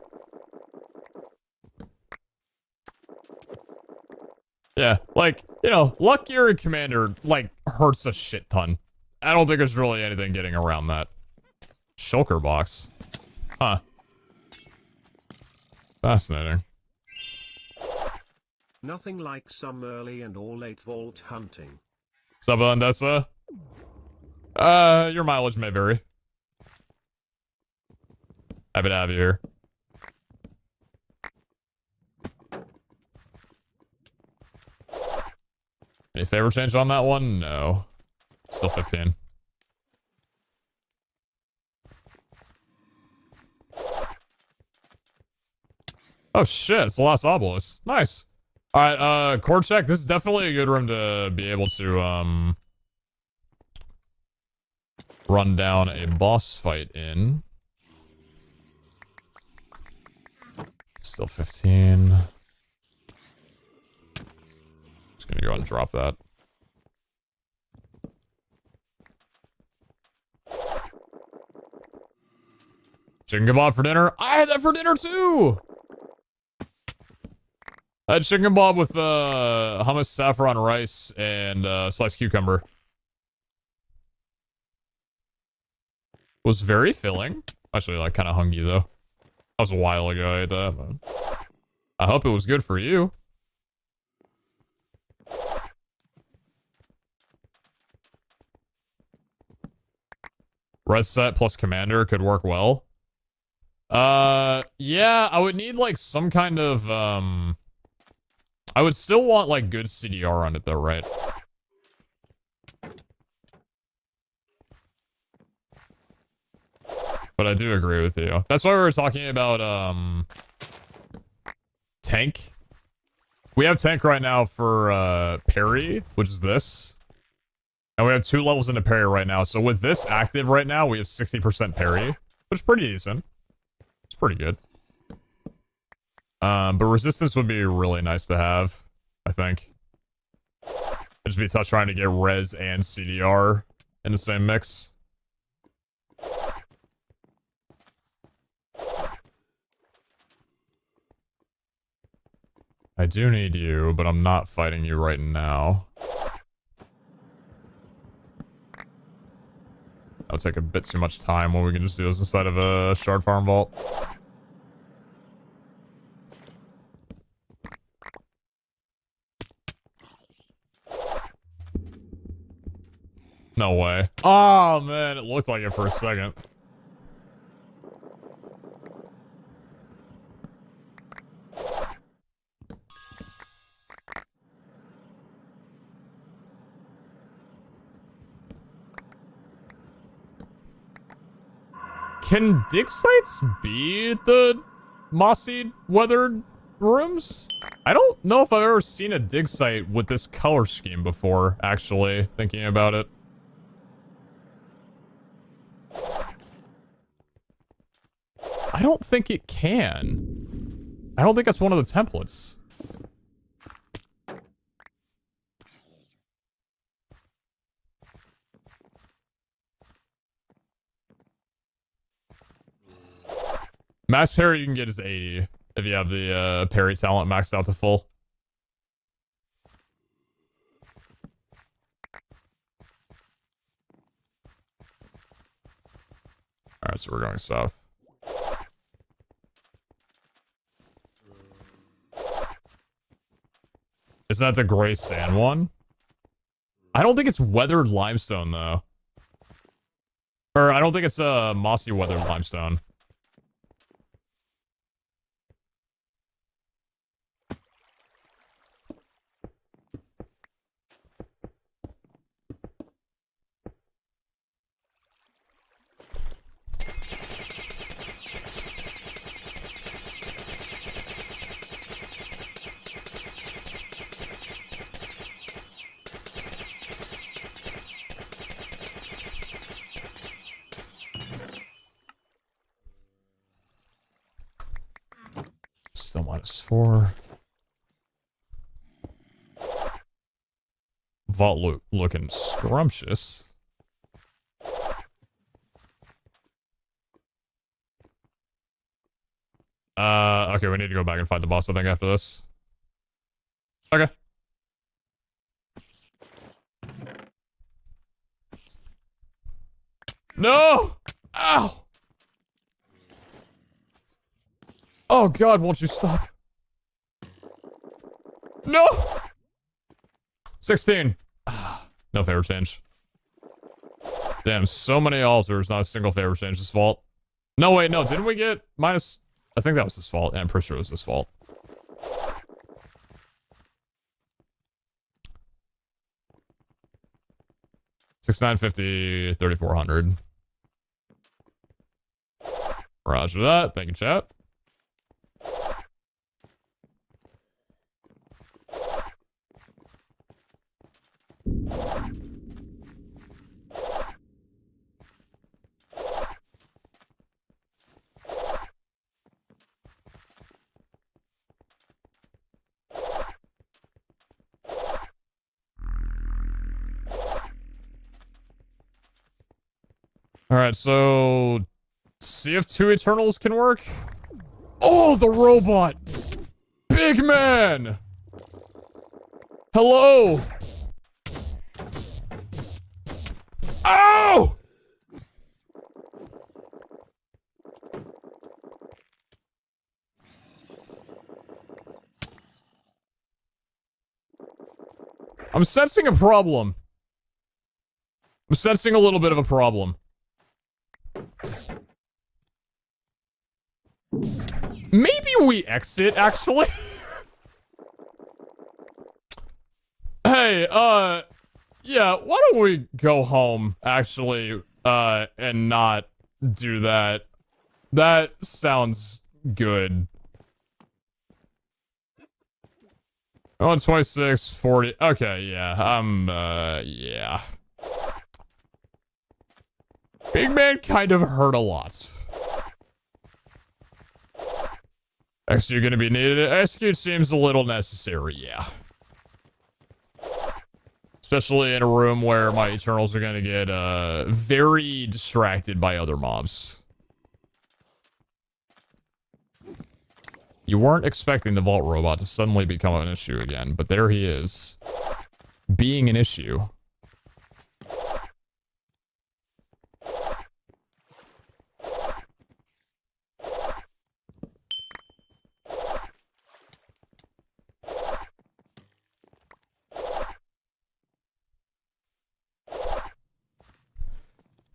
Yeah, like, you know, Luck Gear and Commander, like, hurts a shit ton. I don't think there's really anything getting around that. Shulker box. Huh. Fascinating. Nothing like some early and or late vault hunting. Sup, Andessa? Your mileage may vary. Happy to have you here. Any favor change on that one? No. Still 15. Oh shit, it's the last obelisk. Nice. Alright, core check. This is definitely a good room to be able to, run down a boss fight in. Still 15. Just gonna go ahead and drop that. Chicken kebab for dinner? I had that for dinner too! I had chicken kebab with hummus, saffron rice, and sliced cucumber. Was very filling. Actually, like, kind of hungry though. That was a while ago I ate that, but I hope it was good for you. Res set plus commander could work well. Yeah, I would need like some kind of I would still want like good CDR on it though, right? But I do agree with you. That's why we were talking about, tank. We have tank right now for, parry, which is this. And we have 2 levels into parry right now. So with this active right now, we have 60% parry, which is pretty decent. It's pretty good. But resistance would be really nice to have, I think. It'd just be tough trying to get res and CDR in the same mix. I do need you, but I'm not fighting you right now. That'll take a bit too much time when we can just do this inside of a shard farm vault. No way. Oh, man, it looked like it for a second. Can dig sites be the mossy weathered rooms? I don't know if I've ever seen a dig site with this color scheme before, actually, thinking about it. I don't think it can. I don't think that's one of the templates. Max parry you can get is 80 if you have the parry talent maxed out to full. Alright, so we're going south. Isn't that the gray sand one? I don't think it's weathered limestone, though. Or, I don't think it's a mossy weathered limestone. Still -4. Vault looking scrumptious. Okay, we need to go back and fight the boss, I think, after this. Okay. No! Ow! Oh god, won't you stop? No! 16. No favor change. Damn, so many altars, not a single favor change this vault. No, wait, no, didn't we get minus... I think that was this fault. Yeah, I'm pretty sure it was this fault. $6,950, 3,400. Roger that. Thank you, chat. Alright, so... see if 2 Eternals can work? Oh, the robot! Big man! Hello! Oh! I'm sensing a problem. I'm sensing a little bit of a problem. Maybe we exit, actually. Hey, yeah, why don't we go home, actually, and not do that. That sounds good. Oh, 26, 40. Okay, yeah. Yeah. Big man kind of hurt a lot. Execute gonna be needed. Execute seems a little necessary, yeah. Especially in a room where my Eternals are gonna get, very distracted by other mobs. You weren't expecting the Vault Robot to suddenly become an issue again, but there he is. Being an issue.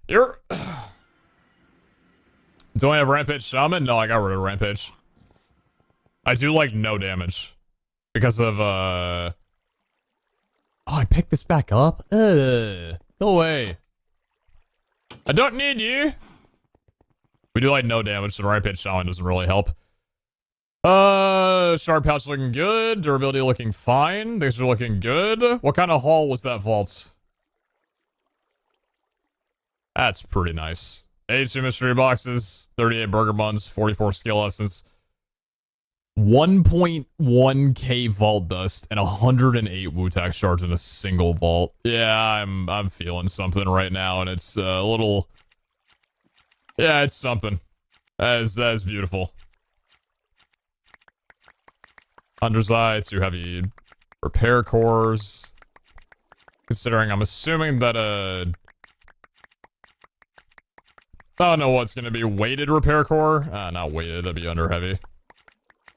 You're... Do I have Rampage Shaman? No, I got rid of Rampage. I do like no damage. Because of, Oh, I picked this back up? Go away. I don't need you. We do like no damage, so Rampage Shaman doesn't really help. Sharp Pouch looking good. Durability looking fine. These are looking good. What kind of haul was that vault? That's pretty nice. 82 mystery boxes, 38 burger buns, 44 skill essence, 1.1k vault dust, and 108 Wu-Tak shards in a single vault. Yeah, I'm feeling something right now, and it's a little... Yeah, it's something. That is beautiful. Hunter's Eye, 2 heavy repair cores. Considering I'm assuming that I don't know what's gonna be weighted repair core. Not weighted, that'd be under heavy.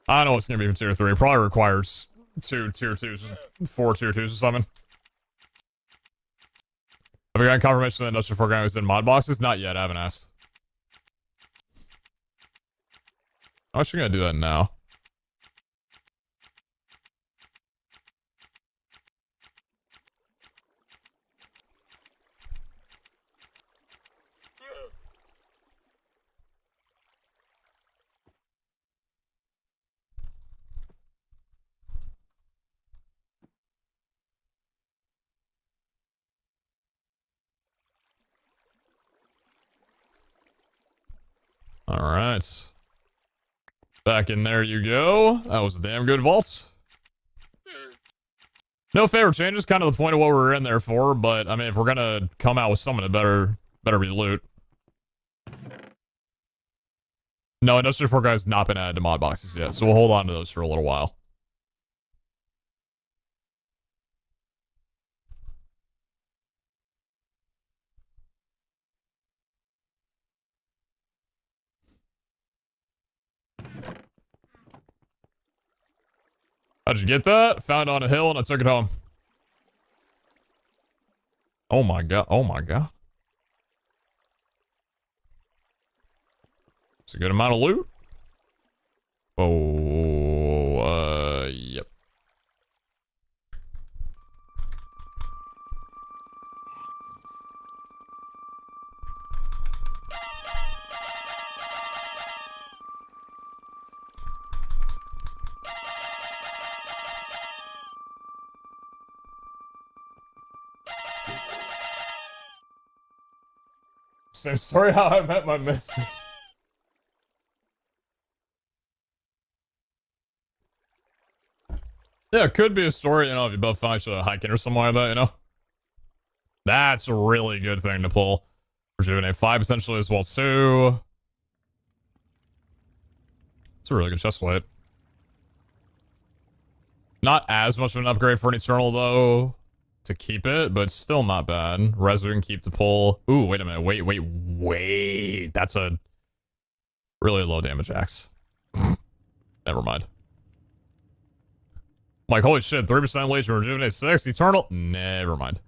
I don't know what's gonna be for tier 3. It probably requires 2 tier 2s, 4 tier 2s or something. Have we gotten confirmation that Industrial 4 guy was in mod boxes? Not yet, I haven't asked. I'm actually gonna do that now. Alright. Back in there you go. That was a damn good vault. No favorite changes, kind of the point of what we were in there for, but I mean, if we're gonna come out with something, it better be loot. No, Industrial 4 guys not been added to mod boxes yet, so we'll hold on to those for a little while. How'd you get that? Found it on a hill and I took it home. Oh my god, oh my god. It's a good amount of loot. Oh, yep. Same story how I met my missus. Yeah, it could be a story, you know, if you both found each other hiking or something like that, you know? That's a really good thing to pull. Rejuvenate 5 potentially as well, too. It's a really good chest plate. Not as much of an upgrade for an Eternal, though, to keep it, but still not bad. Res we can keep to pull. Ooh, wait a minute. Wait. That's a really low damage axe. Never mind. Like, holy shit, 3% Legion, Rejuvenate 6, Eternal? Never mind.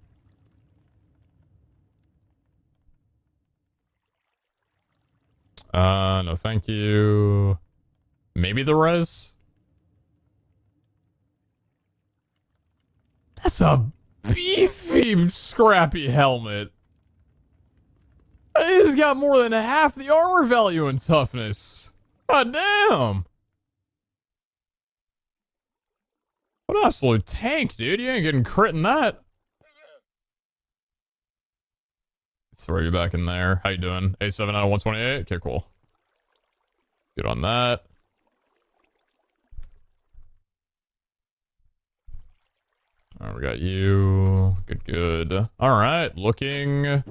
No thank you. Maybe the res? That's a beefy, scrappy helmet. He's got more than half the armor value and toughness. God damn. What an absolute tank, dude. You ain't getting crit in that. Throw you back in there. How you doing? A7 out of 128? Okay, cool. Good on that. Alright, we got you. Good, good. Alright, looking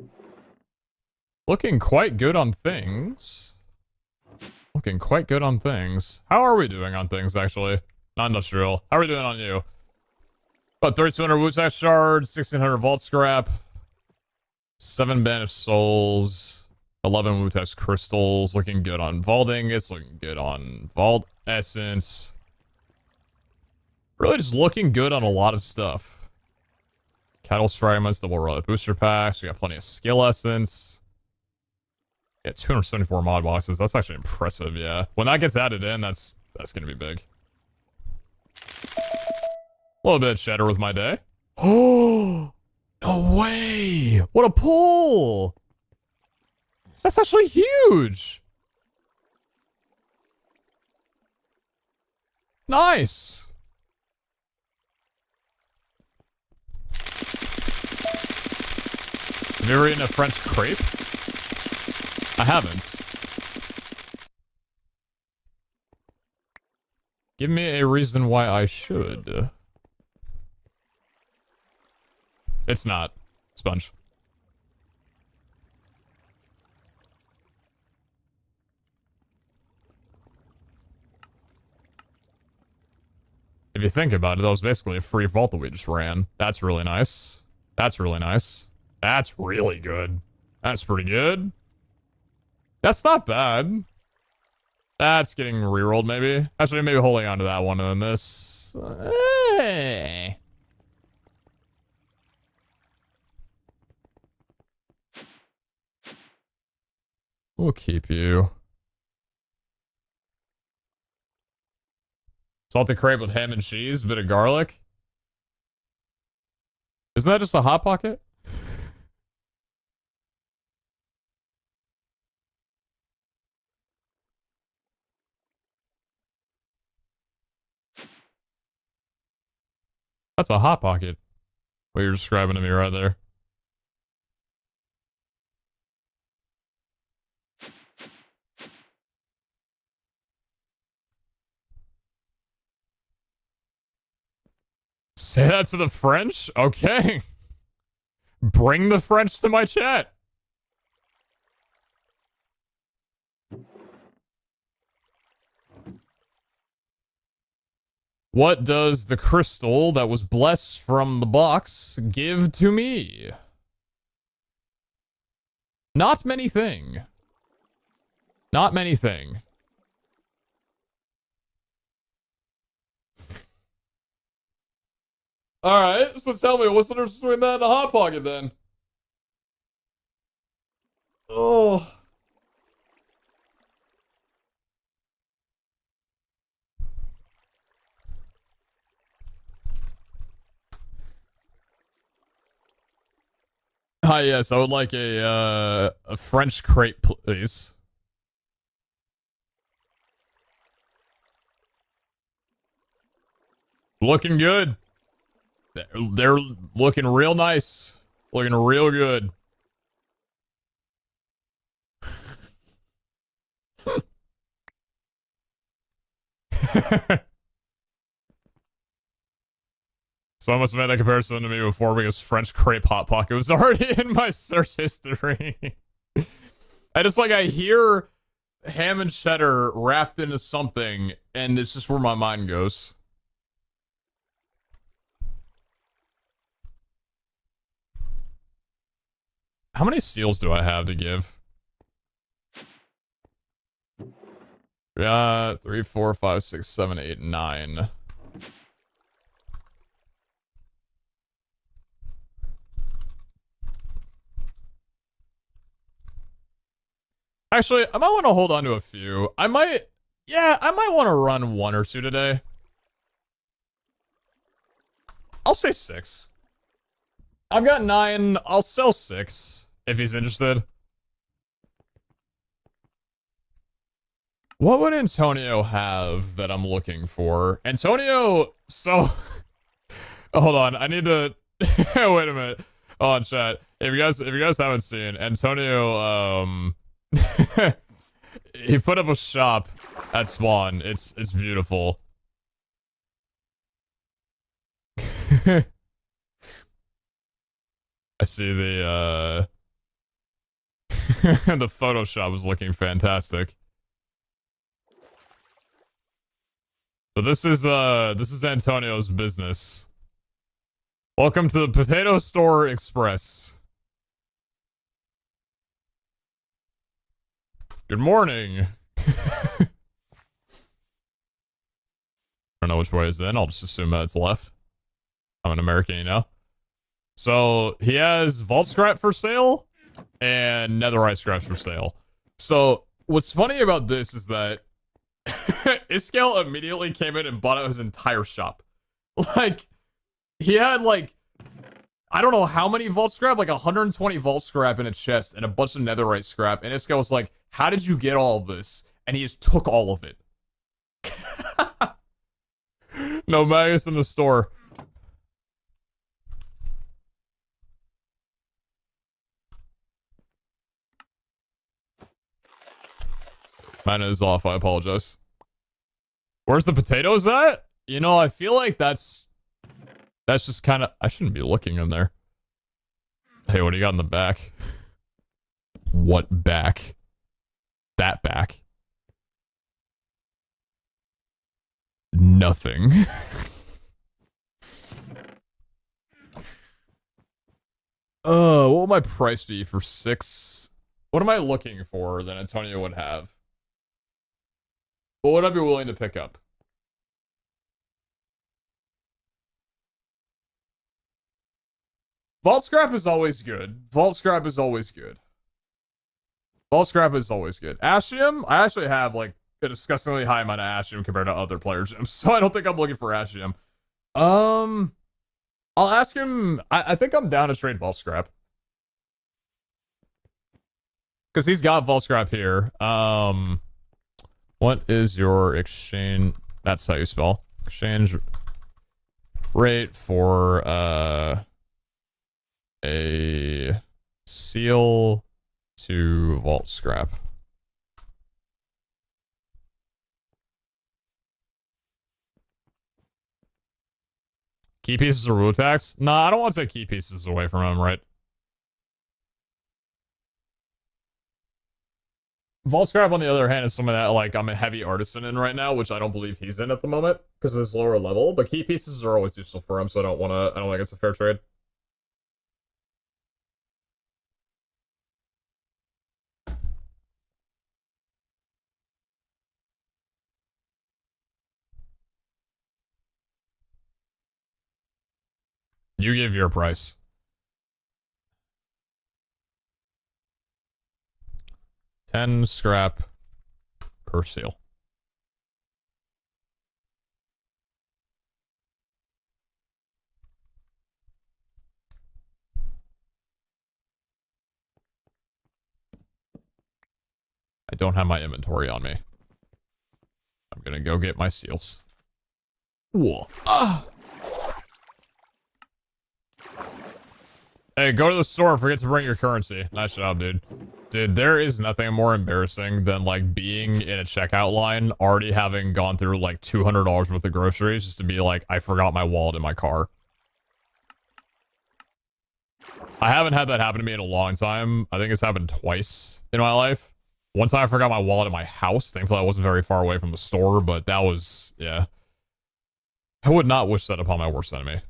quite good on things. Looking quite good on things. How are we doing on things, actually? Non-industrial. How are we doing on you? About 3,200 Wu-Tax shards, 1,600 vault scrap, 7 banished souls, 11 Wu-Tax crystals. Looking good on vaulting. It's looking good on vault essence. Really just looking good on a lot of stuff. Cattle fragments, double relic booster packs. We got plenty of skill essence. Yeah, 274 mod boxes. That's actually impressive, yeah. When that gets added in, that's gonna be big. A little bit of cheddar with my day. Oh, no way. What a pull. That's actually huge. Nice. Have you ever eaten a French crepe? I haven't. Give me a reason why I should. It's not. Sponge. If you think about it, that was basically a free vault that we just ran. That's really nice. That's really nice. That's really good. That's pretty good. That's not bad. That's getting rerolled, maybe. Actually, maybe holding on to that one and then this. We'll keep you. Salted crepe with ham and cheese, bit of garlic. Isn't that just a Hot Pocket? That's a Hot Pocket. What you're describing to me right there. Say that to the French? Okay. Bring the French to my chat. What does the crystal that was blessed from the box give to me? Not many thing. Not many thing. Alright, so tell me, what's the difference between that and a Hot Pocket then? Oh. Hi, yes, I would like a French crepe, please. Looking good. They're looking real nice. Looking real good. So I must have made that comparison to me before because French crepe Hot Pocket was already in my search history. I just I hear ham and cheddar wrapped into something and it's just where my mind goes. How many seals do I have to give? Yeah, 3, 4, 5, 6, 7, 8, 9. Actually, I might want to hold on to a few. I might want to run 1 or 2 today. I'll say 6. I've got 9. I'll sell 6 if he's interested. What would Antonio have that I'm looking for? Antonio, so... Hold on, I need to... Wait a minute. Oh, chat. If you guys haven't seen, Antonio, he put up a shop at spawn. It's beautiful. I see the the Photoshop is looking fantastic. So this is Antonio's business. Welcome to the Potato Store Express. Good morning. I don't know which way is in. I'll just assume that it's left. I'm an American, you know. So he has vault scrap for sale and netherite scraps for sale. So what's funny about this is that Iskel immediately came in and bought out his entire shop. Like, he had like, I don't know how many vault scrap, like 120 vault scrap in a chest and a bunch of netherite scrap. And Iskel was like, how did you get all of this? And he just took all of it. No Magus in the store. Mana is off, I apologize. Where's the potatoes at? You know, I feel like that's just kind of... I shouldn't be looking in there. Hey, what do you got in the back? What back? That back. Nothing. What will my price be for 6? What am I looking for that Antonio would have? What would I be willing to pick up? Vault scrap is always good. Vault scrap is always good. Vault scrap is always good. Ashium, I actually have like a disgustingly high amount of Ashium compared to other player gems, so I don't think I'm looking for Ashium. I'll ask him. I think I'm down to trade vault scrap. Because he's got vault scrap here. What is your exchange? That's how you spell. Exchange rate for a seal to vault scrap. Key pieces or rule tax? Nah, I don't want to take key pieces away from him, right? Vault scrap, on the other hand, is something that like I'm a heavy artisan in right now, which I don't believe he's in at the moment because of his lower level. But key pieces are always useful for him, so I don't think it's a fair trade. You give your price. $10 scrap per seal. I don't have my inventory on me. I'm gonna go get my seals. Whoa. Ah! Hey, go to the store and forget to bring your currency. Nice job, dude. Dude, there is nothing more embarrassing than, like, being in a checkout line, already having gone through, like, $200 worth of groceries, just to be like, I forgot my wallet in my car. I haven't had that happen to me in a long time. I think it's happened twice in my life. One time I forgot my wallet in my house. Thankfully, I wasn't very far away from the store, but that was, yeah. I would not wish that upon my worst enemy.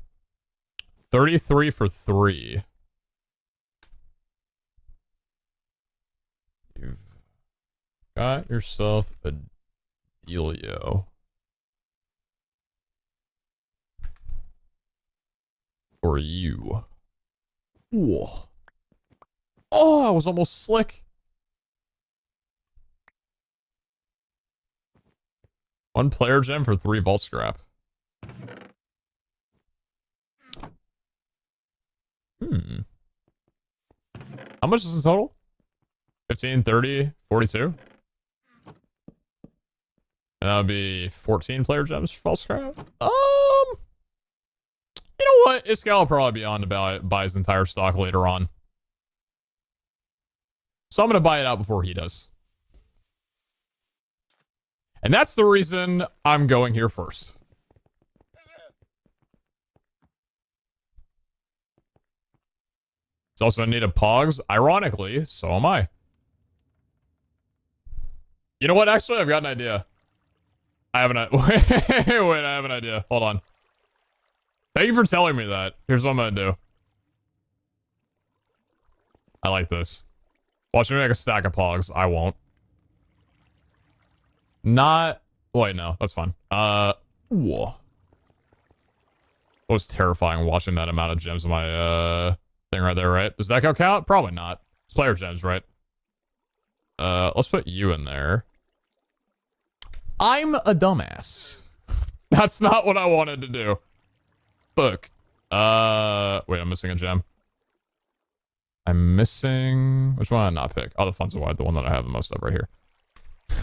33 for 3. You've got yourself a dealio. For you. Ooh. Oh, I was almost slick. 1 player gem for 3 vault scrap. How much is the total? 15, 30, 42? And that would be 14 player gems for false crap. You know what? Iskal will probably be on to buy his entire stock later on. So I'm going to buy it out before he does. And that's the reason I'm going here first. It's also in need of pogs. Ironically, so am I. You know what? Actually, I've got an idea. I have an wait, I have an idea. Hold on. Thank you for telling me that. Here's what I'm gonna do. I like this. Watch me make a stack of pogs. I won't. Not... Wait, no. That's fine. Whoa. It was terrifying watching that amount of gems in my, thing right there, right? Does that count? Probably not. It's player gems, right? Let's put you in there. I'm a dumbass. That's not what I wanted to do. Look. Wait, I'm missing a gem. I'm missing... Which one did I not pick? Oh, the Fun's Wide, the one that I have the most of right here.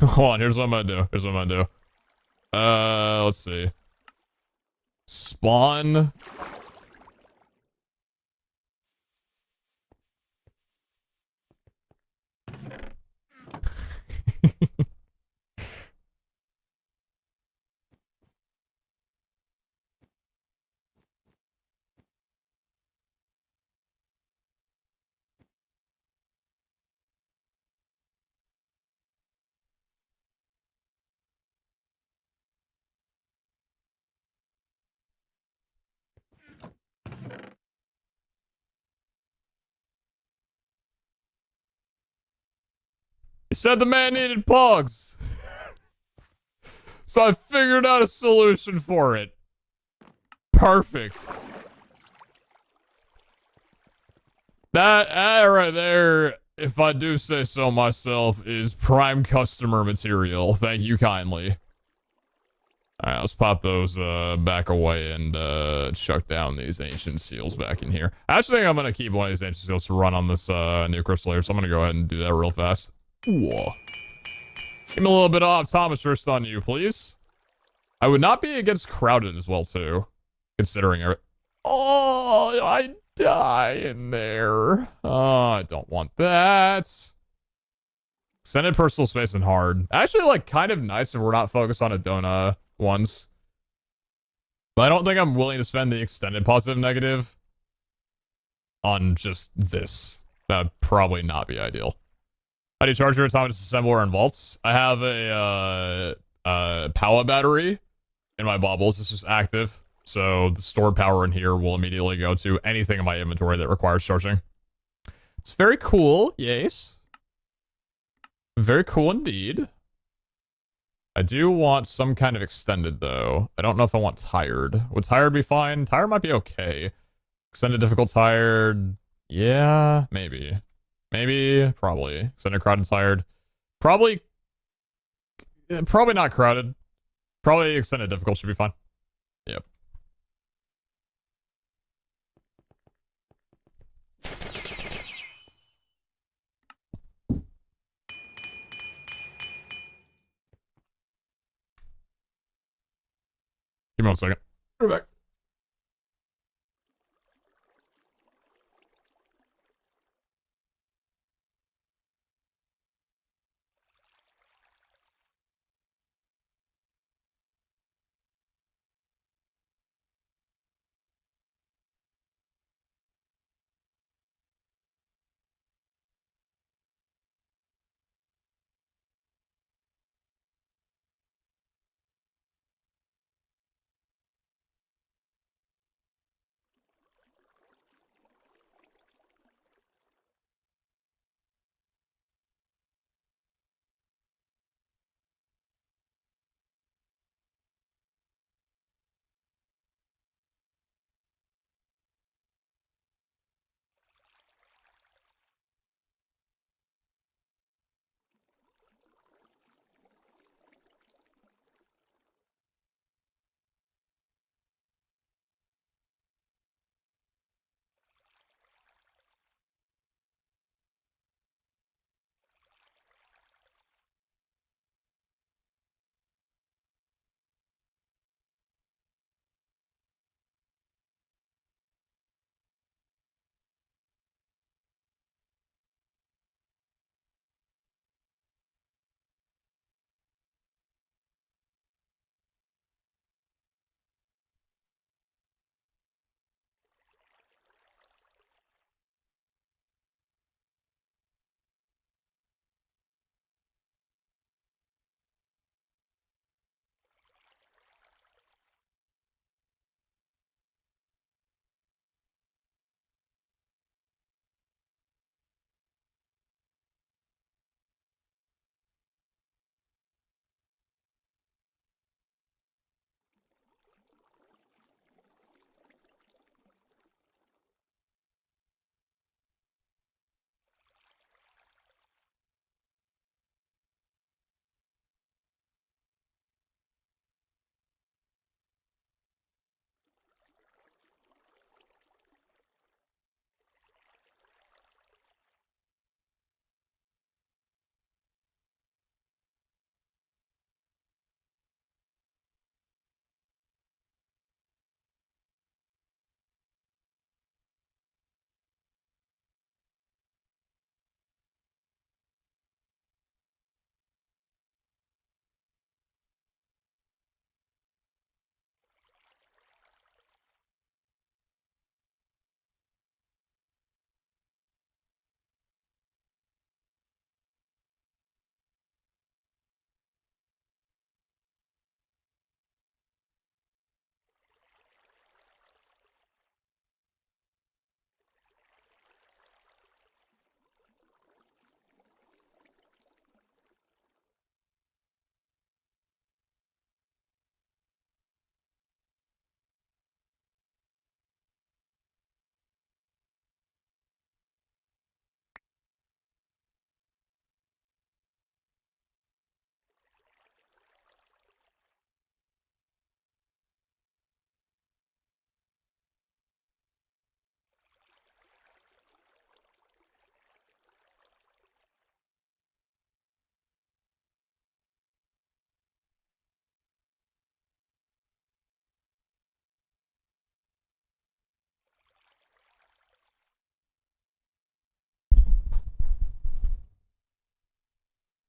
Hold on, here's what I'm gonna do. Here's what I'm gonna do. Let's see. Spawn. He said the man needed pogs. So I figured out a solution for it. Perfect. That right there, if I do say so myself, is prime customer material. Thank you kindly. Alright, let's pop those back away and chuck down these ancient seals back in here. I actually think I'm gonna keep one of these ancient seals to run on this new crystal layer, so I'm gonna go ahead and do that real fast. Whoa. Give me a little bit of optometrist on you, please. I would not be against crowded as well, too. Considering it. Oh, I die in there. Oh, I don't want that. Extended personal space and hard. Actually, like, kind of nice if we're not focused on Adona ones. But I don't think I'm willing to spend the extended positive negative on just this. That'd probably not be ideal. How do you charge your autonomous assembler and vaults? I have a power battery in my baubles. It's just active. So the stored power in here will immediately go to anything in my inventory that requires charging. It's very cool, yes. Very cool indeed. I do want some kind of extended, though. I don't know if I want tired. Would tired be fine? Tired might be okay. Extended difficult tired. Yeah, maybe. Maybe, probably. Extended crowded tired. Probably not crowded. Probably extended difficult should be fine. Yep. Give me 1 second. We're back.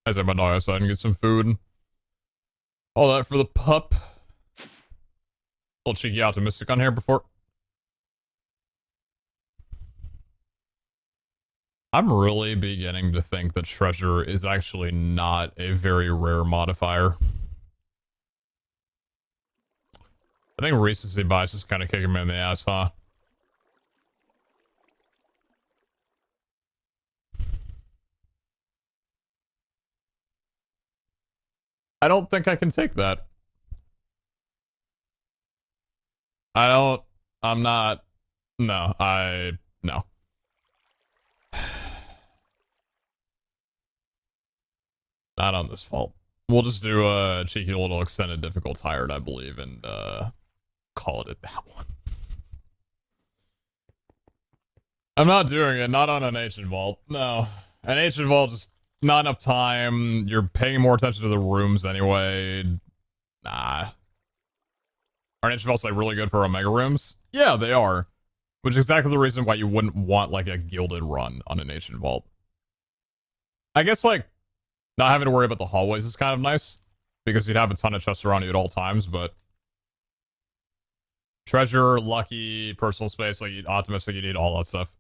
I said my dog outside and get some food. All that for the pup. A little cheeky optimistic on here before. I'm really beginning to think that treasure is actually not a very rare modifier. I think recency bias is kind of kicking me in the ass, huh? I don't think I can take that. I'm not, no, no. Not on this fault. We'll just do a cheeky little extended difficult tired, I believe, and call it that one. I'm not doing it, not on an ancient vault. No. An ancient vault, just not enough time. You're paying more attention to the rooms anyway. Nah. Are ancient vaults like really good for Omega rooms? Yeah, they are. Which is exactly the reason why you wouldn't want like a gilded run on an ancient vault. I guess like not having to worry about the hallways is kind of nice. Because you'd have a ton of chests around you at all times, but treasure, lucky, personal space, like optimistic, you need all that stuff.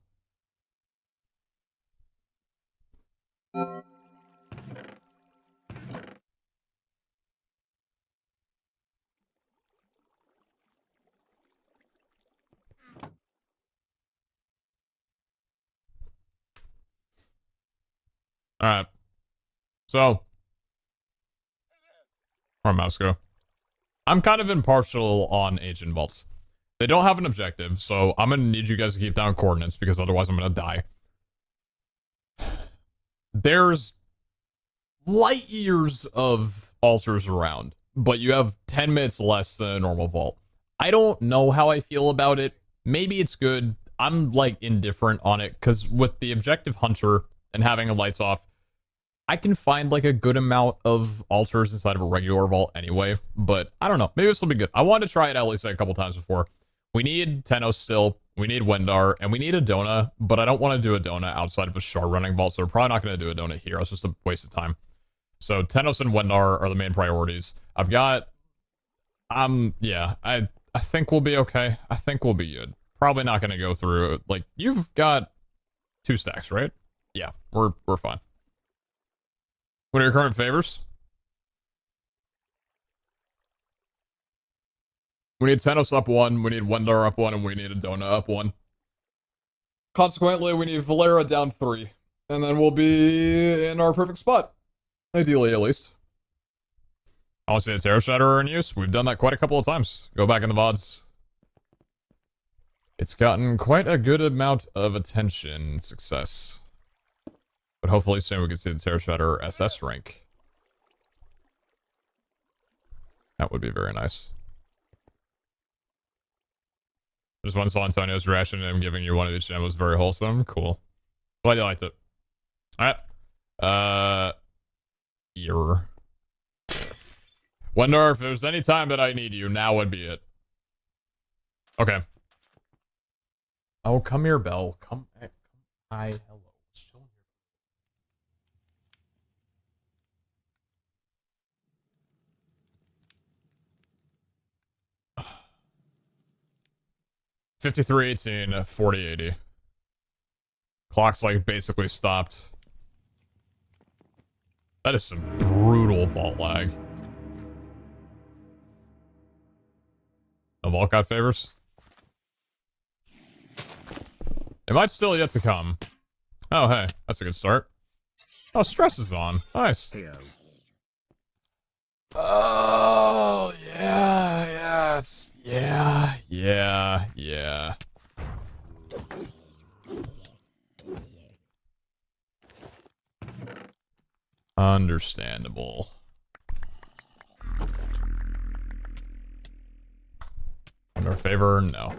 Alright. So. Where'd my mouse go? I'm kind of impartial on ancient vaults. They don't have an objective, so I'm gonna need you guys to keep down coordinates because otherwise I'm gonna die. There's light years of altars around, but you have 10 minutes less than a normal vault. I don't know how I feel about it. Maybe it's good. I'm like indifferent on it because with the objective hunter and having the lights off, I can find like a good amount of altars inside of a regular vault anyway, but I don't know. Maybe this will be good. I wanted to try it at least a couple times before. We need Tenno still, we need Wendar, and we need a Dona, but I don't want to do a Dona outside of a shard running vault, so we're probably not going to do a Dona here. It's just a waste of time. So Tennos and Wendar are the main priorities. I've got, yeah, I think we'll be okay. I think we'll be good. Probably not going to go through, like, you've got 2 stacks, right? Yeah, we're fine. What are your current favors? We need Tennos up 1, we need Wendar up 1, and we need a Dona up 1. Consequently, we need Valera down 3. And then we'll be in our perfect spot. Ideally, at least. I want to see the Terror Shatterer in use. We've done that quite a couple of times. Go back in the VODs. It's gotten quite a good amount of attention and success. But hopefully soon we can see the Terror Shatterer SS rank. That would be very nice. Just one saw Antonio's reaction and him giving you one of each gem was very wholesome. Cool. Glad you liked it. Alright. Error. Wonder if there's any time that I need you, now would be it. Okay. Oh, come here, Belle. Come. Hi, hello. 5318, 4080. Clock's like basically stopped. That is some brutal vault lag. No vault got favors? It might still yet to come. Oh, hey, that's a good start. Oh, stress is on. Nice. Oh, yeah, yes, yeah. Understandable. Wendar favor? No.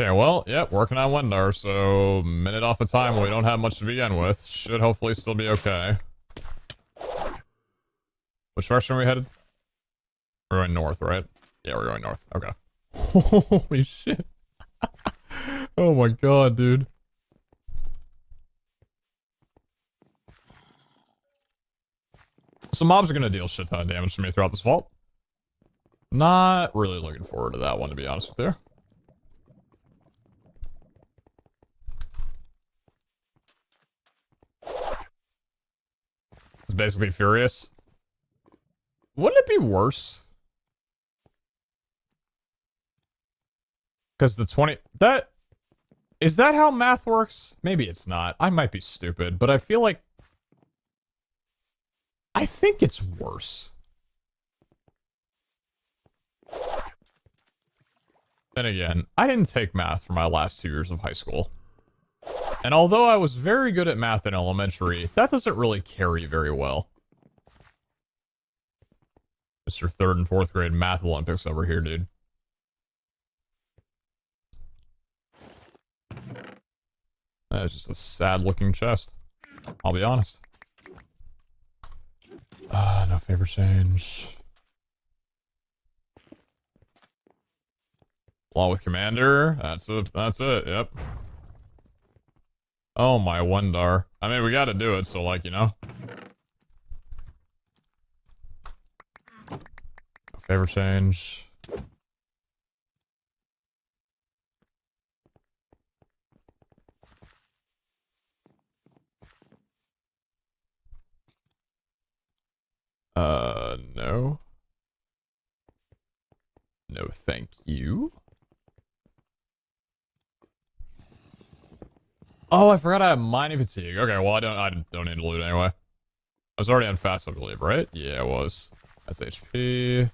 Okay, well, yep, working on Wendar, so minute off the time we don't have much to begin with. Should hopefully still be okay. Which direction are we headed? We're going north, right? Yeah, we're going north. Okay. Holy shit. Oh my god, dude. So mobs are gonna deal shit ton of damage to me throughout this vault. Not really looking forward to that one, to be honest with you. It's basically furious. Wouldn't it be worse? Because the 20... That... Is that how math works? Maybe it's not. I might be stupid, but I feel like... I think it's worse. Then again, I didn't take math for my last 2 years of high school. And although I was very good at math in elementary, that doesn't really carry very well. Mr. 3rd and 4th grade math Olympics over here, dude. That's just a sad-looking chest. I'll be honest. No favor change. Along with Commander. That's it, yep. Oh my Wendar. I mean, we gotta do it, so like, you know. No favor change. No. No, thank you. Oh, I forgot I have mining fatigue. Okay, well, I don't need to loot anyway. I was already on fast, I believe, right? Yeah, it was. That's HP.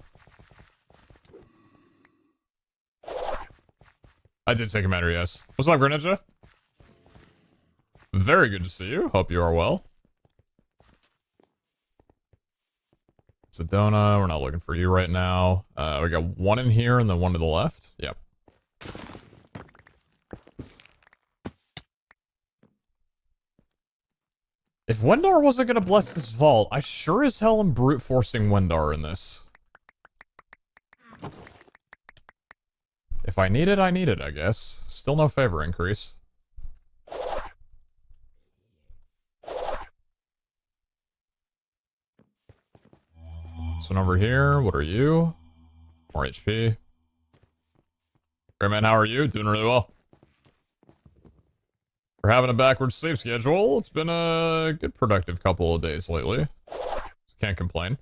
I did take Commander, yes. What's up, Greninja? Very good to see you. Hope you are well. Sedona, we're not looking for you right now. We got one in here and then one to the left. Yep. If Wendar wasn't gonna bless this vault, I sure as hell am brute forcing Wendar in this. If I need it, I need it, I guess. Still no favor increase. This one over here, what are you? More HP. Hey man, how are you? Doing really well. We're having a backwards sleep schedule. It's been a good productive couple of days lately. Can't complain.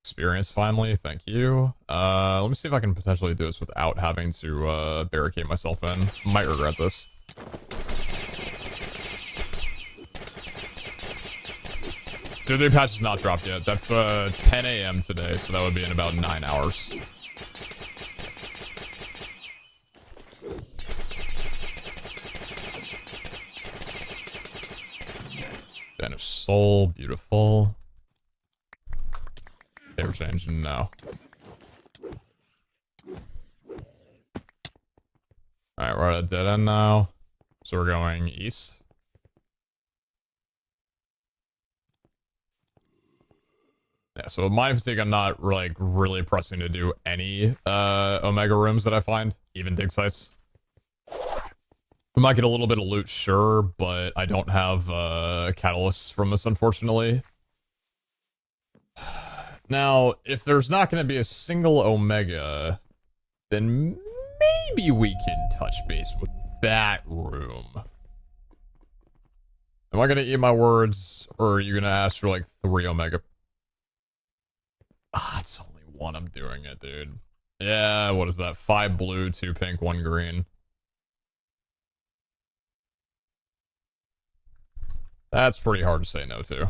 Experience finally, thank you. Let me see if I can potentially do this without having to barricade myself in. Might regret this. So the patch is not dropped yet. That's 10 a.m. today, so that would be in about 9 hours. Den of Soul, beautiful. Favor change, no. Alright, we're at a dead end now. So we're going east. Yeah, so with Mind Fatigue, I'm not, like, really pressing to do any, Omega rooms that I find. Even dig sites. We might get a little bit of loot, sure, but I don't have, catalysts from this, unfortunately. Now, if there's not going to be a single Omega, then maybe we can touch base with that room. Am I going to eat my words, or are you going to ask for, like, 3 Omega? Ah, it's only one I'm doing it, dude. Yeah, what is that? 5 blue, 2 pink, 1 green. That's pretty hard to say no to.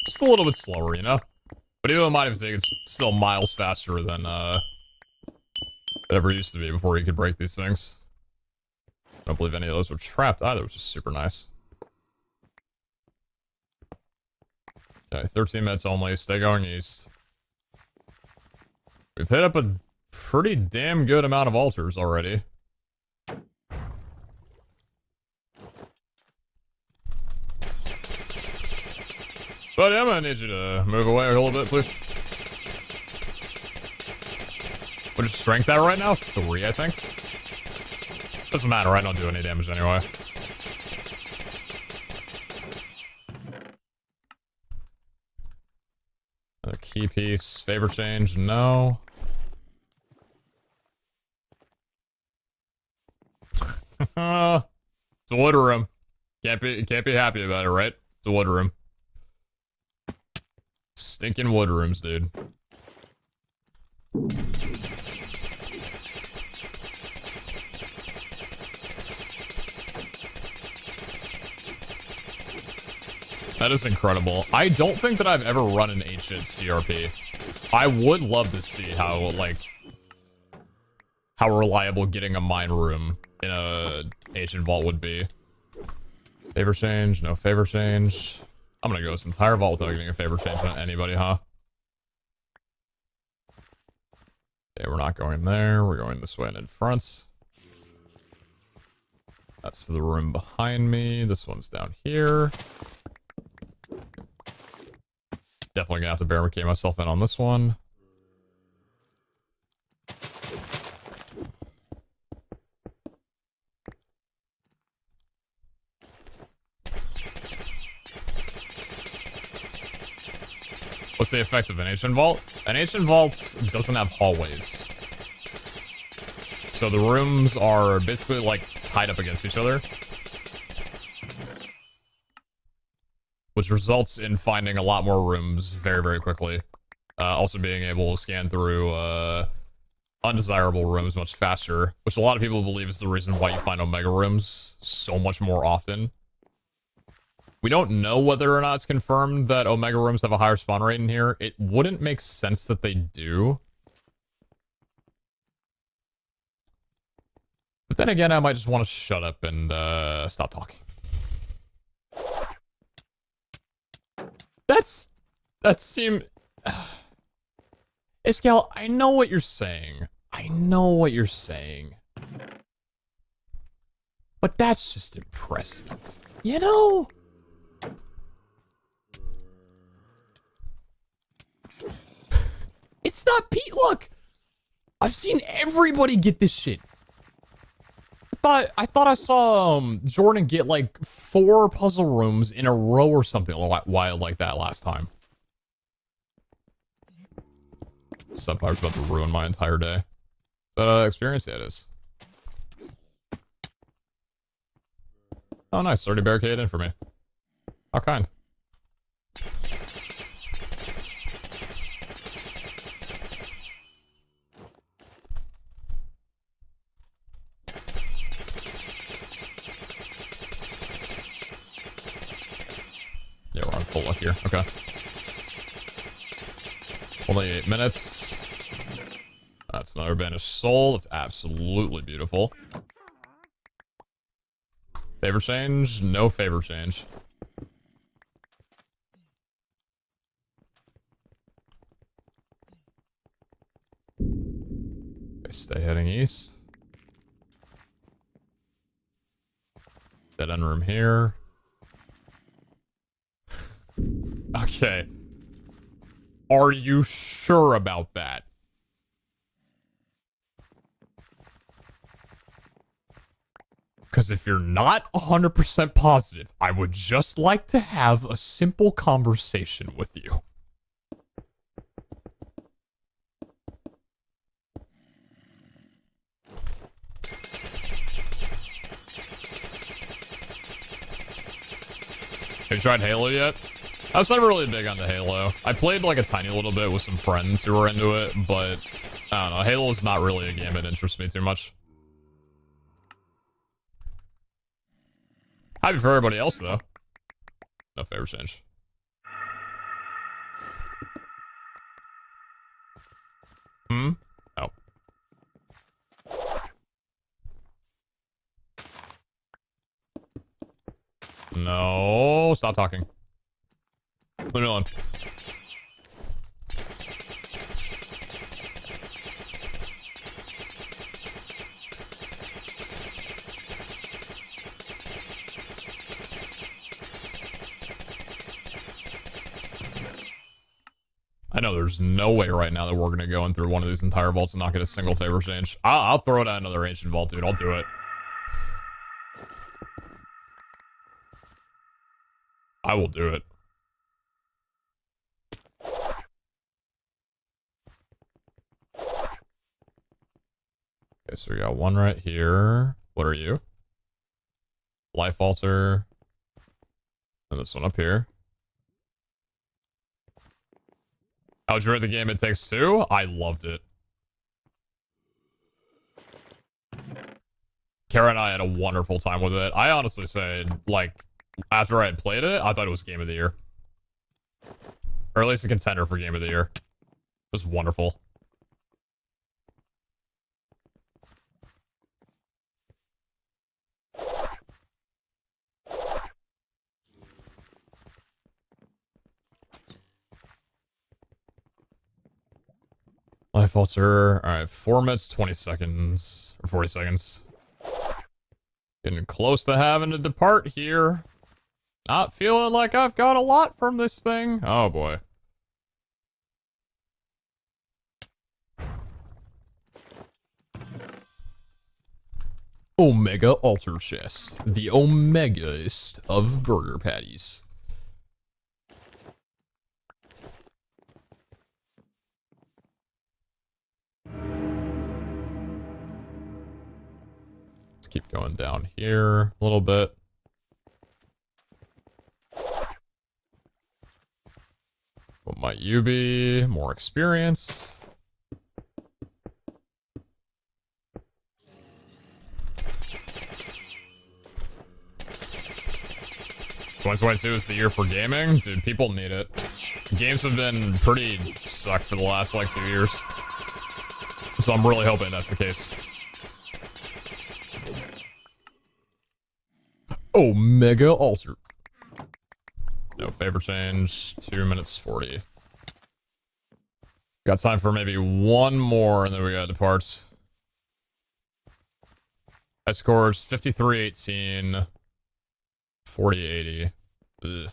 Just a little bit slower, you know? But even with Mighty Fatigue, it's still miles faster than, it ever used to be before you could break these things. I don't believe any of those were trapped either, which is super nice. Okay, 13 minutes only. Stay going east. We've hit up a pretty damn good amount of altars already. But I'm gonna need you to move away a little bit, please. What is strength at right now? 3, I think. Doesn't matter, I don't do any damage anyway. Another key piece. Favor change, no. It's a wood room. Can't be happy about it, right? It's a wood room. Stinking wood rooms, dude. That is incredible. I don't think that I've ever run an ancient CRP. I would love to see how, like, how reliable getting a mine room in a ancient vault would be. Favor change, no favor change. I'm gonna go this entire vault without getting a favor change on anybody, huh? Okay, we're not going there. We're going this way and in front. That's the room behind me. This one's down here. Definitely gonna have to barricade myself in on this one. What's the effect of an ancient vault? An ancient vault doesn't have hallways. So the rooms are basically like tied up against each other. Which results in finding a lot more rooms very, very quickly. Also being able to scan through undesirable rooms much faster. Which a lot of people believe is the reason why you find Omega rooms so much more often. We don't know whether or not it's confirmed that Omega rooms have a higher spawn rate in here. It wouldn't make sense that they do. But then again, I might just want to shut up and stop talking. That seemed... Iscal, I know what you're saying. I know what you're saying. But that's just impressive. You know? It's not Pete, look! I've seen everybody get this shit. I thought I saw Jordan get like 4 puzzle rooms in a row or something wild like that last time. Subfire's about to ruin my entire day. Is that experience? Yeah, it is. Oh nice, already barricaded in for me. How kind. Yeah, we're on full luck here. Okay. Only 8 minutes. That's another banished soul. That's absolutely beautiful. Favor change? No favor change. Okay, stay heading east. Dead end room here. Okay. Are you sure about that? Because if you're not 100% positive, I would just like to have a simple conversation with you. Have you tried Halo yet? I was never really big onto Halo. I played like a tiny little bit with some friends who were into it, but I don't know. Halo is not really a game that interests me too much. Happy for everybody else though. No favor change. Hmm? Oh. No, stop talking. Leave me alone. I know there's no way right now that we're gonna go in through one of these entire vaults and not get a single favor change. I'll throw it at another ancient vault, dude. I'll do it. I will do it. Okay, so we got one right here. What are you? Life altar. And this one up here. How'd you rate the game It Takes Two? I loved it. Kara and I had a wonderful time with it. I honestly said, like, after I had played it, I thought it was Game of the Year. Or at least a contender for Game of the Year. It was wonderful. Life altar. Alright, 4 minutes, 20 seconds. Or 40 seconds. Getting close to having to depart here. Not feeling like I've got a lot from this thing. Oh boy. Omega Altar Chest. The Omegaist of burger patties. Let's keep going down here a little bit. What might you be? More experience. "2022 is the year for gaming." Dude, people need it. Games have been pretty sucked for the last, like, few years. So I'm really hoping that's the case. Omega Altar. No favor change. 2 minutes 40. Got time for maybe one more, and then we got departs. I scored 53-18. 40-80. Ugh.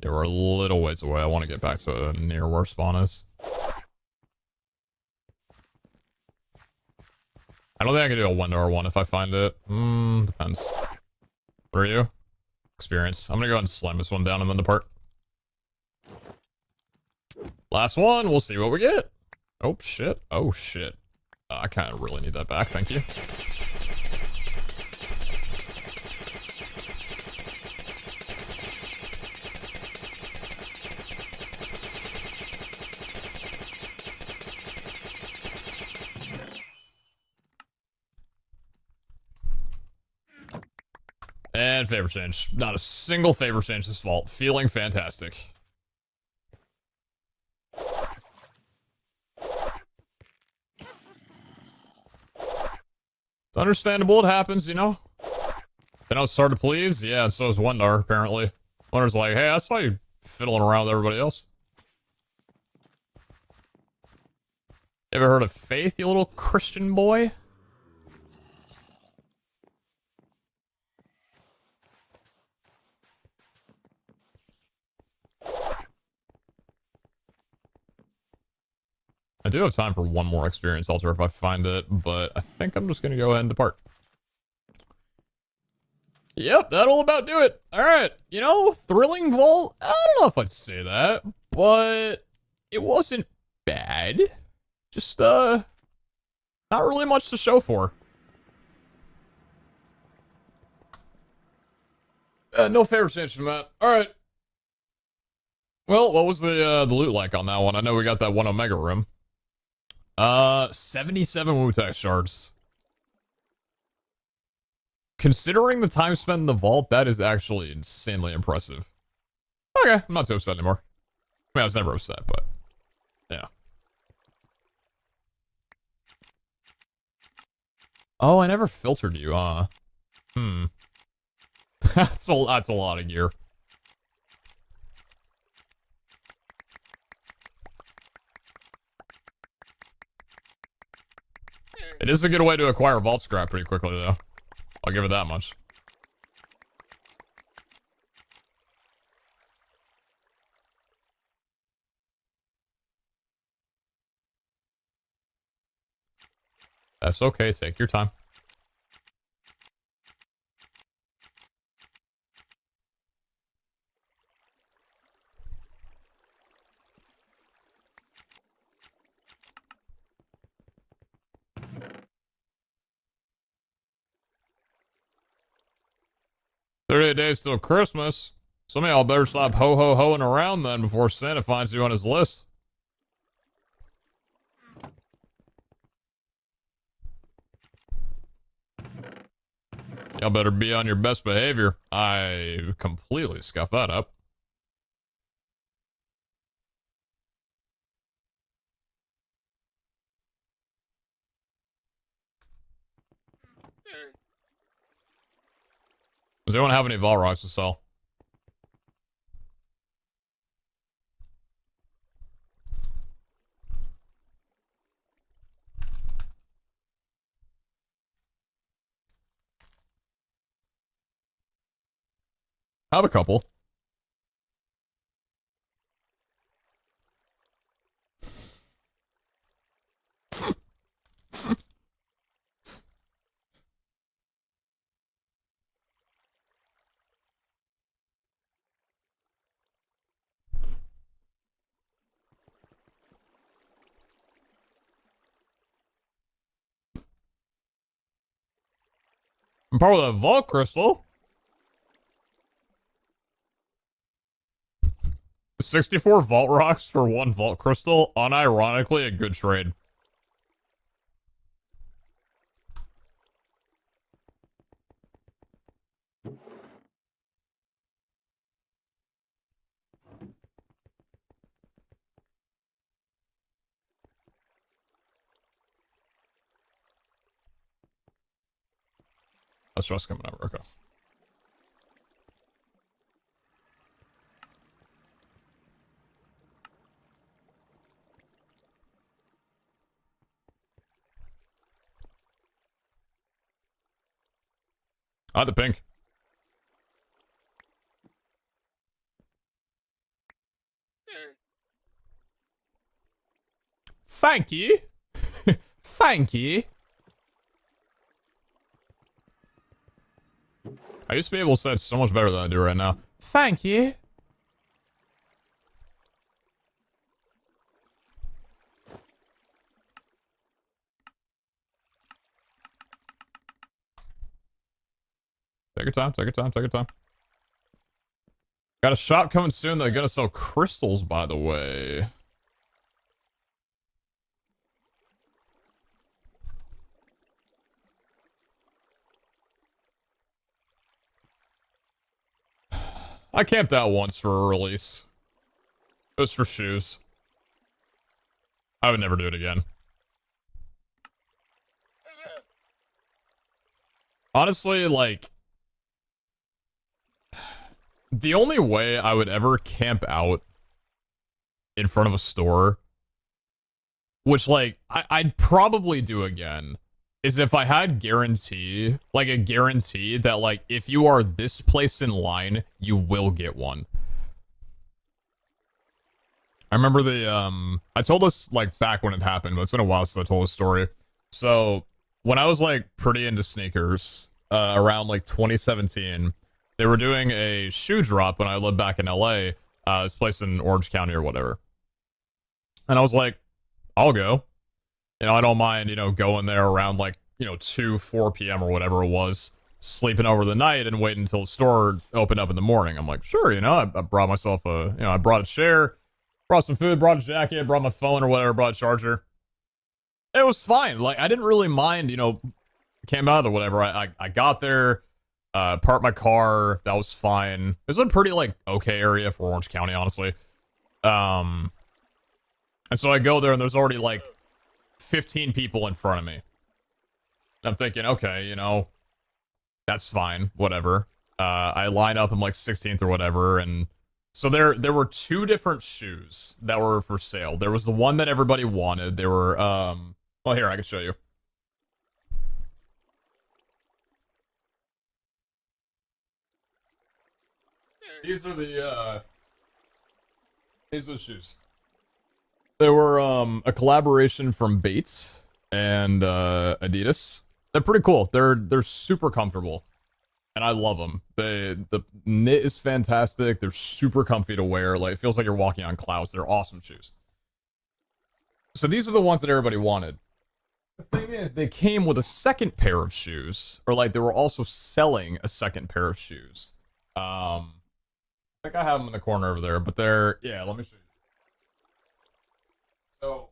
Yeah, we're a little ways away. I want to get back to near where spawn is. I don't think I can do a 1-1 if I find it. Depends. What are you? Experience. I'm gonna go ahead and slam this one down and then depart. Last one. We'll see what we get. Oh, shit. Oh, shit. I kind of really need that back. Thank you. And favor change. Not a single favor change this vault. Feeling fantastic. It's understandable, it happens, you know? Then I was hard to please. Yeah, so is Wendar, apparently. Wendar's like, hey, I saw you fiddling around with everybody else. You ever heard of Faith, you little Christian boy? I do have time for one more experience altar if I find it, but I think I'm just gonna go ahead and depart. Yep, that'll about do it. Alright, you know, thrilling vault? I don't know if I'd say that, but it wasn't bad. Just, not really much to show for. No favor change from that. Alright. Well, what was the loot like on that one? I know we got that one Omega room. 77 Wu-Tang shards. Considering the time spent in the vault, that is actually insanely impressive. Okay, I'm not too upset anymore. I mean, I was never upset, but yeah. Oh, I never filtered you, that's a lot of gear. It is a good way to acquire vault scrap pretty quickly, though. I'll give it that much. That's okay, take your time. "30 days till Christmas. Some of y'all better stop ho-ho-hoing around then before Santa finds you on his list." "Y'all better be on your best behavior." I completely scuffed that up. Does anyone have any Vault Rocks to sell? I have a couple. I'm part of the Vault Crystal. 64 Vault Rocks for 1 Vault Crystal. Unironically, a good trade. That's just coming over. Okay. I had the pink. Thank you. Thank you. I used to be able to say it so much better than I do right now. Thank you. Take your time, take your time, take your time. Got a shop coming soon that's gonna sell crystals, by the way. I camped out once for a release. It was for shoes. I would never do it again. Honestly, like, the only way I would ever camp out in front of a store, which, like, I'd probably do again, is if I had guarantee, like a guarantee that, like, if you are this place in line, you will get one. I remember I told this, like, back when it happened, but it's been a while since I told this story. So, when I was, like, pretty into sneakers, around, like, 2017, they were doing a shoe drop when I lived back in LA, this place in Orange County or whatever. And I was like, I'll go. You know, I don't mind, you know, going there around, like, you know, 2, 4 p.m. or whatever it was, sleeping over the night and waiting until the store opened up in the morning. I'm like, sure, you know, I brought myself a, you know, I brought a chair, brought some food, brought a jacket, brought my phone or whatever, brought a charger. It was fine. Like, I didn't really mind, you know, came out or whatever. I got there, parked my car, that was fine. It was a pretty, like, okay area for Orange County, honestly. And so I go there and there's already, like, 15 people in front of me. And I'm thinking, okay, you know, that's fine, whatever. I line up, I'm like 16th or whatever, and so there were 2 different shoes that were for sale. There was the one that everybody wanted. There were, well, here, I can show you. These are the shoes. They were, a collaboration from Bates. and Adidas. They're pretty cool. They're super comfortable, and I love them. The knit is fantastic. They're super comfy to wear. Like, it feels like you're walking on clouds. They're awesome shoes. So these are the ones that everybody wanted. The thing is, they came with a second pair of shoes, or like they were also selling a second pair of shoes. I think I have them in the corner over there, but they're, yeah, let me show you. So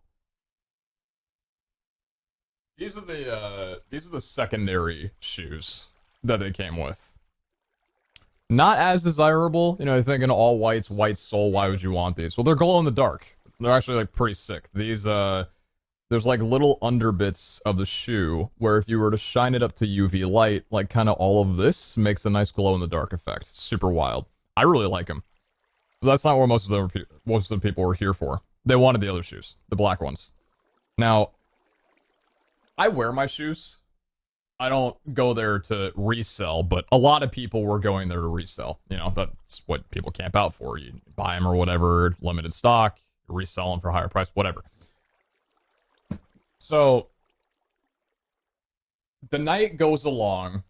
these are the secondary shoes that they came with. Not as desirable, you know, you're thinking all whites, white sole, why would you want these? Well, they're glow in the dark. They're actually like pretty sick. These there's like little underbits of the shoe where if you were to shine it up to UV light, like kind of all of this makes a nice glow in the dark effect. Super wild. I really like them. But that's not what most of the people were here for. They wanted the other shoes, the black ones. Now, I wear my shoes. I don't go there to resell, but a lot of people were going there to resell. You know, that's what people camp out for. You buy them or whatever, limited stock, resell them for a higher price, whatever. So, the night goes along.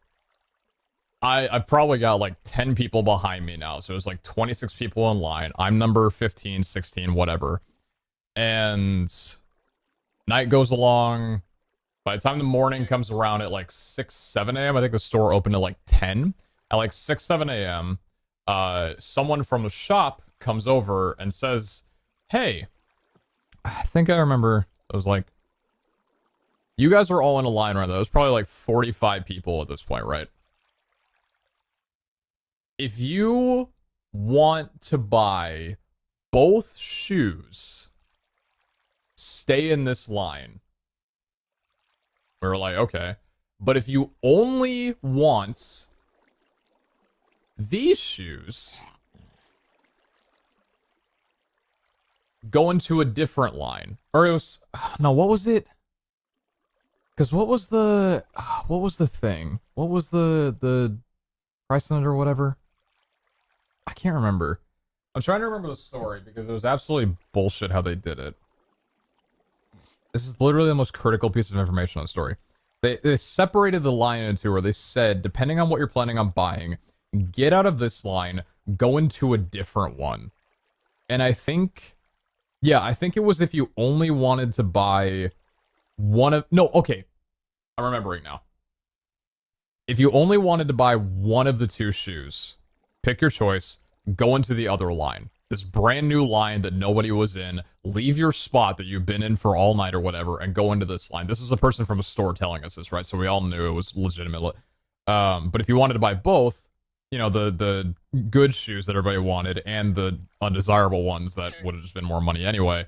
I probably got like 10 people behind me now. So, it was like 26 people in line. I'm number 15, 16, whatever. And night goes along. By the time the morning comes around at like 6, 7 a.m., I think the store opened at like 10. At like 6, 7 a.m., someone from the shop comes over and says, hey, I think I remember, it was like, you guys were all in a line right there. It was probably like 45 people at this point, right? If you want to buy both shoes, stay in this line. We were like, okay. But if you only want these shoes, go into a different line. Or it was, no, what was it? Because what was the thing? What was the price limit or whatever? I can't remember. I'm trying to remember the story because it was absolutely bullshit how they did it. This is literally the most critical piece of information on the story. They separated the line into where they said, depending on what you're planning on buying, get out of this line, go into a different one. And I think, yeah, I think it was if you only wanted to buy one of, no, okay, I'm remembering now. If you only wanted to buy one of the two shoes, pick your choice, go into the other line. This brand new line that nobody was in, leave your spot that you've been in for all night or whatever, and go into this line. This is a person from a store telling us this, right? So we all knew it was legitimate. But if you wanted to buy both, you know, the good shoes that everybody wanted and the undesirable ones that would have just been more money anyway,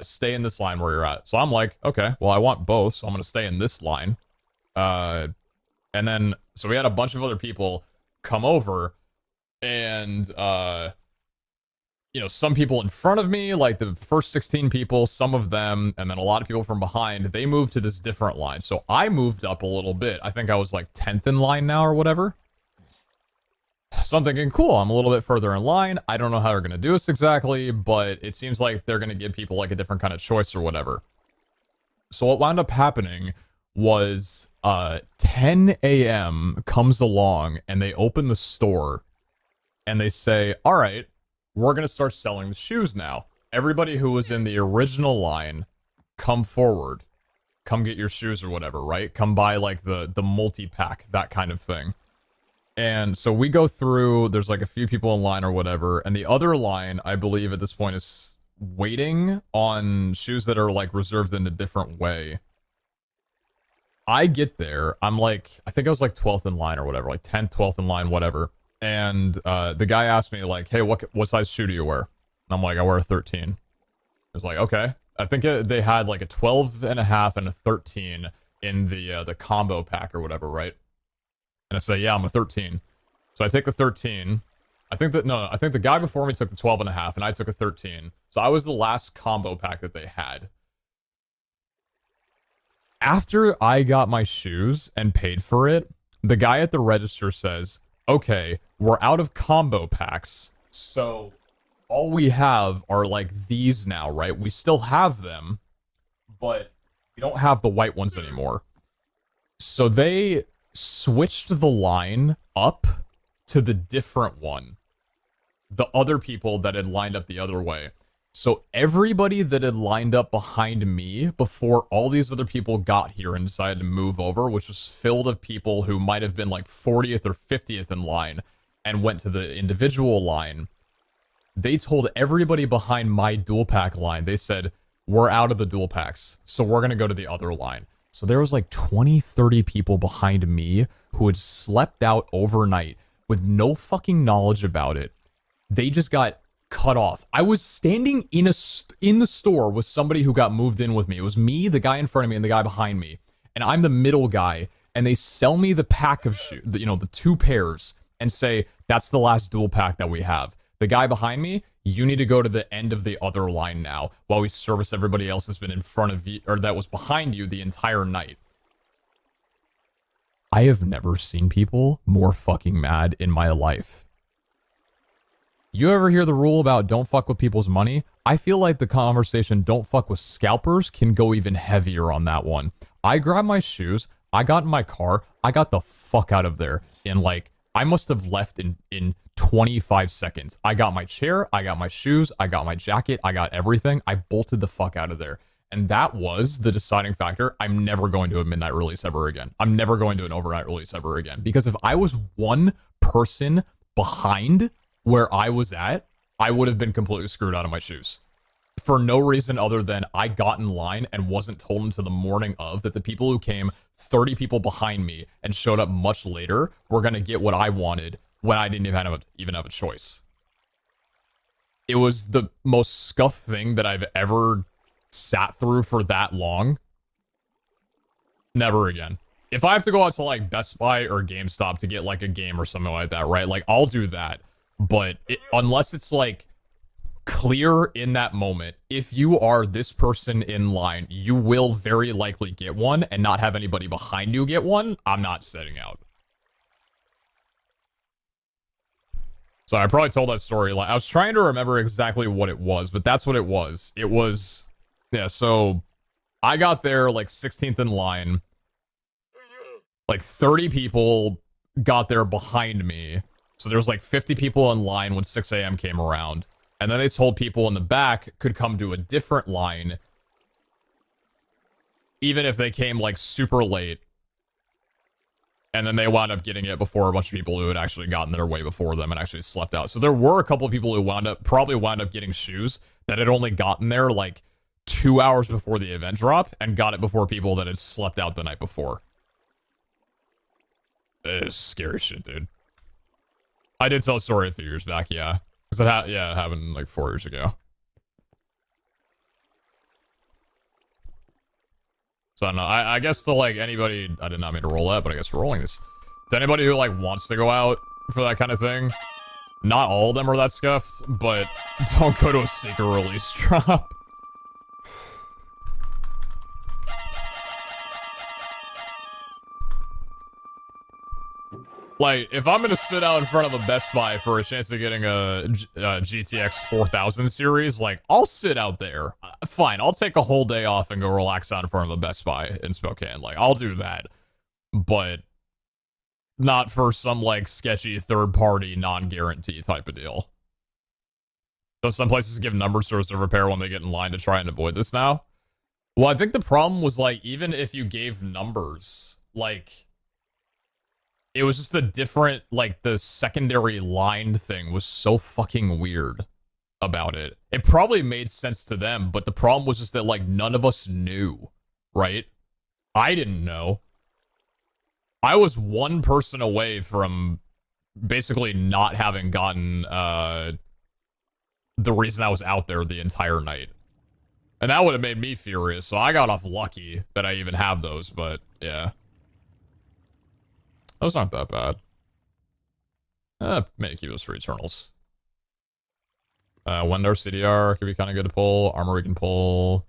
stay in this line where you're at. So I'm like, okay, well, I want both, so I'm going to stay in this line. And then, so we had a bunch of other people come over, and, you know, some people in front of me, like the first 16 people, some of them, and then a lot of people from behind, they moved to this different line. So I moved up a little bit. I think I was like 10th in line now or whatever. So I'm thinking, cool, I'm a little bit further in line. I don't know how they're going to do this exactly, but it seems like they're going to give people like a different kind of choice or whatever. So what wound up happening was 10 a.m. comes along and they open the store and they say, all right, we're going to start selling the shoes now. Everybody who was in the original line, come forward. Come get your shoes or whatever, right? Come buy like the multi-pack, that kind of thing. And so we go through, there's like a few people in line or whatever, and the other line, I believe at this point, is waiting on shoes that are like reserved in a different way. I get there, I'm like, I think I was like 12th in line or whatever, like 10th, 12th in line, whatever. And the guy asked me like, hey, what size shoe do you wear? And I'm like, I wear a 13. I was like, okay. I think they had like a 12 and a half and a 13 in the combo pack or whatever, right? And I say, yeah, I'm a 13. So I take the 13. I think the guy before me took the 12 and a half and I took a 13. So I was the last combo pack that they had. After I got my shoes and paid for it, the guy at the register says, okay, we're out of combo packs, so all we have are like these now, right? We still have them, but We don't have the white ones anymore. So they switched the line up to the different one. The other people that had lined up the other way. So everybody that had lined up behind me before all these other people got here and decided to move over, which was filled of people who might have been like 40th or 50th in line and went to the individual line, they told everybody behind my dual pack line, they said, we're out of the dual packs, so we're going to go to the other line. So there was like 20, 30 people behind me who had slept out overnight with no fucking knowledge about it. They just got cut off. I was standing in the store with somebody who got moved in with me. It was me, the guy in front of me, and the guy behind me. And I'm the middle guy. And they sell me the pack of shoes, you know, the 2 pairs, and say, that's the last dual pack that we have. The guy behind me, you need to go to the end of the other line now, while we service everybody else that's been in front of you, or that was behind you the entire night. I have never seen people more fucking mad in my life. You ever hear the rule about don't fuck with people's money? I feel like the conversation don't fuck with scalpers can go even heavier on that one. I grabbed my shoes, I got in my car, I got the fuck out of there in like, I must have left in 25 seconds. I got my chair, I got my shoes, I got my jacket, I got everything. I bolted the fuck out of there. And that was the deciding factor. I'm never going to a midnight release ever again. I'm never going to an overnight release ever again. Because if I was one person behind where I was at, I would have been completely screwed out of my shoes. For no reason other than I got in line and wasn't told until the morning of that the people who came 30 people behind me and showed up much later were going to get what I wanted when I didn't even have a choice. It was the most scuffed thing that I've ever sat through for that long. Never again. If I have to go out to like Best Buy or GameStop to get like a game or something like that, right? Like I'll do that. But unless it's like clear in that moment, if you are this person in line, you will very likely get one and not have anybody behind you get one. I'm not setting out. So I probably told that story. Like I was trying to remember exactly what it was, but that's what it was. It was, yeah, so I got there like 16th in line. Like 30 people got there behind me. So there was like 50 people in line when 6 a.m. came around. And then they told people in the back could come to a different line. Even if they came like super late. And then they wound up getting it before a bunch of people who had actually gotten their way before them and actually slept out. So there were a couple of people who probably wound up getting shoes that had only gotten there like 2 hours before the event drop and got it before people that had slept out the night before. It's scary shit, dude. I did tell a story a few years back, yeah. Because it happened like 4 years ago. So I don't know. I guess to like anybody, I did not mean to roll that, but I guess we're rolling this. To anybody who like wants to go out for that kind of thing, not all of them are that scuffed, but don't go to a secret release drop. Like, if I'm gonna sit out in front of a Best Buy for a chance of getting a GTX 4000 series, like, I'll sit out there. Fine, I'll take a whole day off and go relax out in front of a Best Buy in Spokane. Like, I'll do that. But not for some, like, sketchy third-party, non-guarantee type of deal. So some places give number stores to repair when they get in line to try and avoid this now. Well, I think the problem was, like, even if you gave numbers, like... It was just the different, like, the secondary line thing was so fucking weird about it. It probably made sense to them, but the problem was just that, like, none of us knew, right? I didn't know. I was one person away from basically not having gotten, the reason I was out there the entire night. And that would have made me furious, so I got off lucky that I even have those, but, yeah. Those aren't that bad. Maybe keep those for Eternals. Wendar CDR could be kind of good to pull. Armory can pull.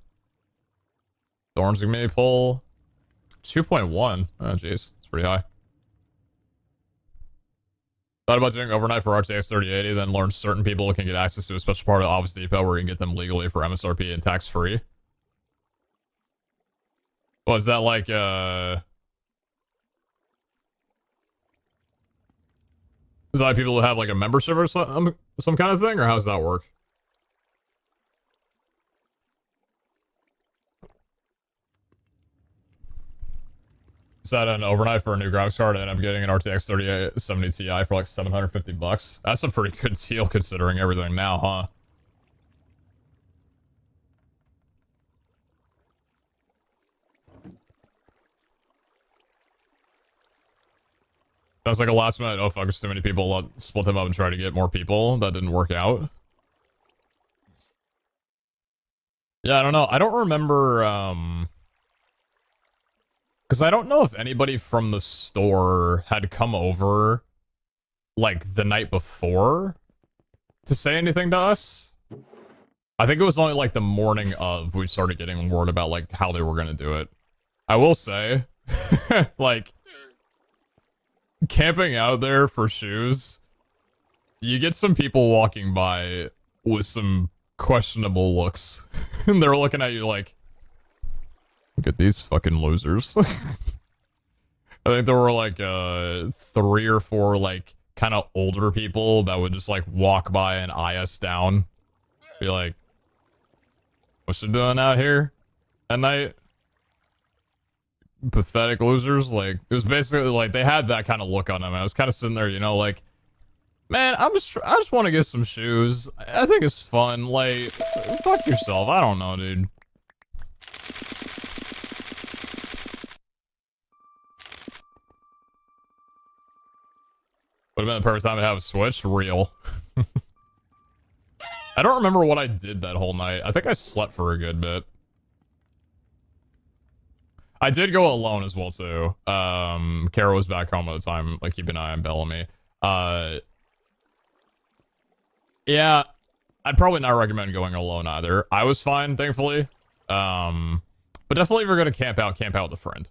Thorns can maybe pull. 2.1. Oh, jeez. It's pretty high. Thought about doing overnight for RTX 3080, then learn certain people can get access to a special part of Office Depot where you can get them legally for MSRP and tax-free. Well, is that like, is that like people who have like a membership or some kind of thing, or how does that work? Is that an overnight for a new graphics card, and I'm getting an RTX 3070 Ti for like $750? That's a pretty good deal considering everything now, huh? Sounds like a last minute, oh fuck, there's too many people, split them up and try to get more people. That didn't work out. Yeah, I don't know. I don't remember, because I don't know if anybody from the store had come over, like, the night before to say anything to us. I think it was only, like, the morning of we started getting word about, like, how they were gonna do it. I will say, like, camping out there for shoes, you get some people walking by with some questionable looks. And they're looking at you like, look at these fucking losers. I think there were like 3 or 4 like kind of older people that would just like walk by and eye us down. Be like, what you doing out here at night? Pathetic losers. Like, it was basically like they had that kind of look on them. I was kind of sitting there, you know, like, man, I just want to get some shoes. I think it's fun. Like, fuck yourself. I don't know, dude. Would have been the perfect time to have a Switch. Real. I don't remember what I did that whole night. I think I slept for a good bit. I did go alone as well, too. Kara was back home at the time, like, keep an eye on Bellamy. Yeah, I'd probably not recommend going alone either. I was fine, thankfully. But definitely if you're gonna camp out with a friend.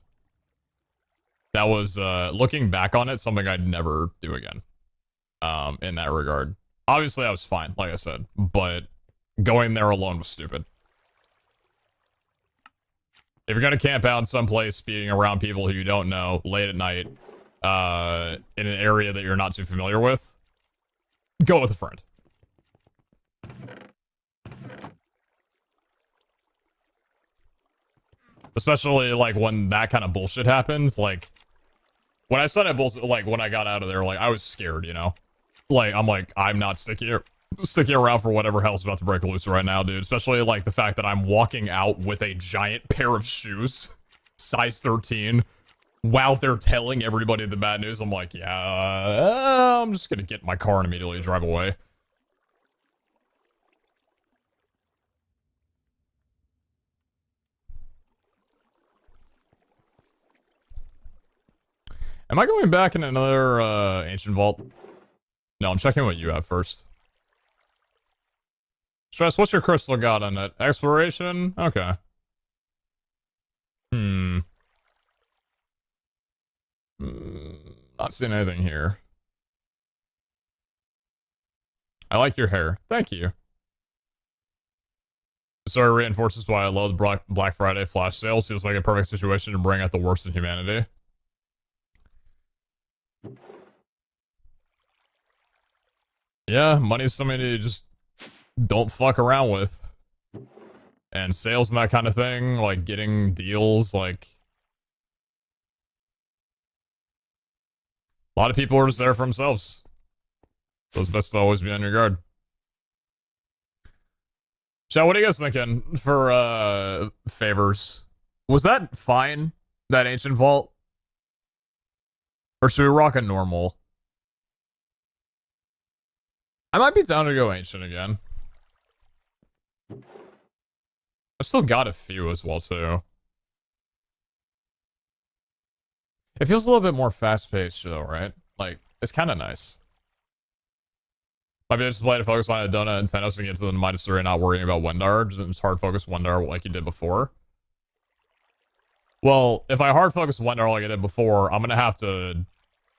That was, looking back on it, something I'd never do again. In that regard. Obviously, I was fine, like I said, but going there alone was stupid. If you're gonna camp out in some place, being around people who you don't know, late at night, in an area that you're not too familiar with, go with a friend. Especially, like, when that kind of bullshit happens, like, when I said I bullshit, like, when I got out of there, like, I was scared, you know? Like, I'm not sticking around for whatever hell's about to break loose right now, dude. Especially, like, the fact that I'm walking out with a giant pair of shoes, size 13, while they're telling everybody the bad news. I'm like, yeah, I'm just gonna get in my car and immediately drive away. Am I going back in another, ancient vault? No, I'm checking what you have first. Stress, what's your crystal got on it? Exploration? Okay. Not seeing anything here. I like your hair. Thank you. The story reinforces why I love the Black Friday flash sales. Feels like a perfect situation to bring out the worst in humanity. Yeah, money's something you just don't fuck around with. And sales and that kind of thing, like getting deals, like... A lot of people are just there for themselves. So it's best to always be on your guard. So what are you guys thinking for, favors? Was that fine, that ancient vault? Or should we rock a normal? I might be down to go ancient again. I've still got a few as well, too. It feels a little bit more fast-paced, though, right? Like, it's kind of nice. Maybe I just play to focus on a donut and Tenos and get to the -3 and not worrying about Wendar. Just hard focus Wendar like you did before. Well, if I hard focus Wendar like I did before, I'm gonna have to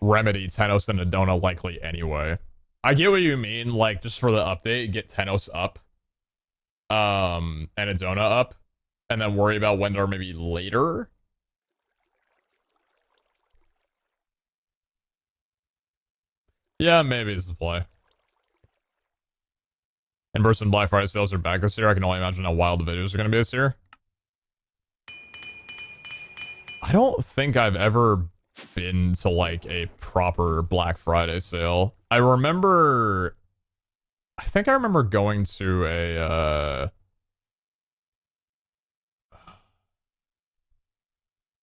remedy Tenos and Adona likely anyway. I get what you mean, like, just for the update, get Tenos up. And Adona up. And then worry about Wendar maybe later. Yeah, maybe it's the play. In-person Black Friday sales are back this year. I can only imagine how wild the videos are going to be this year. I don't think I've ever been to, like, a proper Black Friday sale. I think I remember going to a,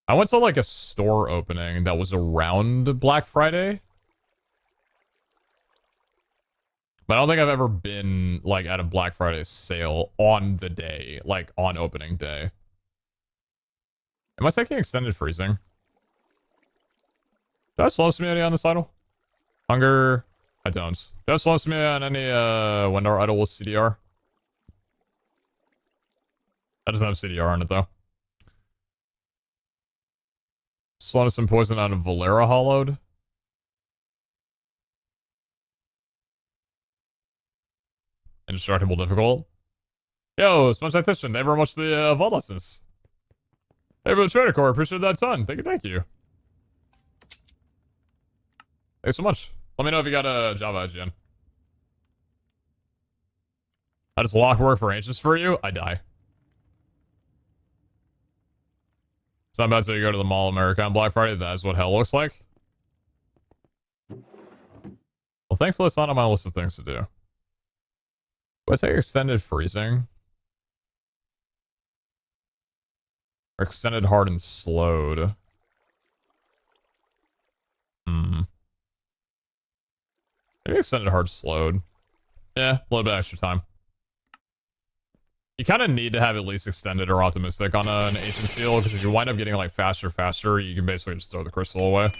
I went to, like, a store opening that was around Black Friday. But I don't think I've ever been, like, at a Black Friday sale on the day, like, on opening day. Am I taking extended freezing? Do I have slow community on this idle? Hunger? I don't. Do I have slow community on any, Wendar idle with CDR? That doesn't have CDR on it, though. Slowness and poison on a Valera hollowed. Indestructible difficult. Yo, Sponge Tactician, thank you very much for the VOD lessons. Hey, for the Trader Core, appreciate that ton. Thank you, thank you. Thanks so much. Let me know if you got a Java IGN. How does lock work for ancients for you? I die. It's not bad so you go to the Mall of America on Black Friday. That is what hell looks like. Well, thankfully it's not on my list of things to do. What's that extended freezing? Or extended hard and slowed. Maybe extended hard slowed. Yeah, a little bit extra time. You kind of need to have at least extended or optimistic on an ancient seal, because if you wind up getting like faster, you can basically just throw the crystal away.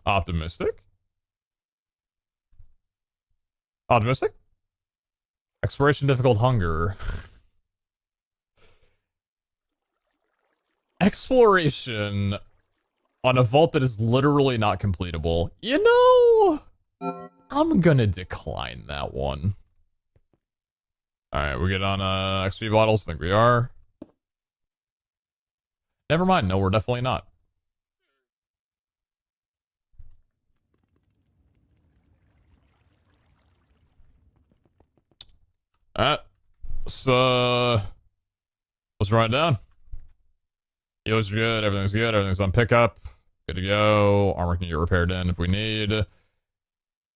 Optimistic? Optimistic? Exploration difficult hunger. Exploration on a vault that is literally not completable. You know, I'm gonna decline that one. Alright, we get on XP bottles. Think we are. Never mind. No, we're definitely not. Alright. So let's write it down. Heals are good, everything's on pickup. Good to go. Armor can get repaired in if we need.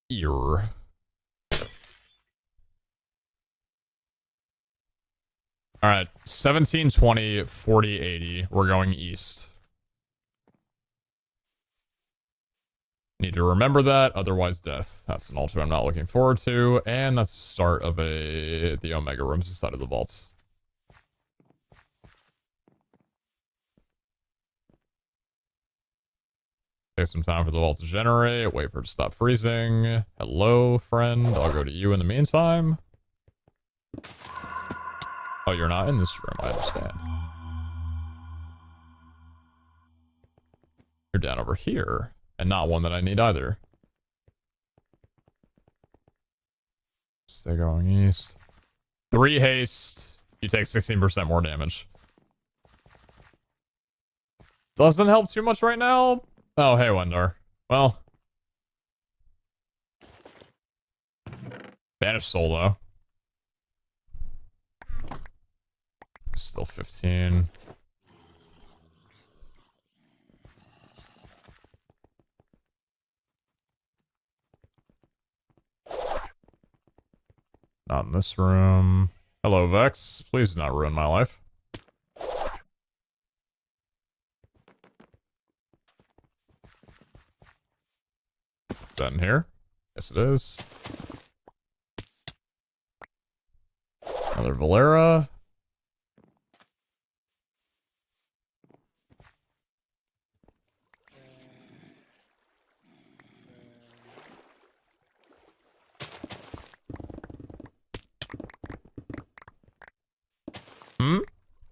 Ear. Alright, 17, 20, 40, 80. We're going east. Need to remember that, otherwise death. That's an altar I'm not looking forward to, and that's the start of the Omega rooms inside of the vaults. Take some time for the vault to generate, wait for it to stop freezing. Hello, friend. I'll go to you in the meantime. Oh, you're not in this room, I understand. You're down over here, and not one that I need either. Stay going east. 3 haste. You take 16% more damage. Doesn't help too much right now. Oh, hey, Wendar. Well. Banish soul, though. Still 15. Not in this room. Hello, Vex. Please do not ruin my life. Is that in here? Yes, it is. Another Valera.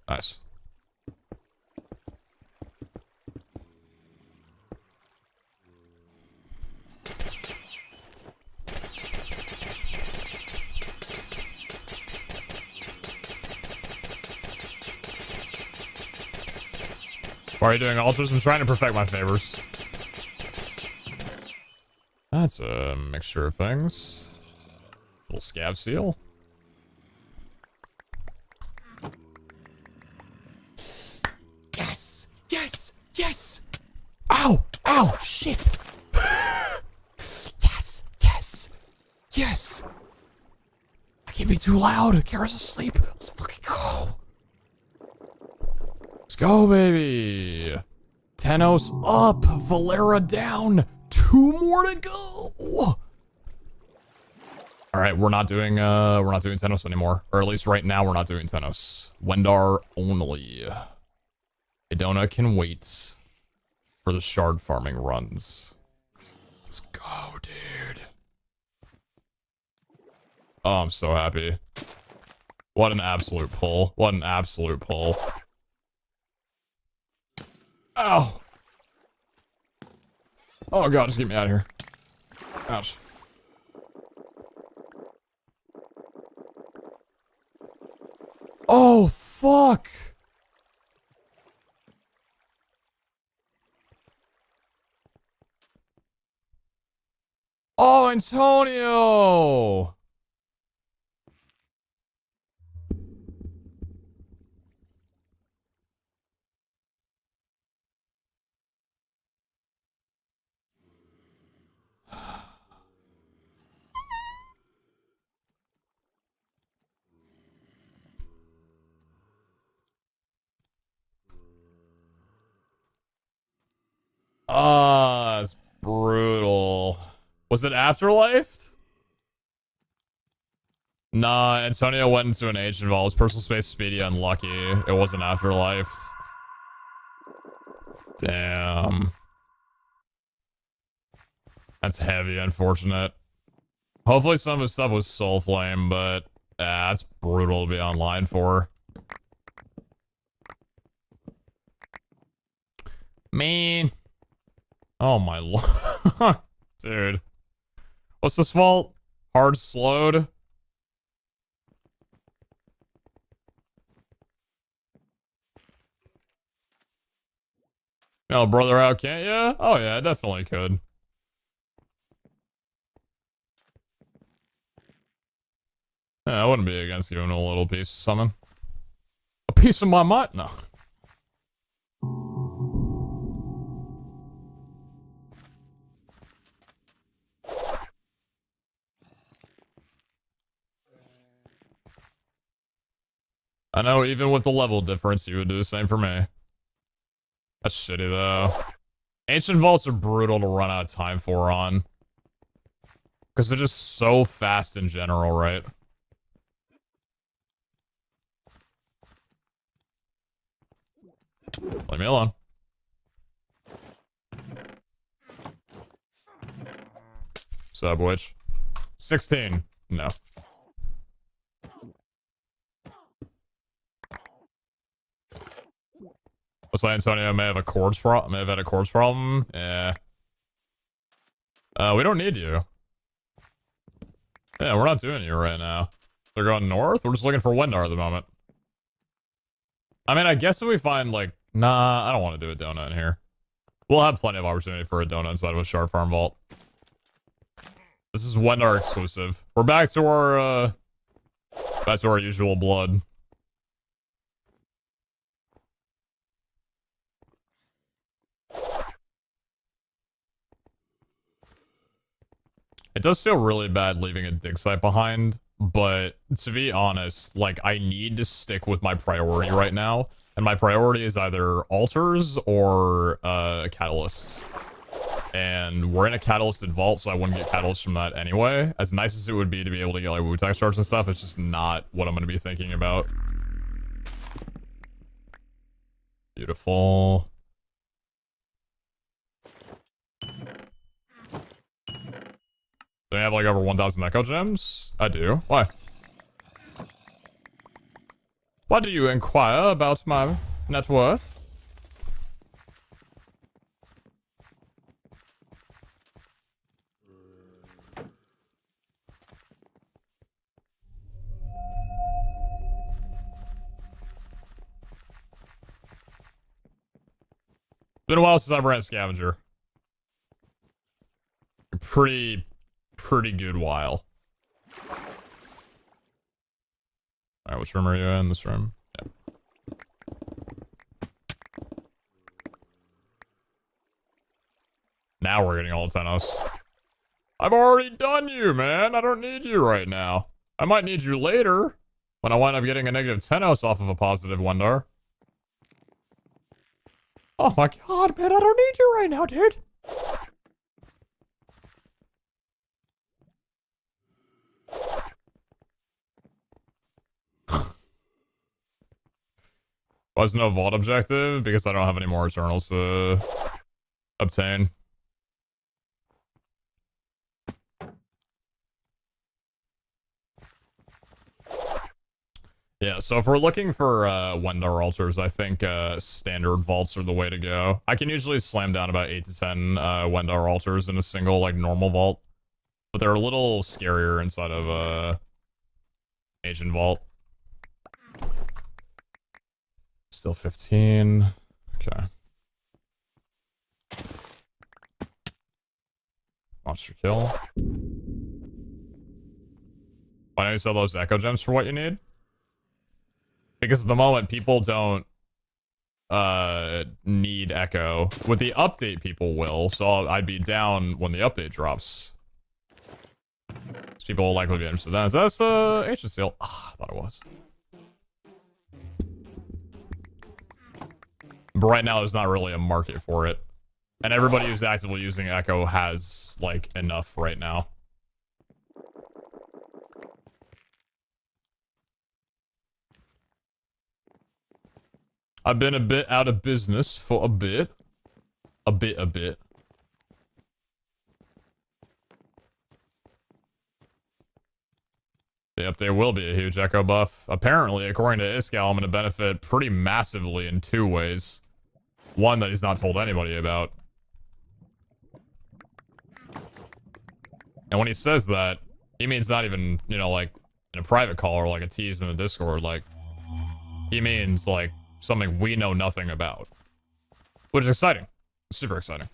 Nice. Why are you doing altars? I'm trying to perfect my favors. That's a mixture of things. Little scav seal. Yes! Yes! Yes! Ow! Ow! Shit! Yes! Yes! Yes! I can't be too loud. Kara's asleep. Let's fucking go. Let's go, baby. Tenos up. Valera down. 2 more to go. All right, we're not doing Tenos anymore, or at least right now we're not doing Tenos. Wendar only. Idona can wait for the shard farming runs. Let's go, dude. Oh, I'm so happy. What an absolute pull. What an absolute pull. Ow! Oh god, just get me out of here. Ouch. Oh, fuck! Oh, Antonio! Ah, that's brutal. Was it Afterlife? Nah, Antonio went into an H involves personal space, speedy, unlucky. It wasn't Afterlife. Damn. That's heavy, unfortunate. Hopefully some of his stuff was Soul Flame, but that's brutal to be online for. Man. Oh my lord. Dude. What's this fault? Hard slowed? No, brother out, can't ya? Oh yeah, I definitely could. Yeah, I wouldn't be against giving a little piece of something. A piece of my mind? No. I know, even with the level difference, you would do the same for me. That's shitty, though. Ancient Vaults are brutal to run out of time for on. Because they're just so fast in general, right? Leave me alone. Subwitch. 16. No. Looks like Antonio may have a chords problem. May have had a chords problem. Yeah. We don't need you. Yeah, we're not doing you right now. They're going north? We're just looking for Wendar at the moment. I mean, I guess if we find, like... Nah, I don't want to do a donut in here. We'll have plenty of opportunity for a donut inside of a Shard Farm Vault. This is Wendar exclusive. We're back to our, usual blood. It does feel really bad leaving a dig site behind, but to be honest, like, I need to stick with my priority right now, and my priority is either altars or, catalysts. And we're in a catalysted vault, so I wouldn't get catalysts from that anyway. As nice as it would be to be able to get, like, Wu-Tang shards and stuff, it's just not what I'm gonna be thinking about. Beautiful. Do I have like over 1,000 echo gems? I do. Why? Why do you inquire about my net worth? Been a while since I've ran a scavenger. pretty good while. Alright, which room are you in? This room? Yeah. Now we're getting all the Tenos. I've already done you, man. I don't need you right now. I might need you later when I wind up getting a negative Tenos off of a positive Wendar. Oh my god, man, I don't need you right now, dude. Was no vault objective because I don't have any more Eternals to obtain. Yeah, so if we're looking for Wendar altars, I think standard vaults are the way to go. I can usually slam down about 8 to 10 Wendar altars in a single, like, normal vault. But they're a little scarier inside of Ancient Vault. Still 15. Okay. Monster kill. Why don't you sell those Echo Gems for what you need? Because at the moment, people don't need Echo. With the update, people will, so I'd be down when the update drops. So people will likely be interested in that. That's Ancient Seal. Ah, I thought it was. But right now, there's not really a market for it. And everybody who's actively using Echo has, like, enough right now. I've been a bit out of business for a bit. A bit. The update will be a huge Echo buff. Apparently, according to Iskal, I'm going to benefit pretty massively in 2 ways. One that he's not told anybody about. And when he says that, he means not even, you know, like, in a private call or like a tease in the Discord. Like, he means, like, something we know nothing about. Which is exciting. Super exciting.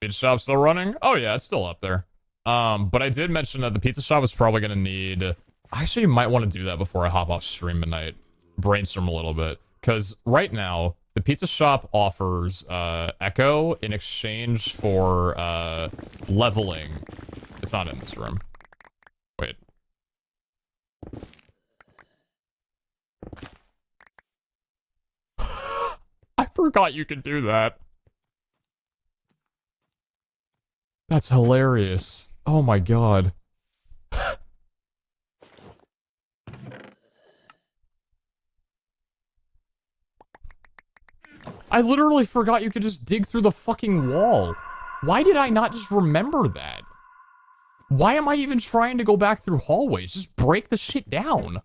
Pizza shop still running? Oh yeah, it's still up there. But I did mention that the pizza shop is probably gonna need... I actually might want to do that before I hop off stream tonight. Brainstorm a little bit. Because right now, the pizza shop offers Echo in exchange for leveling. It's not in this room. Wait. I forgot you could do that. That's hilarious. Oh my god. I literally forgot you could just dig through the fucking wall. Why did I not just remember that? Why am I even trying to go back through hallways? Just break the shit down.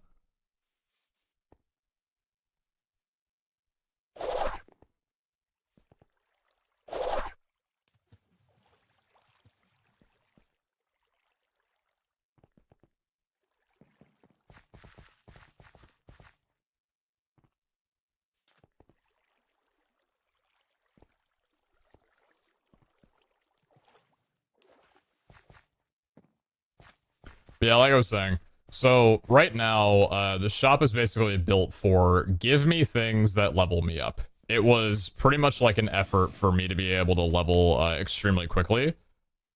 Yeah, like I was saying. So, right now, the shop is basically built for give me things that level me up. It was pretty much like an effort for me to be able to level extremely quickly,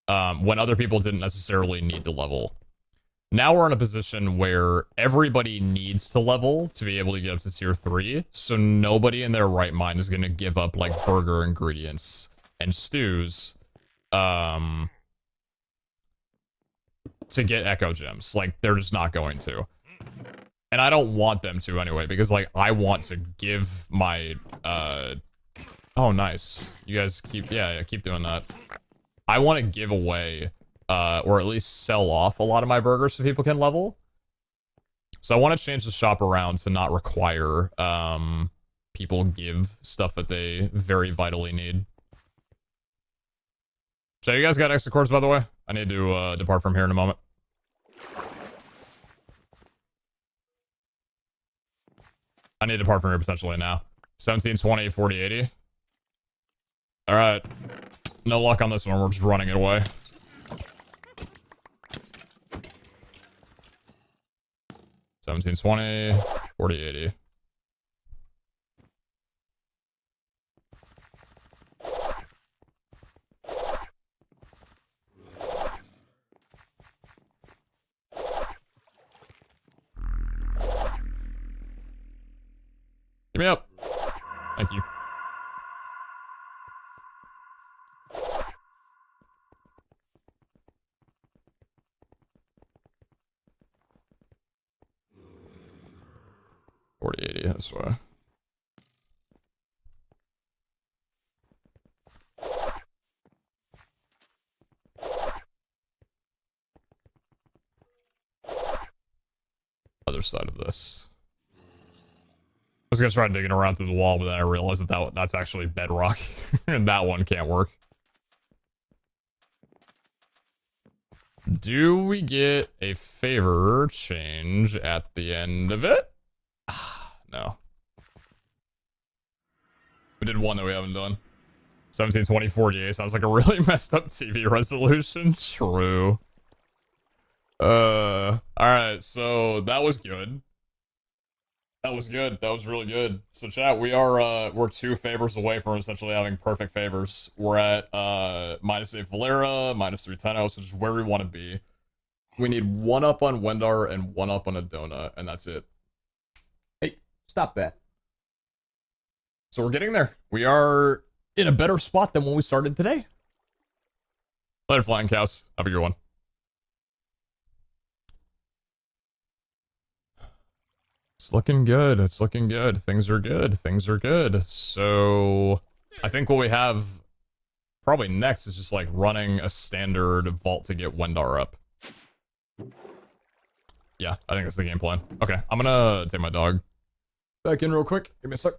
when other people didn't necessarily need to level. Now we're in a position where everybody needs to level to be able to get up to tier 3, so nobody in their right mind is going to give up, like, burger ingredients and stews, to get Echo Gems. Like, they're just not going to. And I don't want them to anyway, because, like, I want to give my, oh, nice. You guys keep, yeah, keep doing that. I want to give away, or at least sell off a lot of my burgers so people can level. So I want to change the shop around to not require, people give stuff that they very vitally need. So you guys got extra cores, by the way? I need to depart from here in a moment. I need to depart from here potentially now. 17, 20, 40, 80. All right. No luck on this one, we're just running it away. $17.20, $40.80. Give me up. Thank you. $40.80, that's why. Other side of this. I was gonna try digging around through the wall, but then I realized that that's actually bedrock, and that one can't work. Do we get a favor change at the end of it? No. We did one that we haven't done. 1720 48 sounds like a really messed up TV resolution. True. Alright, so that was good. That was good. That was really good. So chat, we're 2 favors away from essentially having perfect favors. We're at -8 Valera, -3 Tenos, which is where we want to be. We need 1 up on Wendar and 1 up on Adona, and that's it. Hey, stop that. So we're getting there. We are in a better spot than when we started today. Later, Flying Cows. Have a good one. It's looking good. It's looking good. Things are good. Things are good. So I think what we have probably next is just like running a standard vault to get Wendar up. Yeah, I think that's the game plan. Okay, I'm gonna take my dog back in real quick. Give me a sec.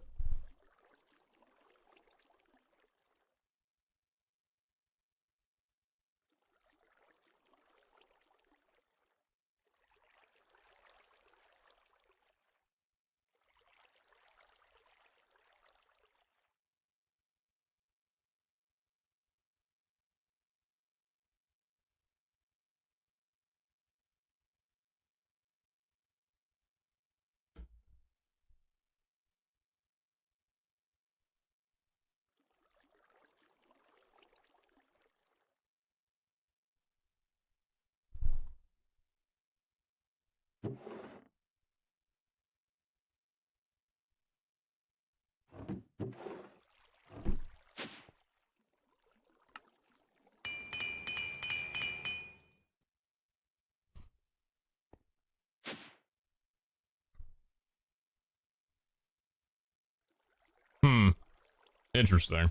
Interesting.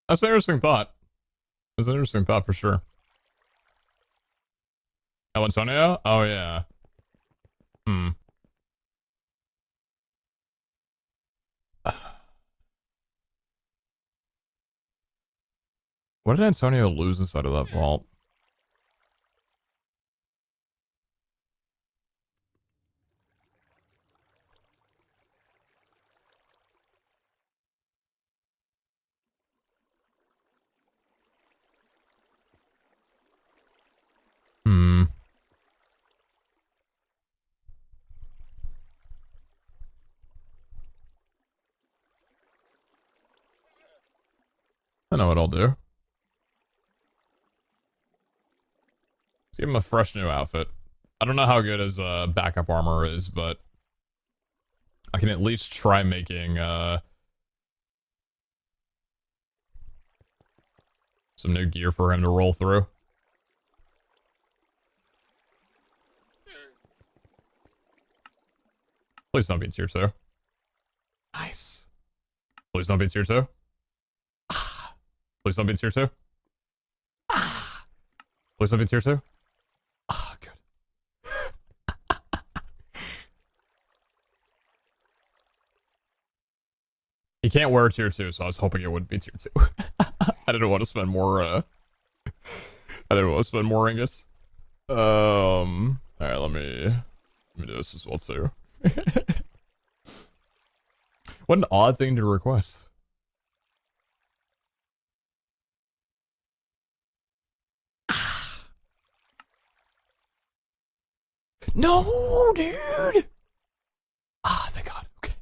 That's an interesting thought. That's an interesting thought for sure. Oh, Antonio? Oh, yeah. What did Antonio lose inside of that vault? I know what I'll do. Let's give him a fresh new outfit. I don't know how good his backup armor is, but I can at least try making some new gear for him to roll through. Please don't be tier 2. Nice. Please don't be tier 2. Please don't be tier 2. Please don't be tier 2. Ah, good. He can't wear tier 2, so I was hoping it would be tier 2. I didn't want to spend more, I didn't want to spend more ingots. Alright, let me Let me do this as well too. What an odd thing to request. No, dude. Ah, thank God. Okay.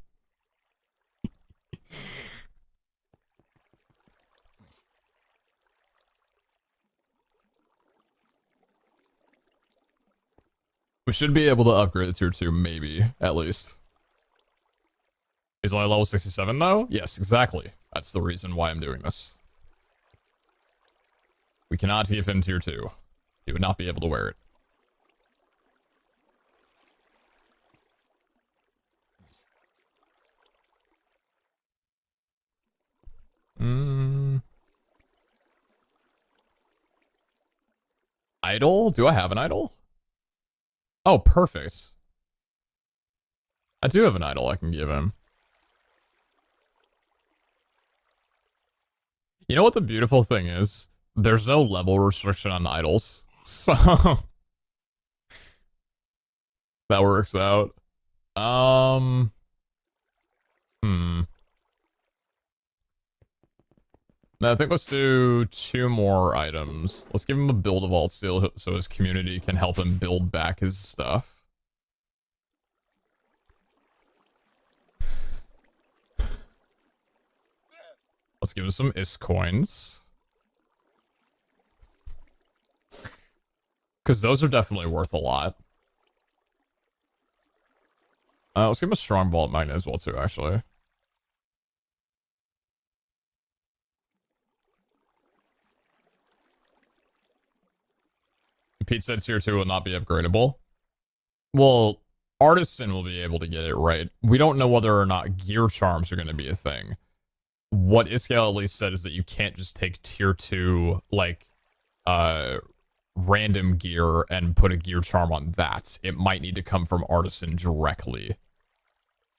We should be able to upgrade the tier 2, maybe, at least. He's only level 67 though? Yes, exactly. That's the reason why I'm doing this. We cannot give him tier 2. He would not be able to wear it. Idol? Do I have an idol? Oh, perfect. I do have an idol I can give him. You know what the beautiful thing is? There's no level restriction on idols. So that works out. No, I think let's do 2 more items. Let's give him a build of all steel so his community can help him build back his stuff. Let's give him some IS coins. Because those are definitely worth a lot. Let's give him a strong vault magnet as well too, actually. Pete said tier 2 will not be upgradable. Well, Artisan will be able to get it right. We don't know whether or not gear charms are going to be a thing. What Iskale at least said is that you can't just take tier 2, like, random gear and put a gear charm on that. It might need to come from Artisan directly.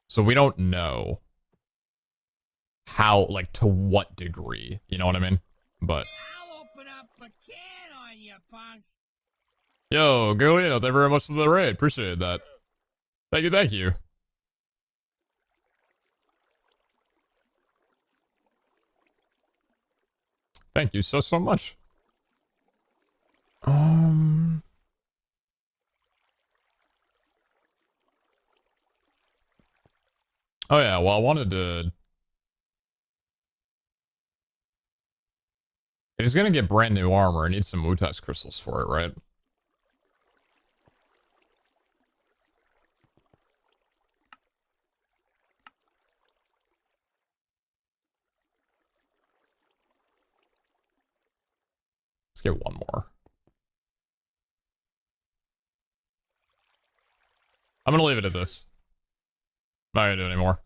So we don't know how, like, to what degree. You know what I mean? But I'll open up a can on you, punk. yo, Galeno, thank you very much for the raid. Appreciate that. Thank you, thank you. Thank you so much. Oh yeah, well I wanted to... If he's gonna get brand new armor, I need some monetize crystals for it, right? Let's get one more. I'm gonna leave it at this. I'm not gonna do it anymore.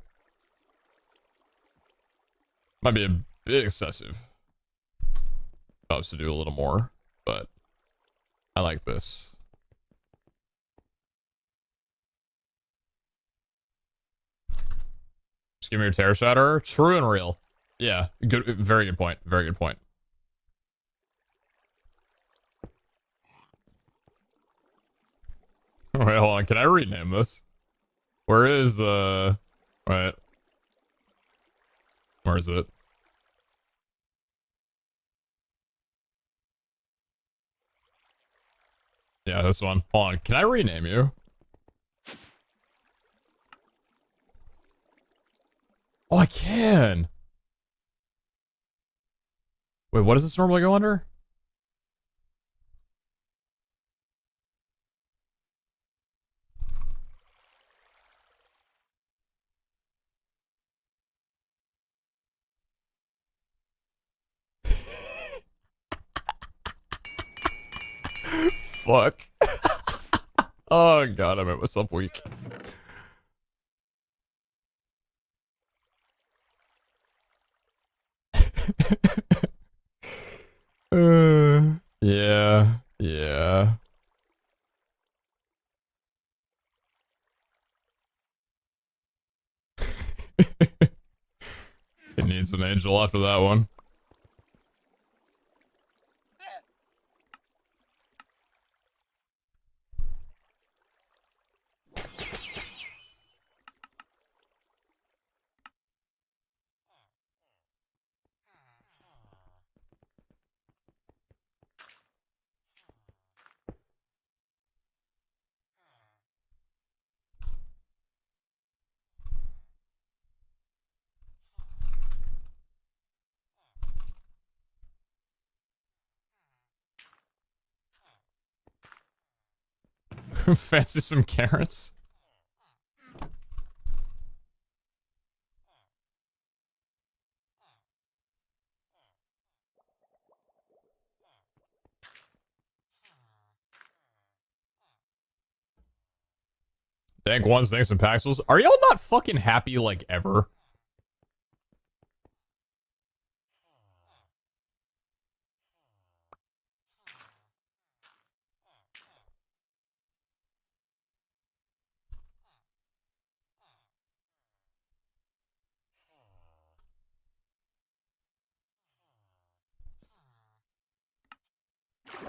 Might be a bit excessive. I was to do a little more, but I like this. Just give me your Terror Shatterer. True and real. Yeah, good. Very good point. Very good point. Wait, hold on. Can I rename this? Where is Right. Where is it? Yeah, this one. Hold on. Can I rename you? Oh, I can. Wait, what does this normally go under? Fuck. Oh god, I made myself weak. Yeah, yeah. It needs an angel after that one. Fancy some carrots. Dank ones, thanks and Paxels. Are y'all not fucking happy like ever?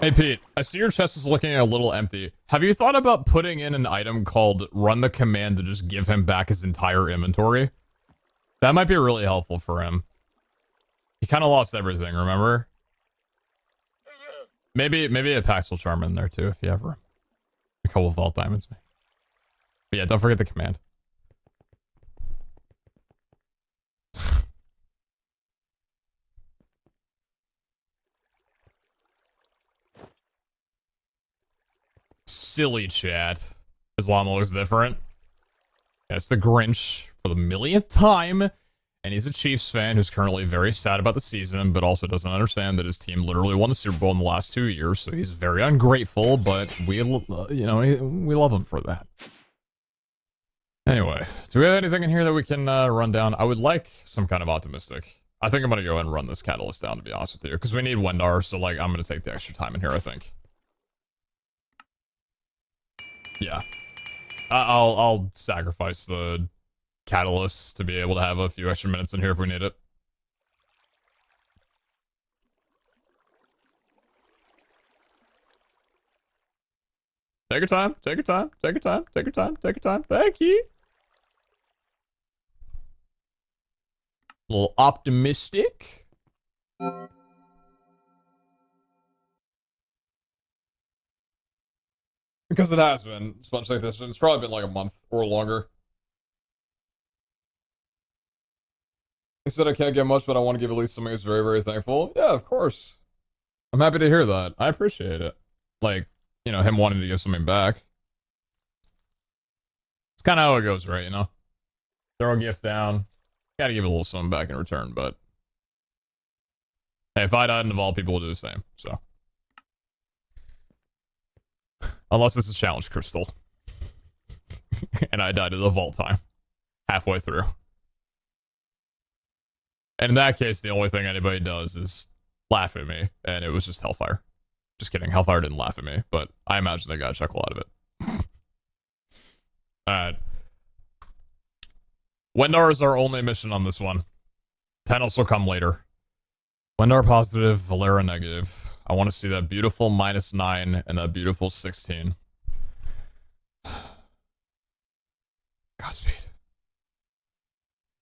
Hey Pete, I see your chest is looking a little empty. Have you thought about putting in an item called run the command to just give him back his entire inventory? That might be really helpful for him. He kind of lost everything, remember? Maybe a Paxel Charm in there too, if you ever. A couple of vault diamonds. But yeah, don't forget the command. Silly chat. His llama looks different. That's the Grinch for the millionth time. And he's a Chiefs fan who's currently very sad about the season, but also doesn't understand that his team literally won the Super Bowl in the last 2 years, so he's very ungrateful, but we love him for that. Anyway, do we have anything in here that we can run down? I would like some kind of optimistic. I think I'm gonna go ahead and run this catalyst down, to be honest with you, because we need Wendar, so like I'm gonna take the extra time in here, I think. Yeah. I'll sacrifice the catalyst to be able to have a few extra minutes in here if we need it. Take your time, take your time, take your time, take your time, take your time. Thank you. A little optimistic. Because it has been. It's much like this. It's probably been like a month or longer. I said I can't get much, but I want to give at least something that's very, very thankful. Yeah, of course. I'm happy to hear that. I appreciate it. Like, you know, him wanting to give something back. It's kind of how it goes, right, you know? Throw a gift down. Gotta give a little something back in return, but... Hey, if I died in the vault, people will do the same, so... Unless it's a challenge crystal. And I died at the vault time. Halfway through. And in that case, the only thing anybody does is laugh at me, and it was just Hellfire. Just kidding, Hellfire didn't laugh at me, but I imagine they got a chuckle out of it. Alright. Wendar is our only mission on this one. Tenos will come later. Wendar positive, Valera negative. I want to see that beautiful -9 and that beautiful 16. Godspeed.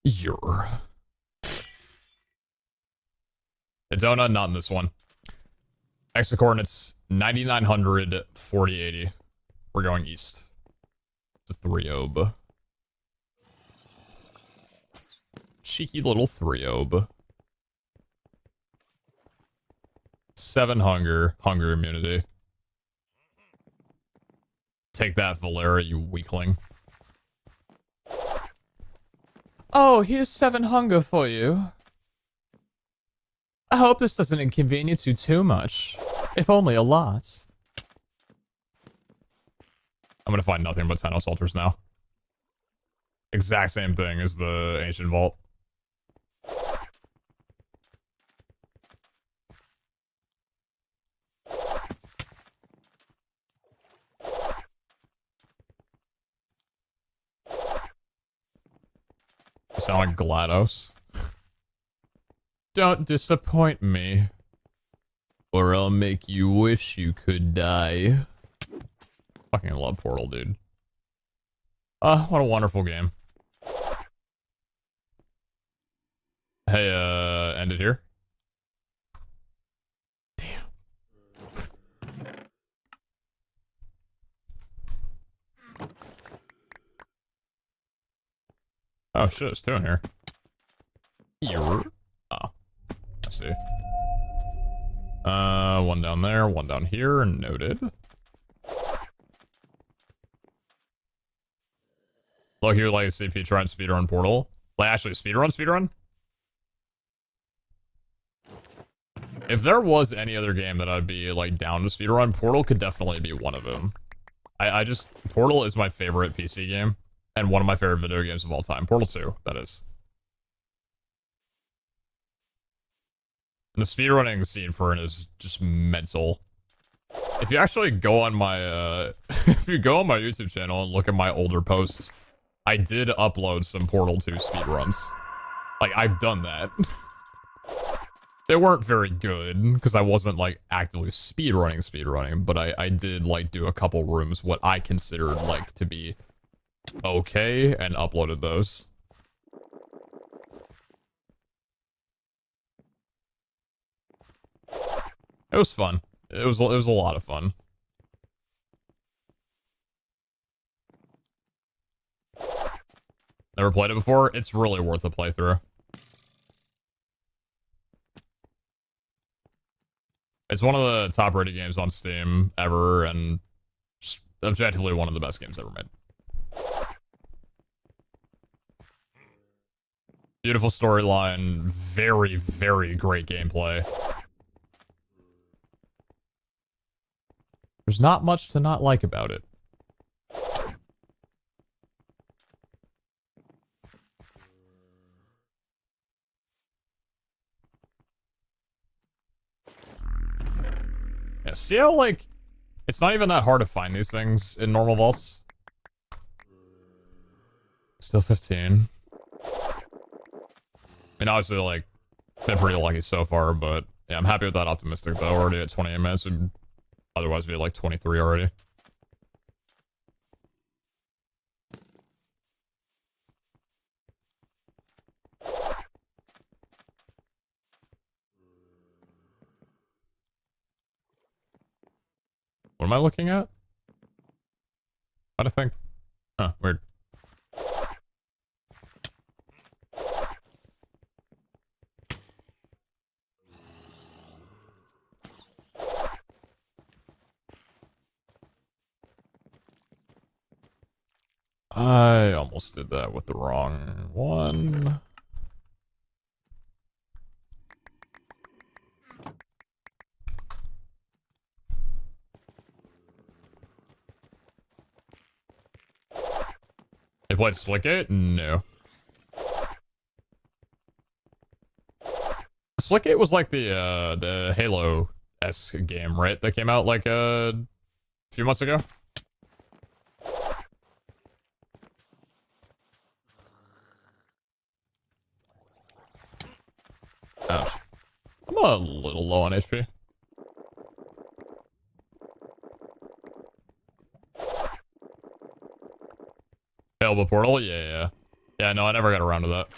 You're... A donut, not in this one. Exit coordinates 9900, 4080. We're going east. It's a 3-obe. Cheeky little 3-obe. 7 hunger. Hunger immunity. Take that, Valera, you weakling. Oh, here's 7 hunger for you. I hope this doesn't inconvenience you too much. If only a lot. I'm gonna find nothing but Tenos altars now. Exact same thing as the ancient vault. You sound like GLaDOS. Don't disappoint me, or I'll make you wish you could die. Fucking love Portal, dude. What a wonderful game. Hey, end it here. Damn. Oh shit, there's 2 in here. You're... Oh. I see. One down there, one down here, noted. Look here, like CP trying to speedrun Portal. Like, actually, speedrun? If there was any other game that I'd be, like, down to speedrun, Portal could definitely be one of them. Portal is my favorite PC game, and one of my favorite video games of all time. Portal 2, that is. And the speedrunning scene for it is just mental. If you actually go on my, if you go on my YouTube channel and look at my older posts, I did upload some Portal 2 speedruns. Like, I've done that. They weren't very good, because I wasn't, like, actively speedrunning, but I did, like, do a couple rooms what I considered, like, to be okay, and uploaded those. It was fun. It was a lot of fun. Never played it before? It's really worth a playthrough. It's one of the top rated games on Steam ever, and just objectively one of the best games ever made. Beautiful storyline, very, very great gameplay. There's not much to not like about it. Yeah, see how, like, it's not even that hard to find these things in normal vaults? Still 15. I mean, obviously, like, been pretty lucky so far, but yeah, I'm happy with that optimistic, though. We're already at 28 minutes, would otherwise be at, like, 23 already. What am I looking at? What I think? Huh, weird. I almost did that with the wrong one. They played Splitgate? No. Splitgate was like the Halo-esque game, right? That came out like a few months ago? Ouch. I'm a little low on HP. Elbow portal? Yeah. Yeah, no, I never got around to that.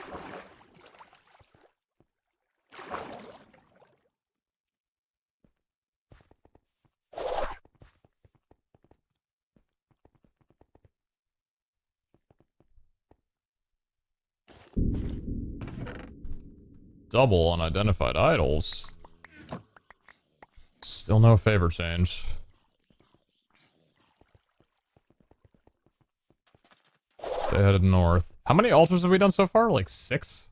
Double unidentified idols. Still no favor change. Stay headed north. How many altars have we done so far? Like 6?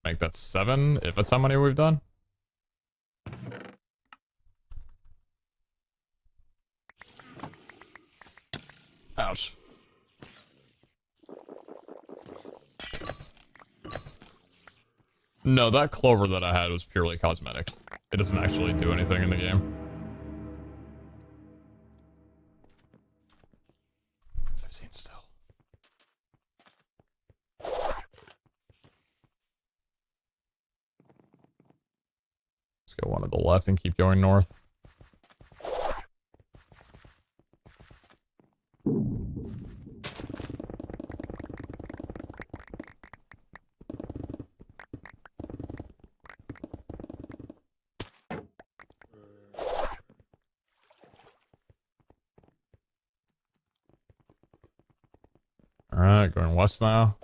Make that 7, if that's how many we've done. Ouch. No, that clover that I had was purely cosmetic. It doesn't actually do anything in the game. 15 still. Let's go one to the left and keep going north. Alright, going west now.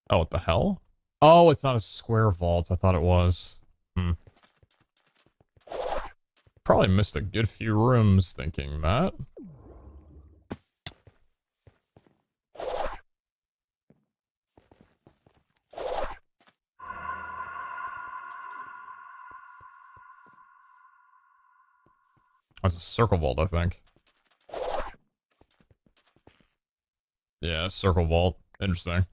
Oh, what the hell? Oh, it's not a square vault. I thought it was. Hmm. Probably missed a good few rooms thinking that. That's a circle vault, I think. Yeah, circle vault. Interesting.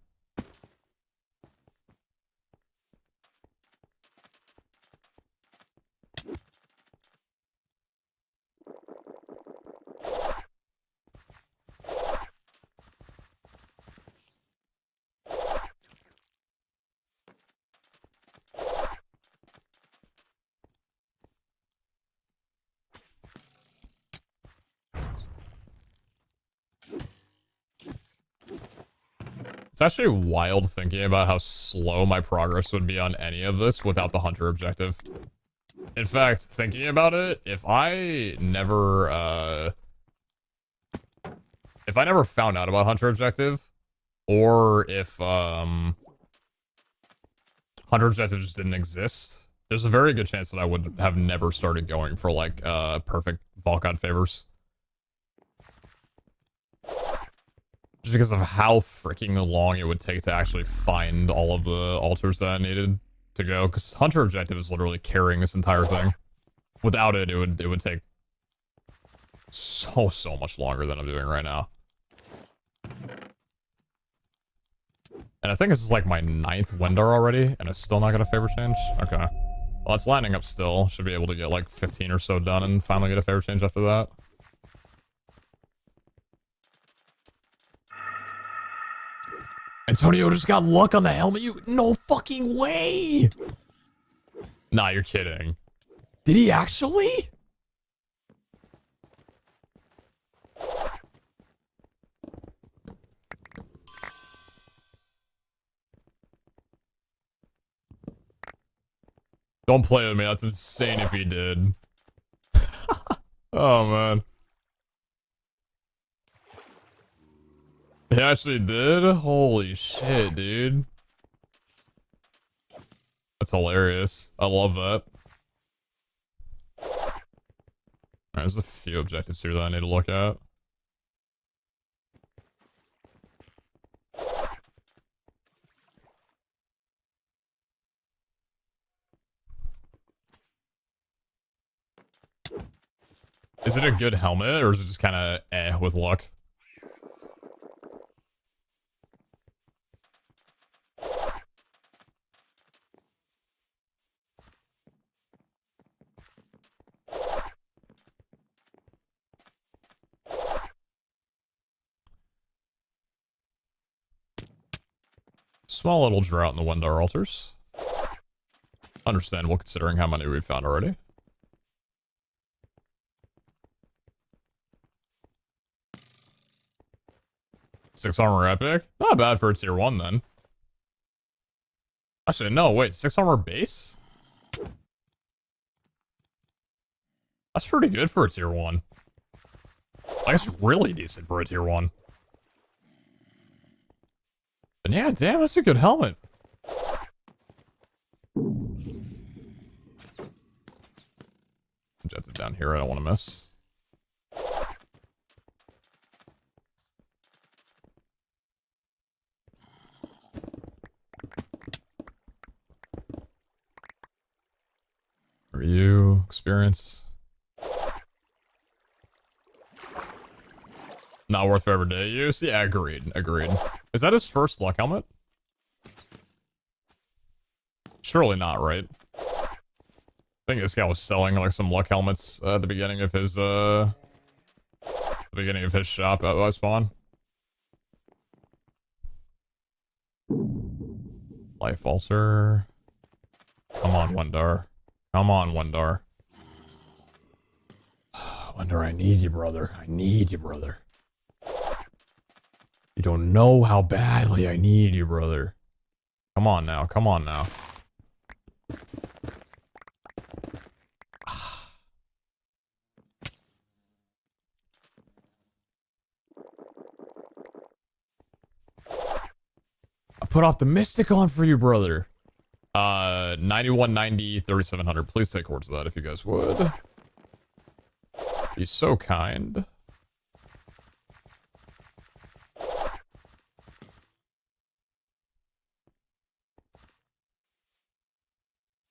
It's actually wild thinking about how slow my progress would be on any of this without the hunter objective. In fact, thinking about it, if I never found out about hunter objective, or if hunter objective just didn't exist, there's a very good chance that I would have never started going for like perfect Volcod favors. Just because of how freaking long it would take to actually find all of the altars that I needed to go. Because hunter objective is literally carrying this entire thing. Without it, it would take so much longer than I'm doing right now. And I think this is like my 9th Wendar already, and it's still not got a favor change? Okay. Well, it's lining up still. Should be able to get like 15 or so done and finally get a favor change after that. Antonio just got luck on the helmet. No fucking way! Nah, you're kidding. Did he actually? Don't play with me. That's insane if he did. Oh, man. He actually did? Holy shit, dude. That's hilarious. I love that. Alright, there's a few objectives here that I need to look at. Is it a good helmet, or is it just kind of with luck? Small little drought in the Wendar altars. Understandable considering how many we've found already. Six armor epic? Not bad for a tier 1 then. Actually, no, wait, 6 armor base? That's pretty good for a tier 1. Like, it's really decent for a tier 1. And yeah, damn, that's a good helmet. Objective down here, I don't want to miss. Review, experience. Not worth every day use? Yeah, agreed, agreed. Is that his first luck helmet? Surely not, right? I think this guy was selling like some luck helmets at the beginning of his shop at spawn. Life altar. Come on, Wendar. Come on, Wendar. Wendar, I need you, brother. I need you, brother. You don't know how badly I need you, brother. Come on now. Come on now. put Optimistic on for you, brother. 9190, 3700. Please take towards that if you guys would. Be so kind.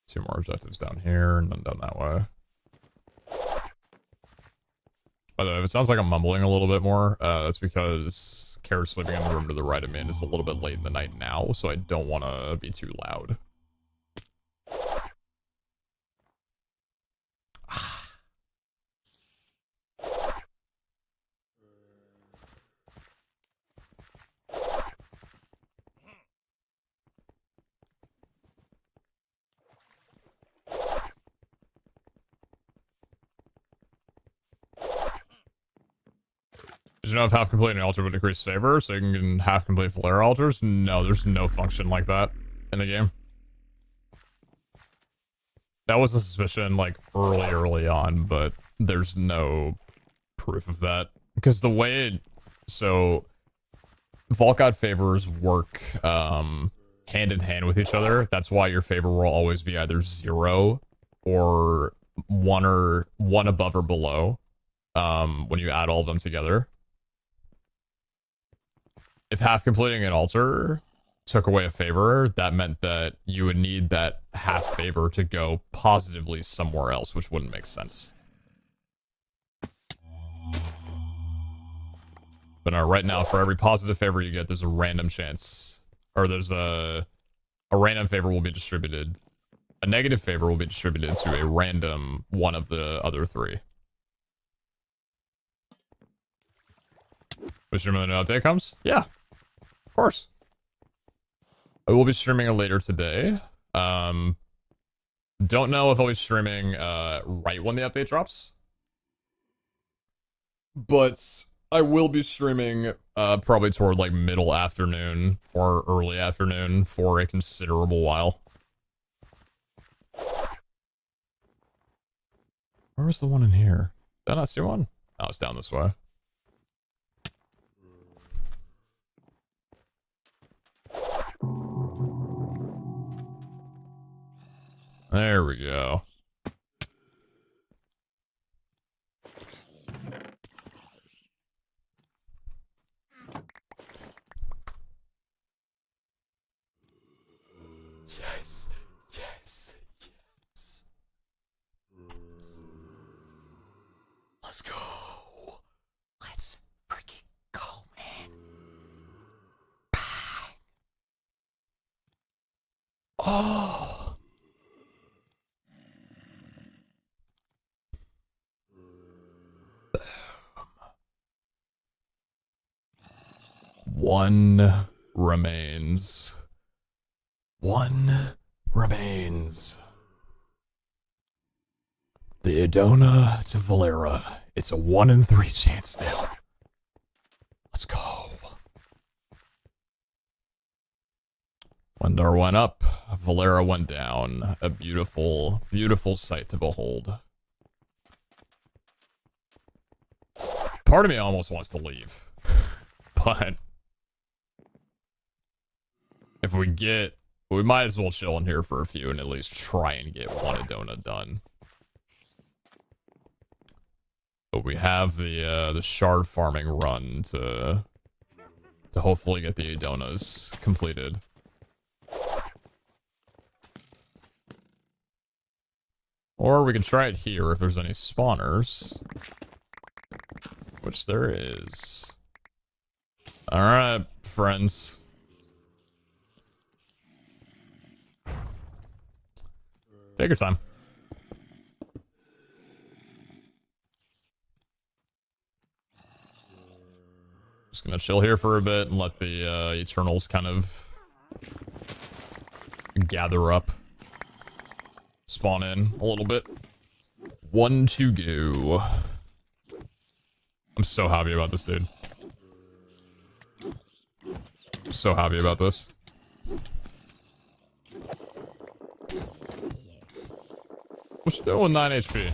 Two more objectives down here, none down that way. By the way, if it sounds like I'm mumbling a little bit more, that's because Kara's sleeping in the room to the right of me, and it's a little bit late in the night now, so I don't want to be too loud. Did you know if half completing an altar would increase favor, so you can half complete flare altars? No, there's no function like that in the game. That was a suspicion, like, early on, but there's no proof of that. Because the way it... So, Vault God favors work hand in hand with each other. That's why your favor will always be either 0 or 1 above or below when you add all of them together. If half completing an altar took away a favor, that meant that you would need that half favor to go positively somewhere else, which wouldn't make sense. But right now, for every positive favor you get, there's a random chance, or there's a random favor will be distributed. A negative favor will be distributed to a random one of the other 3. Which when the update comes? Yeah. Of course. I will be streaming it later today. Don't know if I'll be streaming right when the update drops. But I will be streaming probably toward like middle afternoon or early afternoon for a considerable while. Where was the one in here? Did I not see one? Oh, it's down this way. There we go. Yes, yes, yes. Let's go. Let's freaking go, man. Bang. Oh. One remains. One remains. The Adona to Valera. It's a 1 in 3 chance now. Let's go. Wendar went up. Valera went down. A beautiful, beautiful sight to behold. Part of me almost wants to leave. But if we get, we might as well chill in here for a few and at least try and get one Adona done. But we have the shard farming run to hopefully get the Adonas completed. Or we can try it here if there's any spawners. Which there is. Alright, friends. Take your time. Just gonna chill here for a bit and let the Eternals kind of gather up. Spawn in a little bit. 1 to go. I'm so happy about this, dude. I'm so happy about this. What's you doing with 9 HP?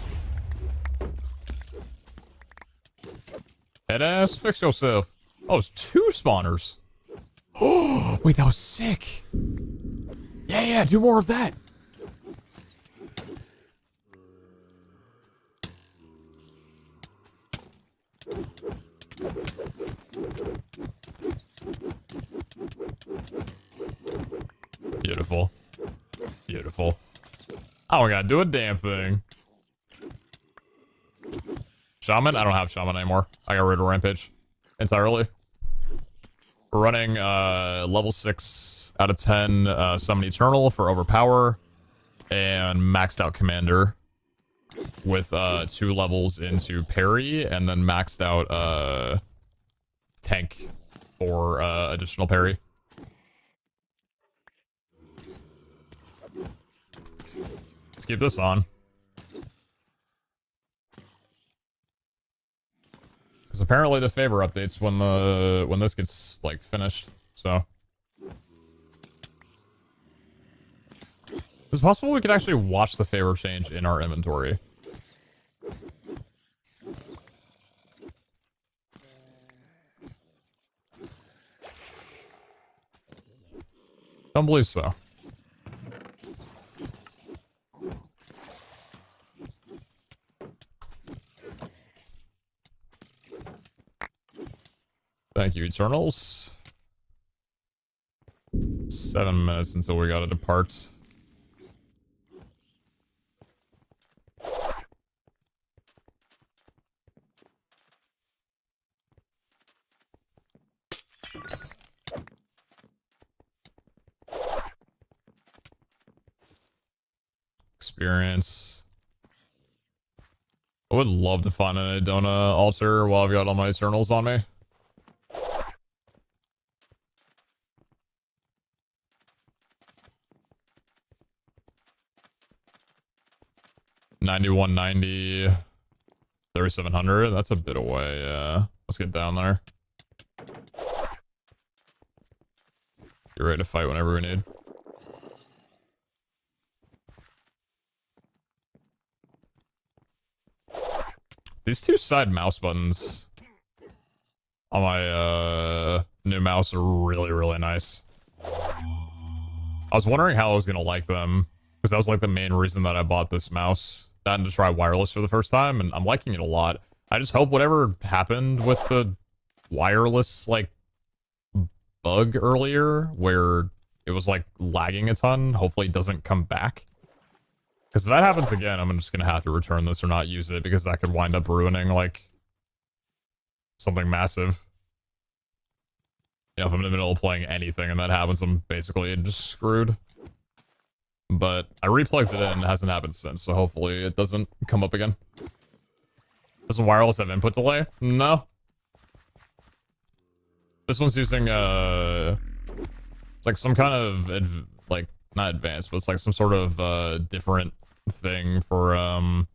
Head ass, fix yourself. Oh, it's 2 spawners. Oh, Wait, that was sick. Yeah, do more of that. Beautiful. Beautiful. I don't gotta do a damn thing. Shaman? I don't have Shaman anymore. I got rid of Rampage entirely. We're running level 6 out of 10 Summon Eternal for Overpower and maxed out Commander with 2 levels into Parry and then maxed out Tank for additional Parry. Let's keep this on. Because apparently the favor updates when this gets like finished, so. Is it possible we could actually watch the favor change in our inventory? Don't believe so. Thank you, Eternals. 7 minutes until we gotta depart. Experience. I would love to find an Adona altar while I've got all my Eternals on me. $91.90, 3,700. That's a bit away. Yeah, let's get down there. Get ready to fight whenever we need. These 2 side mouse buttons on my new mouse are really, really nice. I was wondering how I was gonna like them, because that was like the main reason that I bought this mouse. And to try wireless for the first time, and I'm liking it a lot. I just hope whatever happened with the wireless, like, bug earlier, where it was, like, lagging a ton, hopefully it doesn't come back. Because if that happens again, I'm just gonna have to return this or not use it, because that could wind up ruining, like, something massive. You know, if I'm in the middle of playing anything and that happens, I'm basically just screwed. But I replugged it in, it hasn't happened since, so hopefully it doesn't come up again. Doesn't wireless have input delay? No. This one's using, it's like some kind of, like, not advanced, but it's like some sort of, different thing for,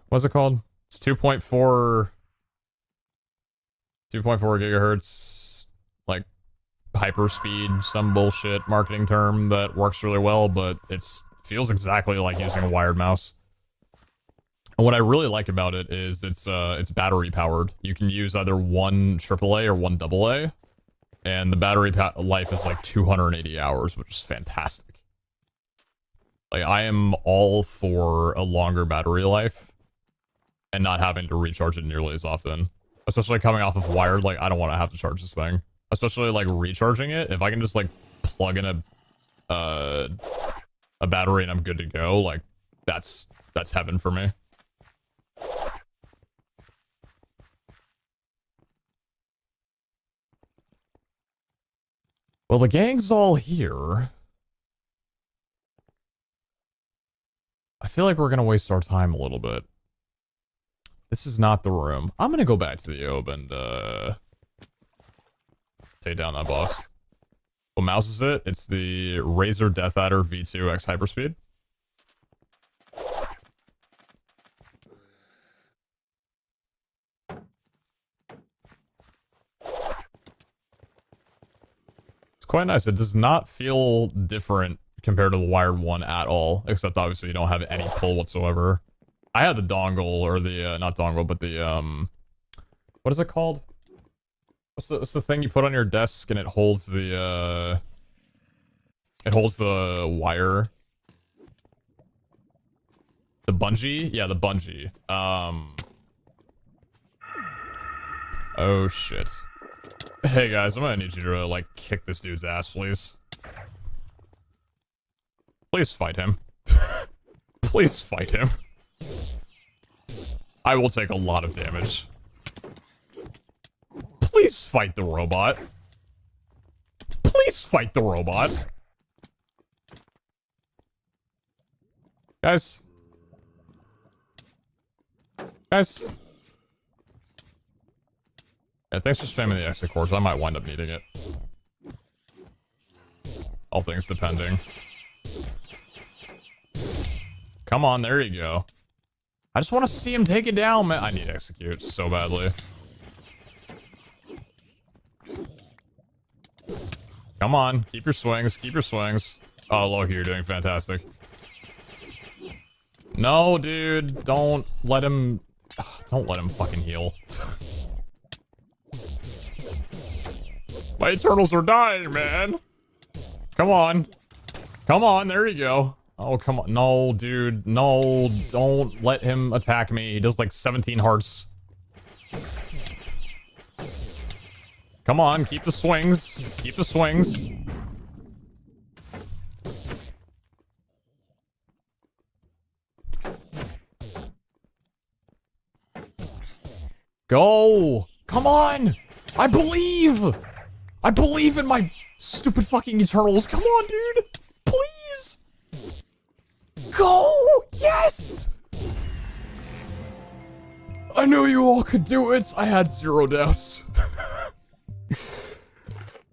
what's it called? It's 2.4 gigahertz, like, hyperspeed, some bullshit marketing term that works really well, but it feels exactly like using a wired mouse. And what I really like about it is it's battery powered. You can use either one AAA or one AA, and the battery life is like 280 hours, which is fantastic. Like, I am all for a longer battery life and not having to recharge it nearly as often. Especially coming off of wired, like, I don't want to have to charge this thing. Especially, like, recharging it. If I can just, like, plug in a battery and I'm good to go, like, that's heaven for me. Well, the gang's all here. I feel like we're gonna waste our time a little bit. This is not the room. I'm gonna go back to the Obe and, take down that boss. What mouse is it? It's the Razer Death Adder V2 X Hyperspeed. It's quite nice. It does not feel different compared to the wired one at all, except obviously you don't have any pull whatsoever. I had the dongle, or the, not dongle, but the, what is it called? What's the thing you put on your desk and it holds the wire? The bungee? Yeah, the bungee. Oh shit. Hey guys, I'm gonna need you to like kick this dude's ass, please. Please fight him. Please fight him. I will take a lot of damage. Please fight the robot. Please fight the robot. Guys. Guys. Yeah, thanks for spamming the exit course. I might wind up needing it. All things depending. Come on, there you go. I just want to see him take it down, man. I need execute so badly. Come on, keep your swings, keep your swings. Oh, Loki, you're doing fantastic. No, dude, don't let him fucking heal. My turtles are dying, man. Come on. Come on, there you go. Oh, come on. No, dude. No, don't let him attack me. He does like 17 hearts. Come on, keep the swings. Keep the swings. Go! Come on! I believe! I believe in my stupid fucking Eternals. Come on, dude! Please! Go! Yes! I knew you all could do it. I had 0 doubts.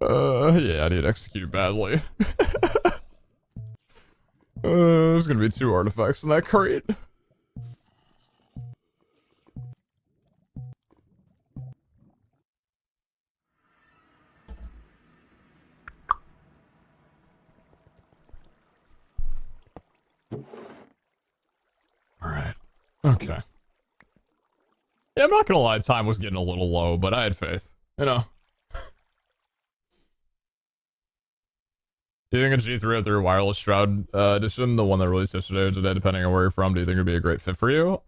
Yeah, I need to execute badly. There's gonna be 2 artifacts in that crate. Alright. Okay. Yeah, I'm not gonna lie, time was getting a little low, but I had faith. You know. Do you think a G303 wireless shroud edition, the one that released yesterday or today, depending on where you're from, do you think it'd be a great fit for you?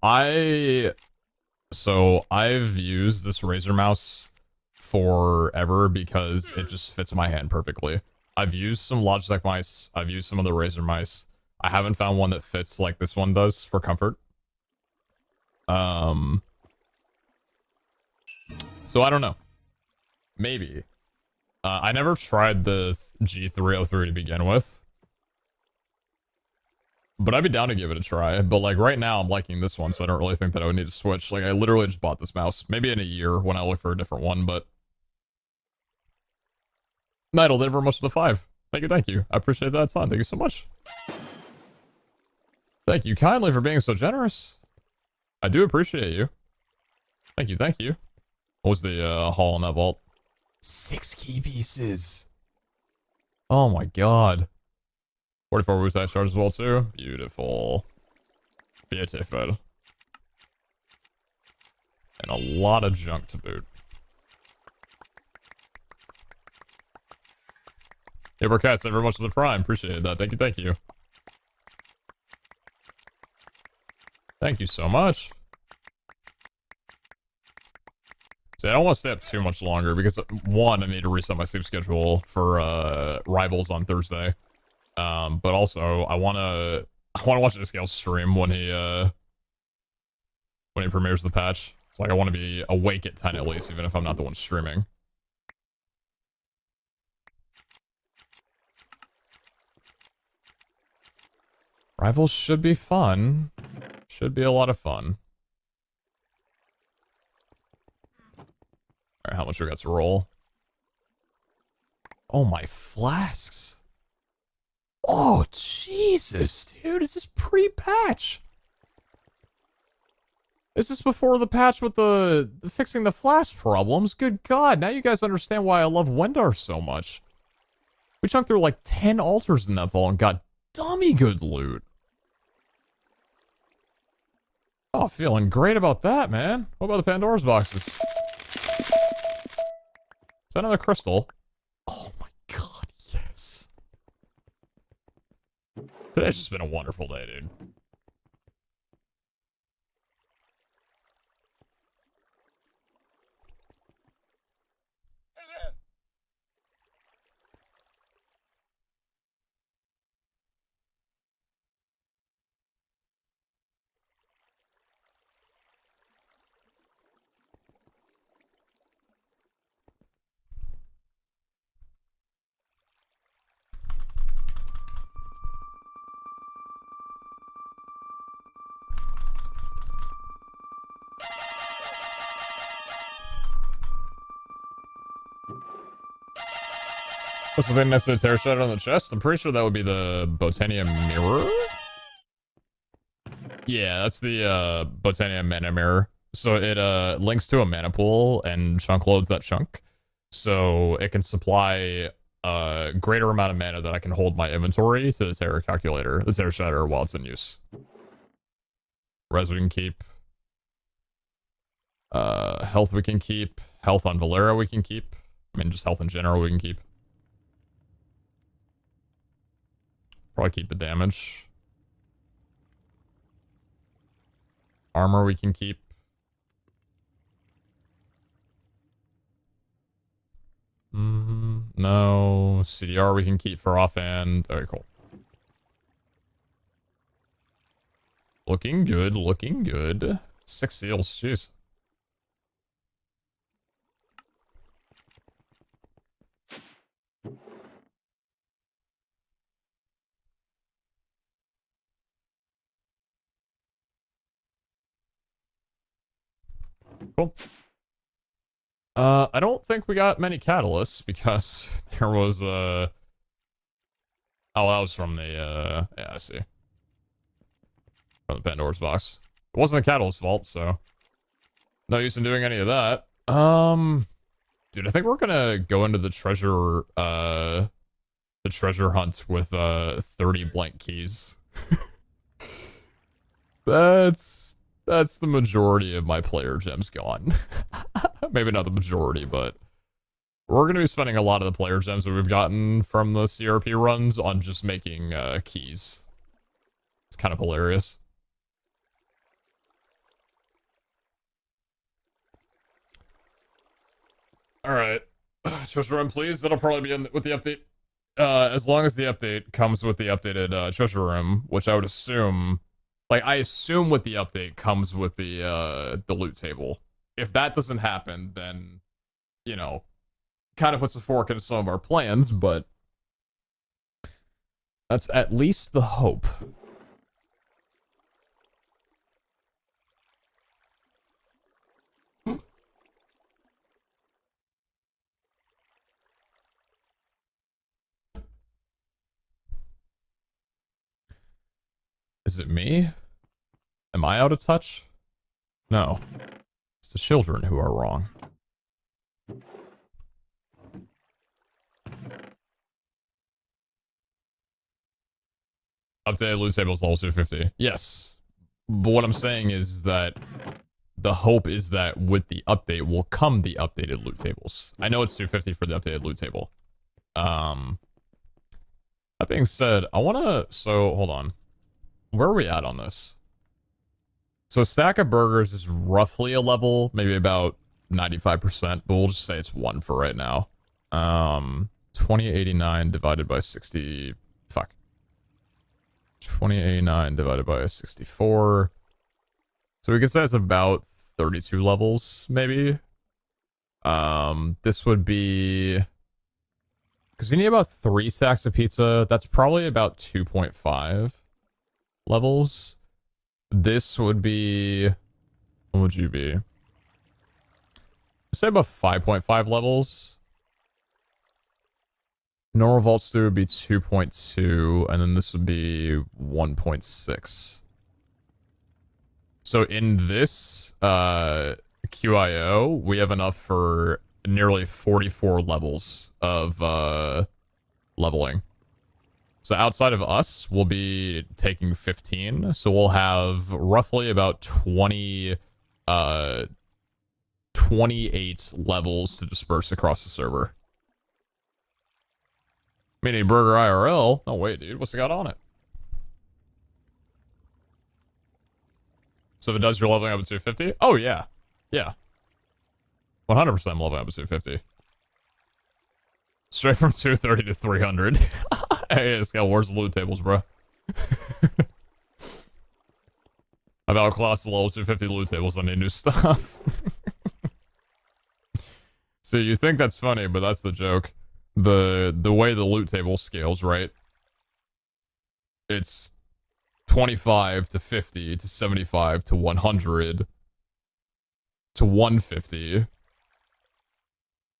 So I've used this Razer mouse forever because it just fits my hand perfectly. I've used some Logitech mice. I've used some of the Razer mice. I haven't found one that fits like this one does for comfort. So I don't know. Maybe. I never tried the G303 to begin with. But I'd be down to give it a try. But like right now I'm liking this one, so I don't really think that I would need to switch. Like I literally just bought this mouse. Maybe in a year when I look for a different one, but... Night will deliver most of the 5. Thank you. I appreciate that, son. Thank you so much. Thank you kindly for being so generous. I do appreciate you. Thank you. What was the haul in that vault? 6 key pieces. Oh my god. 44 Wu-Tai charge as well too. Beautiful. Beautiful. And a lot of junk to boot. Hey, Burkett, thank you very much for the prime. Appreciate that. Thank you. Thank you so much. See, I don't want to stay up too much longer because, one, I need to reset my sleep schedule for Rivals on Thursday. But also, I want to watch this Scale stream when he premieres the patch. It's like I want to be awake at 10 at least, even if I'm not the one streaming. Rivals should be fun. Should be a lot of fun. Alright, how much we got to roll? Oh, my flasks. Oh, Jesus, dude. Is this pre-patch? Is this before the patch with the fixing the flash problems? Good God, now you guys understand why I love Wendar so much. We chunked through like 10 altars in that vault and got dummy good loot. Oh, feeling great about that, man. What about the Pandora's boxes? that another crystal? Oh my god, yes. Today's just been a wonderful day, dude. What's the thing next to the terror shadow on the chest? I'm pretty sure that would be the Botania mirror. Yeah, that's the Botania mana mirror. So it links to a mana pool and chunk loads that chunk. So it can supply a greater amount of mana that I can hold my inventory to the terror calculator, the terror shatter while it's in use. Res we can keep. Health we can keep. Health on Valera we can keep. I mean, just health in general we can keep. Probably keep the damage. Armor we can keep. No. CDR we can keep for offhand. Alright, cool. Looking good, looking good. 6 seals, jeez. Cool. I don't think we got many catalysts because there was oh, that was from the yeah, I see. From the Pandora's box. It wasn't the catalyst vault, so no use in doing any of that. Dude, I think we're gonna go into the treasure hunt with 30 blank keys. That's the majority of my player gems gone. Maybe not the majority, but we're going to be spending a lot of the player gems that we've gotten from the CRP runs on just making keys. It's kind of hilarious. Alright. Treasure room, please. That'll probably be in with the update. As long as the update comes with the updated treasure room, which I would assume... Like, I assume with the update comes with the loot table. If that doesn't happen, then, you know, kind of puts a fork into some of our plans, but that's at least the hope. Is it me? Am I out of touch? No. It's the children who are wrong. Updated loot table is level 250. Yes. But what I'm saying is that the hope is that with the update will come the updated loot tables. I know it's 250 for the updated loot table. That being said, I wanna... So, hold on. Where are we at on this? So a stack of burgers is roughly a level, maybe about 95%, but we'll just say it's 1 for right now. 2089 divided by 60... Fuck. 2089 divided by 64. So we can say it's about 32 levels, maybe. This would be... Because you need about 3 stacks of pizza. That's probably about 2.5 levels. This would be... What would you be? I'd say about 5.5 levels. Normal Vault Stew would be 2.2, and then this would be 1.6. So in this QIO, we have enough for nearly 44 levels of leveling. So outside of us, we'll be taking 15. So we'll have roughly about 20 28 levels to disperse across the server. Mini Burger IRL? Oh wait, dude, what's it got on it? So if it does, you're leveling up to 250? Oh yeah. Yeah. 100% I'm leveling up to 250. Straight from 230 to 300. Hey, it's got worse loot tables, bro. I've outclassed the level 250 loot tables on the new stuff. So you think that's funny, but that's the joke. The way the loot table scales, right? It's 25 to 50 to 75 to 100 to 150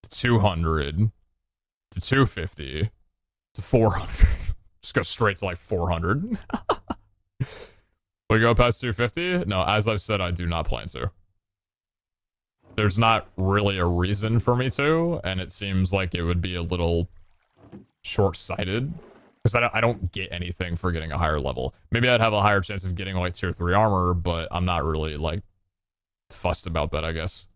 to 200 to 250 to 400. Just go straight to like 400. We go past 250? No, as I've said, I do not plan to. There's not really a reason for me to, and it seems like it would be a little short-sighted. Because I don't get anything for getting a higher level. Maybe I'd have a higher chance of getting like tier 3 armor, but I'm not really like fussed about that, I guess.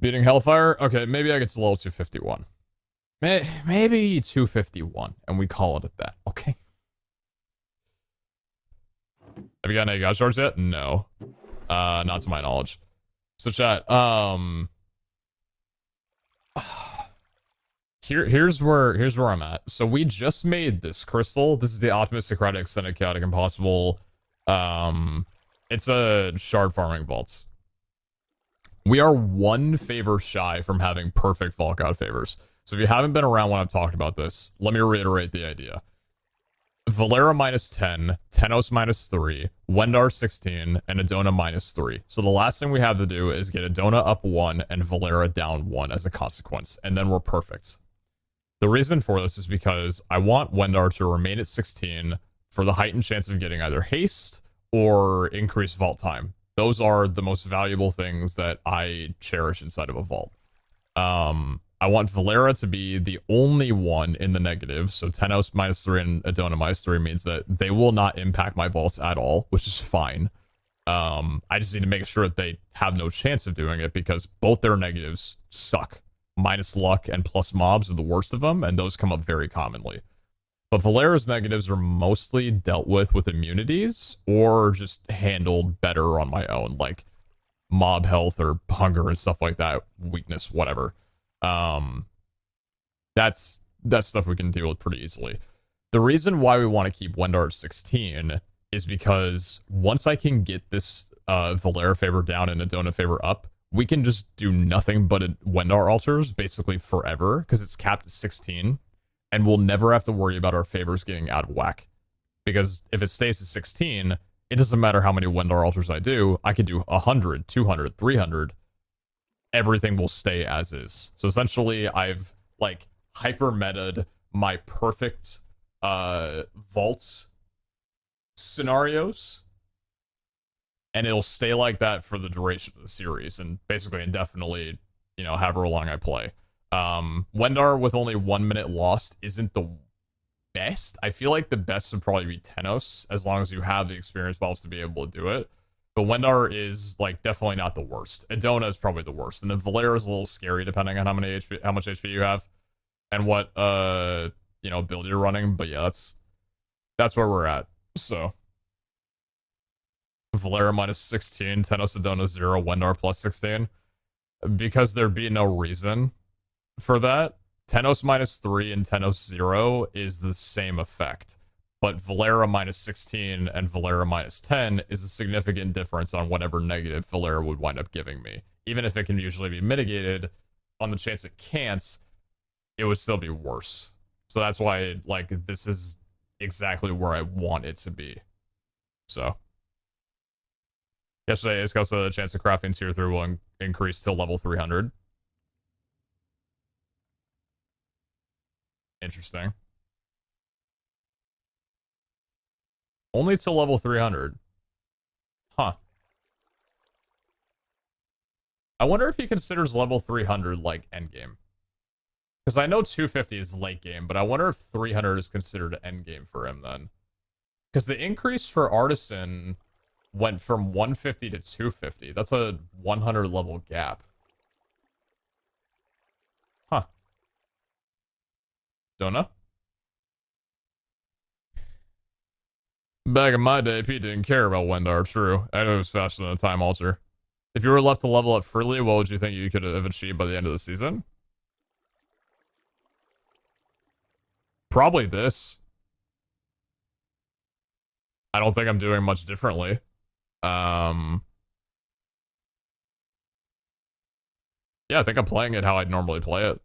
Beating Hellfire? Okay, maybe I get to level 251. Maybe 251, and we call it at that, okay? Have you gotten any god shards yet? No. Not to my knowledge. So chat, here's where I'm at. So we just made this crystal. This is the Optimus Socratic Extended Chaotic Impossible. It's a shard farming vault. We are one favor shy from having perfect Vault God favors. So if you haven't been around when I've talked about this, let me reiterate the idea. Valera minus 10, Tenos minus 3, Wendar 16, and Adona minus 3. So the last thing we have to do is get Adona up 1 and Valera down 1 as a consequence, and then we're perfect. The reason for this is because I want Wendar to remain at 16 for the heightened chance of getting either haste or increased vault time. Those are the most valuable things that I cherish inside of a vault. I want Valera to be the only one in the negative, so Tenos minus 3 and Adona minus 3 means that they will not impact my vaults at all, which is fine. I just need to make sure that they have no chance of doing it because both their negatives suck. Minus luck and plus mobs are the worst of them, and those come up very commonly. But Valera's negatives are mostly dealt with immunities or just handled better on my own, like mob health or hunger and stuff like that, weakness, whatever. That's stuff we can deal with pretty easily. The reason why we want to keep Wendar at 16 is because once I can get this Valera favor down and Adona favor up, we can just do nothing but Wendar altars basically forever because it's capped at 16, and we'll never have to worry about our favors getting out of whack. Because if it stays at 16, it doesn't matter how many Wendar altars I do. I could do 100, 200, 300. Everything will stay as is. So essentially, I've like hyper meta'd my perfect vault scenarios, and it'll stay like that for the duration of the series, and basically indefinitely, you know, however long I play. Wendar with only 1 minute lost isn't the best. I feel like the best would probably be Tenos, as long as you have the experience balls to be able to do it. But Wendar is like definitely not the worst. Adona is probably the worst, and then Valera is a little scary depending on how much HP you have, and what you know, build you're running. But yeah, that's where we're at. So Valera minus 16, Tenos Adona 0, Wendar plus 16, because there'd be no reason for that. Tenos minus 3 and Tenos 0 is the same effect. But Valera minus 16 and Valera minus 10 is a significant difference on whatever negative Valera would wind up giving me. Even if it can usually be mitigated, on the chance it can't, it would still be worse. So that's why, like, this is exactly where I want it to be. So. Yesterday, Isco said the chance of crafting tier 3 will increase to level 300. Interesting. Only to level 300. Huh. I wonder if he considers level 300 like endgame. Because I know 250 is late game, but I wonder if 300 is considered endgame for him then. Because the increase for Artisan went from 150 to 250. That's a 100 level gap. Huh. Don't know. Back in my day, Pete didn't care about Wendar, true. I know it was faster than a time alter. If you were left to level up freely, what would you think you could have achieved by the end of the season? Probably this. I don't think I'm doing much differently. Yeah, I think I'm playing it how I'd normally play it.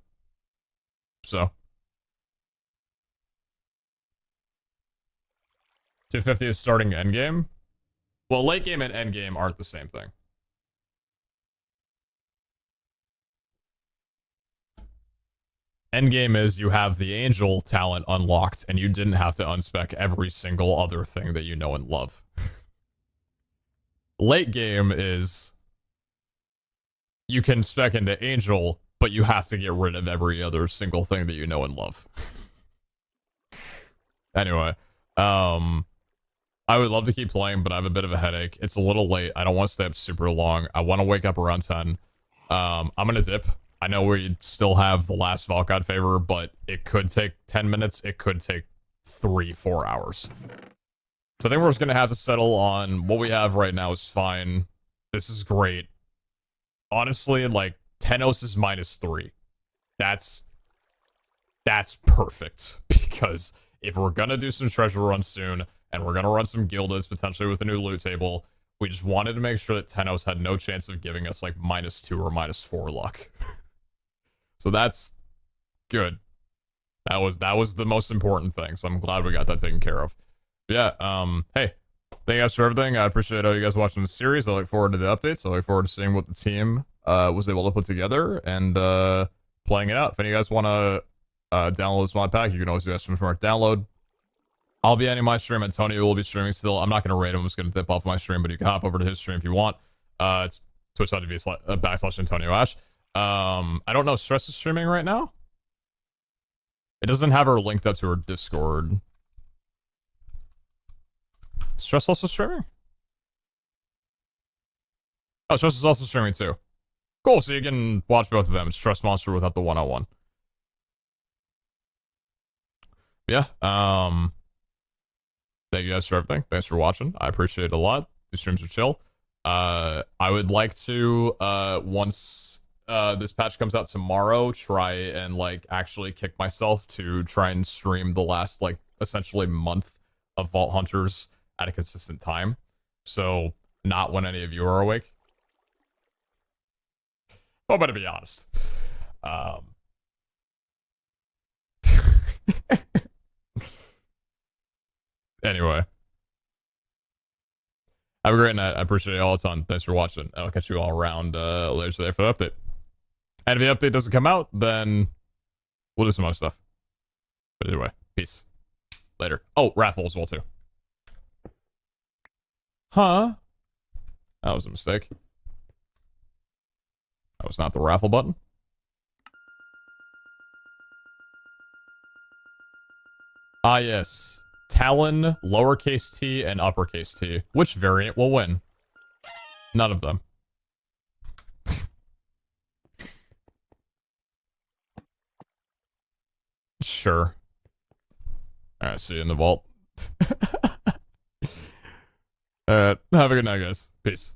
So. 250 is starting endgame? Well, late game and endgame aren't the same thing. Endgame is you have the angel talent unlocked and you didn't have to unspec every single other thing that you know and love. Late game is you can spec into angel, but you have to get rid of every other single thing that you know and love. Anyway, I would love to keep playing, but I have a bit of a headache. It's a little late. I don't want to stay up super long. I want to wake up around 10. I'm going to dip. I know we still have the last Valkod favor, but it could take 10 minutes. It could take 3-4 hours. So I think we're just going to have to settle on what we have right now is fine. This is great. Honestly, like, Tenos is -3. That's perfect. Because if we're going to do some treasure runs soon, and we're going to run some gildas, potentially with a new loot table, we just wanted to make sure that Tenos had no chance of giving us, like, -2 or -4 luck. So that's good. That was the most important thing, so I'm glad we got that taken care of. But yeah, hey, thank you guys for everything. I appreciate all you guys watching the series. I look forward to the updates. I look forward to seeing what the team was able to put together and playing it out. If any of you guys want to download this mod pack, you can always do Stressmonster download. I'll be ending my stream. Antonio will be streaming still. I'm not going to raid him. I'm just going to dip off my stream, but you can hop over to his stream if you want. It's twitch.tv/AntonioAsh. I don't know. Stress is streaming right now? It doesn't have her linked up to her Discord. Stress also streaming? Oh, Stress is also streaming too. Cool, so you can watch both of them. It's Stressmonster without the 101. Yeah, thank you guys for everything. Thanks for watching. I appreciate it a lot. These streams are chill. I would like to, once this patch comes out tomorrow, try and, like, actually kick myself to try and stream the last, like, essentially month of Vault Hunters at a consistent time. So, not when any of you are awake. Well, I'm gonna be honest. Anyway. Have a great night. I appreciate it all a ton. Thanks for watching. I'll catch you all around later today for the update. And if the update doesn't come out, then we'll do some other stuff. But either way, peace. Later. Oh, raffle as well, too. Huh? That was a mistake. That was not the raffle button. Ah, yes. Talon, lowercase t, and uppercase t. Which variant will win? None of them. Sure. Alright, see you in the vault. Alright, have a good night, guys. Peace.